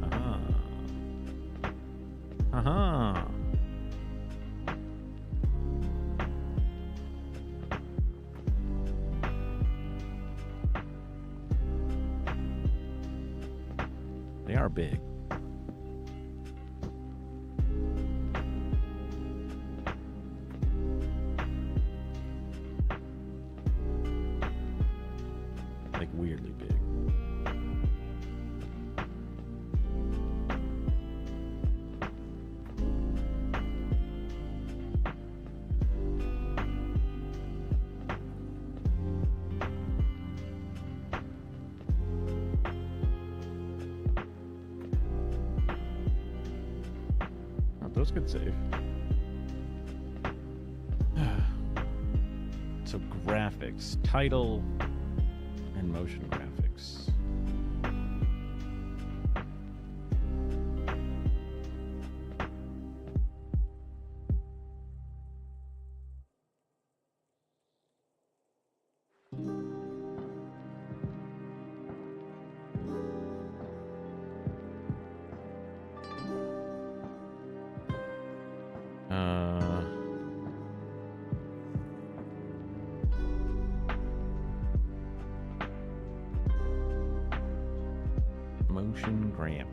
Aha. Aha. They are big. Like weirdly big. Those could save. So graphics, title, and motion graphics. Motion graphic.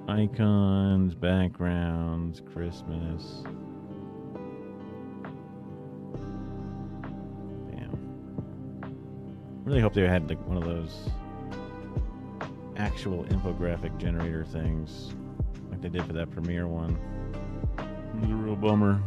Icons, backgrounds, Christmas. Damn. Really hope they had like one of those actual infographic generator things like they did for that Premiere one. It was a real bummer.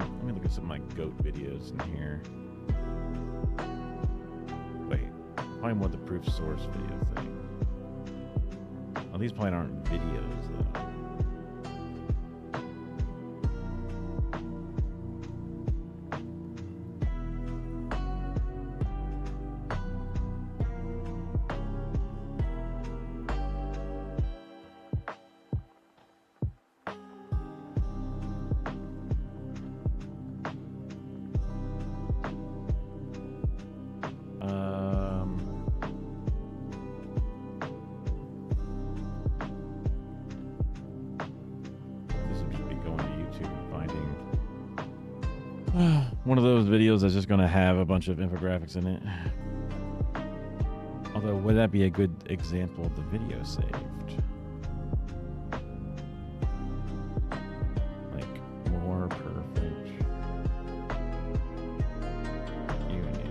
Let me look at some of my goat videos in here. Wait, probably more the proof source video thing. Well, these probably aren't videos though. One of those videos that's just going to have a bunch of infographics in it. Although, would that be a good example of the video saved? Like, more perfect union.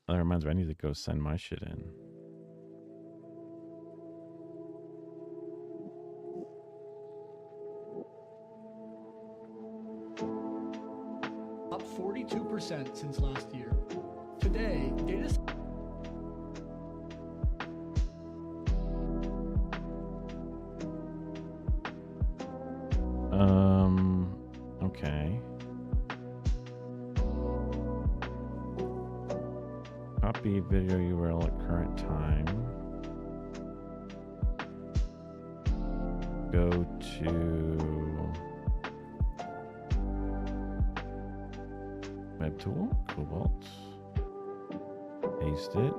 That reminds me, I need to go send my shit in. Up 42% since last year. Today, data. Okay. Copy video URL at current time. Go to Web Tool, Cobalt. Paste it.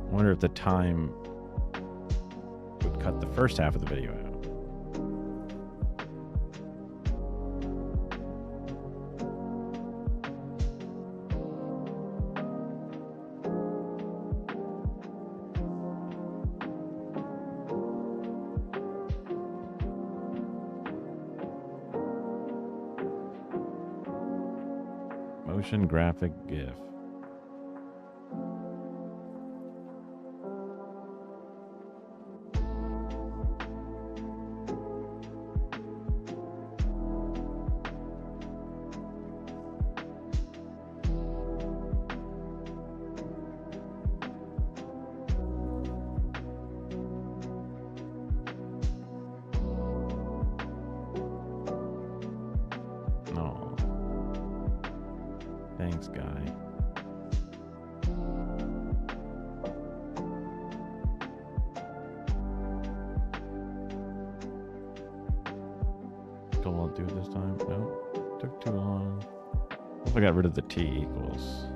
I wonder if the time would cut the first half of the video out. Motion graphic GIF. No. Thanks, guy. Still won't do it this time. Nope. Took too long. What if I got rid of the T equals?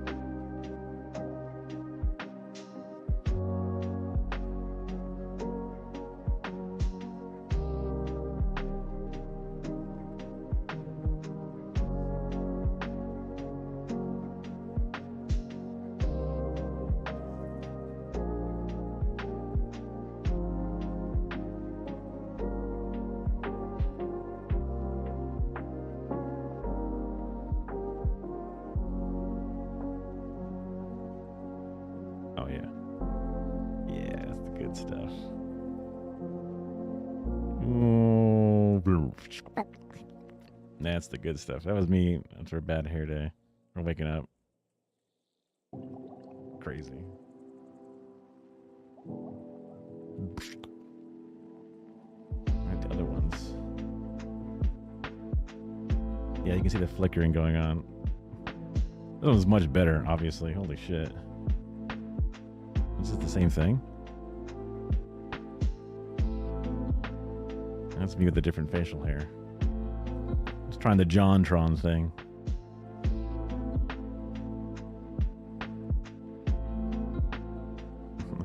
Oh, yeah. Yeah, that's the good stuff. That's the good stuff. That was me after a bad hair day. Or waking up. Crazy. Alright, the other ones. Yeah, you can see the flickering going on. This one's much better, obviously. Holy shit. Is it the same thing? That's me with a different facial hair. Just trying the JonTron thing.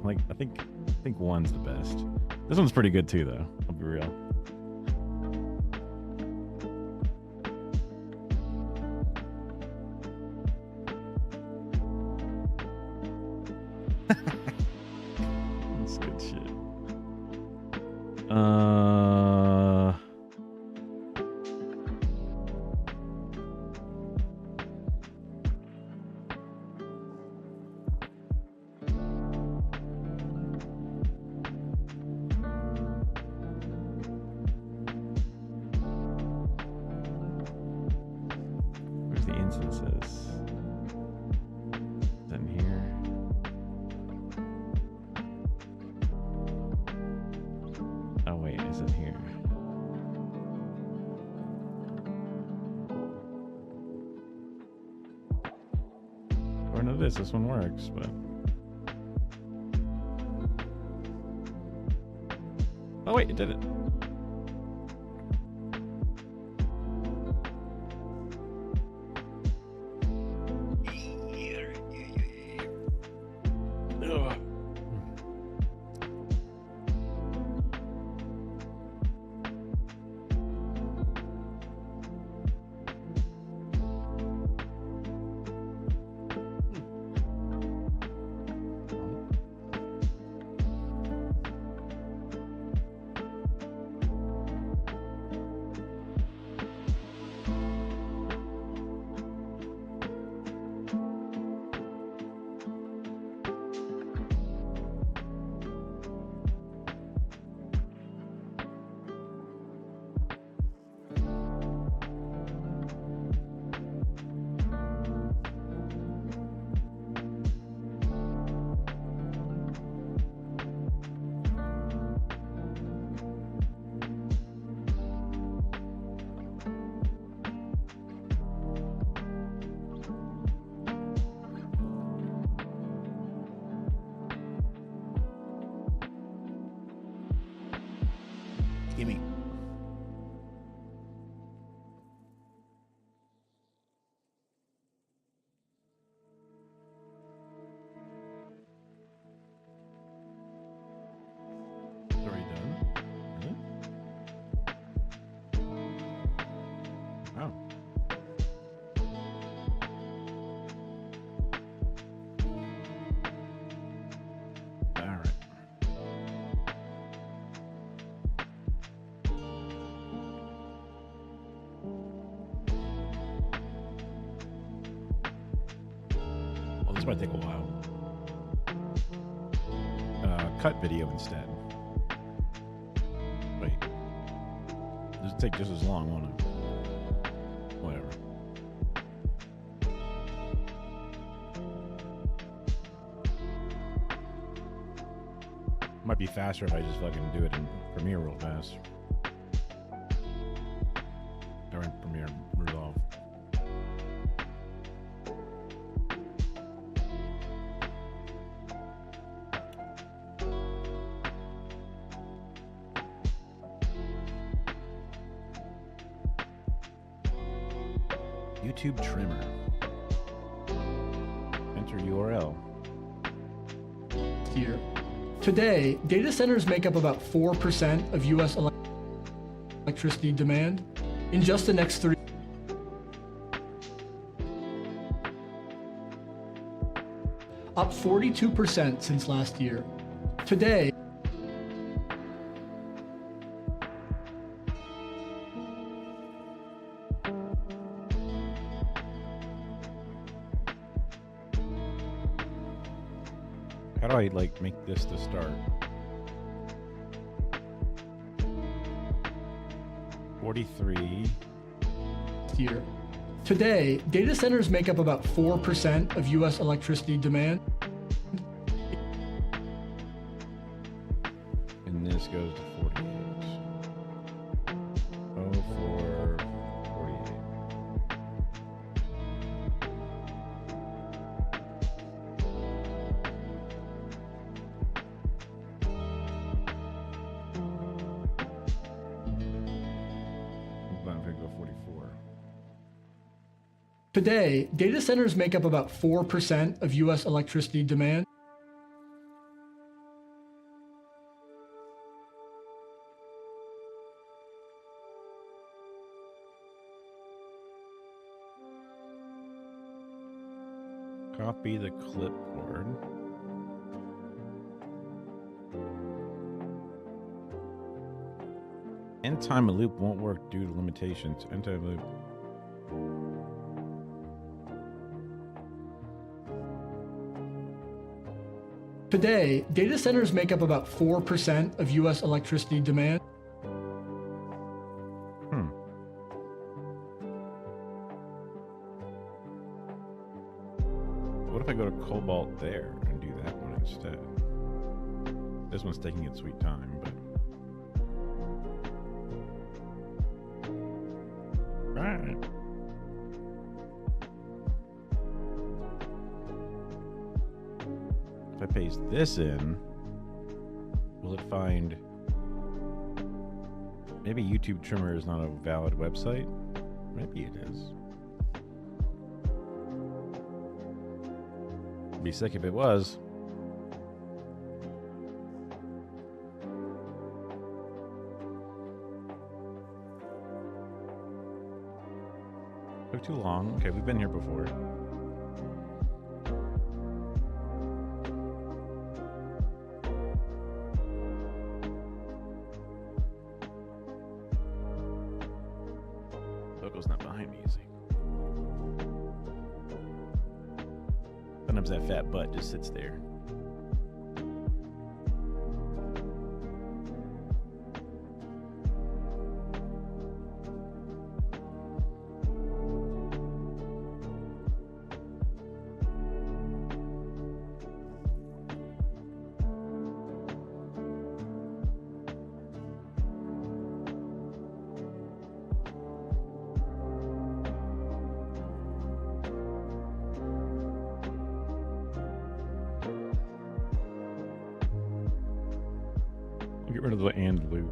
Like, I think one's the best. This one's pretty good too, though. I'll be real. That's good shit. Where's the instances? Is that in here? what it is. This one works, but. Oh, wait, it did it. Ugh. Gimme. Already done? Really? Oh. All right. Oh, this might take a while. Cut video instead. Wait. This will take just as long, won't it? Whatever. Might be faster if I just fucking do it in Premiere real fast. Or in Premiere Resolve. YouTube trimmer. Enter URL. Year. Today, data centers make up about 4% of U.S. electricity demand. In just the next 3 up 42% since last year. Today, How do I like make this to start? 43. year. Today, data centers make up about 4% of U.S. electricity demand. And this goes to 48. Oh, 4, 48. I'm going to go 44. Today, data centers make up about 4% of U.S. electricity demand. Copy the clipboard. End time a loop won't work due to limitations. End time loop. Today, data centers make up about 4% of U.S. electricity demand. What if I go to Cobalt there and do that one instead? This one's taking its sweet time, but... Right. paste this in, will it find... Maybe YouTube Trimmer is not a valid website? Maybe it is. Be sick if it was. Took too long. Okay, we've been here before. Logo's not behind me, you see. Sometimes that fat butt just sits there. Get rid of the and loop.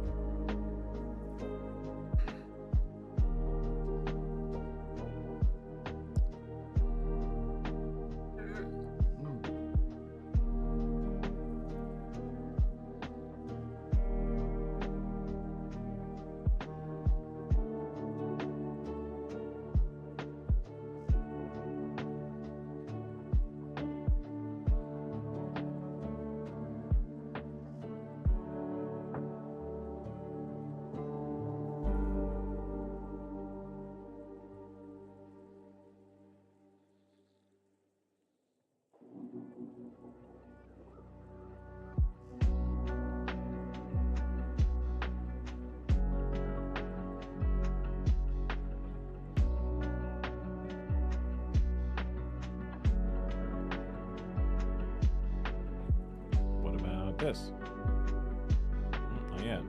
This. Oh, yeah.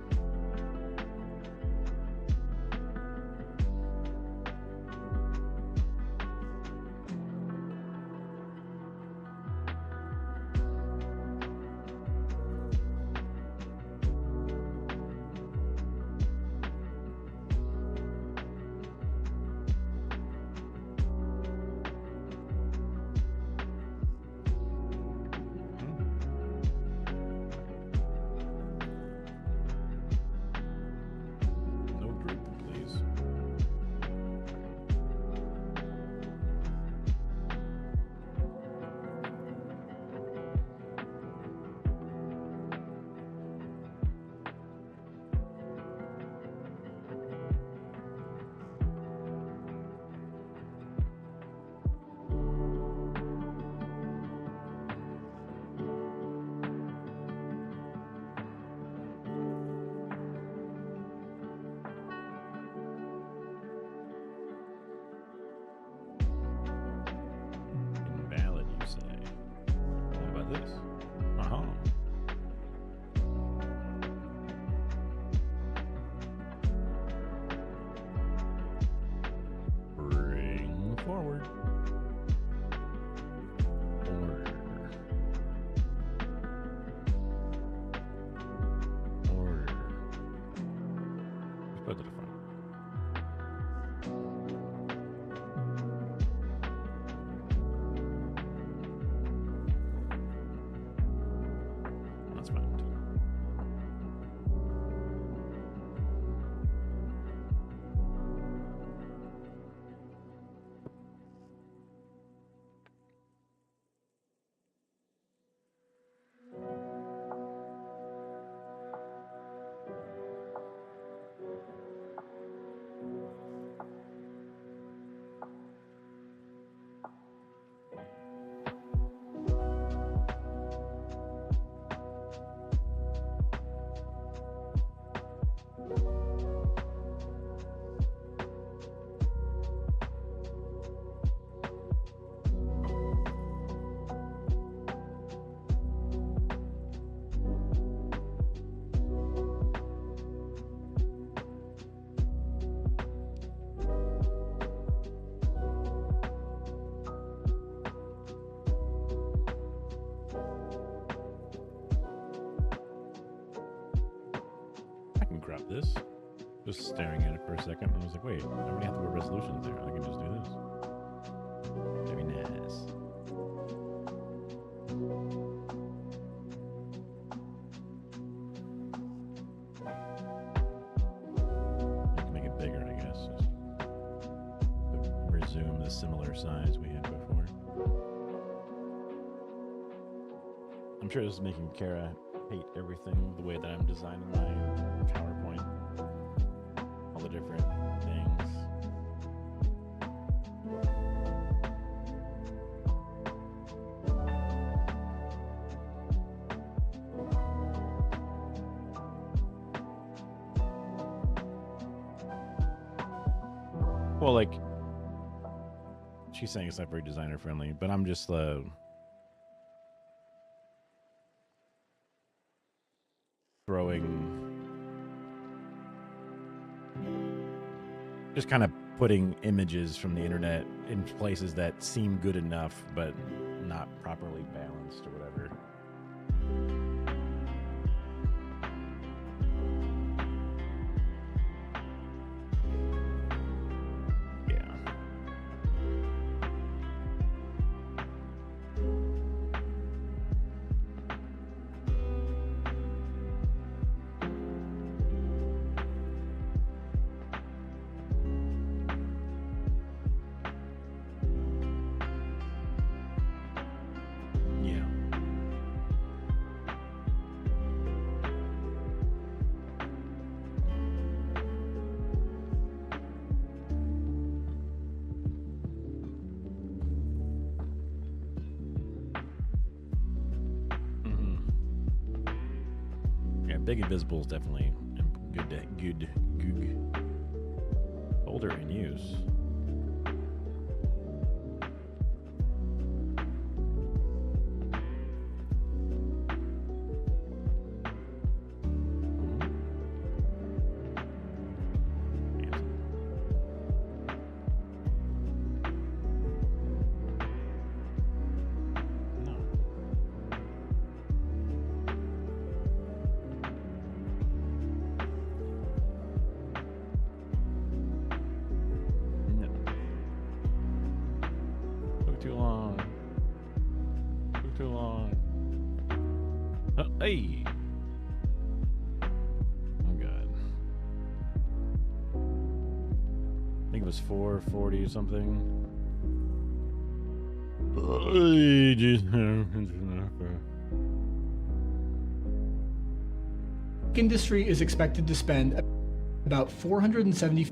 drop this. Just staring at it for a second. I was like, wait, I already have to put resolutions there. I can just do this. Very nice. I can make it bigger, I guess. Just resume the similar size we had before. I'm sure this is making Kara hate everything the way that I'm designing my PowerPoint. All the different things. Well, like, she's saying it's not very designer friendly, but I'm just just kind of putting images from the internet in places that seem good enough, but not properly balanced or whatever. Yeah. Yeah. Yeah, Big Invisible is definitely good. Older in use. No. No. Took too long. Took too long. Hey! Oh god. I think it was 440 or something. Industry is expected to spend about $475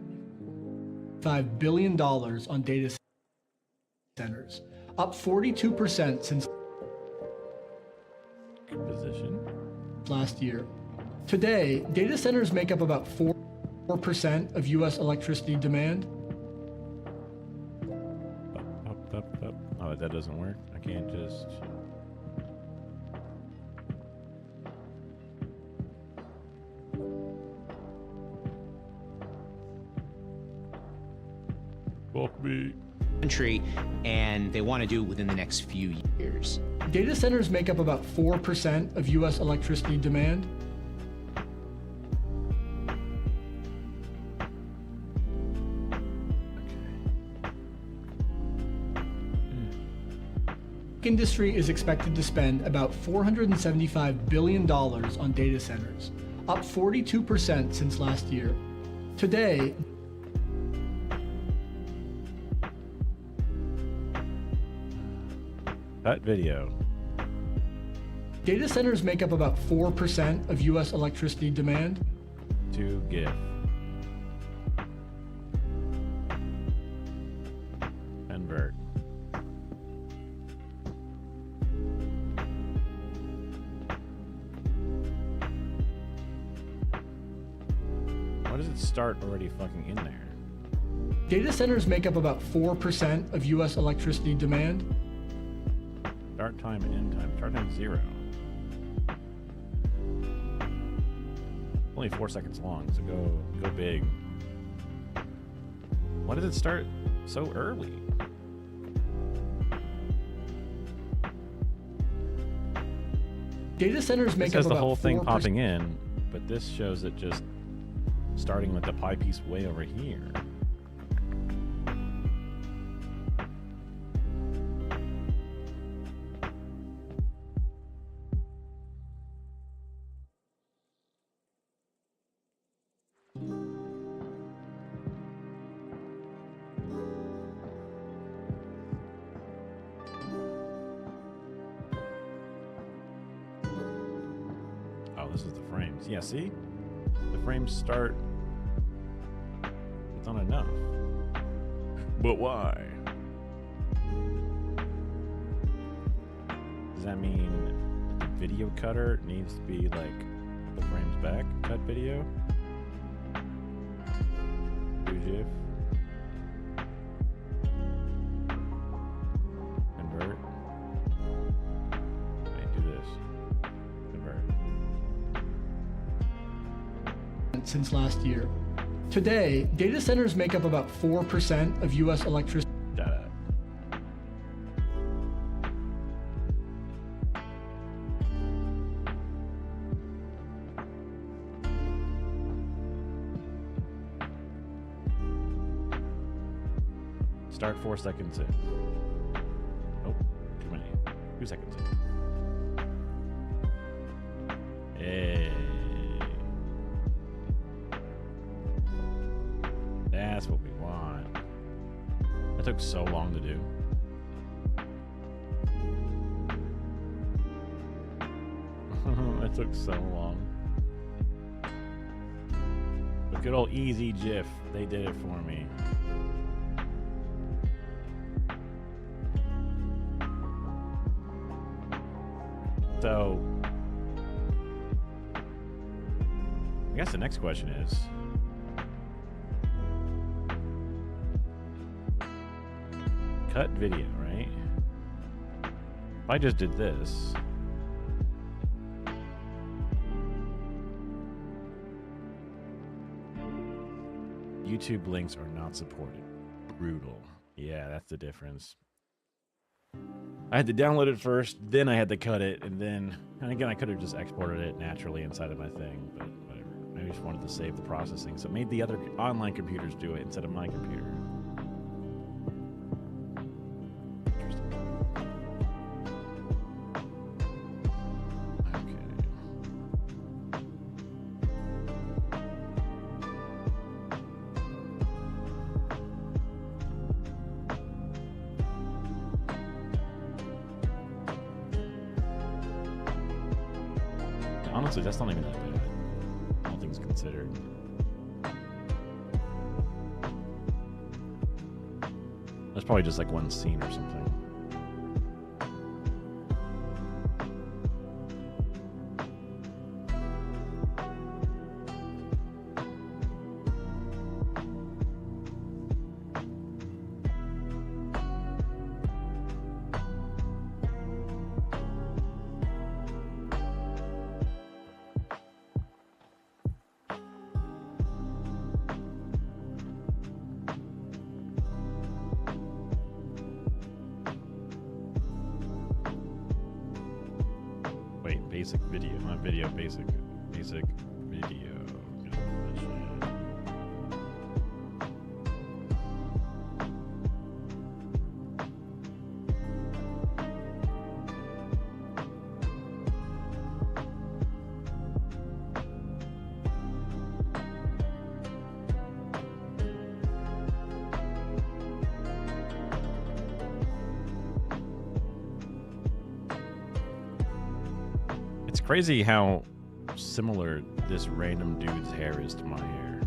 billion on data centers, up 42% since Good position. last year. Today, data centers make up about 4% of U.S. electricity demand. Up. Oh, that doesn't work. I can't just. Fuck me. country, and they want to do it within the next few years. Data centers make up about 4% of U.S. electricity demand. Industry is expected to spend about $475 billion on data centers, up 42% since last year. Today, That video. data centers make up about 4% of U.S. electricity demand. To GIF. Convert. Why does it start already fucking in there? Data centers make up about 4% of U.S. electricity demand. Start time and end time. Start time 0. Only 4 seconds long, so go big. Why did it start so early? Data centers This make has up the about whole thing 4%. popping in, but this shows it just starting with the pie piece way over here. This is the frames. Yeah, see? The frames start. It's not enough. But why? Does that mean the video cutter needs to be like the frames back? Cut video? Do GIF? Convert? Wait, do this. Convert. Since last year. Today, data centers make up about 4% of U.S. electricity. Data. Start 4 seconds in. Oh, too many. 2 seconds in. Hey. That's what we want. That took so long to do. That took so long. But good old easy GIF, they did it for me. So, I guess the next question is, cut video, right? If I just did this, YouTube links are not supported. Brutal. Yeah, that's the difference. I had to download it first, then I had to cut it, and again, I could have just exported it naturally inside of my thing, but whatever. I just wanted to save the processing, so it made the other online computers do it instead of my computer. Honestly, that's not even that bad, all things considered. That's probably just like one scene or something. Basic video, not video, basic video. Crazy how similar this random dude's hair is to my hair.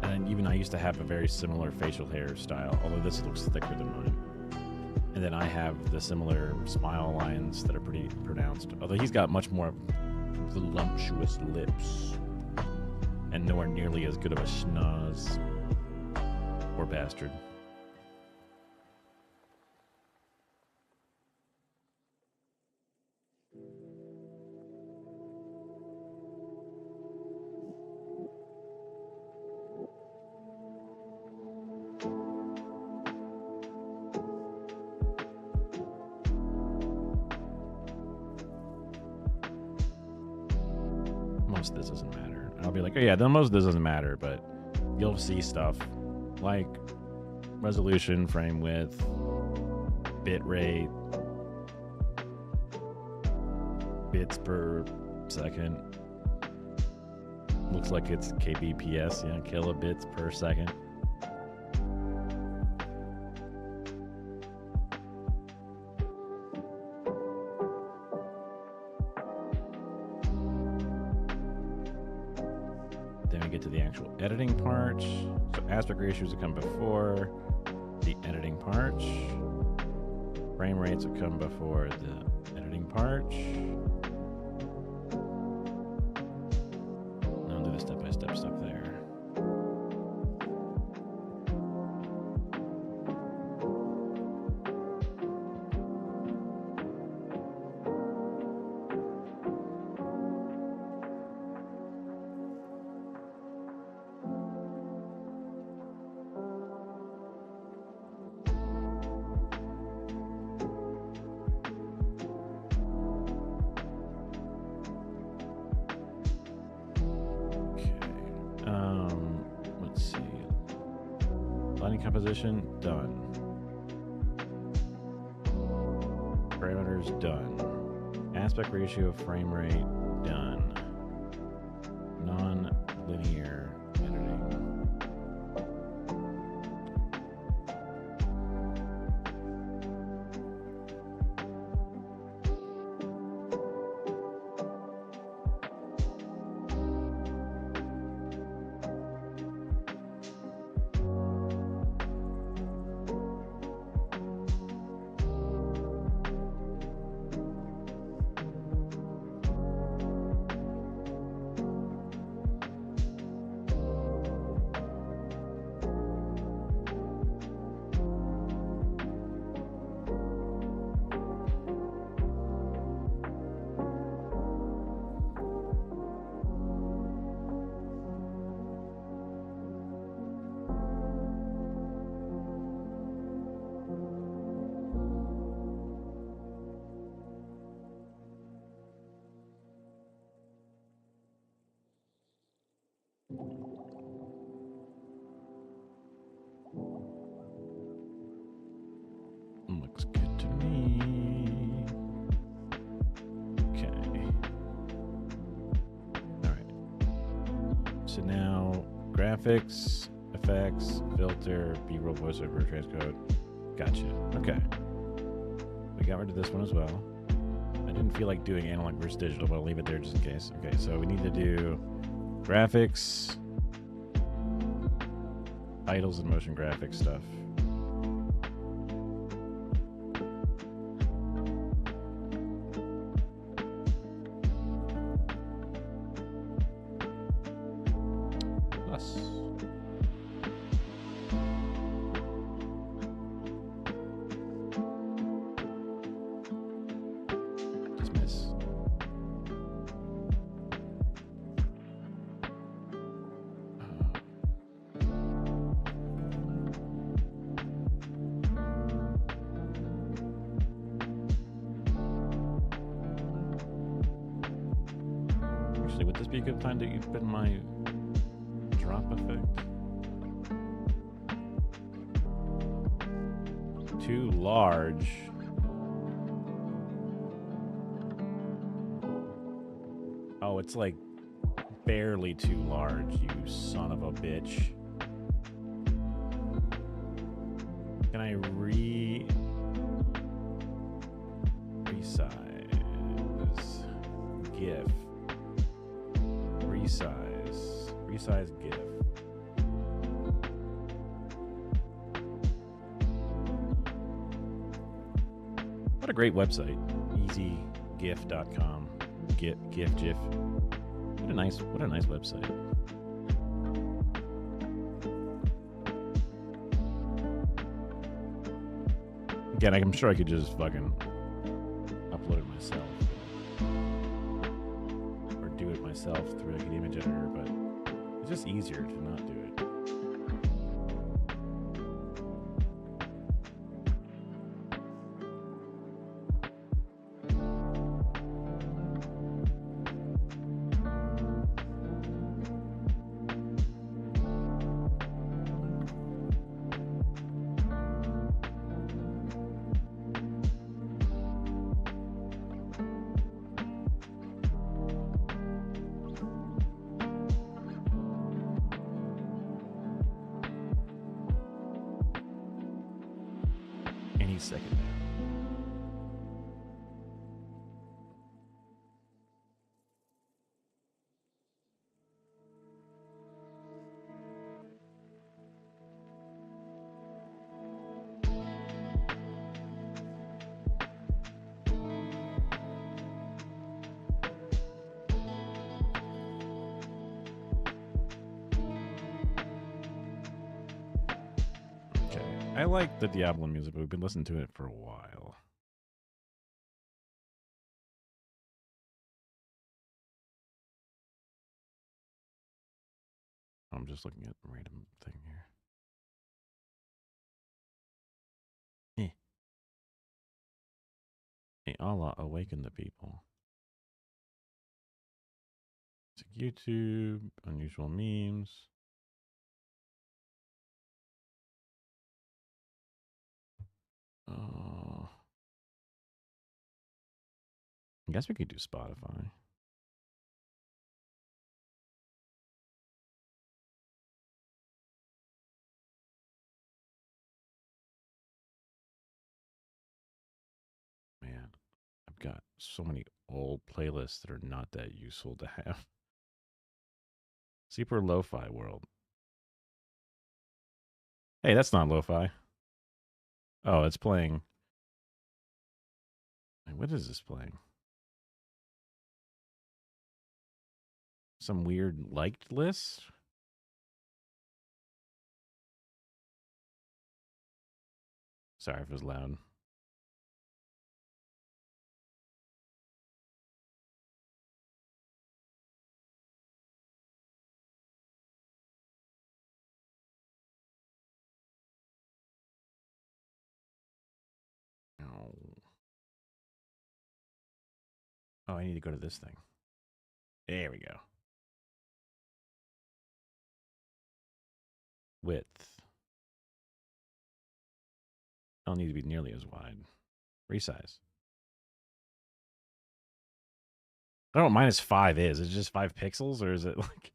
And even I used to have a very similar facial hairstyle, although this looks thicker than mine. And then I have the similar smile lines that are pretty pronounced, although he's got much more voluptuous lips and nowhere nearly as good of a schnoz. Poor bastard. This doesn't matter. I'll be like, oh yeah, then most of this doesn't matter, but you'll see stuff like resolution, frame width, bit rate, bits per second. Looks like it's kbps, yeah, kilobits per second. Then we get to the actual editing part. So aspect ratios will come before the editing part. Frame rates will come before the editing part. I'll do the step-by-step stuff there. Let's see. Lighting composition, done. Parameters, done. Aspect ratio, frame rate, done. Non-linear editing. Looks good to me. Okay. All right. So now graphics, effects, filter, B-roll, voiceover, transcode. Gotcha. Okay. We got rid of this one as well. I didn't feel like doing analog versus digital, but I'll leave it there just in case. Okay, so we need to do graphics, titles, and motion graphics stuff. Dismiss. Actually, would this be a good time to open my drop effect? Too large. Oh, it's like barely too large, you son of a bitch. Can I resize GIF? Resize GIF. What a great website. easygif.com. GIF. What a nice website. Again, I'm sure I could just fucking upload it myself. Or do it myself through like an image editor, but it's just easier to not do it. any second now. I like the Diablo music, but we've been listening to it for a while. I'm just looking at a random thing here. May Allah awaken the people. It's like YouTube, unusual memes. I guess we could do Spotify. Man, I've got so many old playlists that are not that useful to have. Super lo-fi world. Hey, that's not lo-fi. Oh, it's playing. What is this playing? Some weird liked list? Sorry if it was loud. Oh, I need to go to this thing. There we go. Width. I don't need to be nearly as wide. Resize. I don't know what -5 is. Is it just 5 pixels or is it like...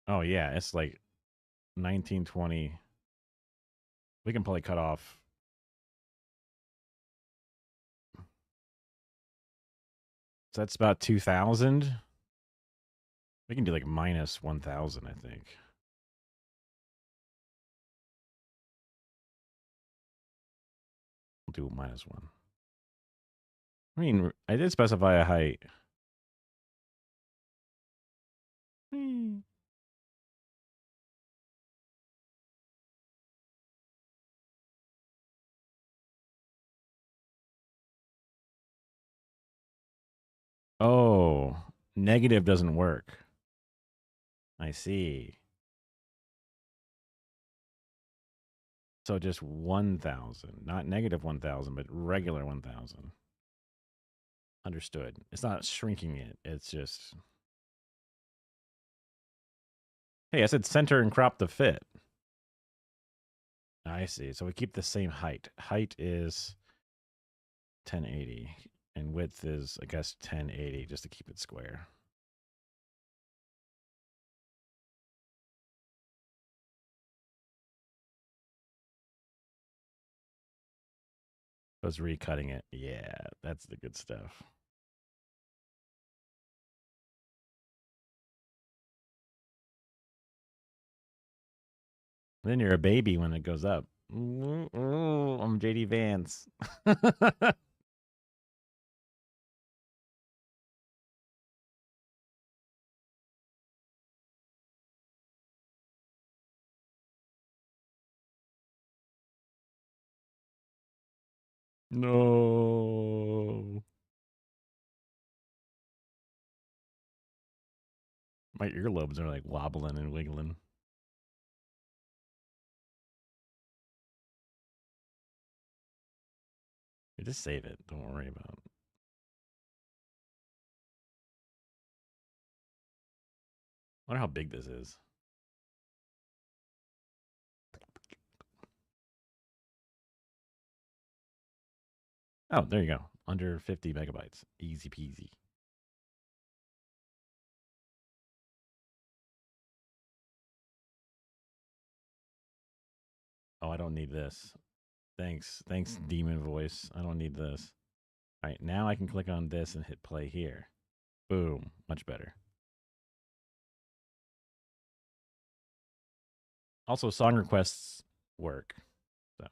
Oh, yeah. It's like 1920. We can probably cut off. So that's about 2000. We can do like -1000, I think. We'll do -1. I mean, I did specify a height. Oh, negative doesn't work. I see. So just 1000, not -1000, but regular 1000. Understood. It's not shrinking it. It's just... Hey, I said center and crop the fit. I see. So we keep the same height. Height is 1080. And width is, I guess, 1080, just to keep it square. I was recutting it. Yeah, that's the good stuff. Then you're a baby when it goes up. Ooh, I'm JD Vance. No. My earlobes are like wobbling and wiggling. You just save it. Don't worry about it. I wonder how big this is. Oh, there you go. Under 50 megabytes. Easy peasy. Oh, I don't need this. Thanks. Thanks, demon voice. I don't need this. All right, now I can click on this and hit play here. Boom. Much better. Also, song requests work. So.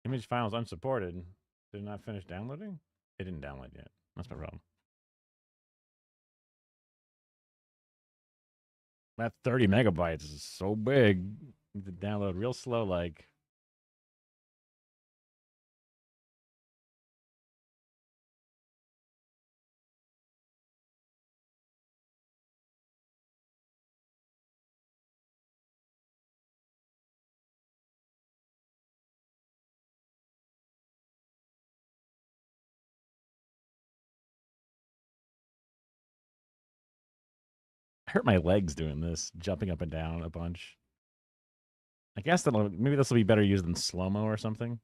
Image files unsupported. Did it not finish downloading? It didn't download yet. That's my problem. That 30 megabytes is so big. Need to download real slow, like. I hurt my legs doing this, jumping up and down a bunch. I guess that'll maybe this will be better used than slow mo or something.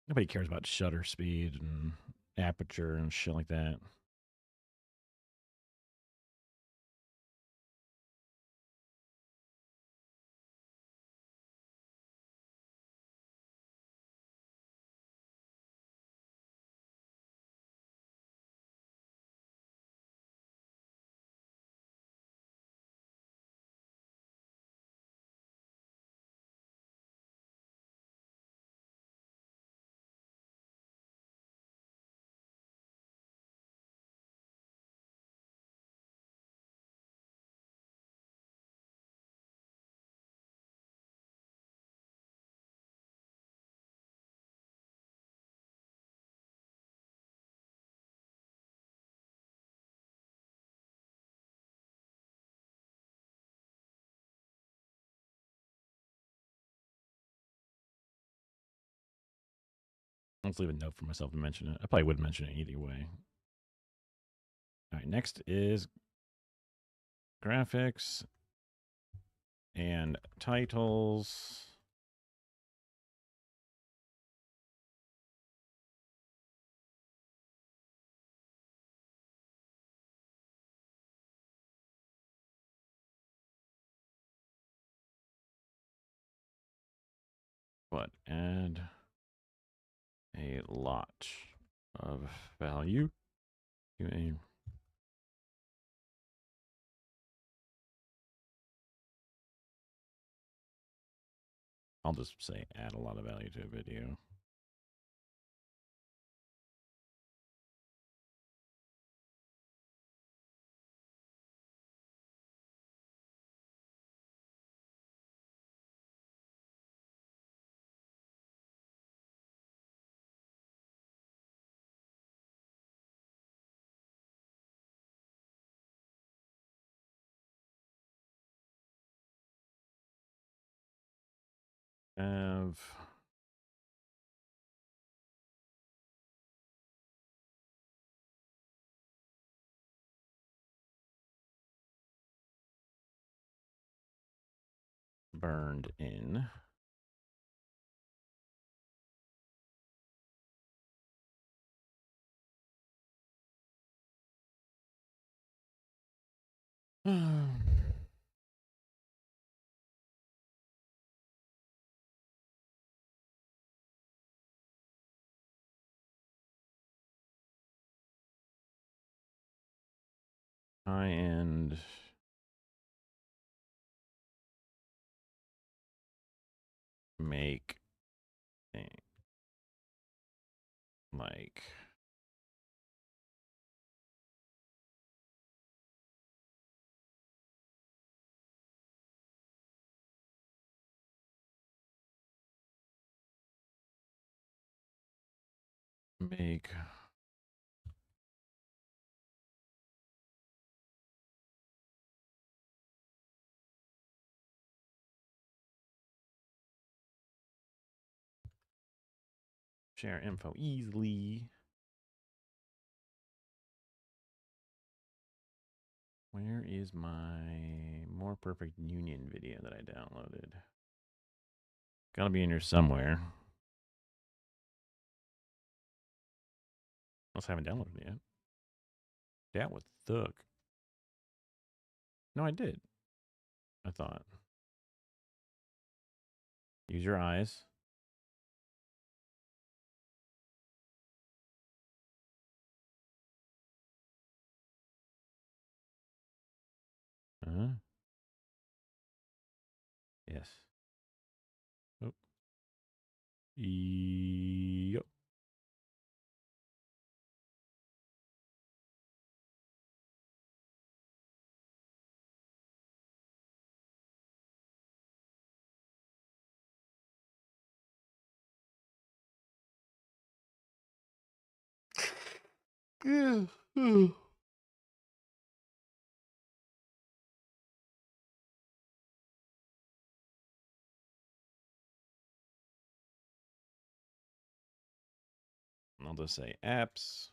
Nobody cares about shutter speed and aperture and shit like that. Let's leave a note for myself to mention it. I probably would mention it either way. All right, next is graphics and titles. But add a lot of value to a I'll just say add a lot of value to a video. Have burned in. High-end make thing like make share info easily. Where is my more perfect union video that I downloaded? Gotta be in here somewhere. Unless I haven't downloaded it yet. That was thuck. No, I did. I thought. Use your eyes. Yes. Oh. Yep. I'll just say apps.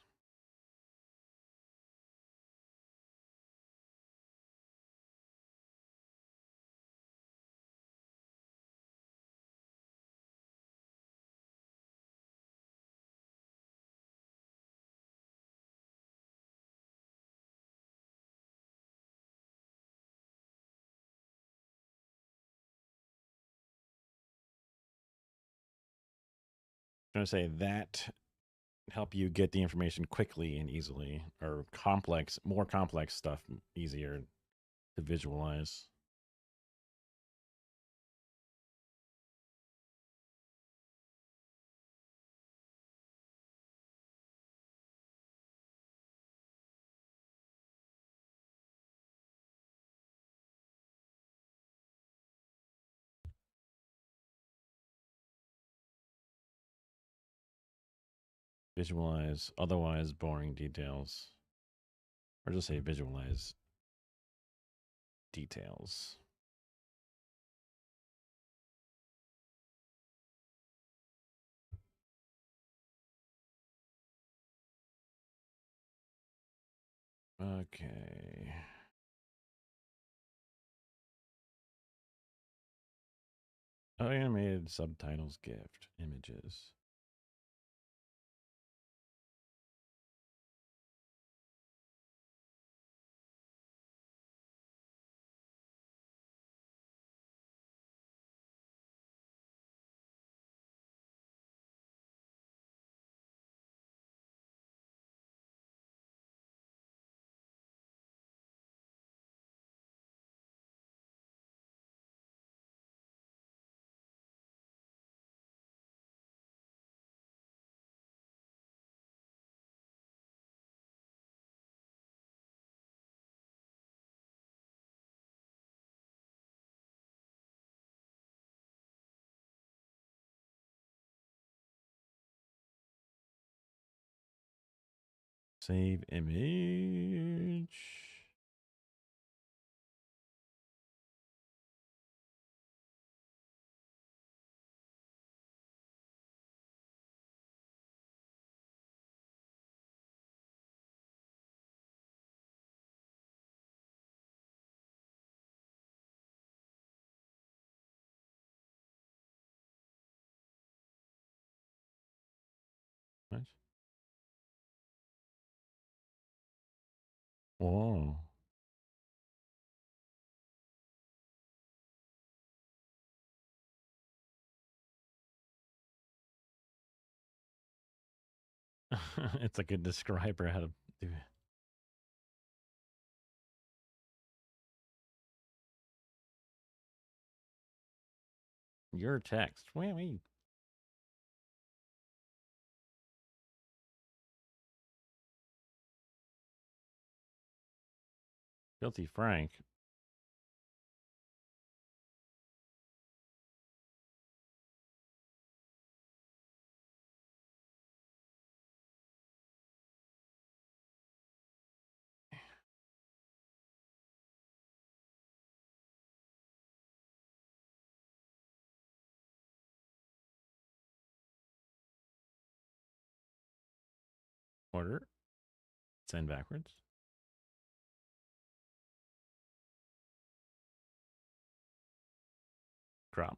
I'm going to say that help you get the information quickly and easily, or more complex stuff easier to visualize. Visualize otherwise boring details. Or just say visualize details. Okay. Animated subtitles gift images. Save image. Whoa. It's like a describer how to do it. Your text. Wait. Guilty Frank. Order. Send backwards. Crop.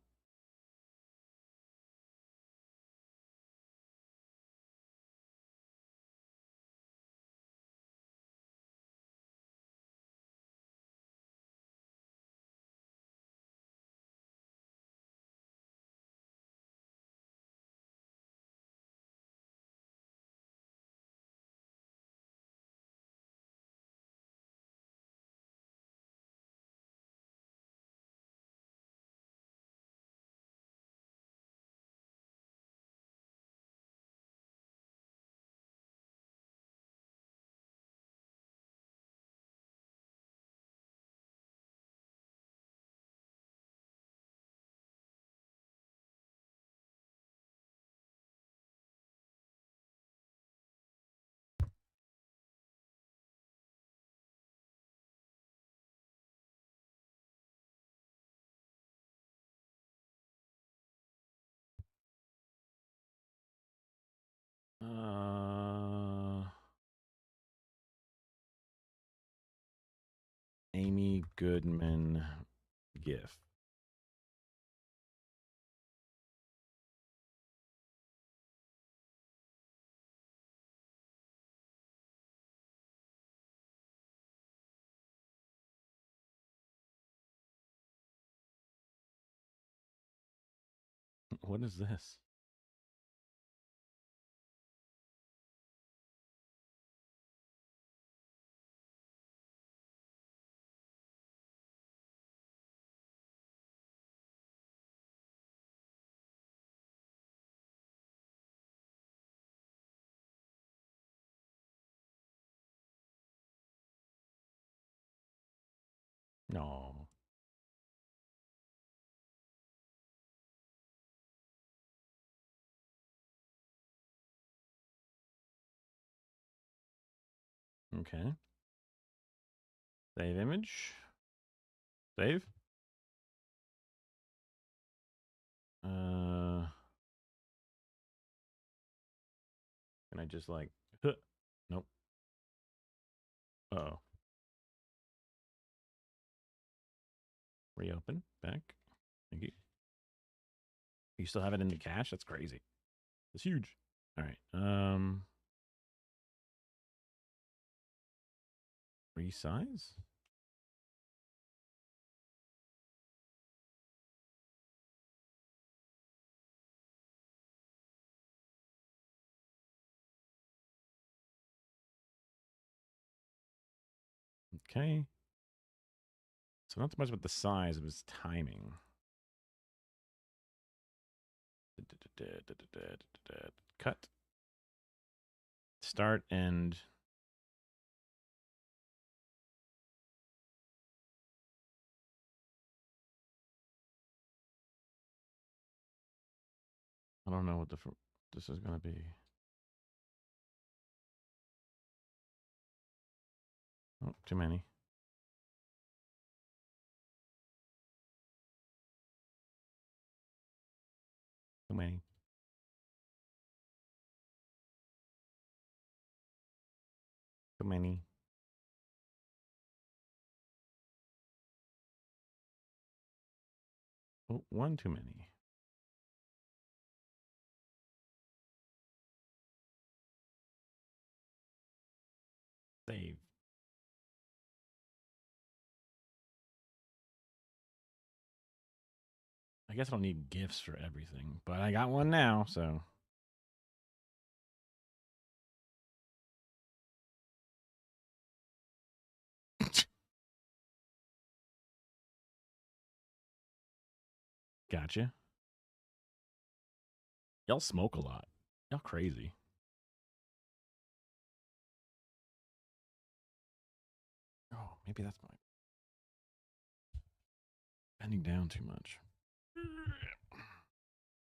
Amy Goodman GIF. What is this? No. Okay. Save image. Save. Can I just like, nope. Uh-oh. Reopen, back. Thank you. You still have it in the cache? That's crazy. It's huge. All right. Resize? Okay. So not so much about the size, it was timing. Cut. Start and I don't know what this is going to be. Oh, too many. Too many. Too many. Oh, one too many. Save. I guess I don't need GIFs for everything, but I got one now, so. Gotcha. Y'all smoke a lot. Y'all crazy. Oh, maybe that's my bending down too much.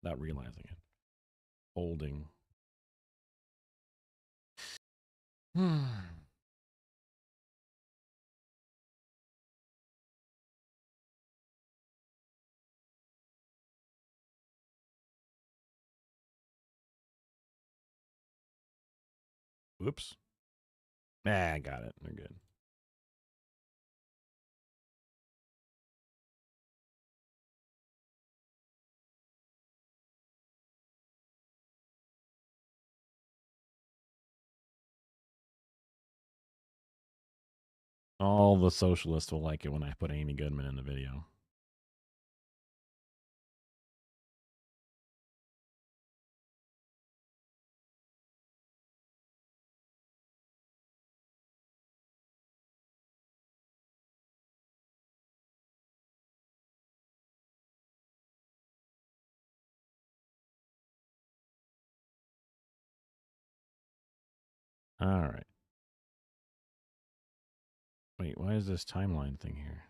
Without realizing it. Holding. Whoops. Ah, got it. They're good. All the socialists will like it when I put Amy Goodman in the video. All right. Wait, why is this timeline thing here?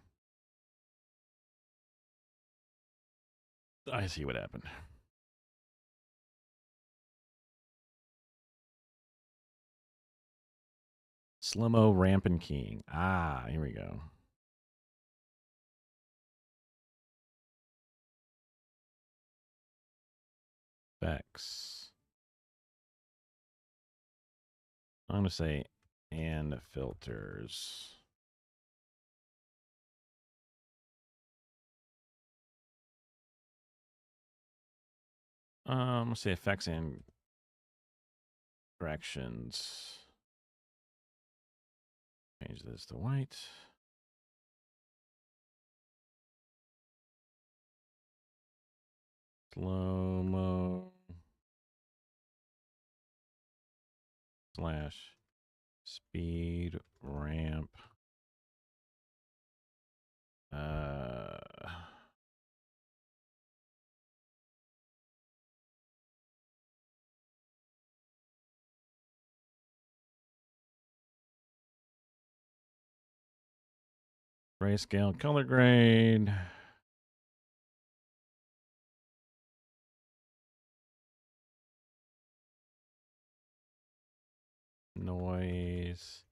I see what happened. Slow-mo ramp and keying. Ah, here we go. Specs. I'm going to say and filters. Let's say effects and corrections. Change this to white. Slow-mo slash speed ramp. Grayscale color grade. Noise.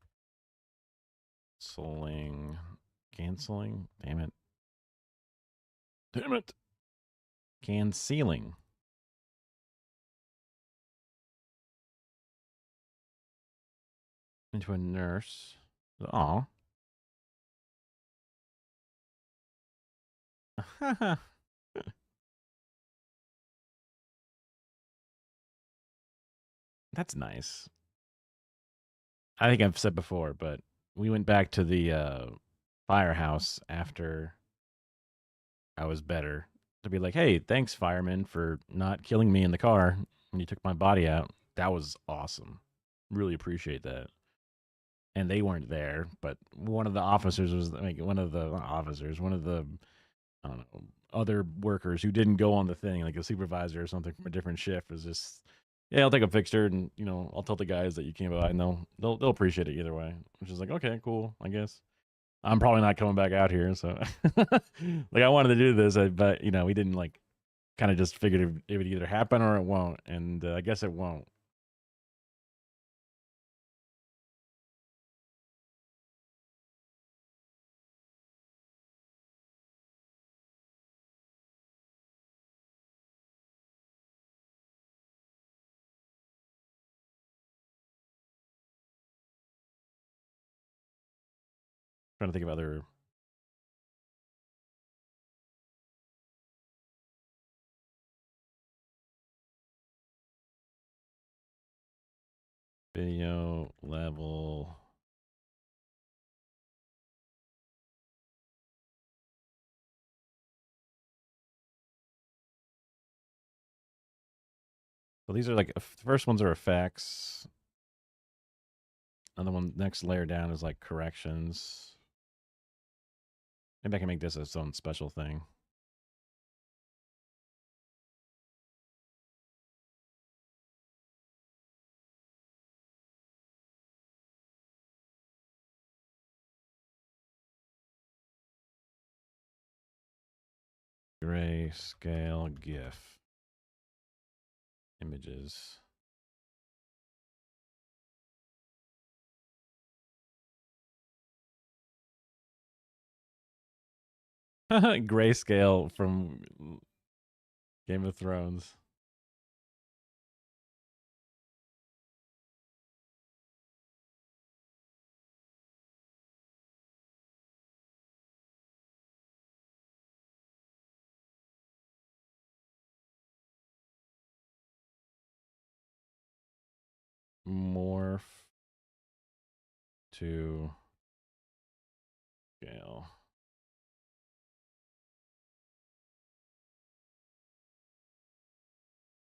Canceling. Damn it. Damn it. Canceling. Into a nurse. Aw. That's nice. I think I've said before, but we went back to the firehouse after I was better to be like, hey, thanks, fireman, for not killing me in the car when you took my body out. That was awesome. Really appreciate that. And they weren't there, but one of the officers was like one of the I don't know, other workers who didn't go on the thing, like a supervisor or something from a different shift, was just, yeah, I'll take a picture and I'll tell the guys that you came by and they'll appreciate it either way. Which is like, okay, cool, I guess. I'm probably not coming back out here, so like I wanted to do this, but we didn't like kind of just figured it would either happen or it won't, and I guess it won't. Trying to think of other video level. So these are like the first ones are effects. Another one, next layer down is like corrections. Maybe I can make this its own special thing. Grayscale GIF images. Grayscale from Game of Thrones. Morph to scale.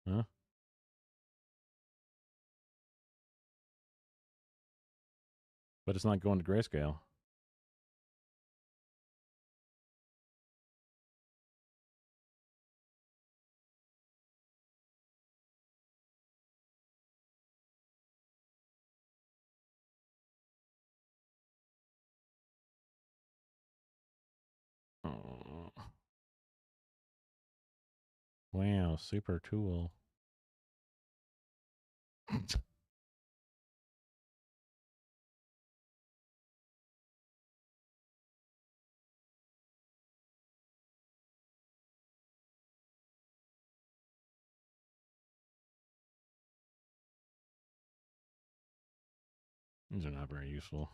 Huh? But it's not going to grayscale. Oh. Wow, super tool. These are not very useful.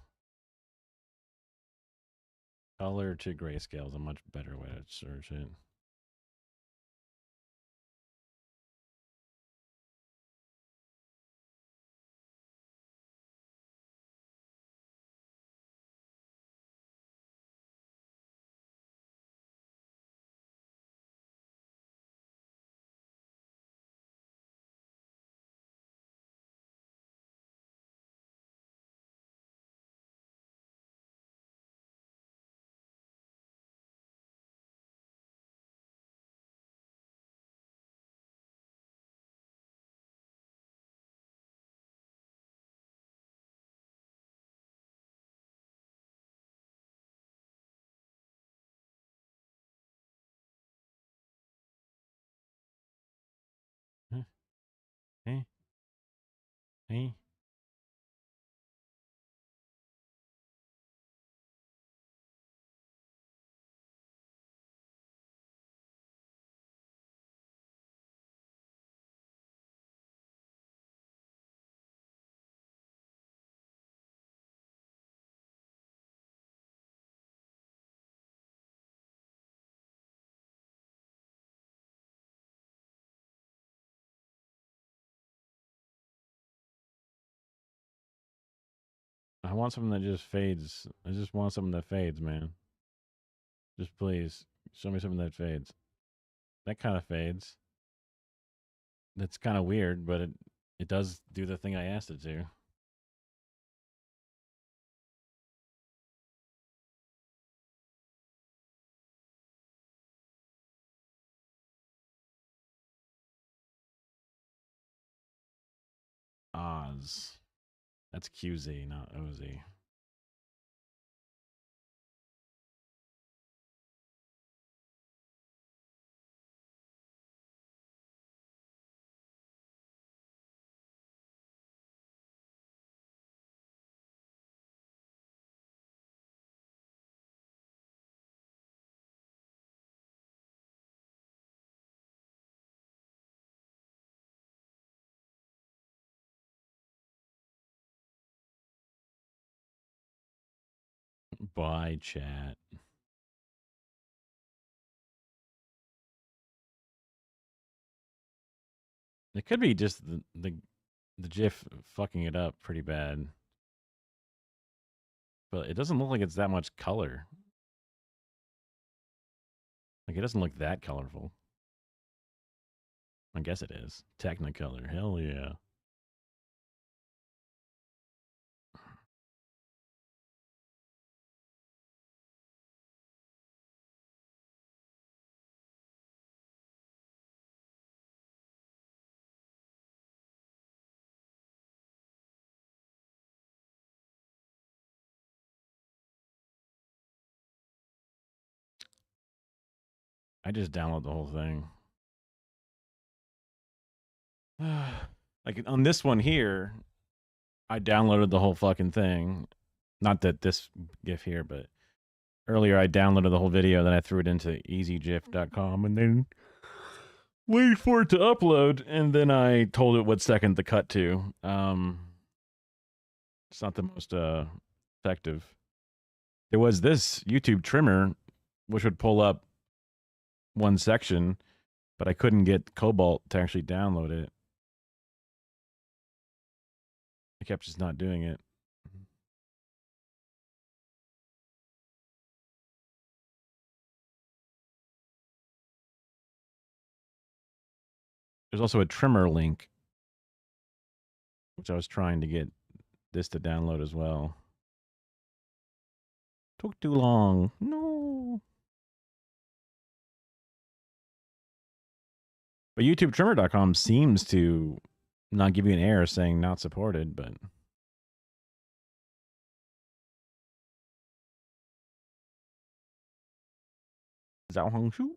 Color to grayscale is a much better way to search it. Huh? Hey, hey. I want something that just fades. I just want something that fades, man. Just please show me something that fades. That kind of fades. That's kind of weird, but it does do the thing I asked it to. Oz. That's QZ, not OZ. Bye, chat. It could be just the GIF fucking it up pretty bad. But it doesn't look like it's that much color. Like, it doesn't look that colorful. I guess it is. Technicolor. Hell yeah. I just download the whole thing. Like on this one here, I downloaded the whole fucking thing. Not that this GIF here, but earlier I downloaded the whole video, then I threw it into easygif.com and then waited for it to upload, and then I told it what second to cut to. It's not the most effective. There was this YouTube trimmer, which would pull up one section, but I couldn't get Cobalt to actually download it. I kept just not doing it. There's also a trimmer link, which I was trying to get this to download as well. Took too long. No. But YouTubeTrimmer.com seems to not give you an error saying not supported, but Zhao Hongshu?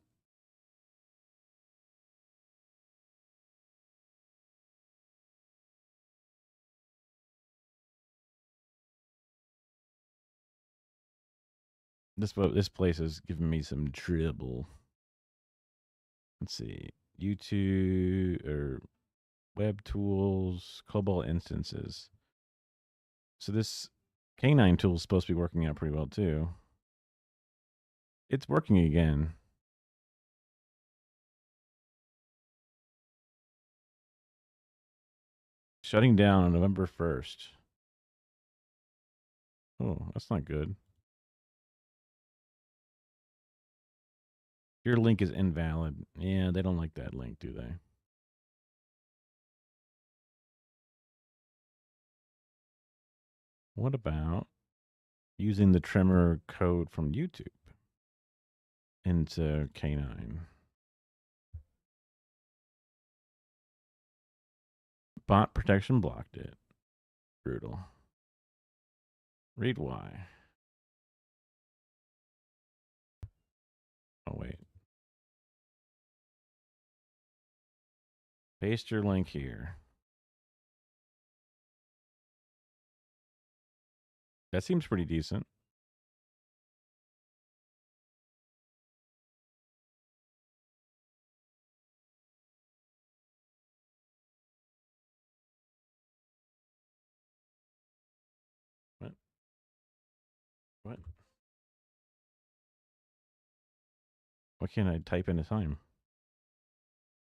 This place is giving me some trouble. Let's see. YouTube or web tools, Cobalt instances. So this K9 tool is supposed to be working out pretty well too. It's working again. Shutting down on November 1st. Oh, that's not good. Your link is invalid. Yeah, they don't like that link, do they? What about using the trimmer code from YouTube into K9? Bot protection blocked it. Brutal. Read why. Oh, wait. Paste your link here. That seems pretty decent. What? Why can't I type in a time?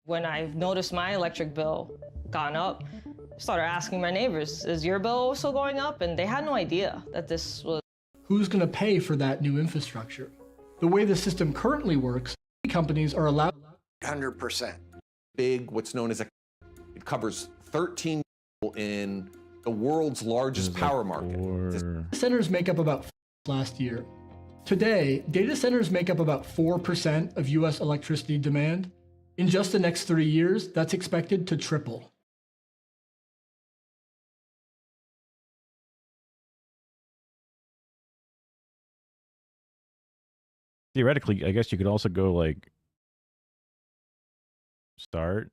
When I've noticed my electric bill gone up, I started asking my neighbors, is your bill also going up? And they had no idea that this was. Who's going to pay for that new infrastructure? The way the system currently works, companies are allowed 100%. Big, what's known as it covers 13 in the world's largest power market. Data centers make up about last year. Today, data centers make up about 4% of US electricity demand. In just the next 3 years, that's expected to triple. Theoretically, I guess you could also go like start,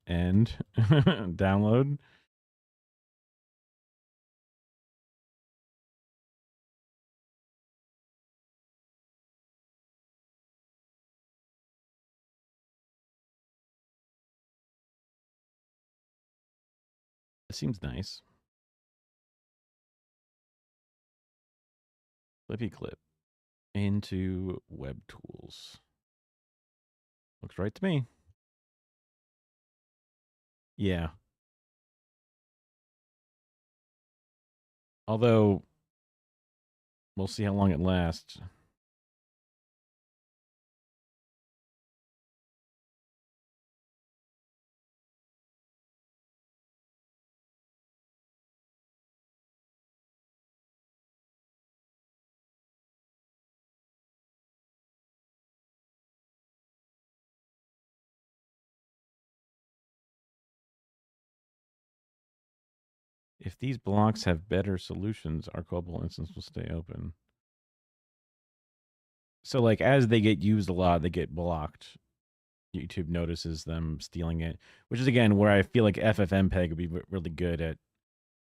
end, download. It seems nice. Flippy clip into web tools. Looks right to me. Yeah. Although, we'll see how long it lasts. If these blocks have better solutions, our global instance will stay open. So, like, as they get used a lot, they get blocked. YouTube notices them stealing it, which is, again, where I feel like FFmpeg would be really good at.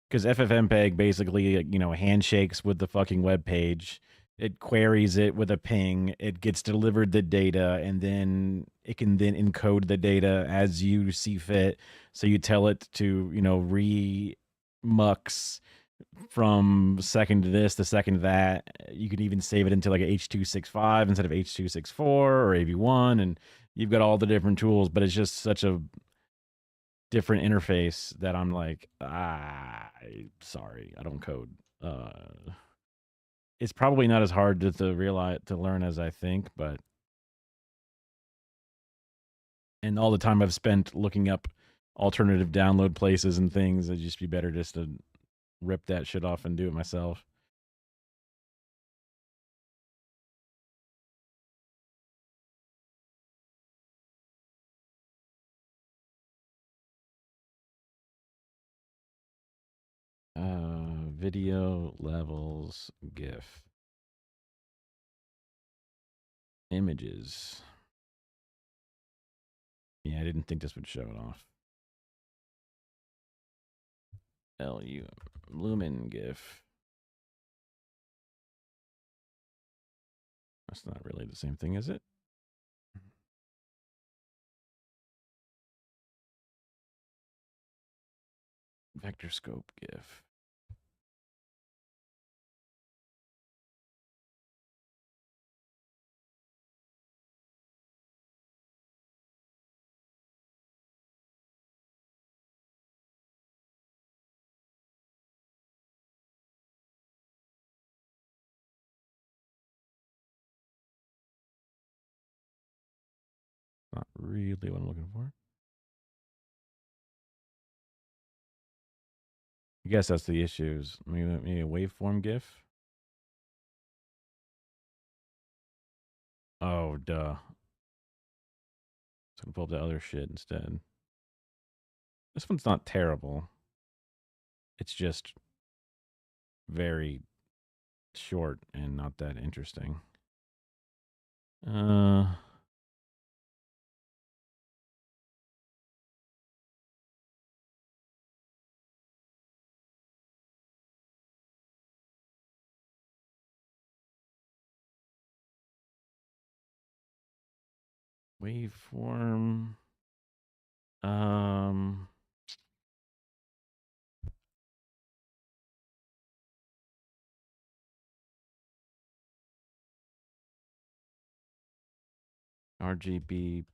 Because FFmpeg basically, handshakes with the fucking web page. It queries it with a ping. It gets delivered the data, and then it can then encode the data as you see fit. So you tell it to, remux from second to this to second to that. You can even save it into like a H.265 instead of H.264 or AV1, and you've got all the different tools. But it's just such a different interface that I'm like, sorry, I don't code. It's probably not as hard to learn as I think, but and all the time I've spent looking up alternative download places and things, it'd just be better just to rip that shit off and do it myself. Video levels, GIF, images. Yeah, I didn't think this would show it off. Lumen GIF. That's not really the same thing, is it? Vector scope GIF. Not really what I'm looking for. I guess that's the issues. Maybe a waveform GIF. Oh, duh. So I can pull up the other shit instead. This one's not terrible. It's just very short and not that interesting. Waveform. RGB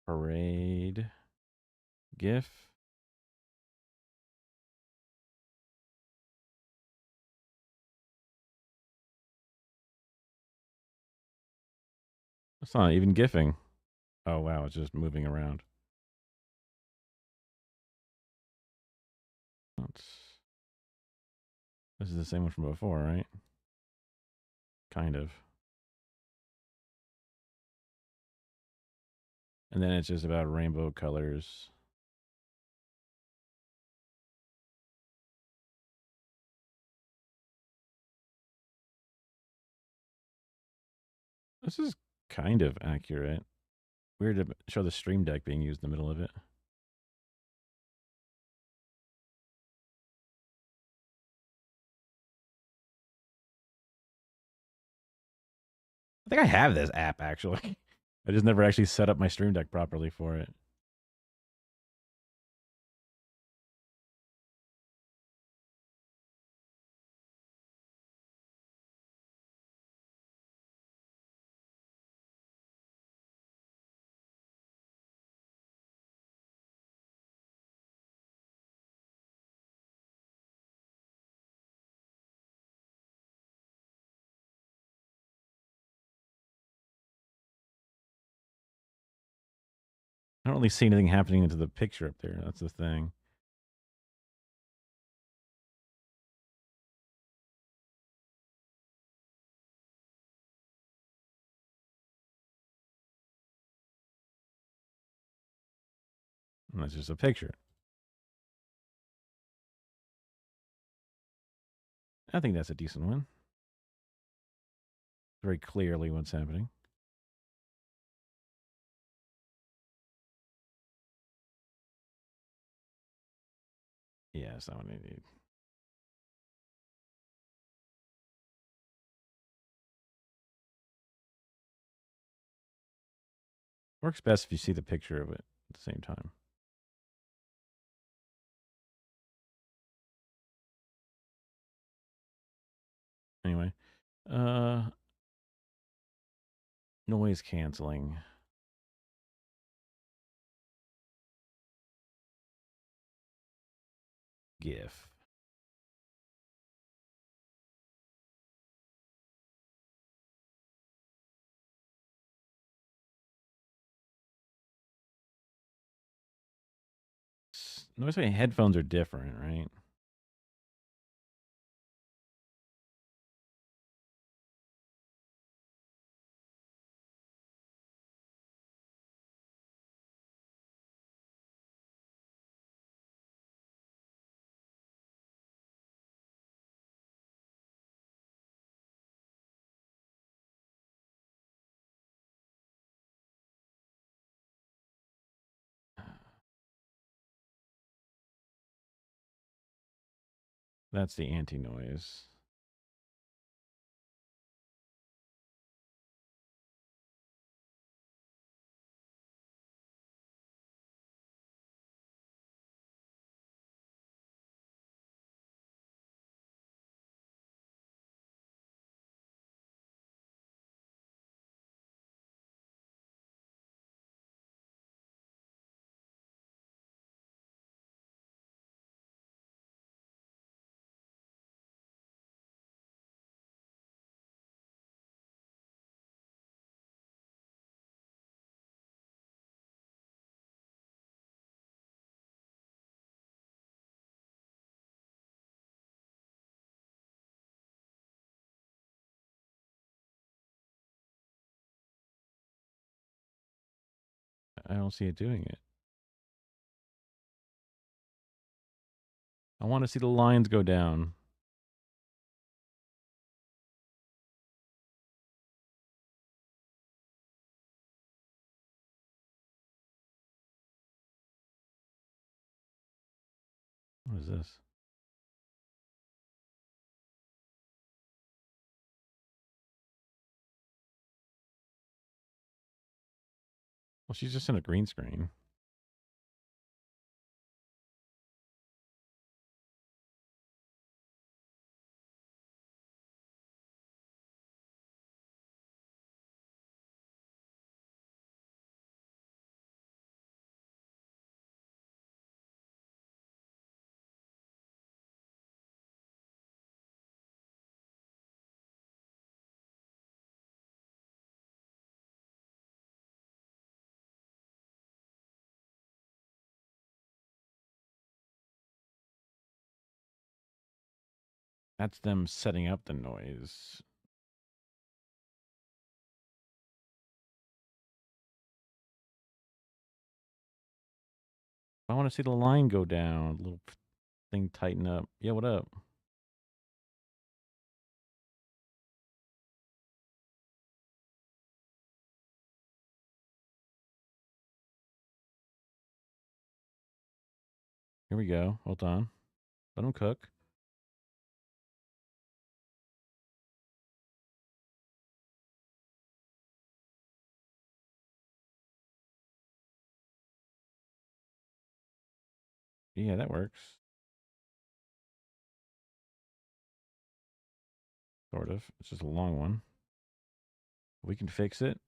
parade GIF. That's not even GIFing. Oh, wow. It's just moving around. This is the same one from before, right? Kind of. And then it's just about rainbow colors. This is kind of accurate. Weird to show the Stream Deck being used in the middle of it. I think I have this app, actually. I just never actually set up my Stream Deck properly for it. I don't really see anything happening into the picture up there. That's the thing. And that's just a picture. I think that's a decent one. Very clearly what's happening. Yeah, that's not what I need. Works best if you see the picture of it at the same time. Anyway, noise canceling. GIF. Noise canceling headphones are different, right? That's the anti-noise. I don't see it doing it. I want to see the lines go down. What is this? Well, she's just in a green screen. That's them setting up the noise. I want to see the line go down. Little thing tighten up. Yeah, what up? Here we go. Hold on. Let them cook. Yeah, that works. Sort of. It's just a long one. We can fix it.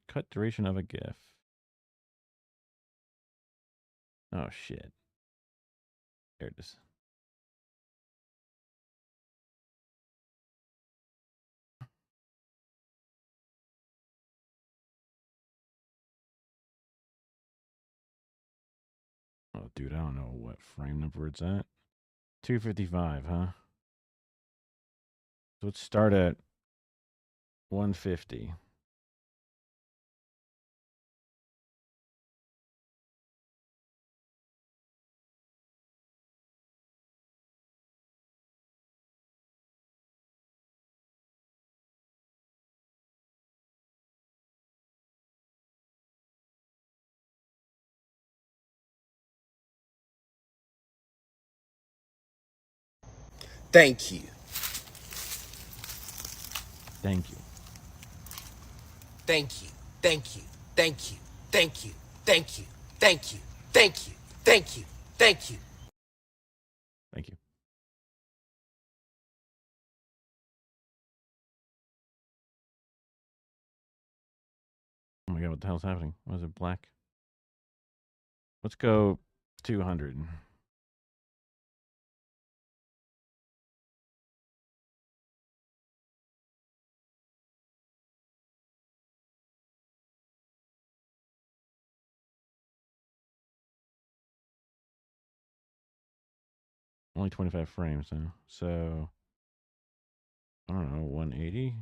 Cut duration of a GIF. Oh, shit. There it is. Oh, dude, I don't know what frame number it's at. 255, huh? So let's start at 150. Thank you. Thank you. Thank you. Thank you. Thank you. Thank you. Thank you. Thank you. Thank you. Thank you. Thank you. Thank you. Oh my god, what the hell's happening? Why is it black? Let's go 200. Only 25 frames now. So, I don't know, 180?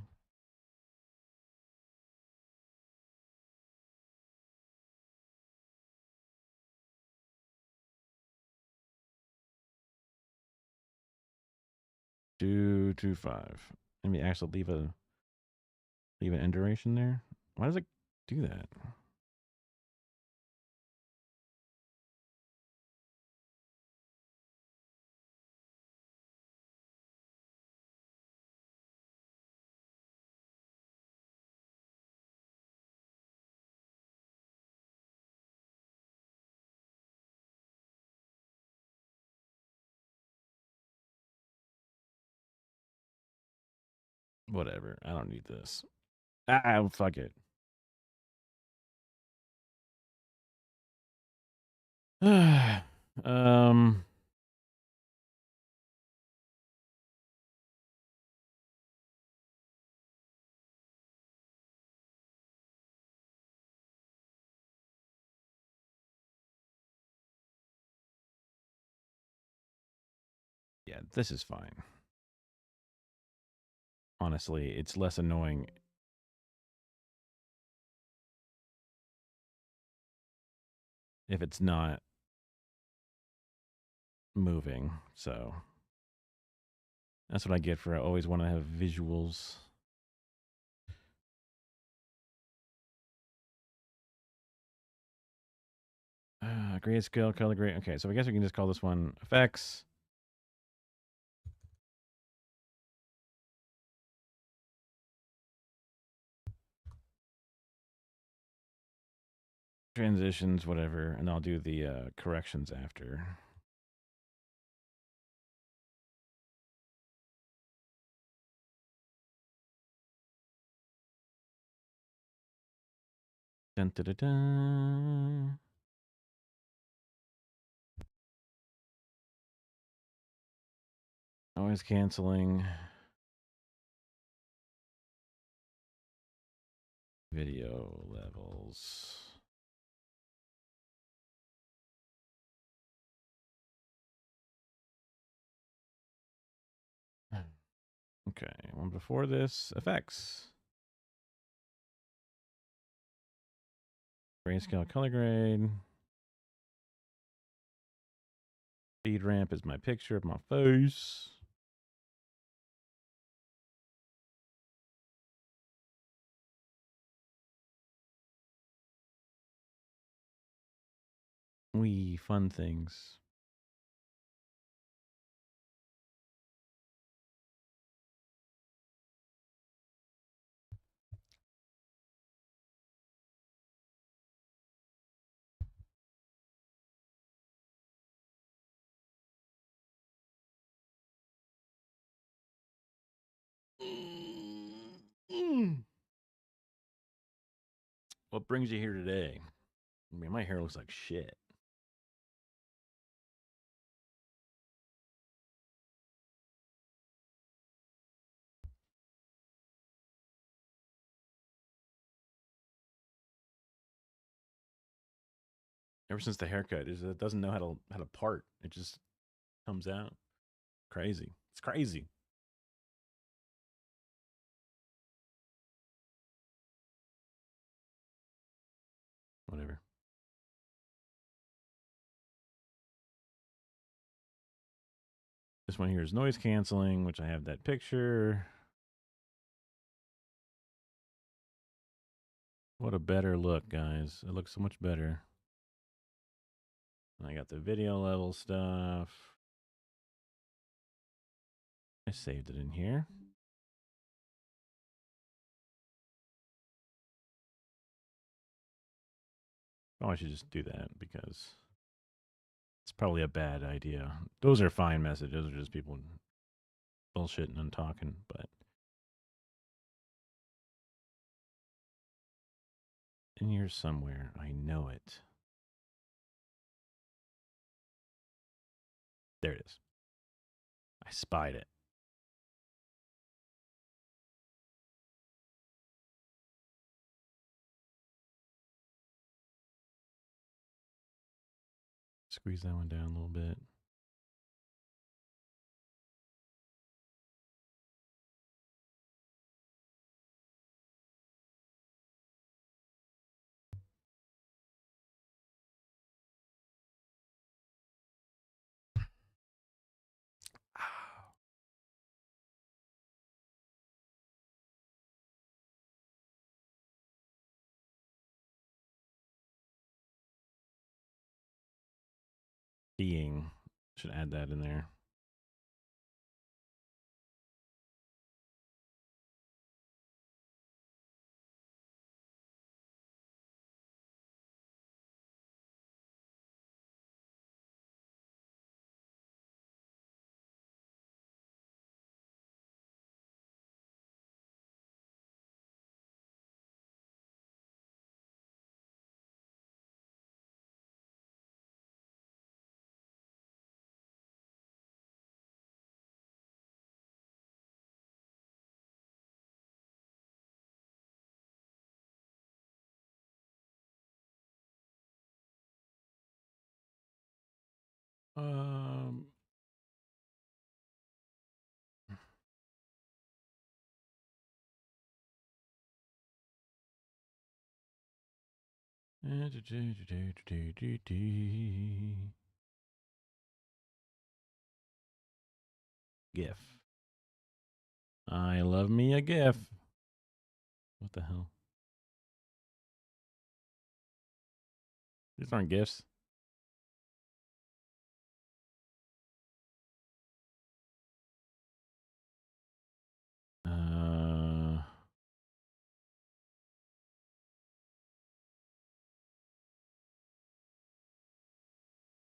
Two, 2.5. Let me actually leave an end duration there. Why does it do that? Whatever. I don't need this. Fuck it. um. Yeah, this is fine. Honestly, it's less annoying if it's not moving. So that's what I get for I always want to have visuals. Grayscale, color grade. Okay, so I guess we can just call this one effects. Transitions, whatever, and I'll do the corrections after. Dun, dun, dun, dun. Noise canceling. Video levels. Okay, one before this, effects. Grayscale color grade. Speed ramp is my picture of my face. Wee, fun things. What brings you here today? I mean, my hair looks like shit. Ever since the haircut, it doesn't know how to part. It just comes out. Crazy. It's crazy. Whatever. This one here is noise canceling, which I have that picture. What a better look, guys. It looks so much better. And I got the video level stuff. I saved it in here. Oh, I should just do that because it's probably a bad idea. Those are fine messages. Those are just people bullshitting and talking, but in here somewhere, I know it. There it is. I spied it. Squeeze that one down a little bit. Being. Should add that in there. Um, GIF. I love me a GIF. What the hell? These aren't GIFs.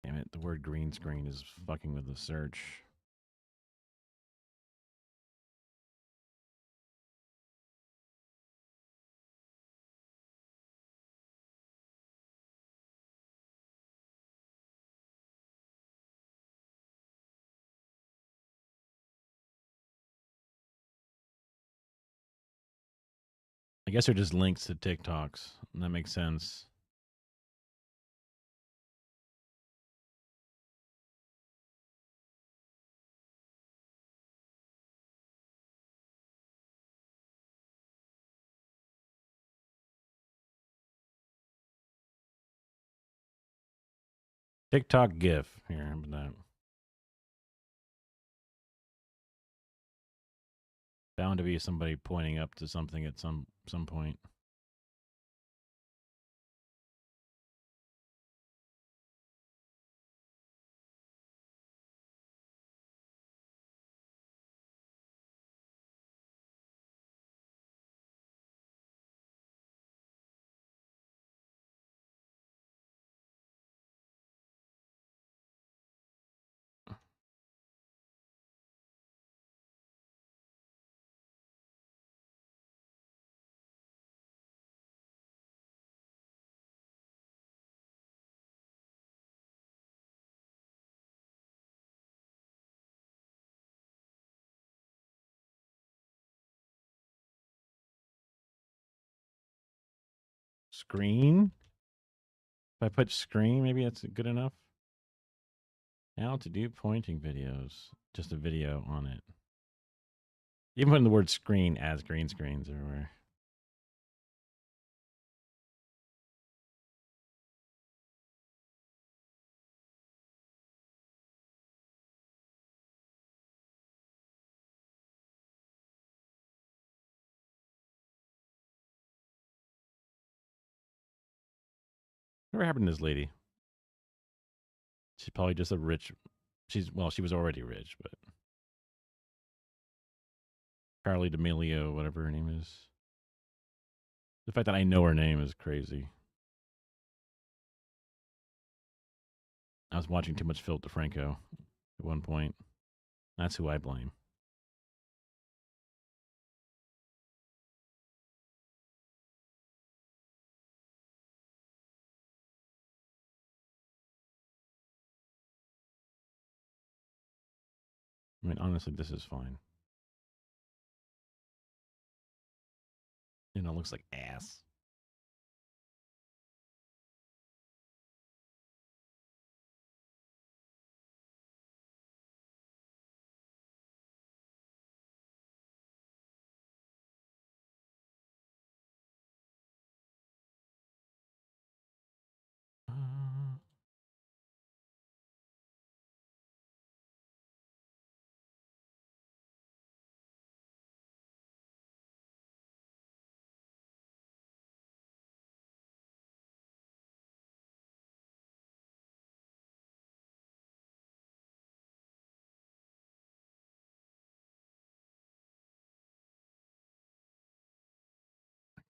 Damn it, the word green screen is fucking with the search. I guess they're just links to TikToks, and that makes sense. TikTok GIF. Here, how about that? Bound to be somebody pointing up to something at some point. Screen? If I put screen, maybe that's good enough. How to do pointing videos. Just a video on it. Even putting the word screen as green screens everywhere. Whatever happened to this lady? She's probably just a rich. She was already rich, but Carly D'Amelio, whatever her name is. The fact that I know her name is crazy. I was watching too much Philip DeFranco at one point. That's who I blame. I mean, honestly, this is fine. You know, it looks like ass.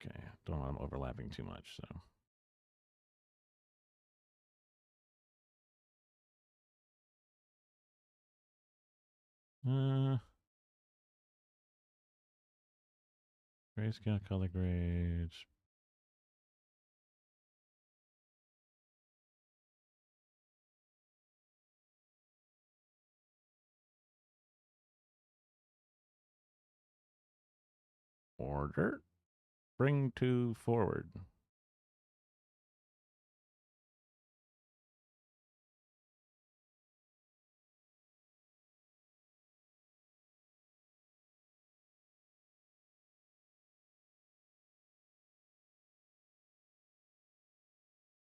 Okay, don't want them overlapping too much, so. Grayscale color grades. Order. Bring to forward.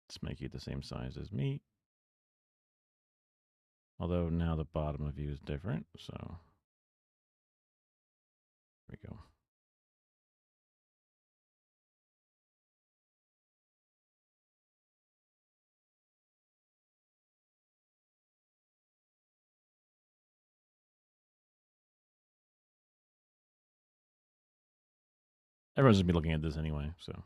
Let's make you the same size as me. Although now the bottom of you is different, so here we go. Everyone's gonna be looking at this anyway, so.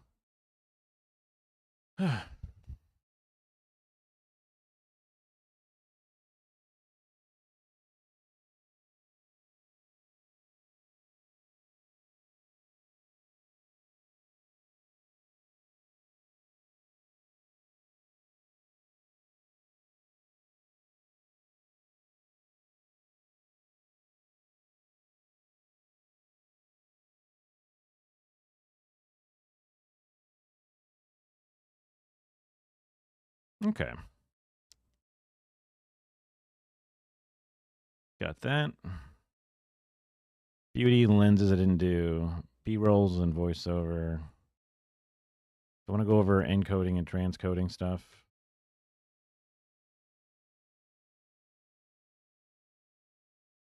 Okay. Got that. Beauty, lenses I didn't do. B-rolls and voiceover. I want to go over encoding and transcoding stuff.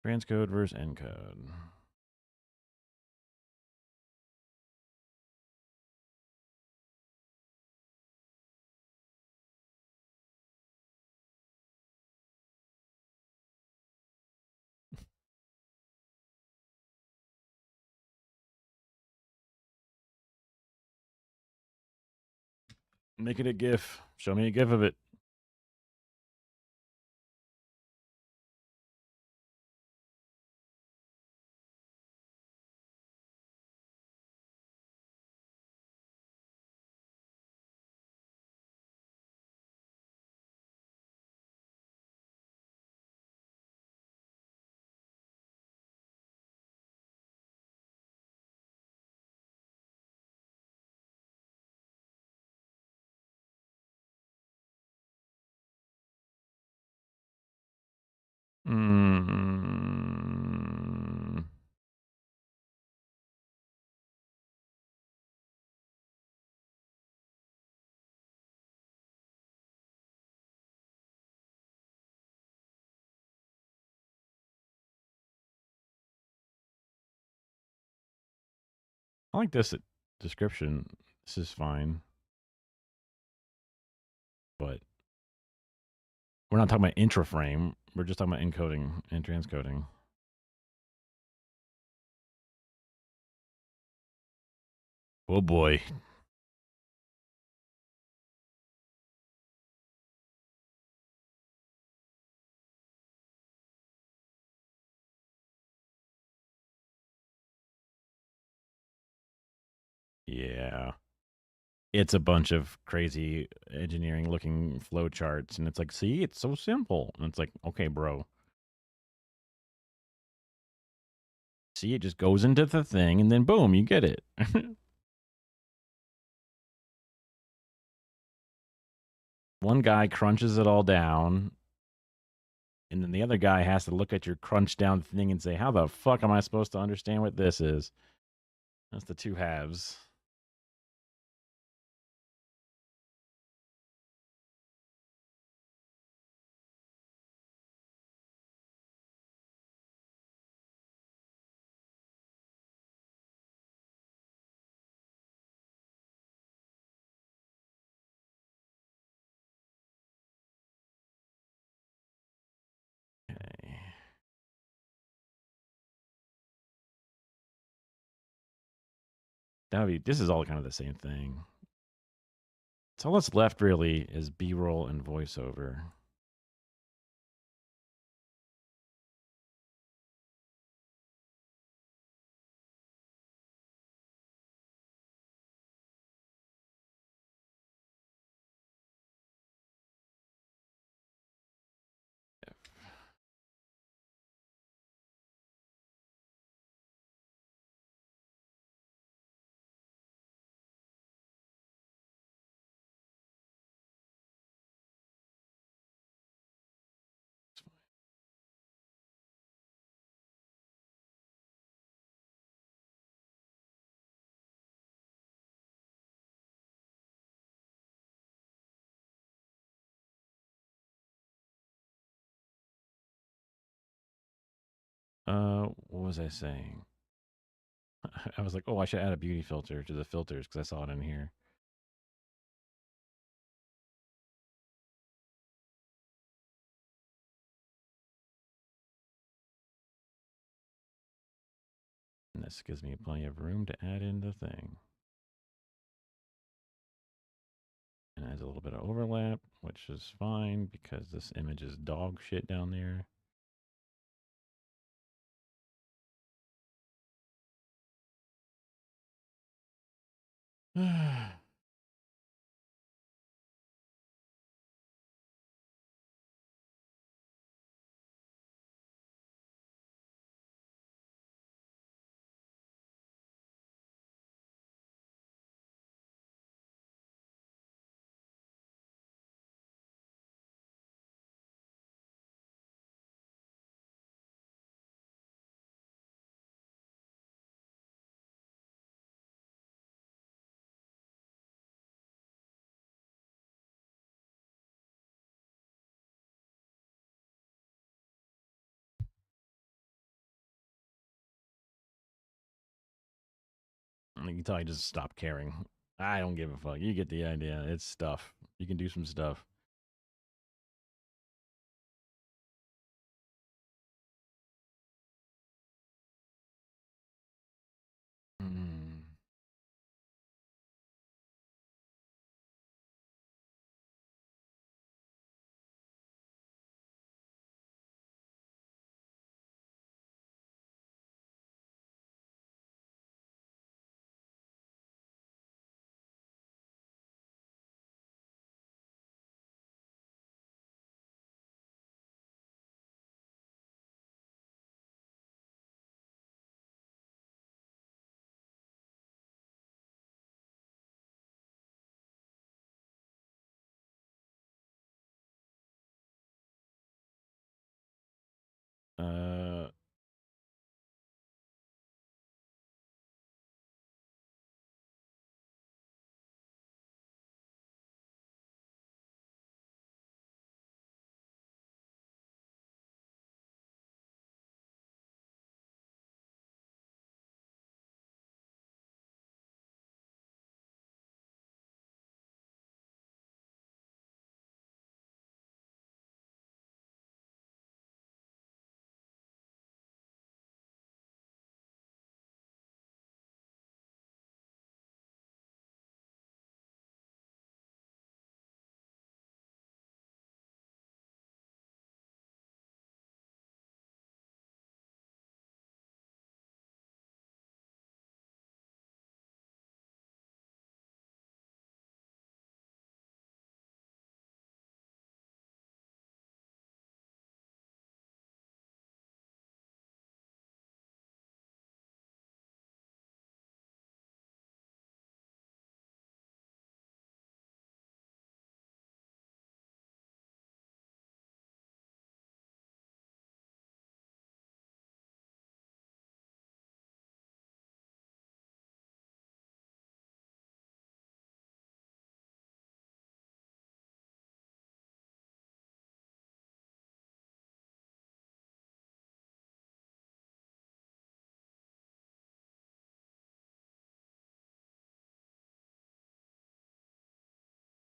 Transcode versus encode. Make it a GIF. Show me a GIF of it. Mm. I like this description. This is fine. But we're not talking about intraframe. We're just talking about encoding and transcoding. Oh boy. Yeah. It's a bunch of crazy engineering looking flow charts, and it's like, see, it's so simple. And it's like, okay, bro. See, it just goes into the thing, and then boom, you get it. One guy crunches it all down, and then the other guy has to look at your crunch down thing and say, how the fuck am I supposed to understand what this is? That's the two halves. Okay. This is all kind of the same thing. So all that's left really is B-roll and voiceover. What was I saying? I was like, oh, I should add a beauty filter to the filters because I saw it in here. And this gives me plenty of room to add in the thing. And adds a little bit of overlap, which is fine because this image is dog shit down there. You can tell I just stopped caring. I don't give a fuck. You get the idea. It's stuff. You can do some stuff. Mm.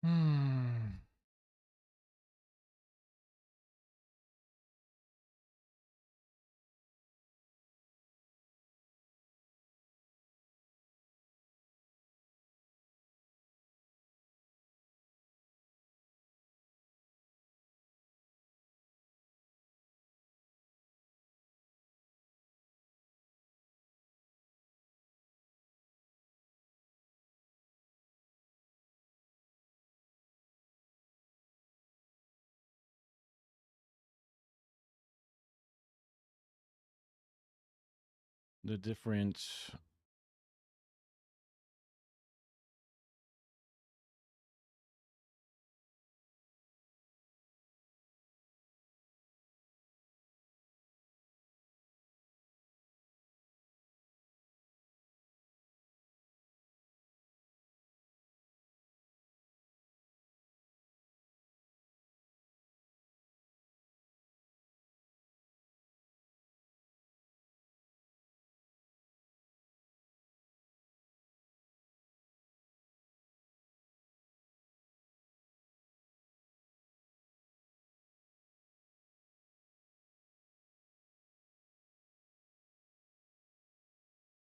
Hmm. The different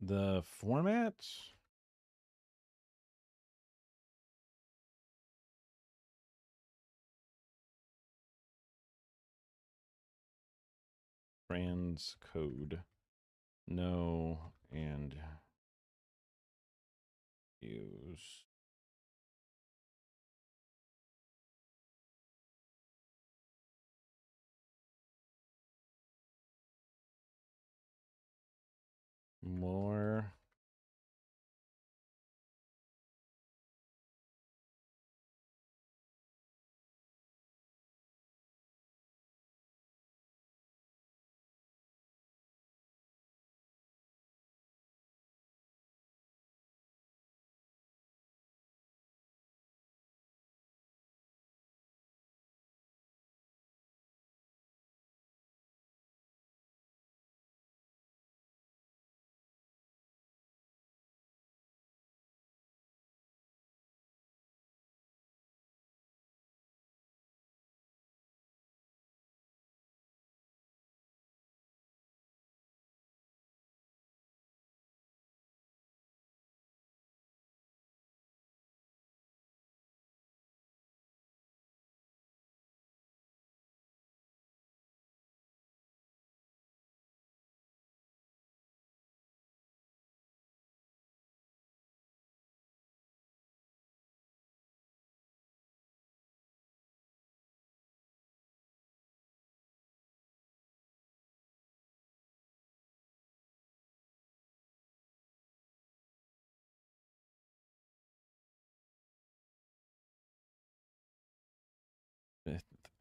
the formats. Transcode. No and use. More.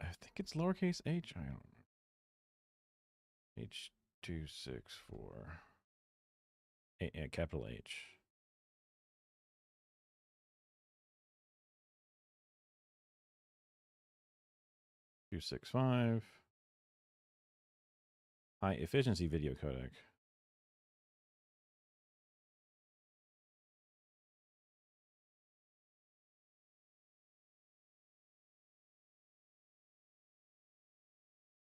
I think it's lowercase h. I don't know. H264. Capital H. 265. High efficiency video codec.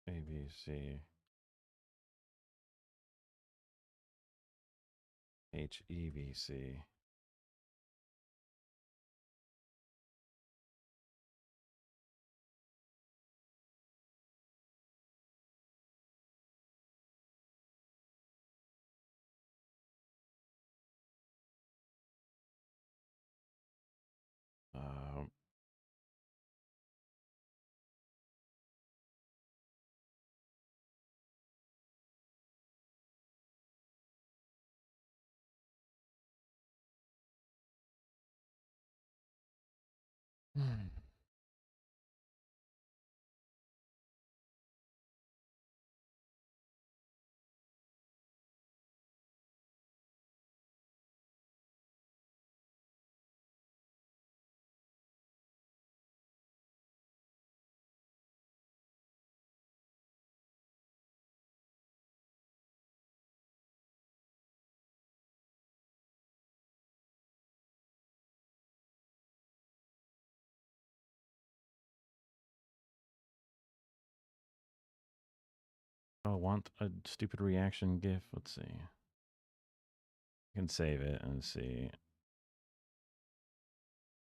ABC. HEVC. Um, hmm. Oh, I want a stupid reaction GIF. Let's see. I can save it and see.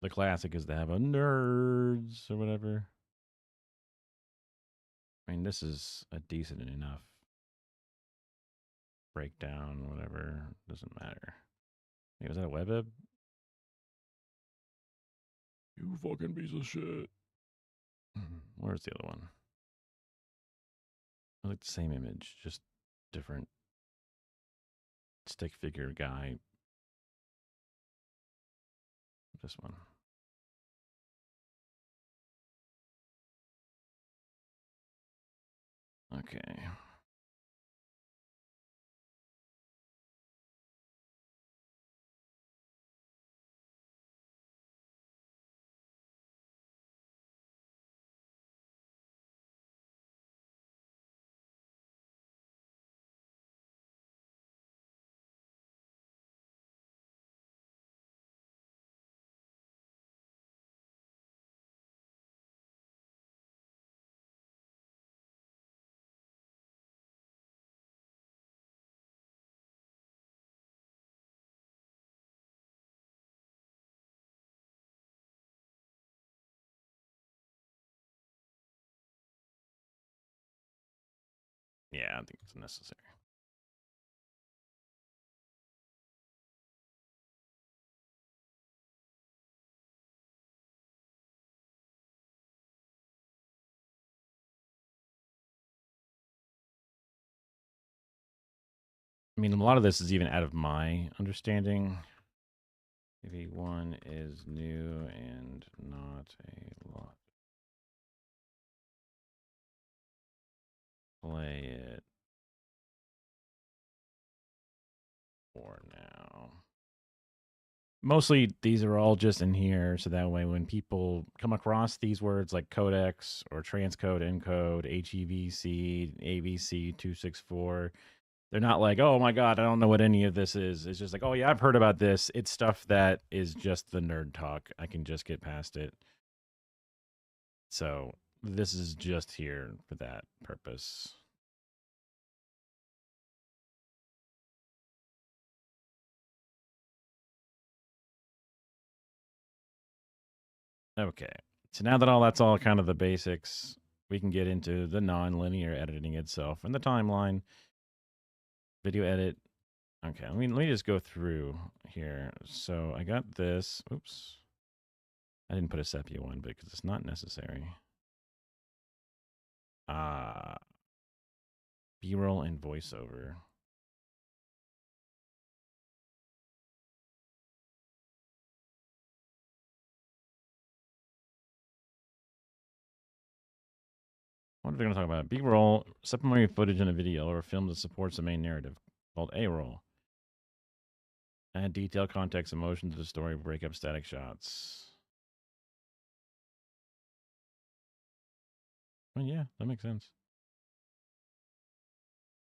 The classic is to have a nerds or whatever. I mean, this is a decent enough breakdown, whatever. Doesn't matter. Hey, was that a web? You fucking piece of shit. Where's the other one? I like the same image, just different stick figure guy. This one. Okay. Yeah, I think it's necessary. I mean, a lot of this is even out of my understanding. Maybe one is new and not a lot. Play it for now. Mostly these are all just in here, so that way when people come across these words like codecs or transcode, encode, HEVC, AVC 264, they're not like, oh my god, I don't know what any of this is. It's just like, oh yeah, I've heard about this. It's stuff that is just the nerd talk. I can just get past it. So this is just here for that purpose. Okay. So now that that's all kind of the basics, we can get into the non-linear editing itself and the timeline. Video edit. Okay, let me just go through here. So I got this. Oops. I didn't put a sepia one because it's not necessary. B-roll and voiceover. What are they going to talk about? B-roll, supplementary footage in a video or a film that supports the main narrative, called A-roll. Add detailed context, emotion to the story, break up static shots. Well, yeah, that makes sense.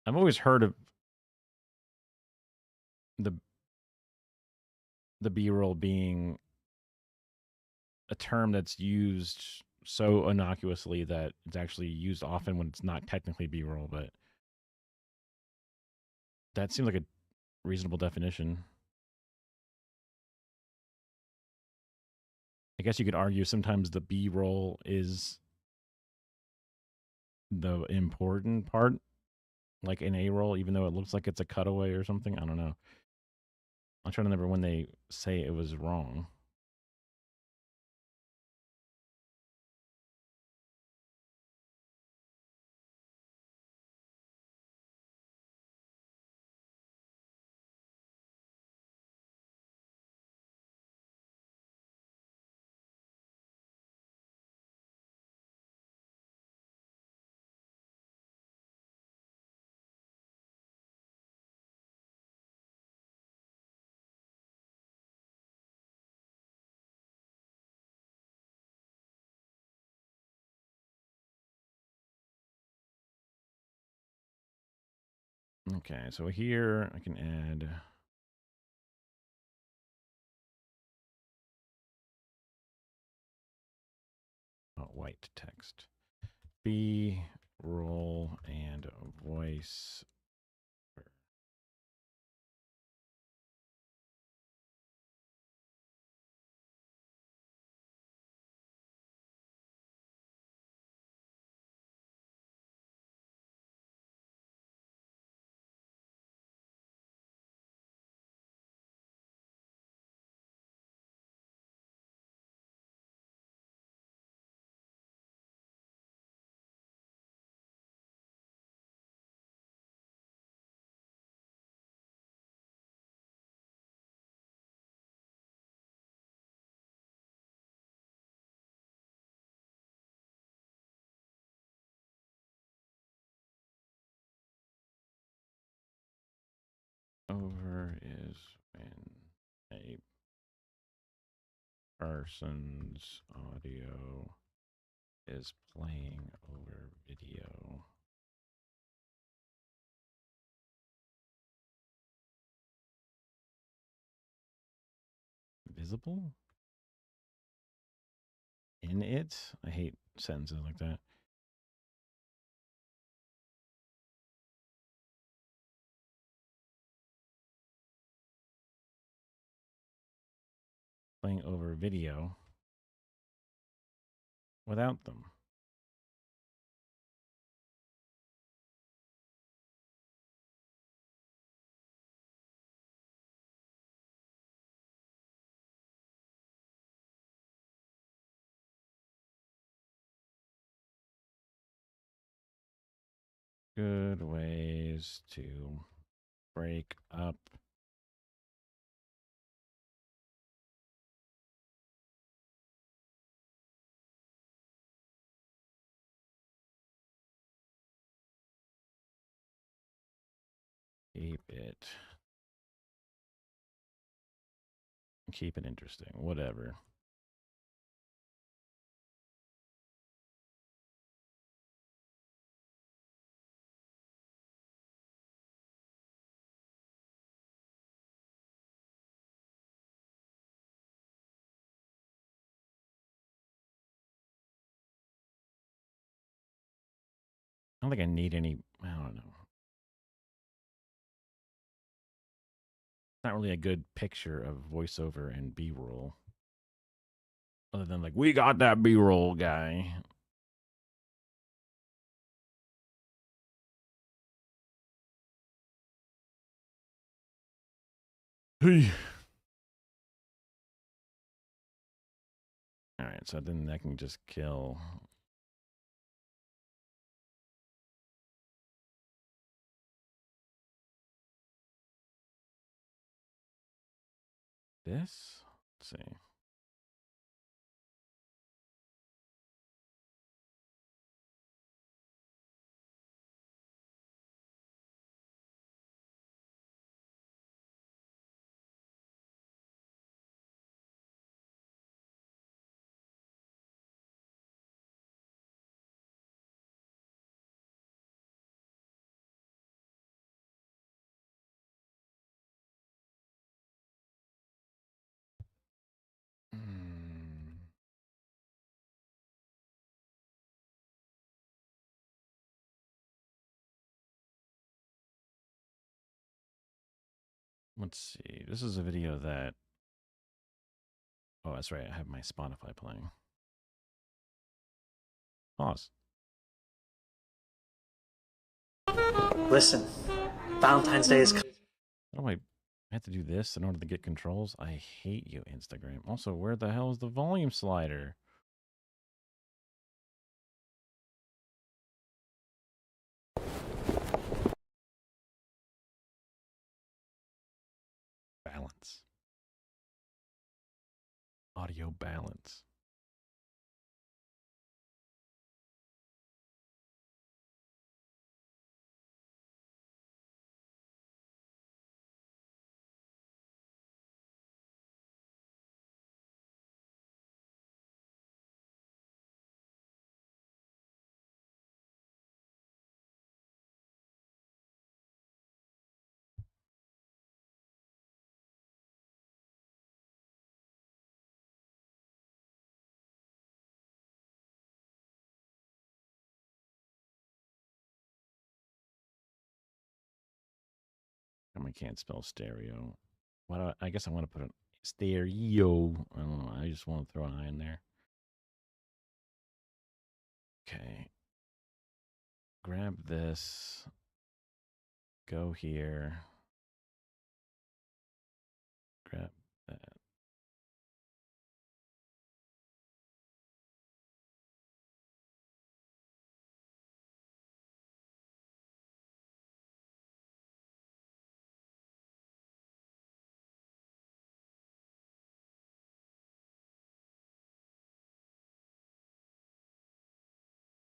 I've always heard of the B-roll being a term that's used so innocuously that it's actually used often when it's not technically B-roll, but that seems like a reasonable definition. I guess you could argue sometimes the B-roll is the important part, like an A-roll, even though it looks like it's a cutaway or something. I don't know. I'm trying to remember when they say it was wrong. Okay, so here I can add white text. B-roll and voice. Over is when a person's audio is playing over video. Visible? In it? I hate sentences like that. Playing over video without them. Good ways to break up keep it interesting, whatever. I don't think I need any, I don't know. Not really a good picture of voiceover and B-roll. Other than like, we got that B-roll guy. Hey. All right, so then that can just kill. This? Let's see. Let's see. This is a video that. Oh, that's right. I have my Spotify playing. Pause. Listen, Valentine's Day is coming. How do I have to do this in order to get controls? I hate you, Instagram. Also, where the hell is the volume slider? Balance. Audio balance. I can't spell stereo. Why do I guess I want to put a stereo. I don't know. I just want to throw an I in there. Okay. Grab this. Go here. Grab that.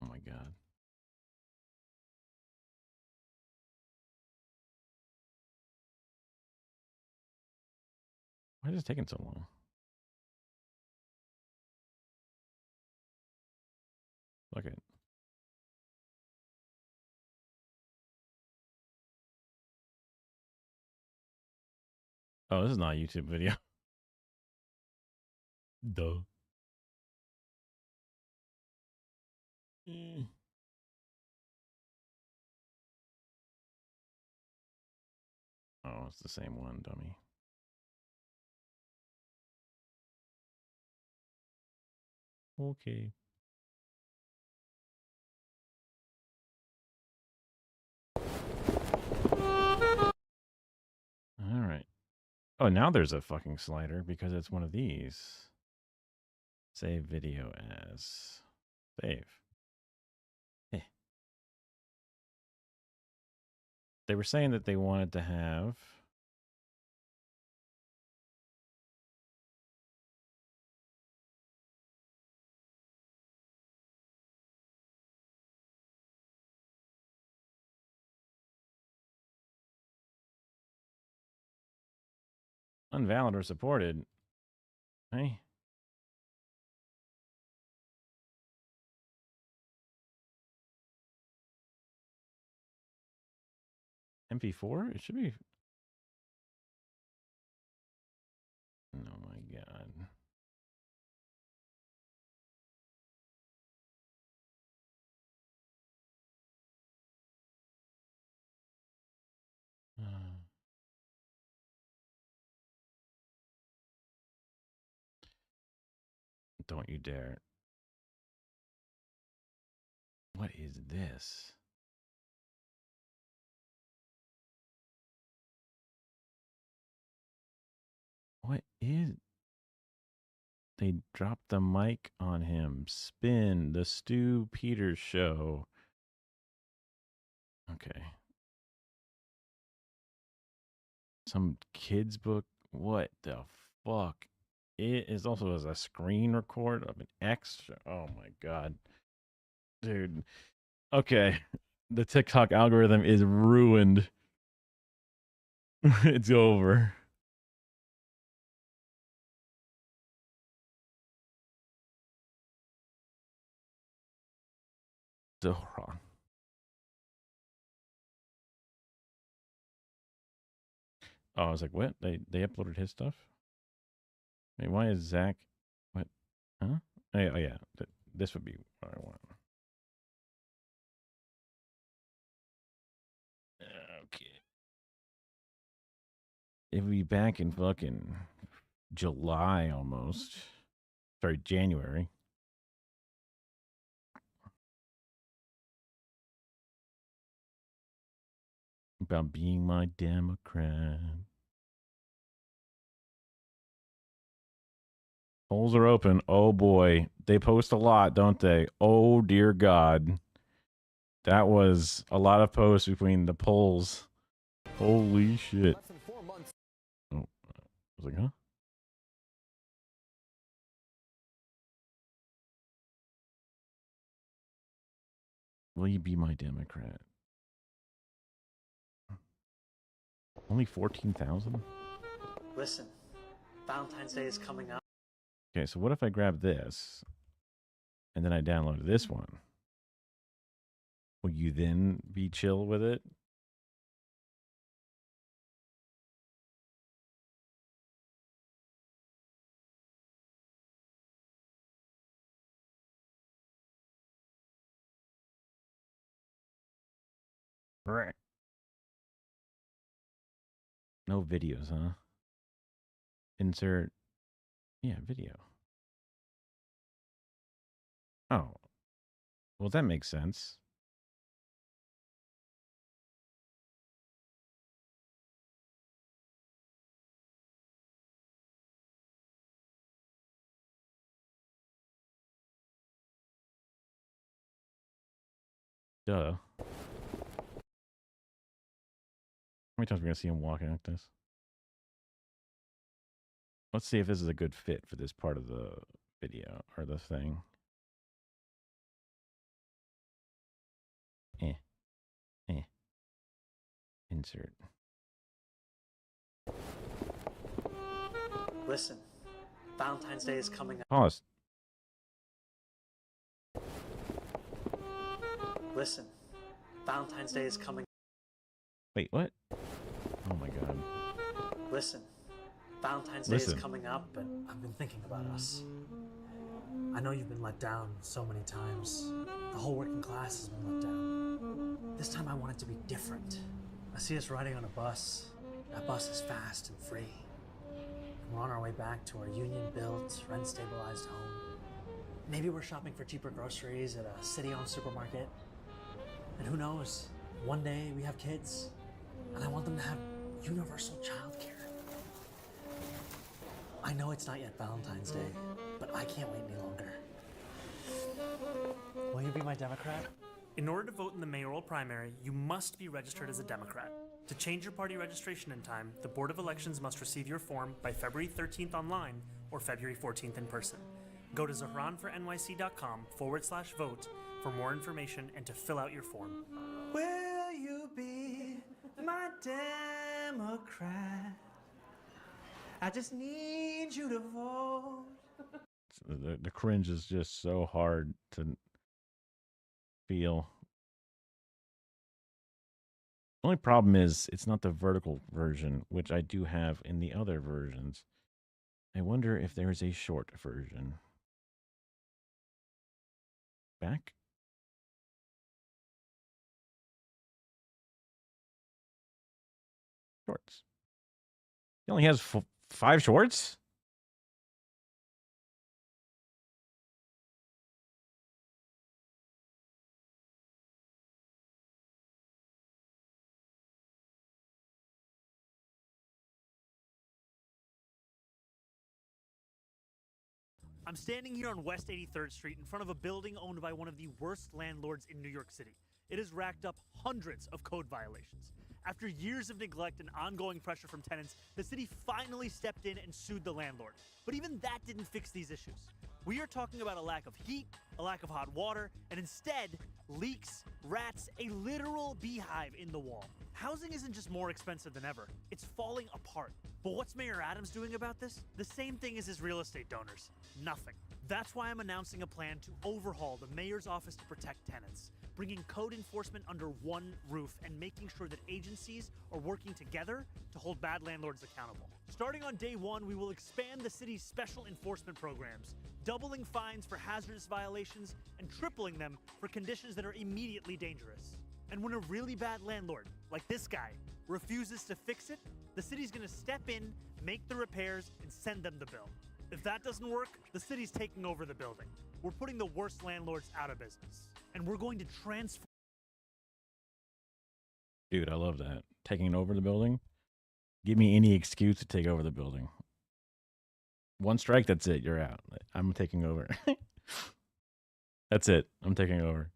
Oh my God. Why is this taking so long? Look at. Oh, this is not a YouTube video. Duh. Oh, it's the same one, dummy. Okay. All right. Oh, now there's a fucking slider because it's one of these. Save video as. Save. Eh. They were saying that they wanted to have. Unvalid or supported. Hey. MP4? It should be. Oh my God. Don't you dare. What is this? What is. They dropped the mic on him. Spin. The Stu Peters show. Okay. Some kid's book. What the fuck? It is also as a screen record of an X. Oh my God. Dude. Okay. The TikTok algorithm is ruined. It's over. Zohran. Oh, I was like, what? They uploaded his stuff? Wait, why is Zach? What? Huh? Oh yeah. This would be what I want. Okay. It'll be back in fucking July almost. Sorry, January. About being my Democrat. Polls are open. Oh boy. They post a lot, don't they? Oh dear God. That was a lot of posts between the polls. Holy shit. Oh, I was like, huh? Will you be my Democrat? Only 14,000? Listen, Valentine's Day is coming up. Okay, so what if I grab this and then I download this one? Will you then be chill with it? Right. No videos, huh? Insert. Yeah, video. Oh, well, that makes sense. Duh. How many times are we going to see him walking like this? Let's see if this is a good fit for this part of the video or the thing. Eh. Eh. Insert. Listen, Valentine's Day is coming up. Pause. Listen, Valentine's Day is coming. Wait, what? Oh my god. Listen, Valentine's Day is coming up, and I've been thinking about us. I know you've been let down so many times. The whole working class has been let down. This time I want it to be different. I see us riding on a bus. That bus is fast and free. And we're on our way back to our union-built, rent-stabilized home. Maybe we're shopping for cheaper groceries at a city-owned supermarket. And who knows, one day we have kids, and I want them to have universal childcare. I know it's not yet Valentine's Day, but I can't wait any longer. Will you be my Democrat? In order to vote in the mayoral primary, you must be registered as a Democrat. To change your party registration in time, the Board of Elections must receive your form by February 13th online or February 14th in person. Go to zahranfornyc.com/vote for more information and to fill out your form. Will you be my Democrat? I just need you to vote. The cringe is just so hard to feel. The only problem is it's not the vertical version, which I do have in the other versions. I wonder if there's a short version. Back? Shorts. He only has 5 shorts? I'm standing here on West 83rd Street in front of a building owned by one of the worst landlords in New York City. It has racked up hundreds of code violations. After years of neglect and ongoing pressure from tenants, the city finally stepped in and sued the landlord. But even that didn't fix these issues. We are talking about a lack of heat, a lack of hot water, and instead, leaks, rats, a literal beehive in the wall. Housing isn't just more expensive than ever, it's falling apart. But what's Mayor Adams doing about this? The same thing as his real estate donors. Nothing. That's why I'm announcing a plan to overhaul the mayor's office to protect tenants, bringing code enforcement under one roof and making sure that agencies are working together to hold bad landlords accountable. Starting on day one, we will expand the city's special enforcement programs, doubling fines for hazardous violations and tripling them for conditions that are immediately dangerous. And when a really bad landlord, like this guy, refuses to fix it, the city's gonna step in, make the repairs, and send them the bill. If that doesn't work, the city's taking over the building. We're putting the worst landlords out of business. And we're going to transform. Dude, I love that. Taking over the building. Give me any excuse to take over the building. One strike, that's it. You're out. I'm taking over. That's it. I'm taking over.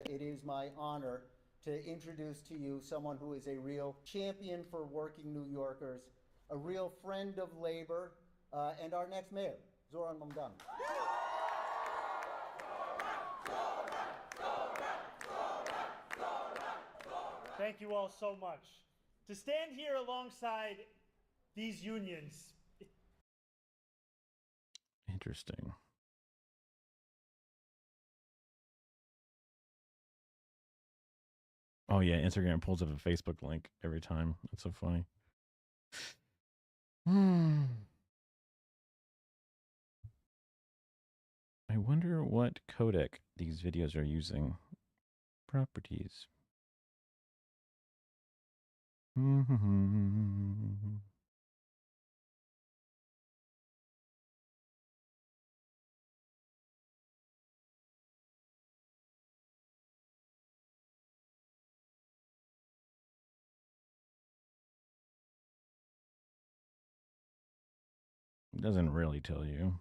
It is my honor to introduce to you someone who is a real champion for working New Yorkers, a real friend of labor, and our next mayor, Zoran Mamdani. Thank you all so much. To stand here alongside these unions. Interesting. Oh yeah, Instagram pulls up a Facebook link every time. That's so funny. I wonder what codec these videos are using. Properties. It doesn't really tell you.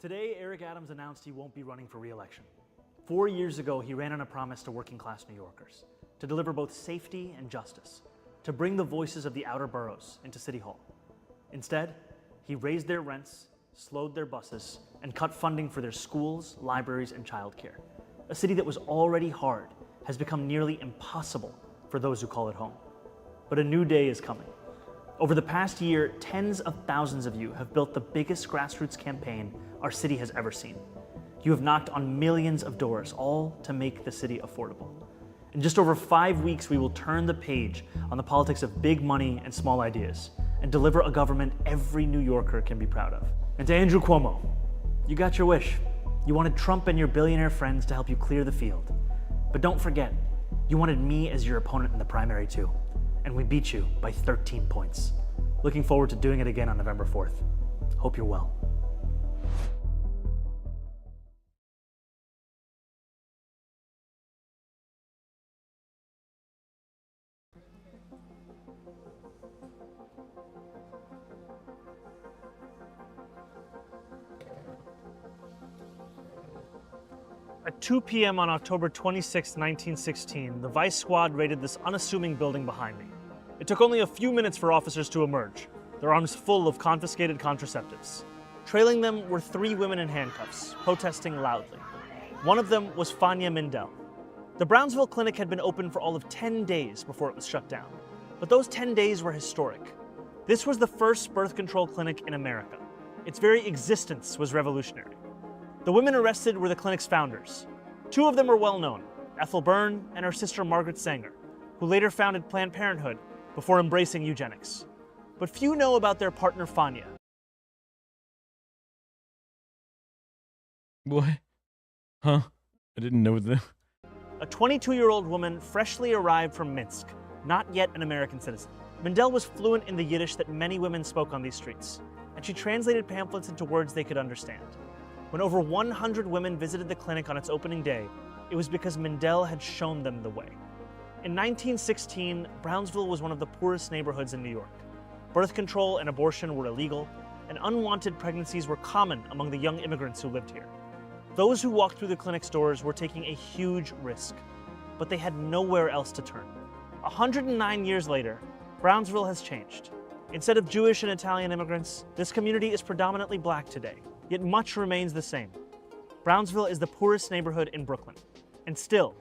Today, Eric Adams announced he won't be running for re-election. 4 years ago, he ran on a promise to working-class New Yorkers, to deliver both safety and justice, to bring the voices of the outer boroughs into City Hall. Instead, he raised their rents, slowed their buses, and cut funding for their schools, libraries, and childcare. A city that was already hard has become nearly impossible for those who call it home. But a new day is coming. Over the past year, tens of thousands of you have built the biggest grassroots campaign our city has ever seen. You have knocked on millions of doors, all to make the city affordable. In just over 5 weeks, we will turn the page on the politics of big money and small ideas and deliver a government every New Yorker can be proud of. And to Andrew Cuomo, you got your wish. You wanted Trump and your billionaire friends to help you clear the field. But don't forget, you wanted me as your opponent in the primary too. And we beat you by 13 points. Looking forward to doing it again on November 4th. Hope you're well. At 2 p.m. on October 26, 1916, the Vice Squad raided this unassuming building behind me. It took only a few minutes for officers to emerge, their arms full of confiscated contraceptives. Trailing them were 3 women in handcuffs, protesting loudly. One of them was Fania Mindell. The Brownsville Clinic had been open for all of 10 days before it was shut down. But those 10 days were historic. This was the first birth control clinic in America. Its very existence was revolutionary. The women arrested were the clinic's founders. 2 of them were well known, Ethel Byrne and her sister Margaret Sanger, who later founded Planned Parenthood before embracing eugenics. But few know about their partner Fania. What? Huh? I didn't know that. A 22-year-old woman freshly arrived from Minsk, not yet an American citizen. Mindell was fluent in the Yiddish that many women spoke on these streets, and she translated pamphlets into words they could understand. When over 100 women visited the clinic on its opening day, it was because Mindell had shown them the way. In 1916, Brownsville was one of the poorest neighborhoods in New York. Birth control and abortion were illegal, and unwanted pregnancies were common among the young immigrants who lived here. Those who walked through the clinic's doors were taking a huge risk, but they had nowhere else to turn. 109 years later, Brownsville has changed. Instead of Jewish and Italian immigrants, this community is predominantly black today, yet much remains the same. Brownsville is the poorest neighborhood in Brooklyn, and still,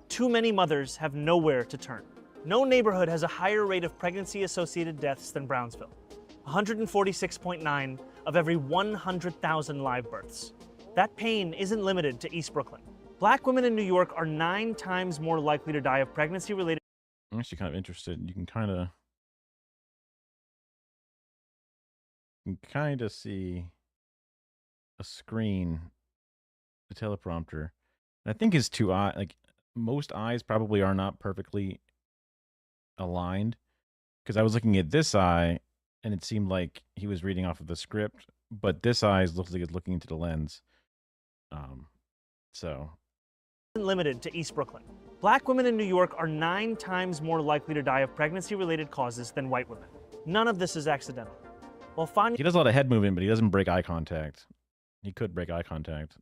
too many mothers have nowhere to turn. No neighborhood has a higher rate of pregnancy-associated deaths than Brownsville, 146.9 of every 100,000 live births. That pain isn't limited to East Brooklyn. Black women in New York are 9 times more likely to die of pregnancy-related. I'm actually kind of interested. You can kind of see a screen, the teleprompter. I think his 2 eyes, like most eyes probably are not perfectly aligned, because I was looking at this eye and it seemed like he was reading off of the script, but this eye looks like it's looking into the lens. So Limited to East Brooklyn. Black women in New York are 9 times more likely to die of pregnancy-related causes than white women. None of this is accidental. While Fania He does a lot of head movement, but he doesn't break eye contact. He could break eye contact.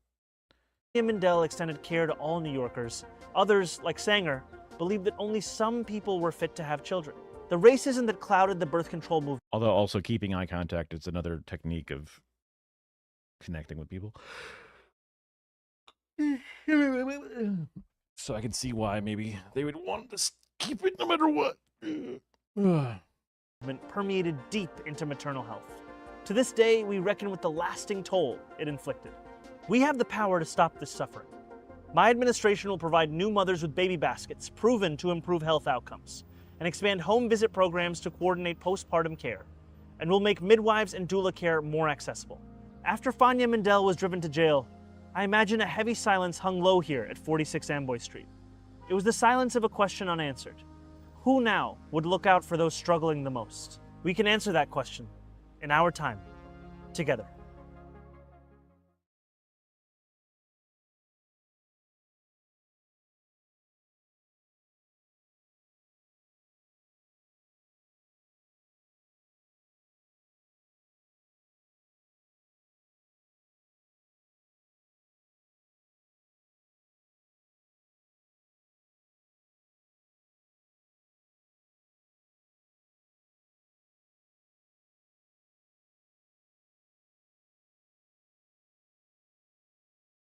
Mandel extended care to all New Yorkers, others, like Sanger, believed that only some people were fit to have children. The racism that clouded the birth control movement. Although also keeping eye contact is another technique of connecting with people. So I can see why maybe they would want to keep it no matter what. Permeated deep into maternal health. To this day, we reckon with the lasting toll it inflicted. We have the power to stop this suffering. My administration will provide new mothers with baby baskets proven to improve health outcomes, and expand home visit programs to coordinate postpartum care, and will make midwives and doula care more accessible. After Fania Mandel was driven to jail, I imagine a heavy silence hung low here at 46 Amboy Street. It was the silence of a question unanswered. Who now would look out for those struggling the most? We can answer that question in our time, together.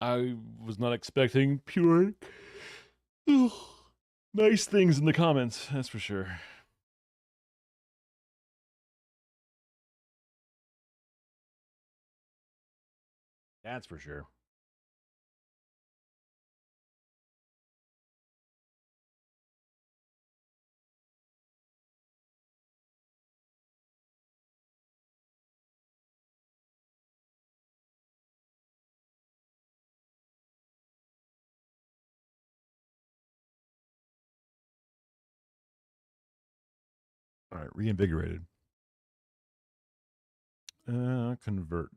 I was not expecting pure nice things in the comments, that's for sure. That's for sure. All right, reinvigorated. Convert.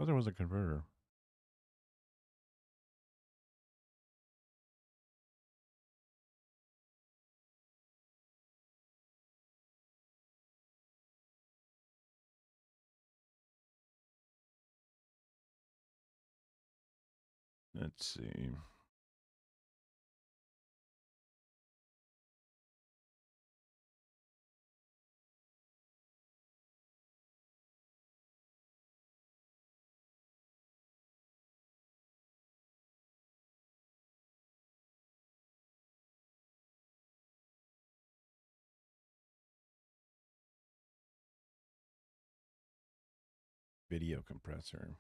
Oh, there was a converter. Let's see. Video compressor.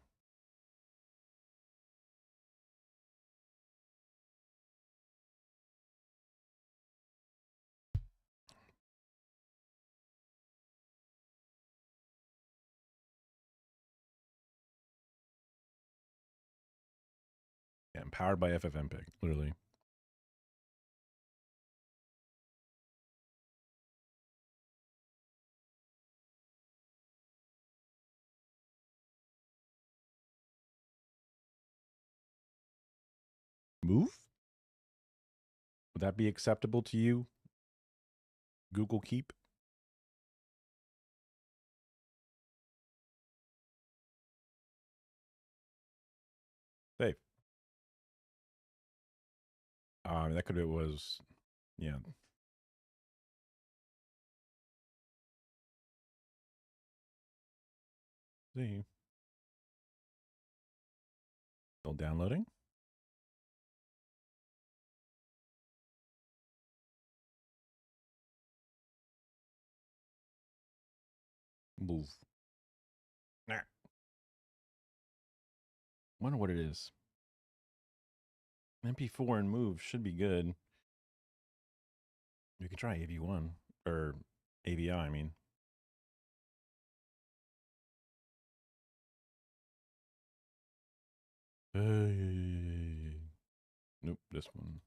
Yeah, powered by FFmpeg, literally. Move? Would that be acceptable to you? Google Keep? Safe. That could it was, yeah. See. Still downloading. Move. Nah. Wonder what it is. MP4 and move should be good. You could try AV1 or AVI, I mean. Nope, this one.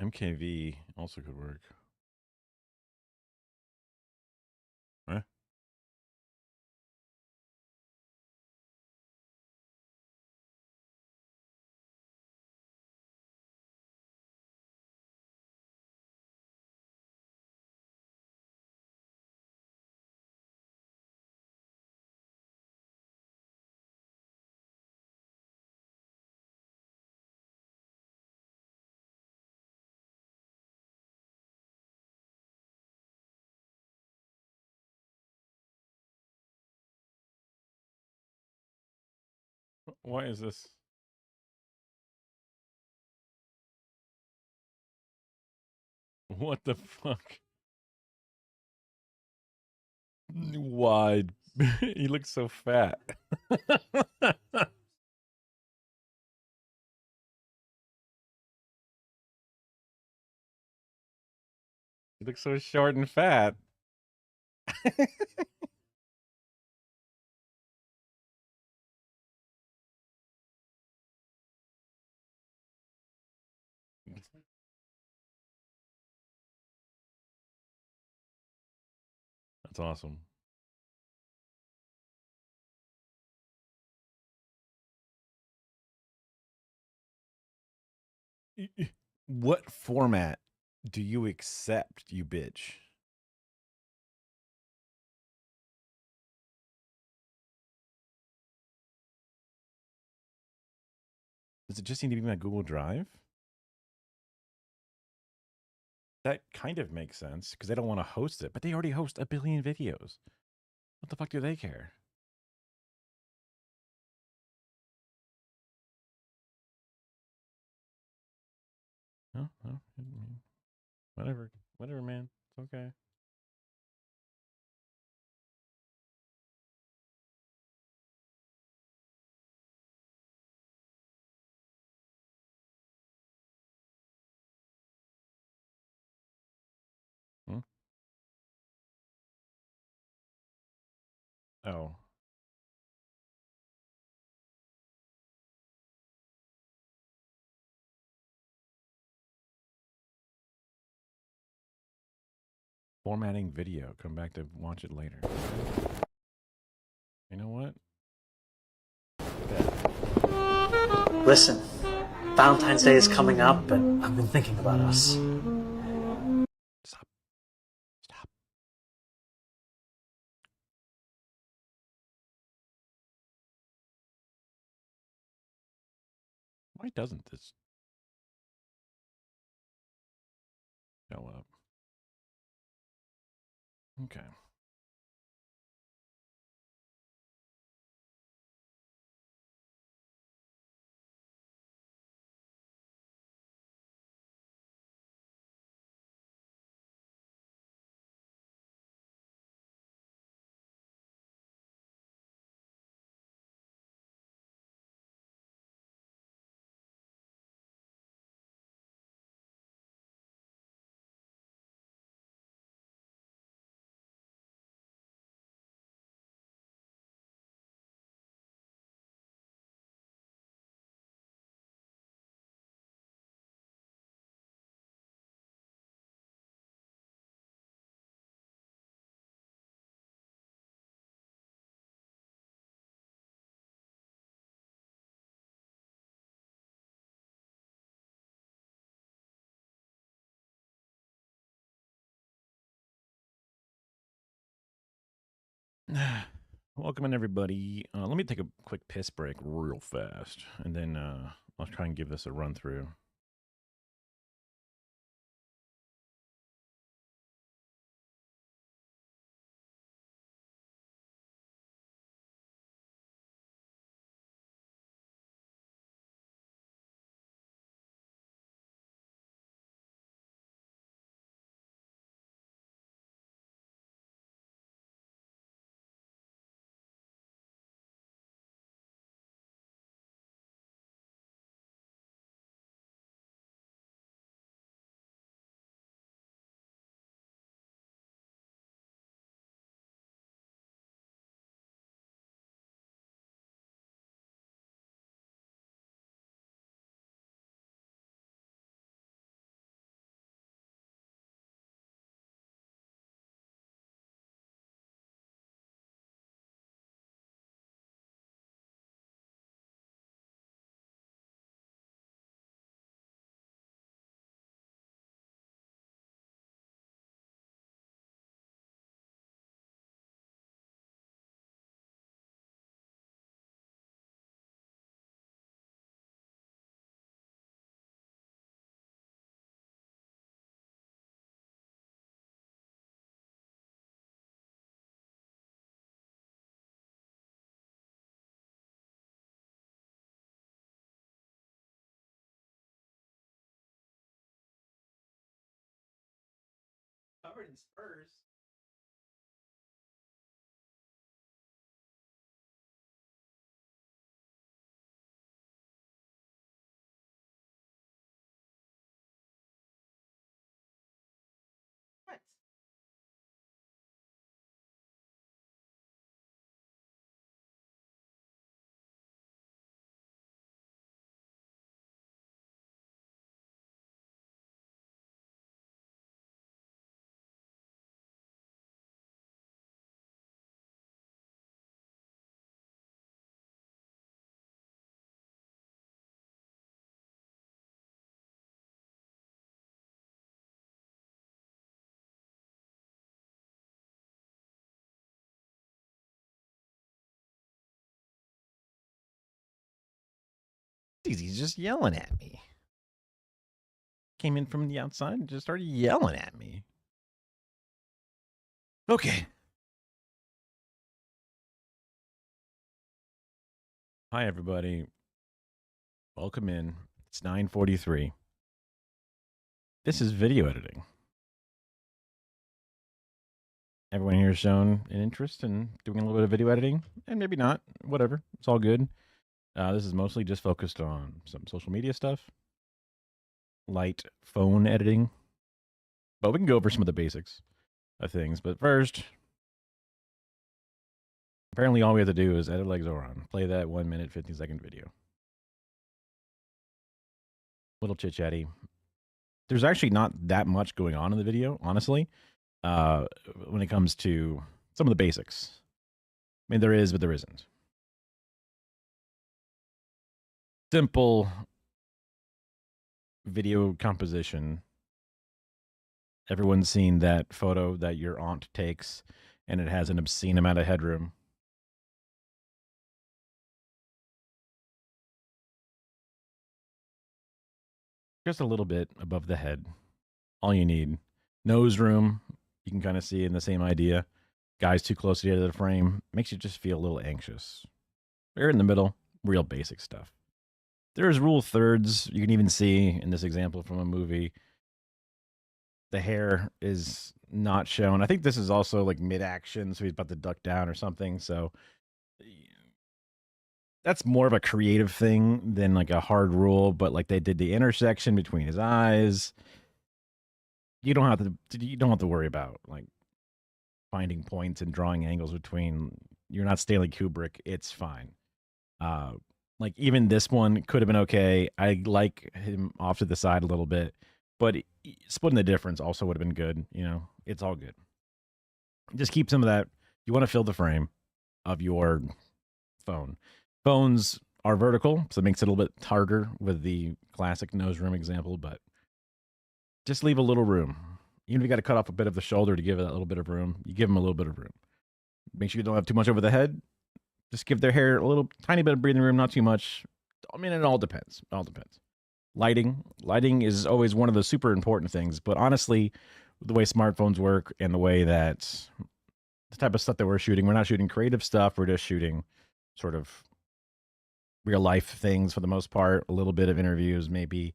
MKV also could work. Huh? Why is this? What the fuck? Wide. He looks so fat. He looks so short and fat. That's awesome. What format do you accept, you bitch? Does it just need to be my Google Drive? That kind of makes sense because they don't want to host it, but they already host a billion videos. What the fuck do they care? No, whatever, man. It's okay. Hmm? Oh. Formatting video. Come back to watch it later. You know what? Listen, Valentine's Day is coming up, and I've been thinking about us. Stop. Why doesn't this show up? Okay. Welcome in, everybody. Let me take a quick piss break real fast, and then I'll try and give this a run through. covered in spurs. What? He's just yelling at me. Came in from the outside and just started yelling at me. Okay. Hi, everybody. Welcome in. It's 9:43. This is video editing. Everyone here has shown an interest in doing a little bit of video editing, and maybe not. Whatever. It's all good. This is mostly just focused on some social media stuff, light phone editing, but we can go over some of the basics of things. But first, apparently all we have to do is edit Zoran, play that 1 minute, 15-second video. Little chit-chatty. There's actually not that much going on in the video, honestly, when it comes to some of the basics. I mean, there is, but there isn't. Simple video composition. Everyone's seen that photo that your aunt takes, and it has an obscene amount of headroom. Just a little bit above the head. All you need. Nose room, you can kind of see in the same idea. Guys too close to the edge of the frame. Makes you just feel a little anxious. They're in the middle. Real basic stuff. There's rule of thirds. You can even see in this example from a movie. The hair is not shown. I think this is also like mid-action, so he's about to duck down or something. So that's more of a creative thing than like a hard rule. But like they did the intersection between his eyes. You don't have to worry about like finding points and drawing angles between. You're not Stanley Kubrick. It's fine. Like even this one could have been okay. I like him off to the side a little bit, but splitting the difference also would have been good. You know, it's all good. Just keep some of that. You want to fill the frame of your phone. Phones are vertical, so it makes it a little bit harder with the classic nose room example, but just leave a little room. Even if you got to cut off a bit of the shoulder to give it that little bit of room, you give them a little bit of room. Make sure you don't have too much over the head. Just give their hair a little tiny bit of breathing room, not too much. I mean, it all depends. It all depends. Lighting is always one of the super important things. But honestly, the way smartphones work and the way that the type of stuff that we're not shooting creative stuff. We're just shooting sort of real life things for the most part. A little bit of interviews, maybe,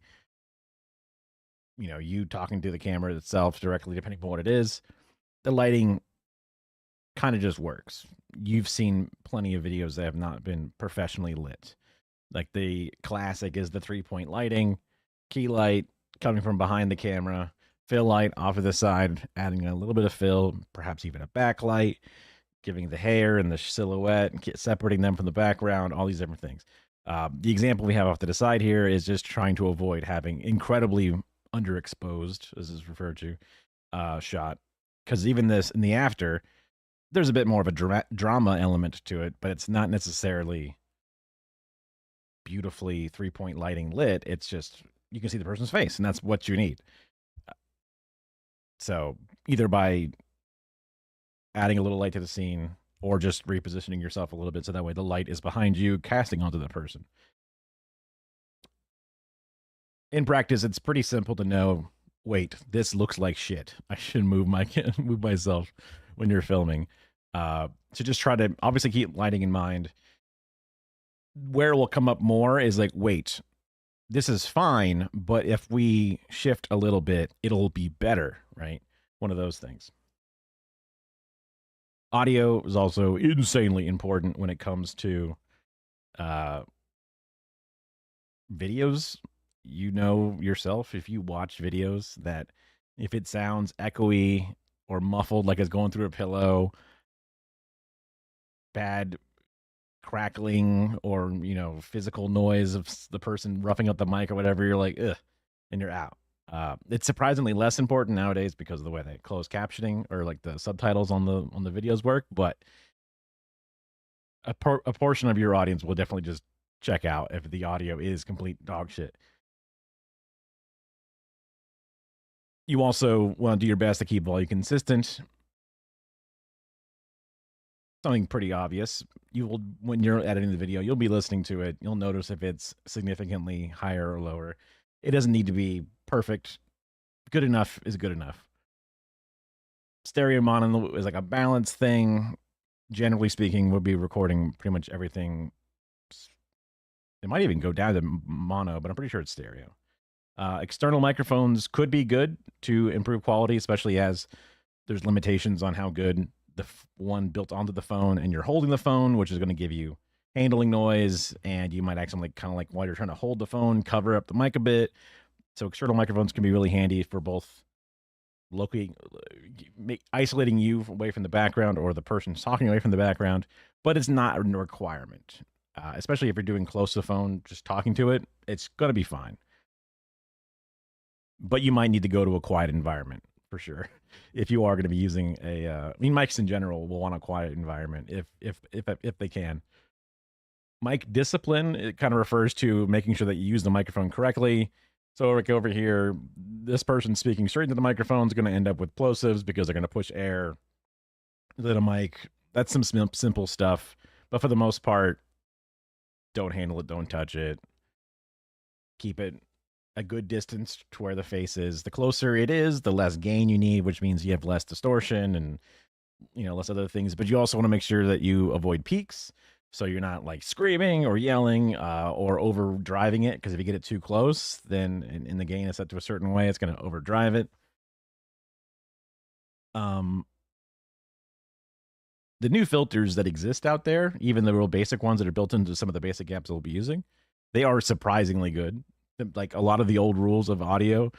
you know, you talking to the camera itself directly, depending on what it is. The lighting kind of just works. You've seen plenty of videos that have not been professionally lit. Like the classic is the 3-point lighting, key light coming from behind the camera, fill light off of the side, adding a little bit of fill, perhaps even a backlight, giving the hair and the silhouette, and separating them from the background, all these different things. The example we have off to the side here is just trying to avoid having incredibly underexposed, as is referred to, shot. Because even this in the after, there's a bit more of a drama element to it, but it's not necessarily beautifully 3-point lighting lit. It's just you can see the person's face, and that's what you need. So either by adding a little light to the scene or just repositioning yourself a little bit so that way the light is behind you, casting onto the person. In practice, it's pretty simple to know, wait, this looks like shit. I should move myself when you're filming. So just try to obviously keep lighting in mind. Where it will come up more is like, wait, this is fine, but if we shift a little bit, it'll be better, right? one of those things. Audio is also insanely important when it comes to videos. You know yourself, if you watch videos, that if it sounds echoey or muffled like it's going through a pillow, bad crackling, or physical noise of the person roughing up the mic or whatever, you're like, ugh, and you're out. It's surprisingly less important nowadays because of the way that closed captioning or like the subtitles on the videos work, but a portion of your audience will definitely just check out if the audio is complete dog shit. You also want to do your best to keep volume consistent. Something pretty obvious. You will, when you're editing the video, you'll be listening to it. You'll notice if it's significantly higher or lower. It doesn't need to be perfect. Good enough is good enough. Stereo mono is like a balance thing. Generally speaking, we'll be recording pretty much everything. It might even go down to mono, but I'm pretty sure it's stereo. External microphones could be good to improve quality, especially as there's limitations on how good the one built onto the phone, and you're holding the phone, which is going to give you handling noise, and you might accidentally, kind of like while you're trying to hold the phone, cover up the mic a bit. So external microphones can be really handy for both locally isolating you away from the background or the person talking away from the background, but it's not a requirement. Especially if you're doing close to the phone, just talking to it, it's going to be fine. But you might need to go to a quiet environment for sure. If you are going to be using mics in general will want a quiet environment if they can. Mic discipline, it kind of refers to making sure that you use the microphone correctly. So like over here, this person speaking straight into the microphone is going to end up with plosives because they're going to push air into the mic. That's some simple stuff. But for the most part, don't handle it, don't touch it. Keep it a good distance to where the face is. The closer it is, the less gain you need, which means you have less distortion and less other things. But you also want to make sure that you avoid peaks, so you're not like screaming or yelling or overdriving it, because if you get it too close, then in the gain is set to a certain way, it's going to overdrive it. The new filters that exist out there, even the real basic ones that are built into some of the basic apps we'll be using, they are surprisingly good. Like a lot of the old rules of audio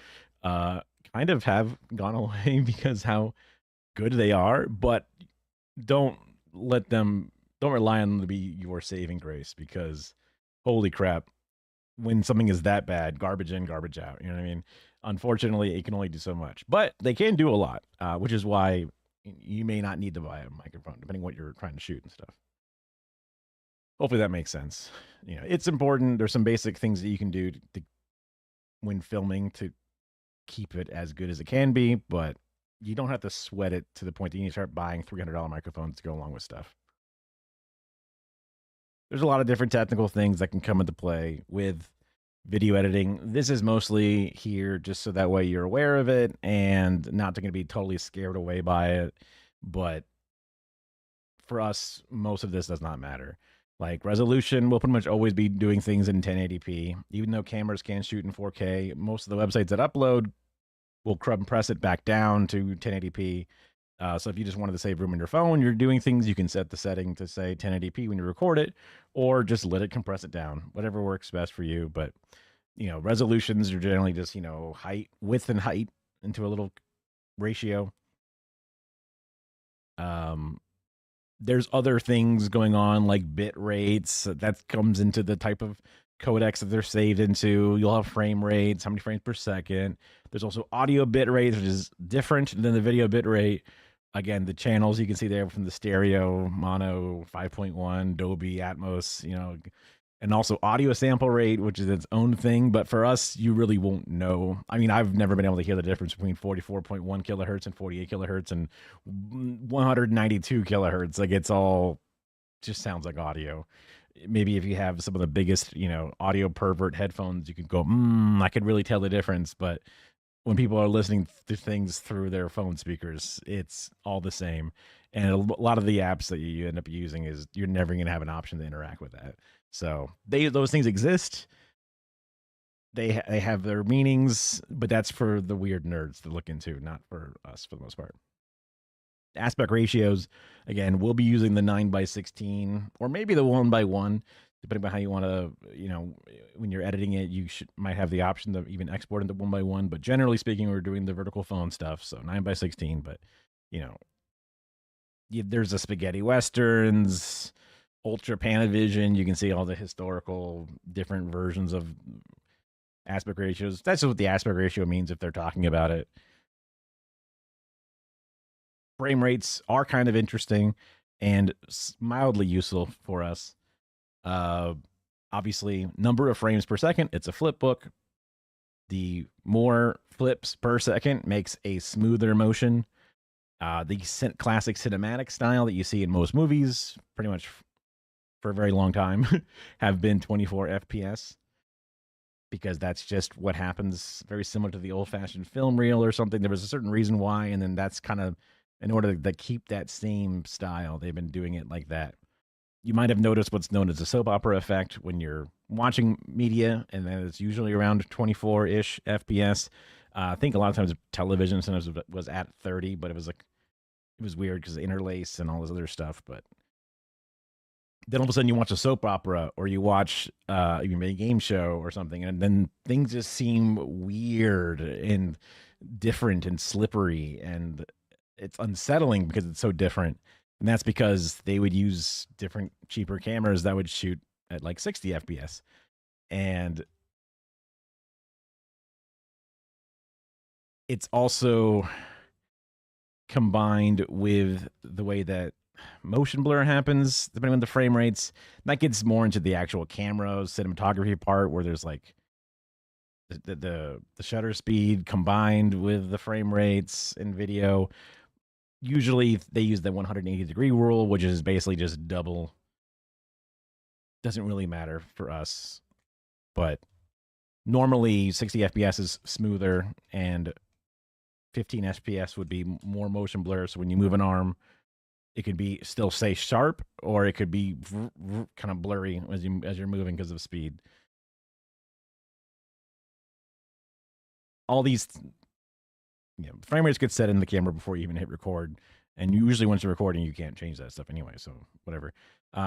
kind of have gone away because how good they are, but don't rely on them to be your saving grace, because holy crap, when something is that bad, garbage in, garbage out. You know what I mean? Unfortunately, it can only do so much, but they can do a lot, which is why you may not need to buy a microphone, depending on what you're trying to shoot and stuff. Hopefully that makes sense. It's important. There's some basic things that you can do when filming to keep it as good as it can be, but you don't have to sweat it to the point that you need to start buying $300 microphones to go along with stuff. There's a lot of different technical things that can come into play with video editing. This is mostly here just so that way you're aware of it and not going to be totally scared away by it. But for us, most of this does not matter. Like resolution, we'll pretty much always be doing things in 1080p. Even though cameras can shoot in 4K, most of the websites that upload will compress it back down to 1080p. So if you just wanted to save room in your phone, you're doing things, you can set the setting to say 1080p when you record it, or just let it compress it down, whatever works best for you. But, resolutions are generally just, width and height into a little ratio. There's other things going on like bit rates. That comes into the type of codecs that they're saved into. You'll have frame rates, how many frames per second. There's also audio bit rate, which is different than the video bit rate. Again, the channels you can see there from the stereo, mono, 5.1, Dolby, Atmos, and also audio sample rate, which is its own thing. But for us, you really won't know. I mean, I've never been able to hear the difference between 44.1 kilohertz and 48 kilohertz and 192 kilohertz. Like, it's all just sounds like audio. Maybe if you have some of the biggest, audio pervert headphones, you can go, I could really tell the difference. But when people are listening to things through their phone speakers, it's all the same. And a lot of the apps that you end up using is you're never going to have an option to interact with that. So those things exist. they have their meanings, but that's for the weird nerds to look into, not for us for the most part. Aspect ratios, again, we'll be using the 9:16 or maybe the 1:1, depending on how you want to, when you're editing it, you might have the option to even export into 1:1. But generally speaking, we're doing the vertical phone stuff, so 9:16. But there's the spaghetti westerns, ultra panavision. You can see all the historical different versions of aspect ratios. That's just what the aspect ratio means if they're talking about it. Frame rates are kind of interesting and mildly useful for us. Obviously, number of frames per second, it's a flip book. The more flips per second makes a smoother motion. The classic cinematic style that you see in most movies, pretty much for a very long time, have been 24 FPS. Because that's just what happens, very similar to the old-fashioned film reel or something. There was a certain reason why, and then that's kind of, in order to keep that same style, they've been doing it like that. You might have noticed what's known as the soap opera effect when you're watching media, and then it's usually around 24-ish FPS. I think a lot of times television sometimes was at 30, but it was weird because of interlace and all this other stuff. But then all of a sudden you watch a soap opera or you watch even a game show or something, and then things just seem weird and different and slippery, and it's unsettling because it's so different. And that's because they would use different cheaper cameras that would shoot at like 60 FPS. And it's also combined with the way that motion blur happens, depending on the frame rates. That gets more into the actual camera cinematography part, where there's like the shutter speed combined with the frame rates in video. Usually they use the 180-degree rule, which is basically just double. Doesn't really matter for us, but normally 60 FPS is smoother, and 15 FPS would be more motion blur. So when you move an arm, it could be still stay sharp, or it could be kind of blurry as you're moving because of speed. All these frame rates get set in the camera before you even hit record, and usually once you're recording, you can't change that stuff anyway. So whatever.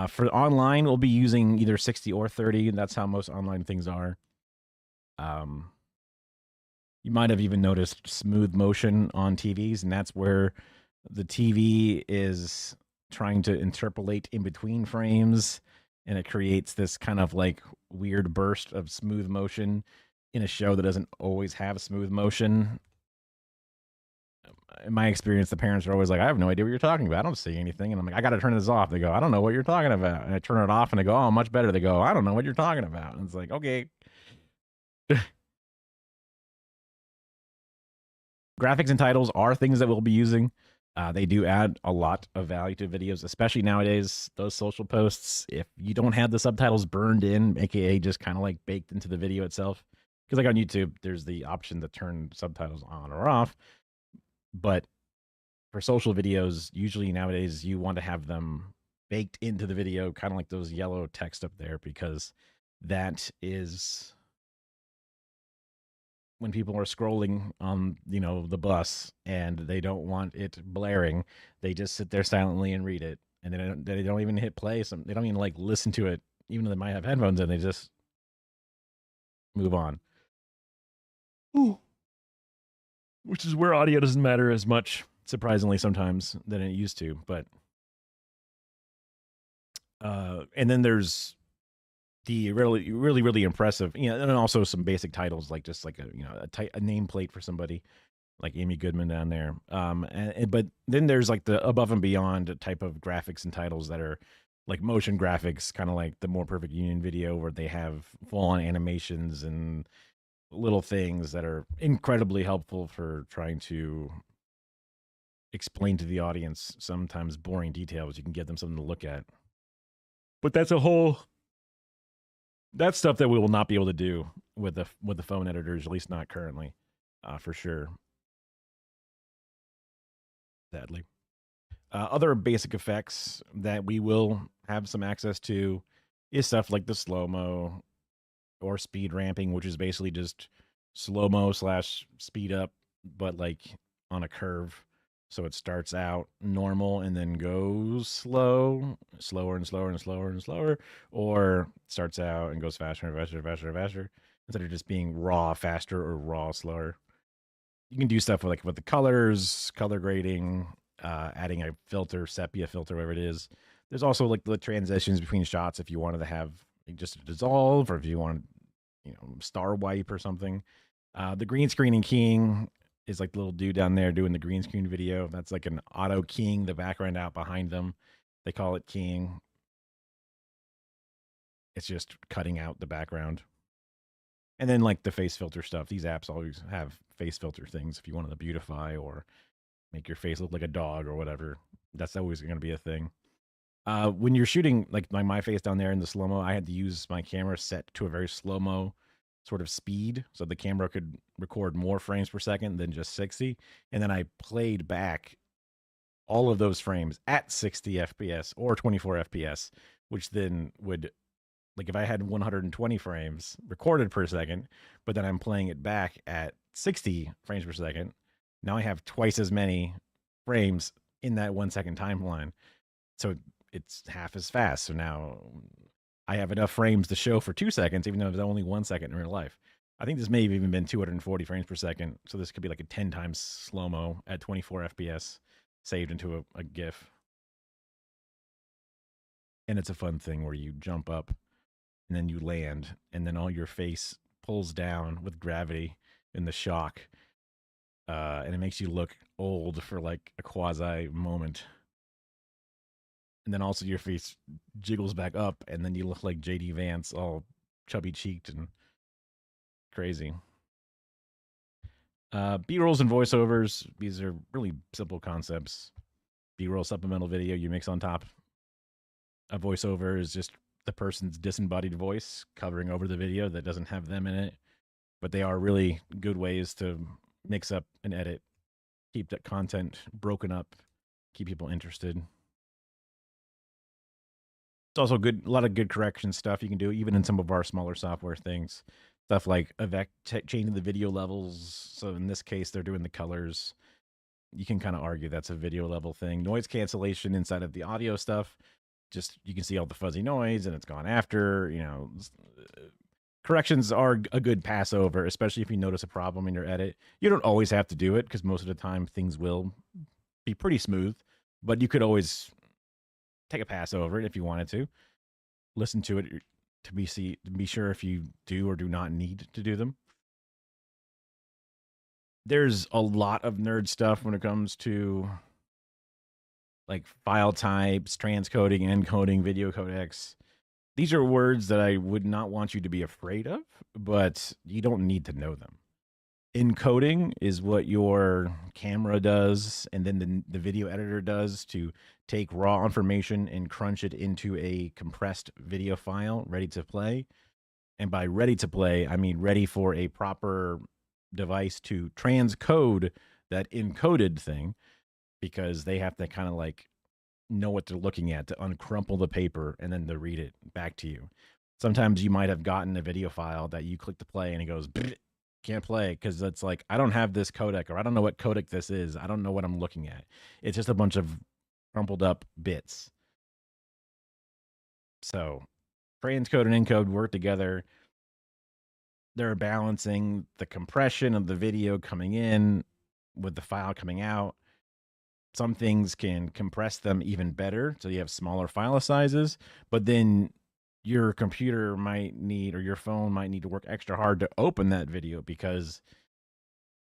For online, we'll be using either 60 or 30. That's how most online things are. You might have even noticed smooth motion on TVs, and that's where the TV is trying to interpolate in between frames, and it creates this kind of like weird burst of smooth motion in a show that doesn't always have smooth motion. In my experience, the parents are always like, I have no idea what you're talking about. I don't see anything. And I'm like, I got to turn this off. They go, I don't know what you're talking about. And I turn it off and they go, oh, much better. They go, I don't know what you're talking about. And it's like, okay. Graphics and titles are things that we'll be using. They do add a lot of value to videos, especially nowadays, those social posts. If you don't have the subtitles burned in, aka just kind of like baked into the video itself, because like on YouTube, there's the option to turn subtitles on or off. But for social videos, usually nowadays you want to have them baked into the video, kind of like those yellow text up there, because that is when people are scrolling on, the bus and they don't want it blaring, they just sit there silently and read it. And they don't even hit play. They don't even like listen to it, even though they might have headphones in. They just move on. Ooh. Which is where audio doesn't matter as much, surprisingly, sometimes than it used to. But and then there's the really, really, really impressive, and also some basic titles, like just like a nameplate for somebody like Amy Goodman down there. But then there's like the above and beyond type of graphics and titles that are like motion graphics, kind of like the More Perfect Union video, where they have full-on animations and little things that are incredibly helpful for trying to explain to the audience sometimes boring details. You can give them something to look at. But that's stuff that we will not be able to do with the phone editors, at least not currently, for sure. Sadly. Other basic effects that we will have some access to is stuff like the slow-mo, or speed ramping, which is basically just slow-mo slash speed up, but like on a curve. So it starts out normal and then goes slower and slower and slower and slower, or starts out and goes faster and faster and faster and faster instead of just being raw faster or raw slower. You can do stuff with the colors, color grading, adding a filter, sepia filter, whatever it is. There's also like the transitions between shots if you wanted to have like, just a dissolve, or if you wanted, star wipe or something. The green screening keying is like the little dude down there doing the green screen video. That's like an auto keying the background out behind them. They call it keying. It's just cutting out the background. And then like the face filter stuff. These apps always have face filter things if you wanted to beautify or make your face look like a dog or whatever. That's always going to be a thing. When you're shooting like my face down there in the slow-mo, I had to use my camera set to a very slow-mo sort of speed so the camera could record more frames per second than just 60. And then I played back all of those frames at 60 FPS or 24 FPS, which then would, like if I had 120 frames recorded per second, but then I'm playing it back at 60 frames per second, now I have twice as many frames in that 1 second timeline. So it's half as fast. So now I have enough frames to show for 2 seconds, even though it's only 1 second in real life. I think this may have even been 240 frames per second. So this could be like a 10 times slow-mo at 24 FPS saved into a GIF. And it's a fun thing where you jump up and then you land, and then all your face pulls down with gravity in the shock. And it makes you look old for like a quasi moment. And then also your face jiggles back up, and then you look like JD Vance, all chubby cheeked and crazy. B-rolls and voiceovers, these are really simple concepts. B-roll supplemental video you mix on top. A voiceover is just the person's disembodied voice covering over the video that doesn't have them in it. But they are really good ways to mix up and edit, keep that content broken up, keep people interested. It's also good, a lot of good correction stuff you can do, even in some of our smaller software things. Stuff like changing the video levels. So in this case, they're doing the colors. You can kind of argue that's a video level thing. Noise cancellation inside of the audio stuff. Just you can see all the fuzzy noise and it's gone after. Corrections are a good pass over, especially if you notice a problem in your edit. You don't always have to do it because most of the time things will be pretty smooth, but you could always take a pass over it if you wanted to. Listen to it to be sure if you do or do not need to do them. There's a lot of nerd stuff when it comes to like file types, transcoding, encoding, video codecs. These are words that I would not want you to be afraid of, but you don't need to know them. Encoding is what your camera does, and then the video editor does to take raw information and crunch it into a compressed video file ready to play. And by ready to play, I mean ready for a proper device to transcode that encoded thing, because they have to kind of like know what they're looking at to uncrumple the paper and then to read it back to you. Sometimes you might have gotten a video file that you click to play and it goes, can't play, because it's like, I don't have this codec, or I don't know what codec this is. I don't know what I'm looking at. It's just a bunch of crumpled up bits. So transcode and encode work together. They're balancing the compression of the video coming in with the file coming out. Some things can compress them even better, so you have smaller file sizes, but then your computer might need, or your phone might need to work extra hard to open that video because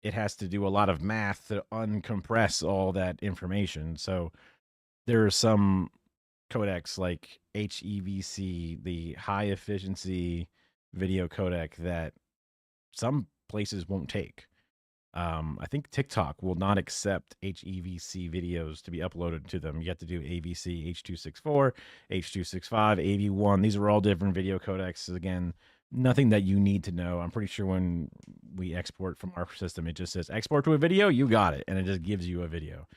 it has to do a lot of math to uncompress all that information. So there are some codecs like HEVC, the high efficiency video codec, that some places won't take. I think TikTok will not accept HEVC videos to be uploaded to them. You have to do AVC, H.264, H.265, AV1. These are all different video codecs. Again, nothing that you need to know. I'm pretty sure when we export from our system, it just says export to a video, you got it. And it just gives you a video.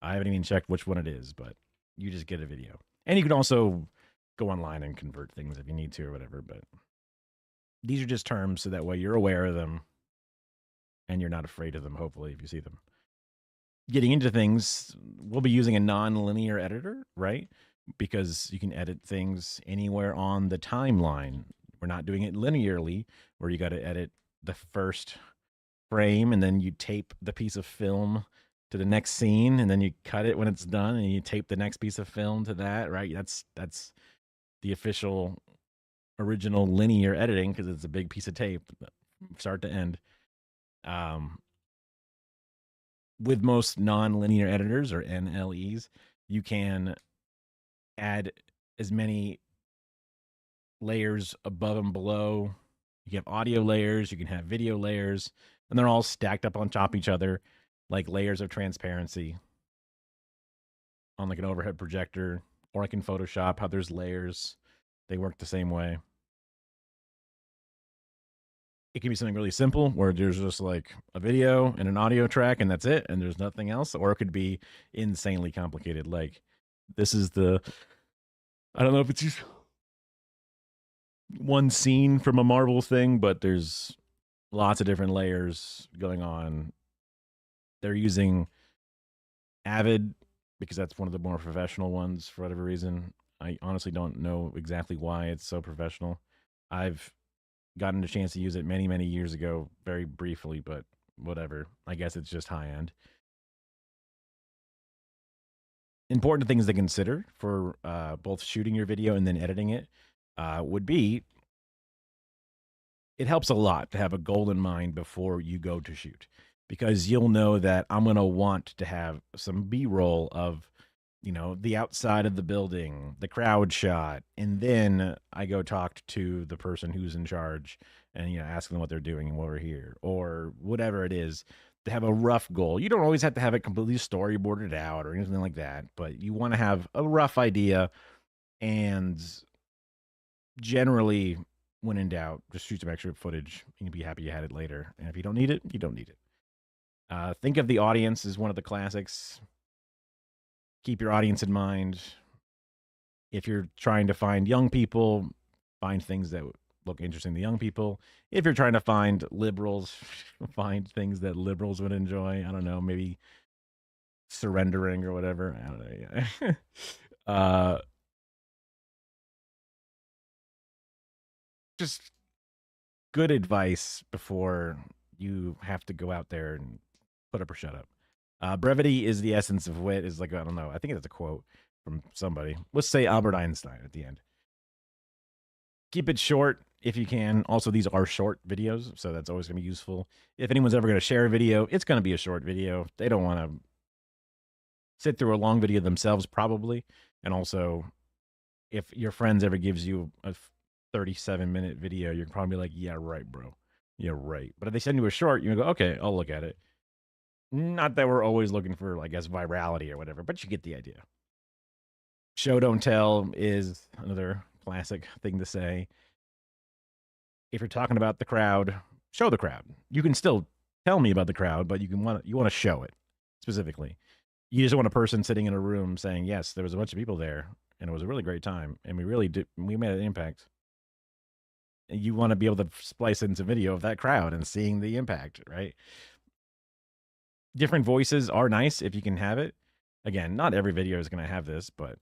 I haven't even checked which one it is, but you just get a video. And you can also go online and convert things if you need to or whatever, but these are just terms so that way you're aware of them and you're not afraid of them, hopefully, if you see them. Getting into things, we'll be using a non-linear editor, right? Because you can edit things anywhere on the timeline. We're not doing it linearly, where you got to edit the first frame and then you tape the piece of film to the next scene and then you cut it when it's done and you tape the next piece of film to that, right? That's the official original linear editing because it's a big piece of tape start to end. With most non-linear editors or NLEs, you can add as many layers above and below. You can have audio layers, you can have video layers, and they're all stacked up on top of each other like layers of transparency on like an overhead projector, or like in Photoshop, how there's layers. They work the same way. It can be something really simple where there's just like a video and an audio track and that's it, and there's nothing else. Or it could be insanely complicated. Like this is I don't know if it's just one scene from a Marvel thing, but there's lots of different layers going on. They're using Avid because that's one of the more professional ones for whatever reason. I honestly don't know exactly why it's so professional. I've gotten a chance to use it many, many years ago, very briefly, but whatever. I guess it's just high end. Important things to consider for both shooting your video and then editing it would be, it helps a lot to have a goal in mind before you go to shoot, because you'll know that I'm going to want to have some B-roll of, you know, the outside of the building, the crowd shot, and then I go talk to the person who's in charge and, you know, ask them what they're doing and what we're here, or whatever it is, to have a rough goal. You don't always have to have it completely storyboarded out or anything like that, but you want to have a rough idea, and generally, when in doubt, just shoot some extra footage. You can be happy you had it later. And if you don't need it, you don't need it. Think of the audience as one of the classics. Keep your audience in mind. If you're trying to find young people, find things that look interesting to young people. If you're trying to find liberals, find things that liberals would enjoy. I don't know, maybe surrendering or whatever. I don't know. Yeah. Just good advice before you have to go out there and put up or shut up. Brevity is the essence of wit is like, I don't know. I think it's a quote from somebody. Let's say Albert Einstein at the end. Keep it short if you can. Also, these are short videos, so that's always going to be useful. If anyone's ever going to share a video, it's going to be a short video. They don't want to sit through a long video themselves, probably. And also, if your friends ever gives you a 37-minute video, you're probably like, yeah, right, bro. Yeah, right. But if they send you a short, you go, okay, I'll look at it. Not that we're always looking for, I guess, virality or whatever, but you get the idea. Show, don't tell is another classic thing to say. If you're talking about the crowd, show the crowd. You can still tell me about the crowd, but you want to show it specifically. You just want a person sitting in a room saying, yes, there was a bunch of people there, and it was a really great time, and we made an impact. And you want to be able to splice into video of that crowd and seeing the impact, right? Different voices are nice if you can have it. Again, not every video is going to have this, but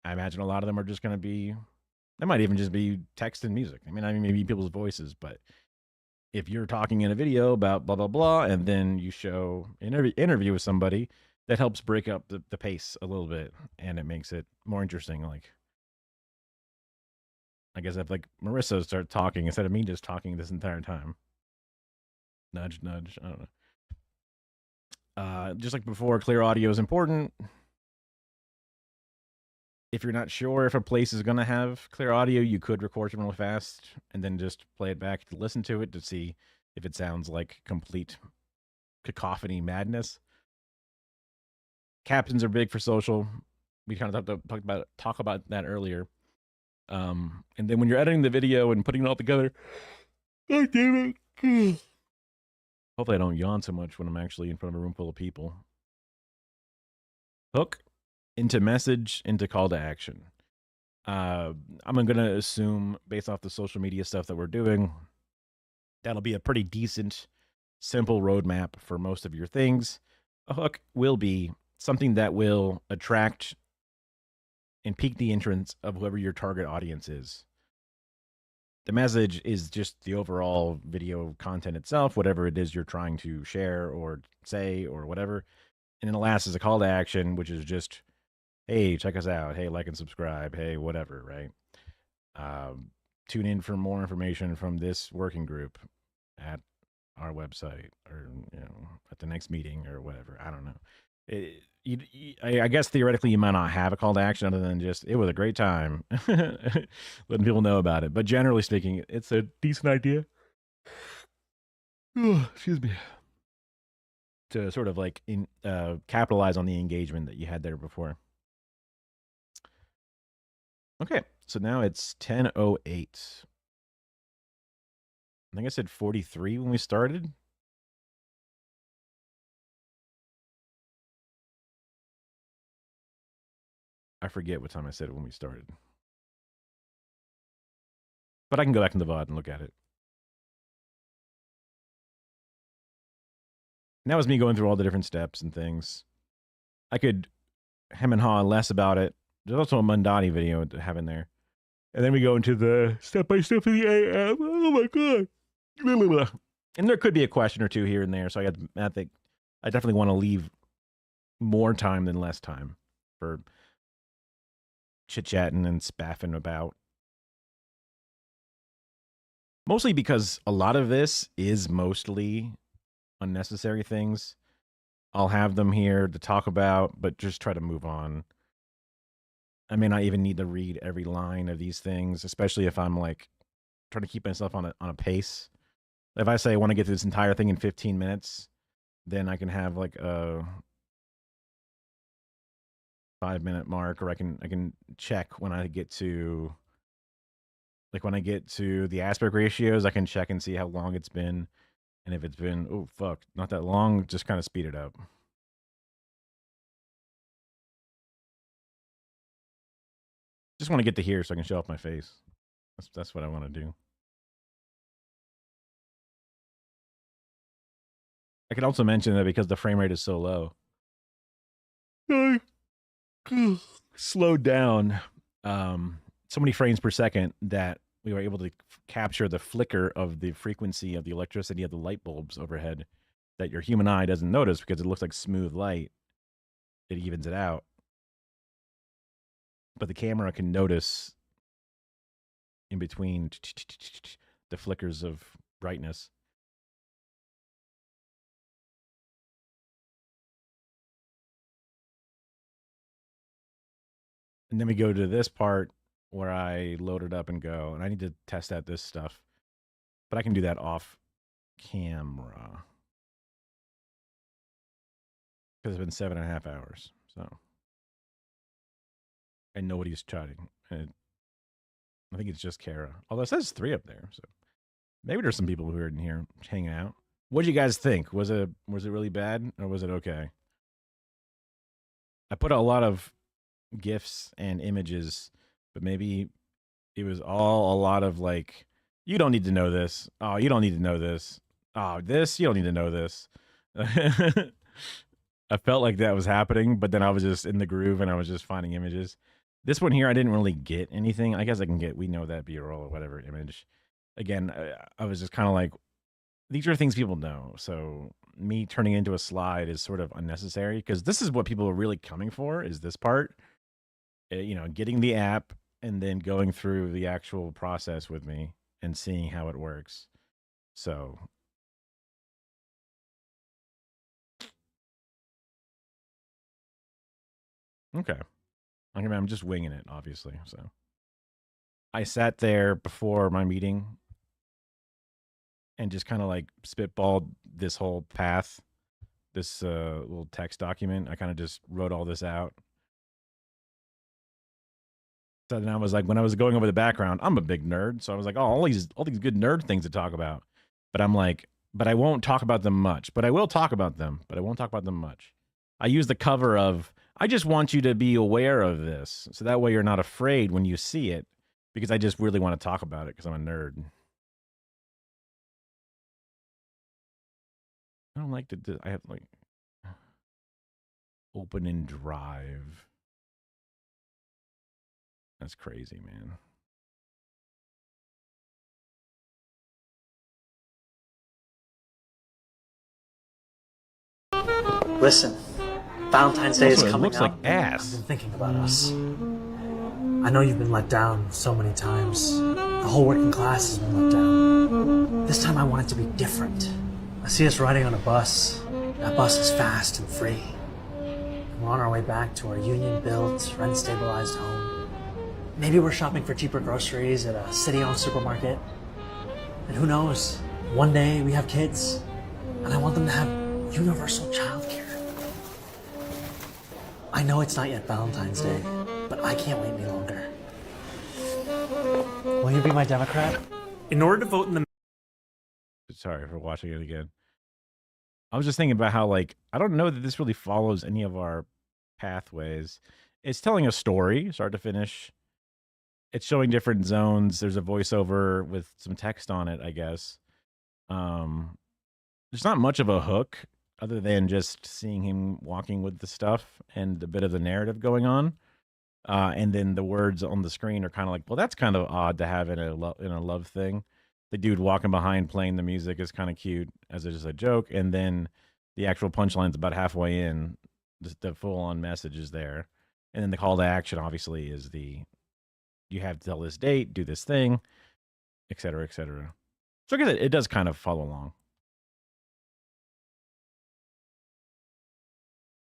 I imagine a lot of them are just going to be, they might even just be text and music. I mean, maybe people's voices, but if you're talking in a video about blah, blah, blah, and then you show an interview with somebody, that helps break up the pace a little bit, and it makes it more interesting. Like, I guess if like Marissa start talking instead of me just talking this entire time. Nudge, nudge. I don't know. Just like before, clear audio is important. If you're not sure if a place is going to have clear audio, you could record it real fast and then just play it back to listen to it to see if it sounds like complete cacophony madness. Captions are big for social. We kind of talk about that earlier. And then when you're editing the video and putting it all together, God damn it. Hopefully I don't yawn so much when I'm actually in front of a room full of people. Hook into message into call to action. I'm going to assume, based off the social media stuff that we're doing, that'll be a pretty decent, simple roadmap for most of your things. A hook will be something that will attract and pique the interest of whoever your target audience is. The message is just the overall video content itself, whatever it is you're trying to share or say or whatever. And then the last is a call to action, which is just, hey, check us out. Hey, like and subscribe. Hey, whatever, right? Tune in for more information from this working group at our website, or at the next meeting or whatever. I don't know. I guess theoretically you might not have a call to action other than just, it was a great time, letting people know about it. But generally speaking, it's a decent idea. Excuse me. To sort of like capitalize on the engagement that you had there before. Okay, so now it's 10:08. I think I said 43 when we started. I forget what time I said it when we started. But I can go back in the VOD and look at it. And that was me going through all the different steps and things. I could hem and haw less about it. There's also a Mundani video to have in there. And then we go into the step-by-step of the AM. Oh my God. And there could be a question or two here and there. So I think I definitely want to leave more time than less time for chit-chatting and spaffing about. Mostly because a lot of this is mostly unnecessary things. I'll have them here to talk about, but just try to move on. I may not even need to read every line of these things, especially if I'm like trying to keep myself on a pace. If I say I want to get through this entire thing in 15 minutes, then I can have like a 5-minute mark, or I can check when I get to, like when I get to the aspect ratios, I can check and see how long it's been. And if it's been, oh fuck, not that long, just kind of speed it up. Just want to get to here so I can show off my face. That's what I want to do. I could also mention that because the frame rate is so low, slowed down so many frames per second that we were able to capture the flicker of the frequency of the electricity of the light bulbs overhead that your human eye doesn't notice because it looks like smooth light. It evens it out. But the camera can notice in between the flickers of brightness. And then we go to this part where I load it up and go. And I need to test out this stuff. But I can do that off camera. Because it's been 7.5 hours. So. And nobody's chatting. And I think it's just Kara. Although it says 3 up there. So maybe there's some people who are in here hanging out. What do you guys think? Was it really bad? Or was it okay? I put a lot of GIFs and images, but maybe it was all a lot of like, you don't need to know this. Oh, you don't need to know this. Oh, this, you don't need to know this. I felt like that was happening, but then I was just in the groove and I was just finding images. This one here, I didn't really get anything. I guess I can get, we know that B-roll or whatever image. Again, I was just kind of like, these are things people know. So me turning into a slide is sort of unnecessary because this is what people are really coming for, is this part. Getting the app and then going through the actual process with me and seeing how it works. So okay. I'm just winging it, obviously. So I sat there before my meeting and just kind of like spitballed this whole path, this little text document. I kind of just wrote all this out. So then I was like, when I was going over the background, I'm a big nerd. So I was like, oh, all these good nerd things to talk about. But I'm like, but I won't talk about them much. But I will talk about them. But I won't talk about them much. I use the cover of, I just want you to be aware of this, so that way you're not afraid when you see it, because I just really want to talk about it because I'm a nerd. I don't like to. I have like open in Drive. That's crazy, man. Listen, Valentine's Day is Also, it coming looks up. like ass. I've been thinking about us. I know you've been let down so many times. The whole working class has been let down. This time I want it to be different. I see us riding on a bus. That bus is fast and free. We're on our way back to our union-built, rent-stabilized home. Maybe we're shopping for cheaper groceries at a city-owned supermarket. And who knows, one day we have kids, and I want them to have universal childcare. I know it's not yet Valentine's Day, but I can't wait any longer. Will you be my Democrat? In order to vote in the Sorry for watching it again. I was just thinking about how, like, I don't know that this really follows any of our pathways. It's telling a story, start to finish. It's showing different zones. There's a voiceover with some text on it, I guess. There's not much of a hook other than just seeing him walking with the stuff and a bit of the narrative going on. And then the words on the screen are kind of like, well, that's kind of odd to have in a love thing. The dude walking behind playing the music is kind of cute as just a joke. And then the actual punchline's about halfway in. The full-on message is there. And then the call to action, obviously, is you have to tell this date, do this thing, et cetera, et cetera. So I guess it does kind of follow along.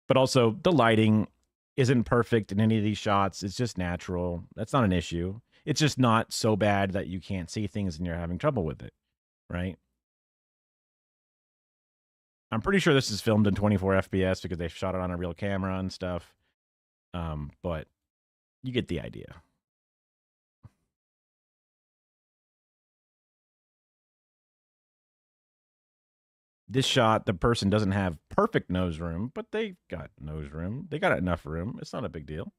But also, the lighting isn't perfect in any of these shots. It's just natural. That's not an issue. It's just not so bad that you can't see things and you're having trouble with it, right? I'm pretty sure this is filmed in 24 FPS because they shot it on a real camera and stuff. But you get the idea. This shot, the person doesn't have perfect nose room, but they got nose room. They got enough room. It's not a big deal.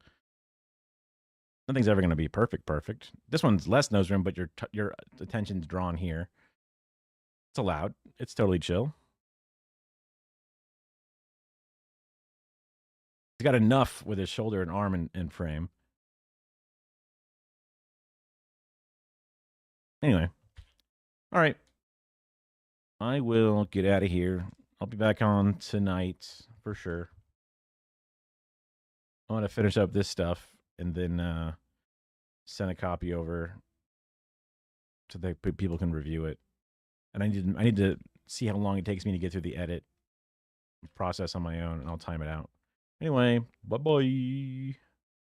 Nothing's ever going to be perfect. This one's less nose room, but your attention's drawn here. It's allowed. It's totally chill. He's got enough with his shoulder and arm in frame. Anyway. All right. I will get out of here. I'll be back on tonight for sure. I want to finish up this stuff and then send a copy over so that people can review it. And I need to see how long it takes me to get through the edit process on my own, and I'll time it out. Anyway, bye-bye.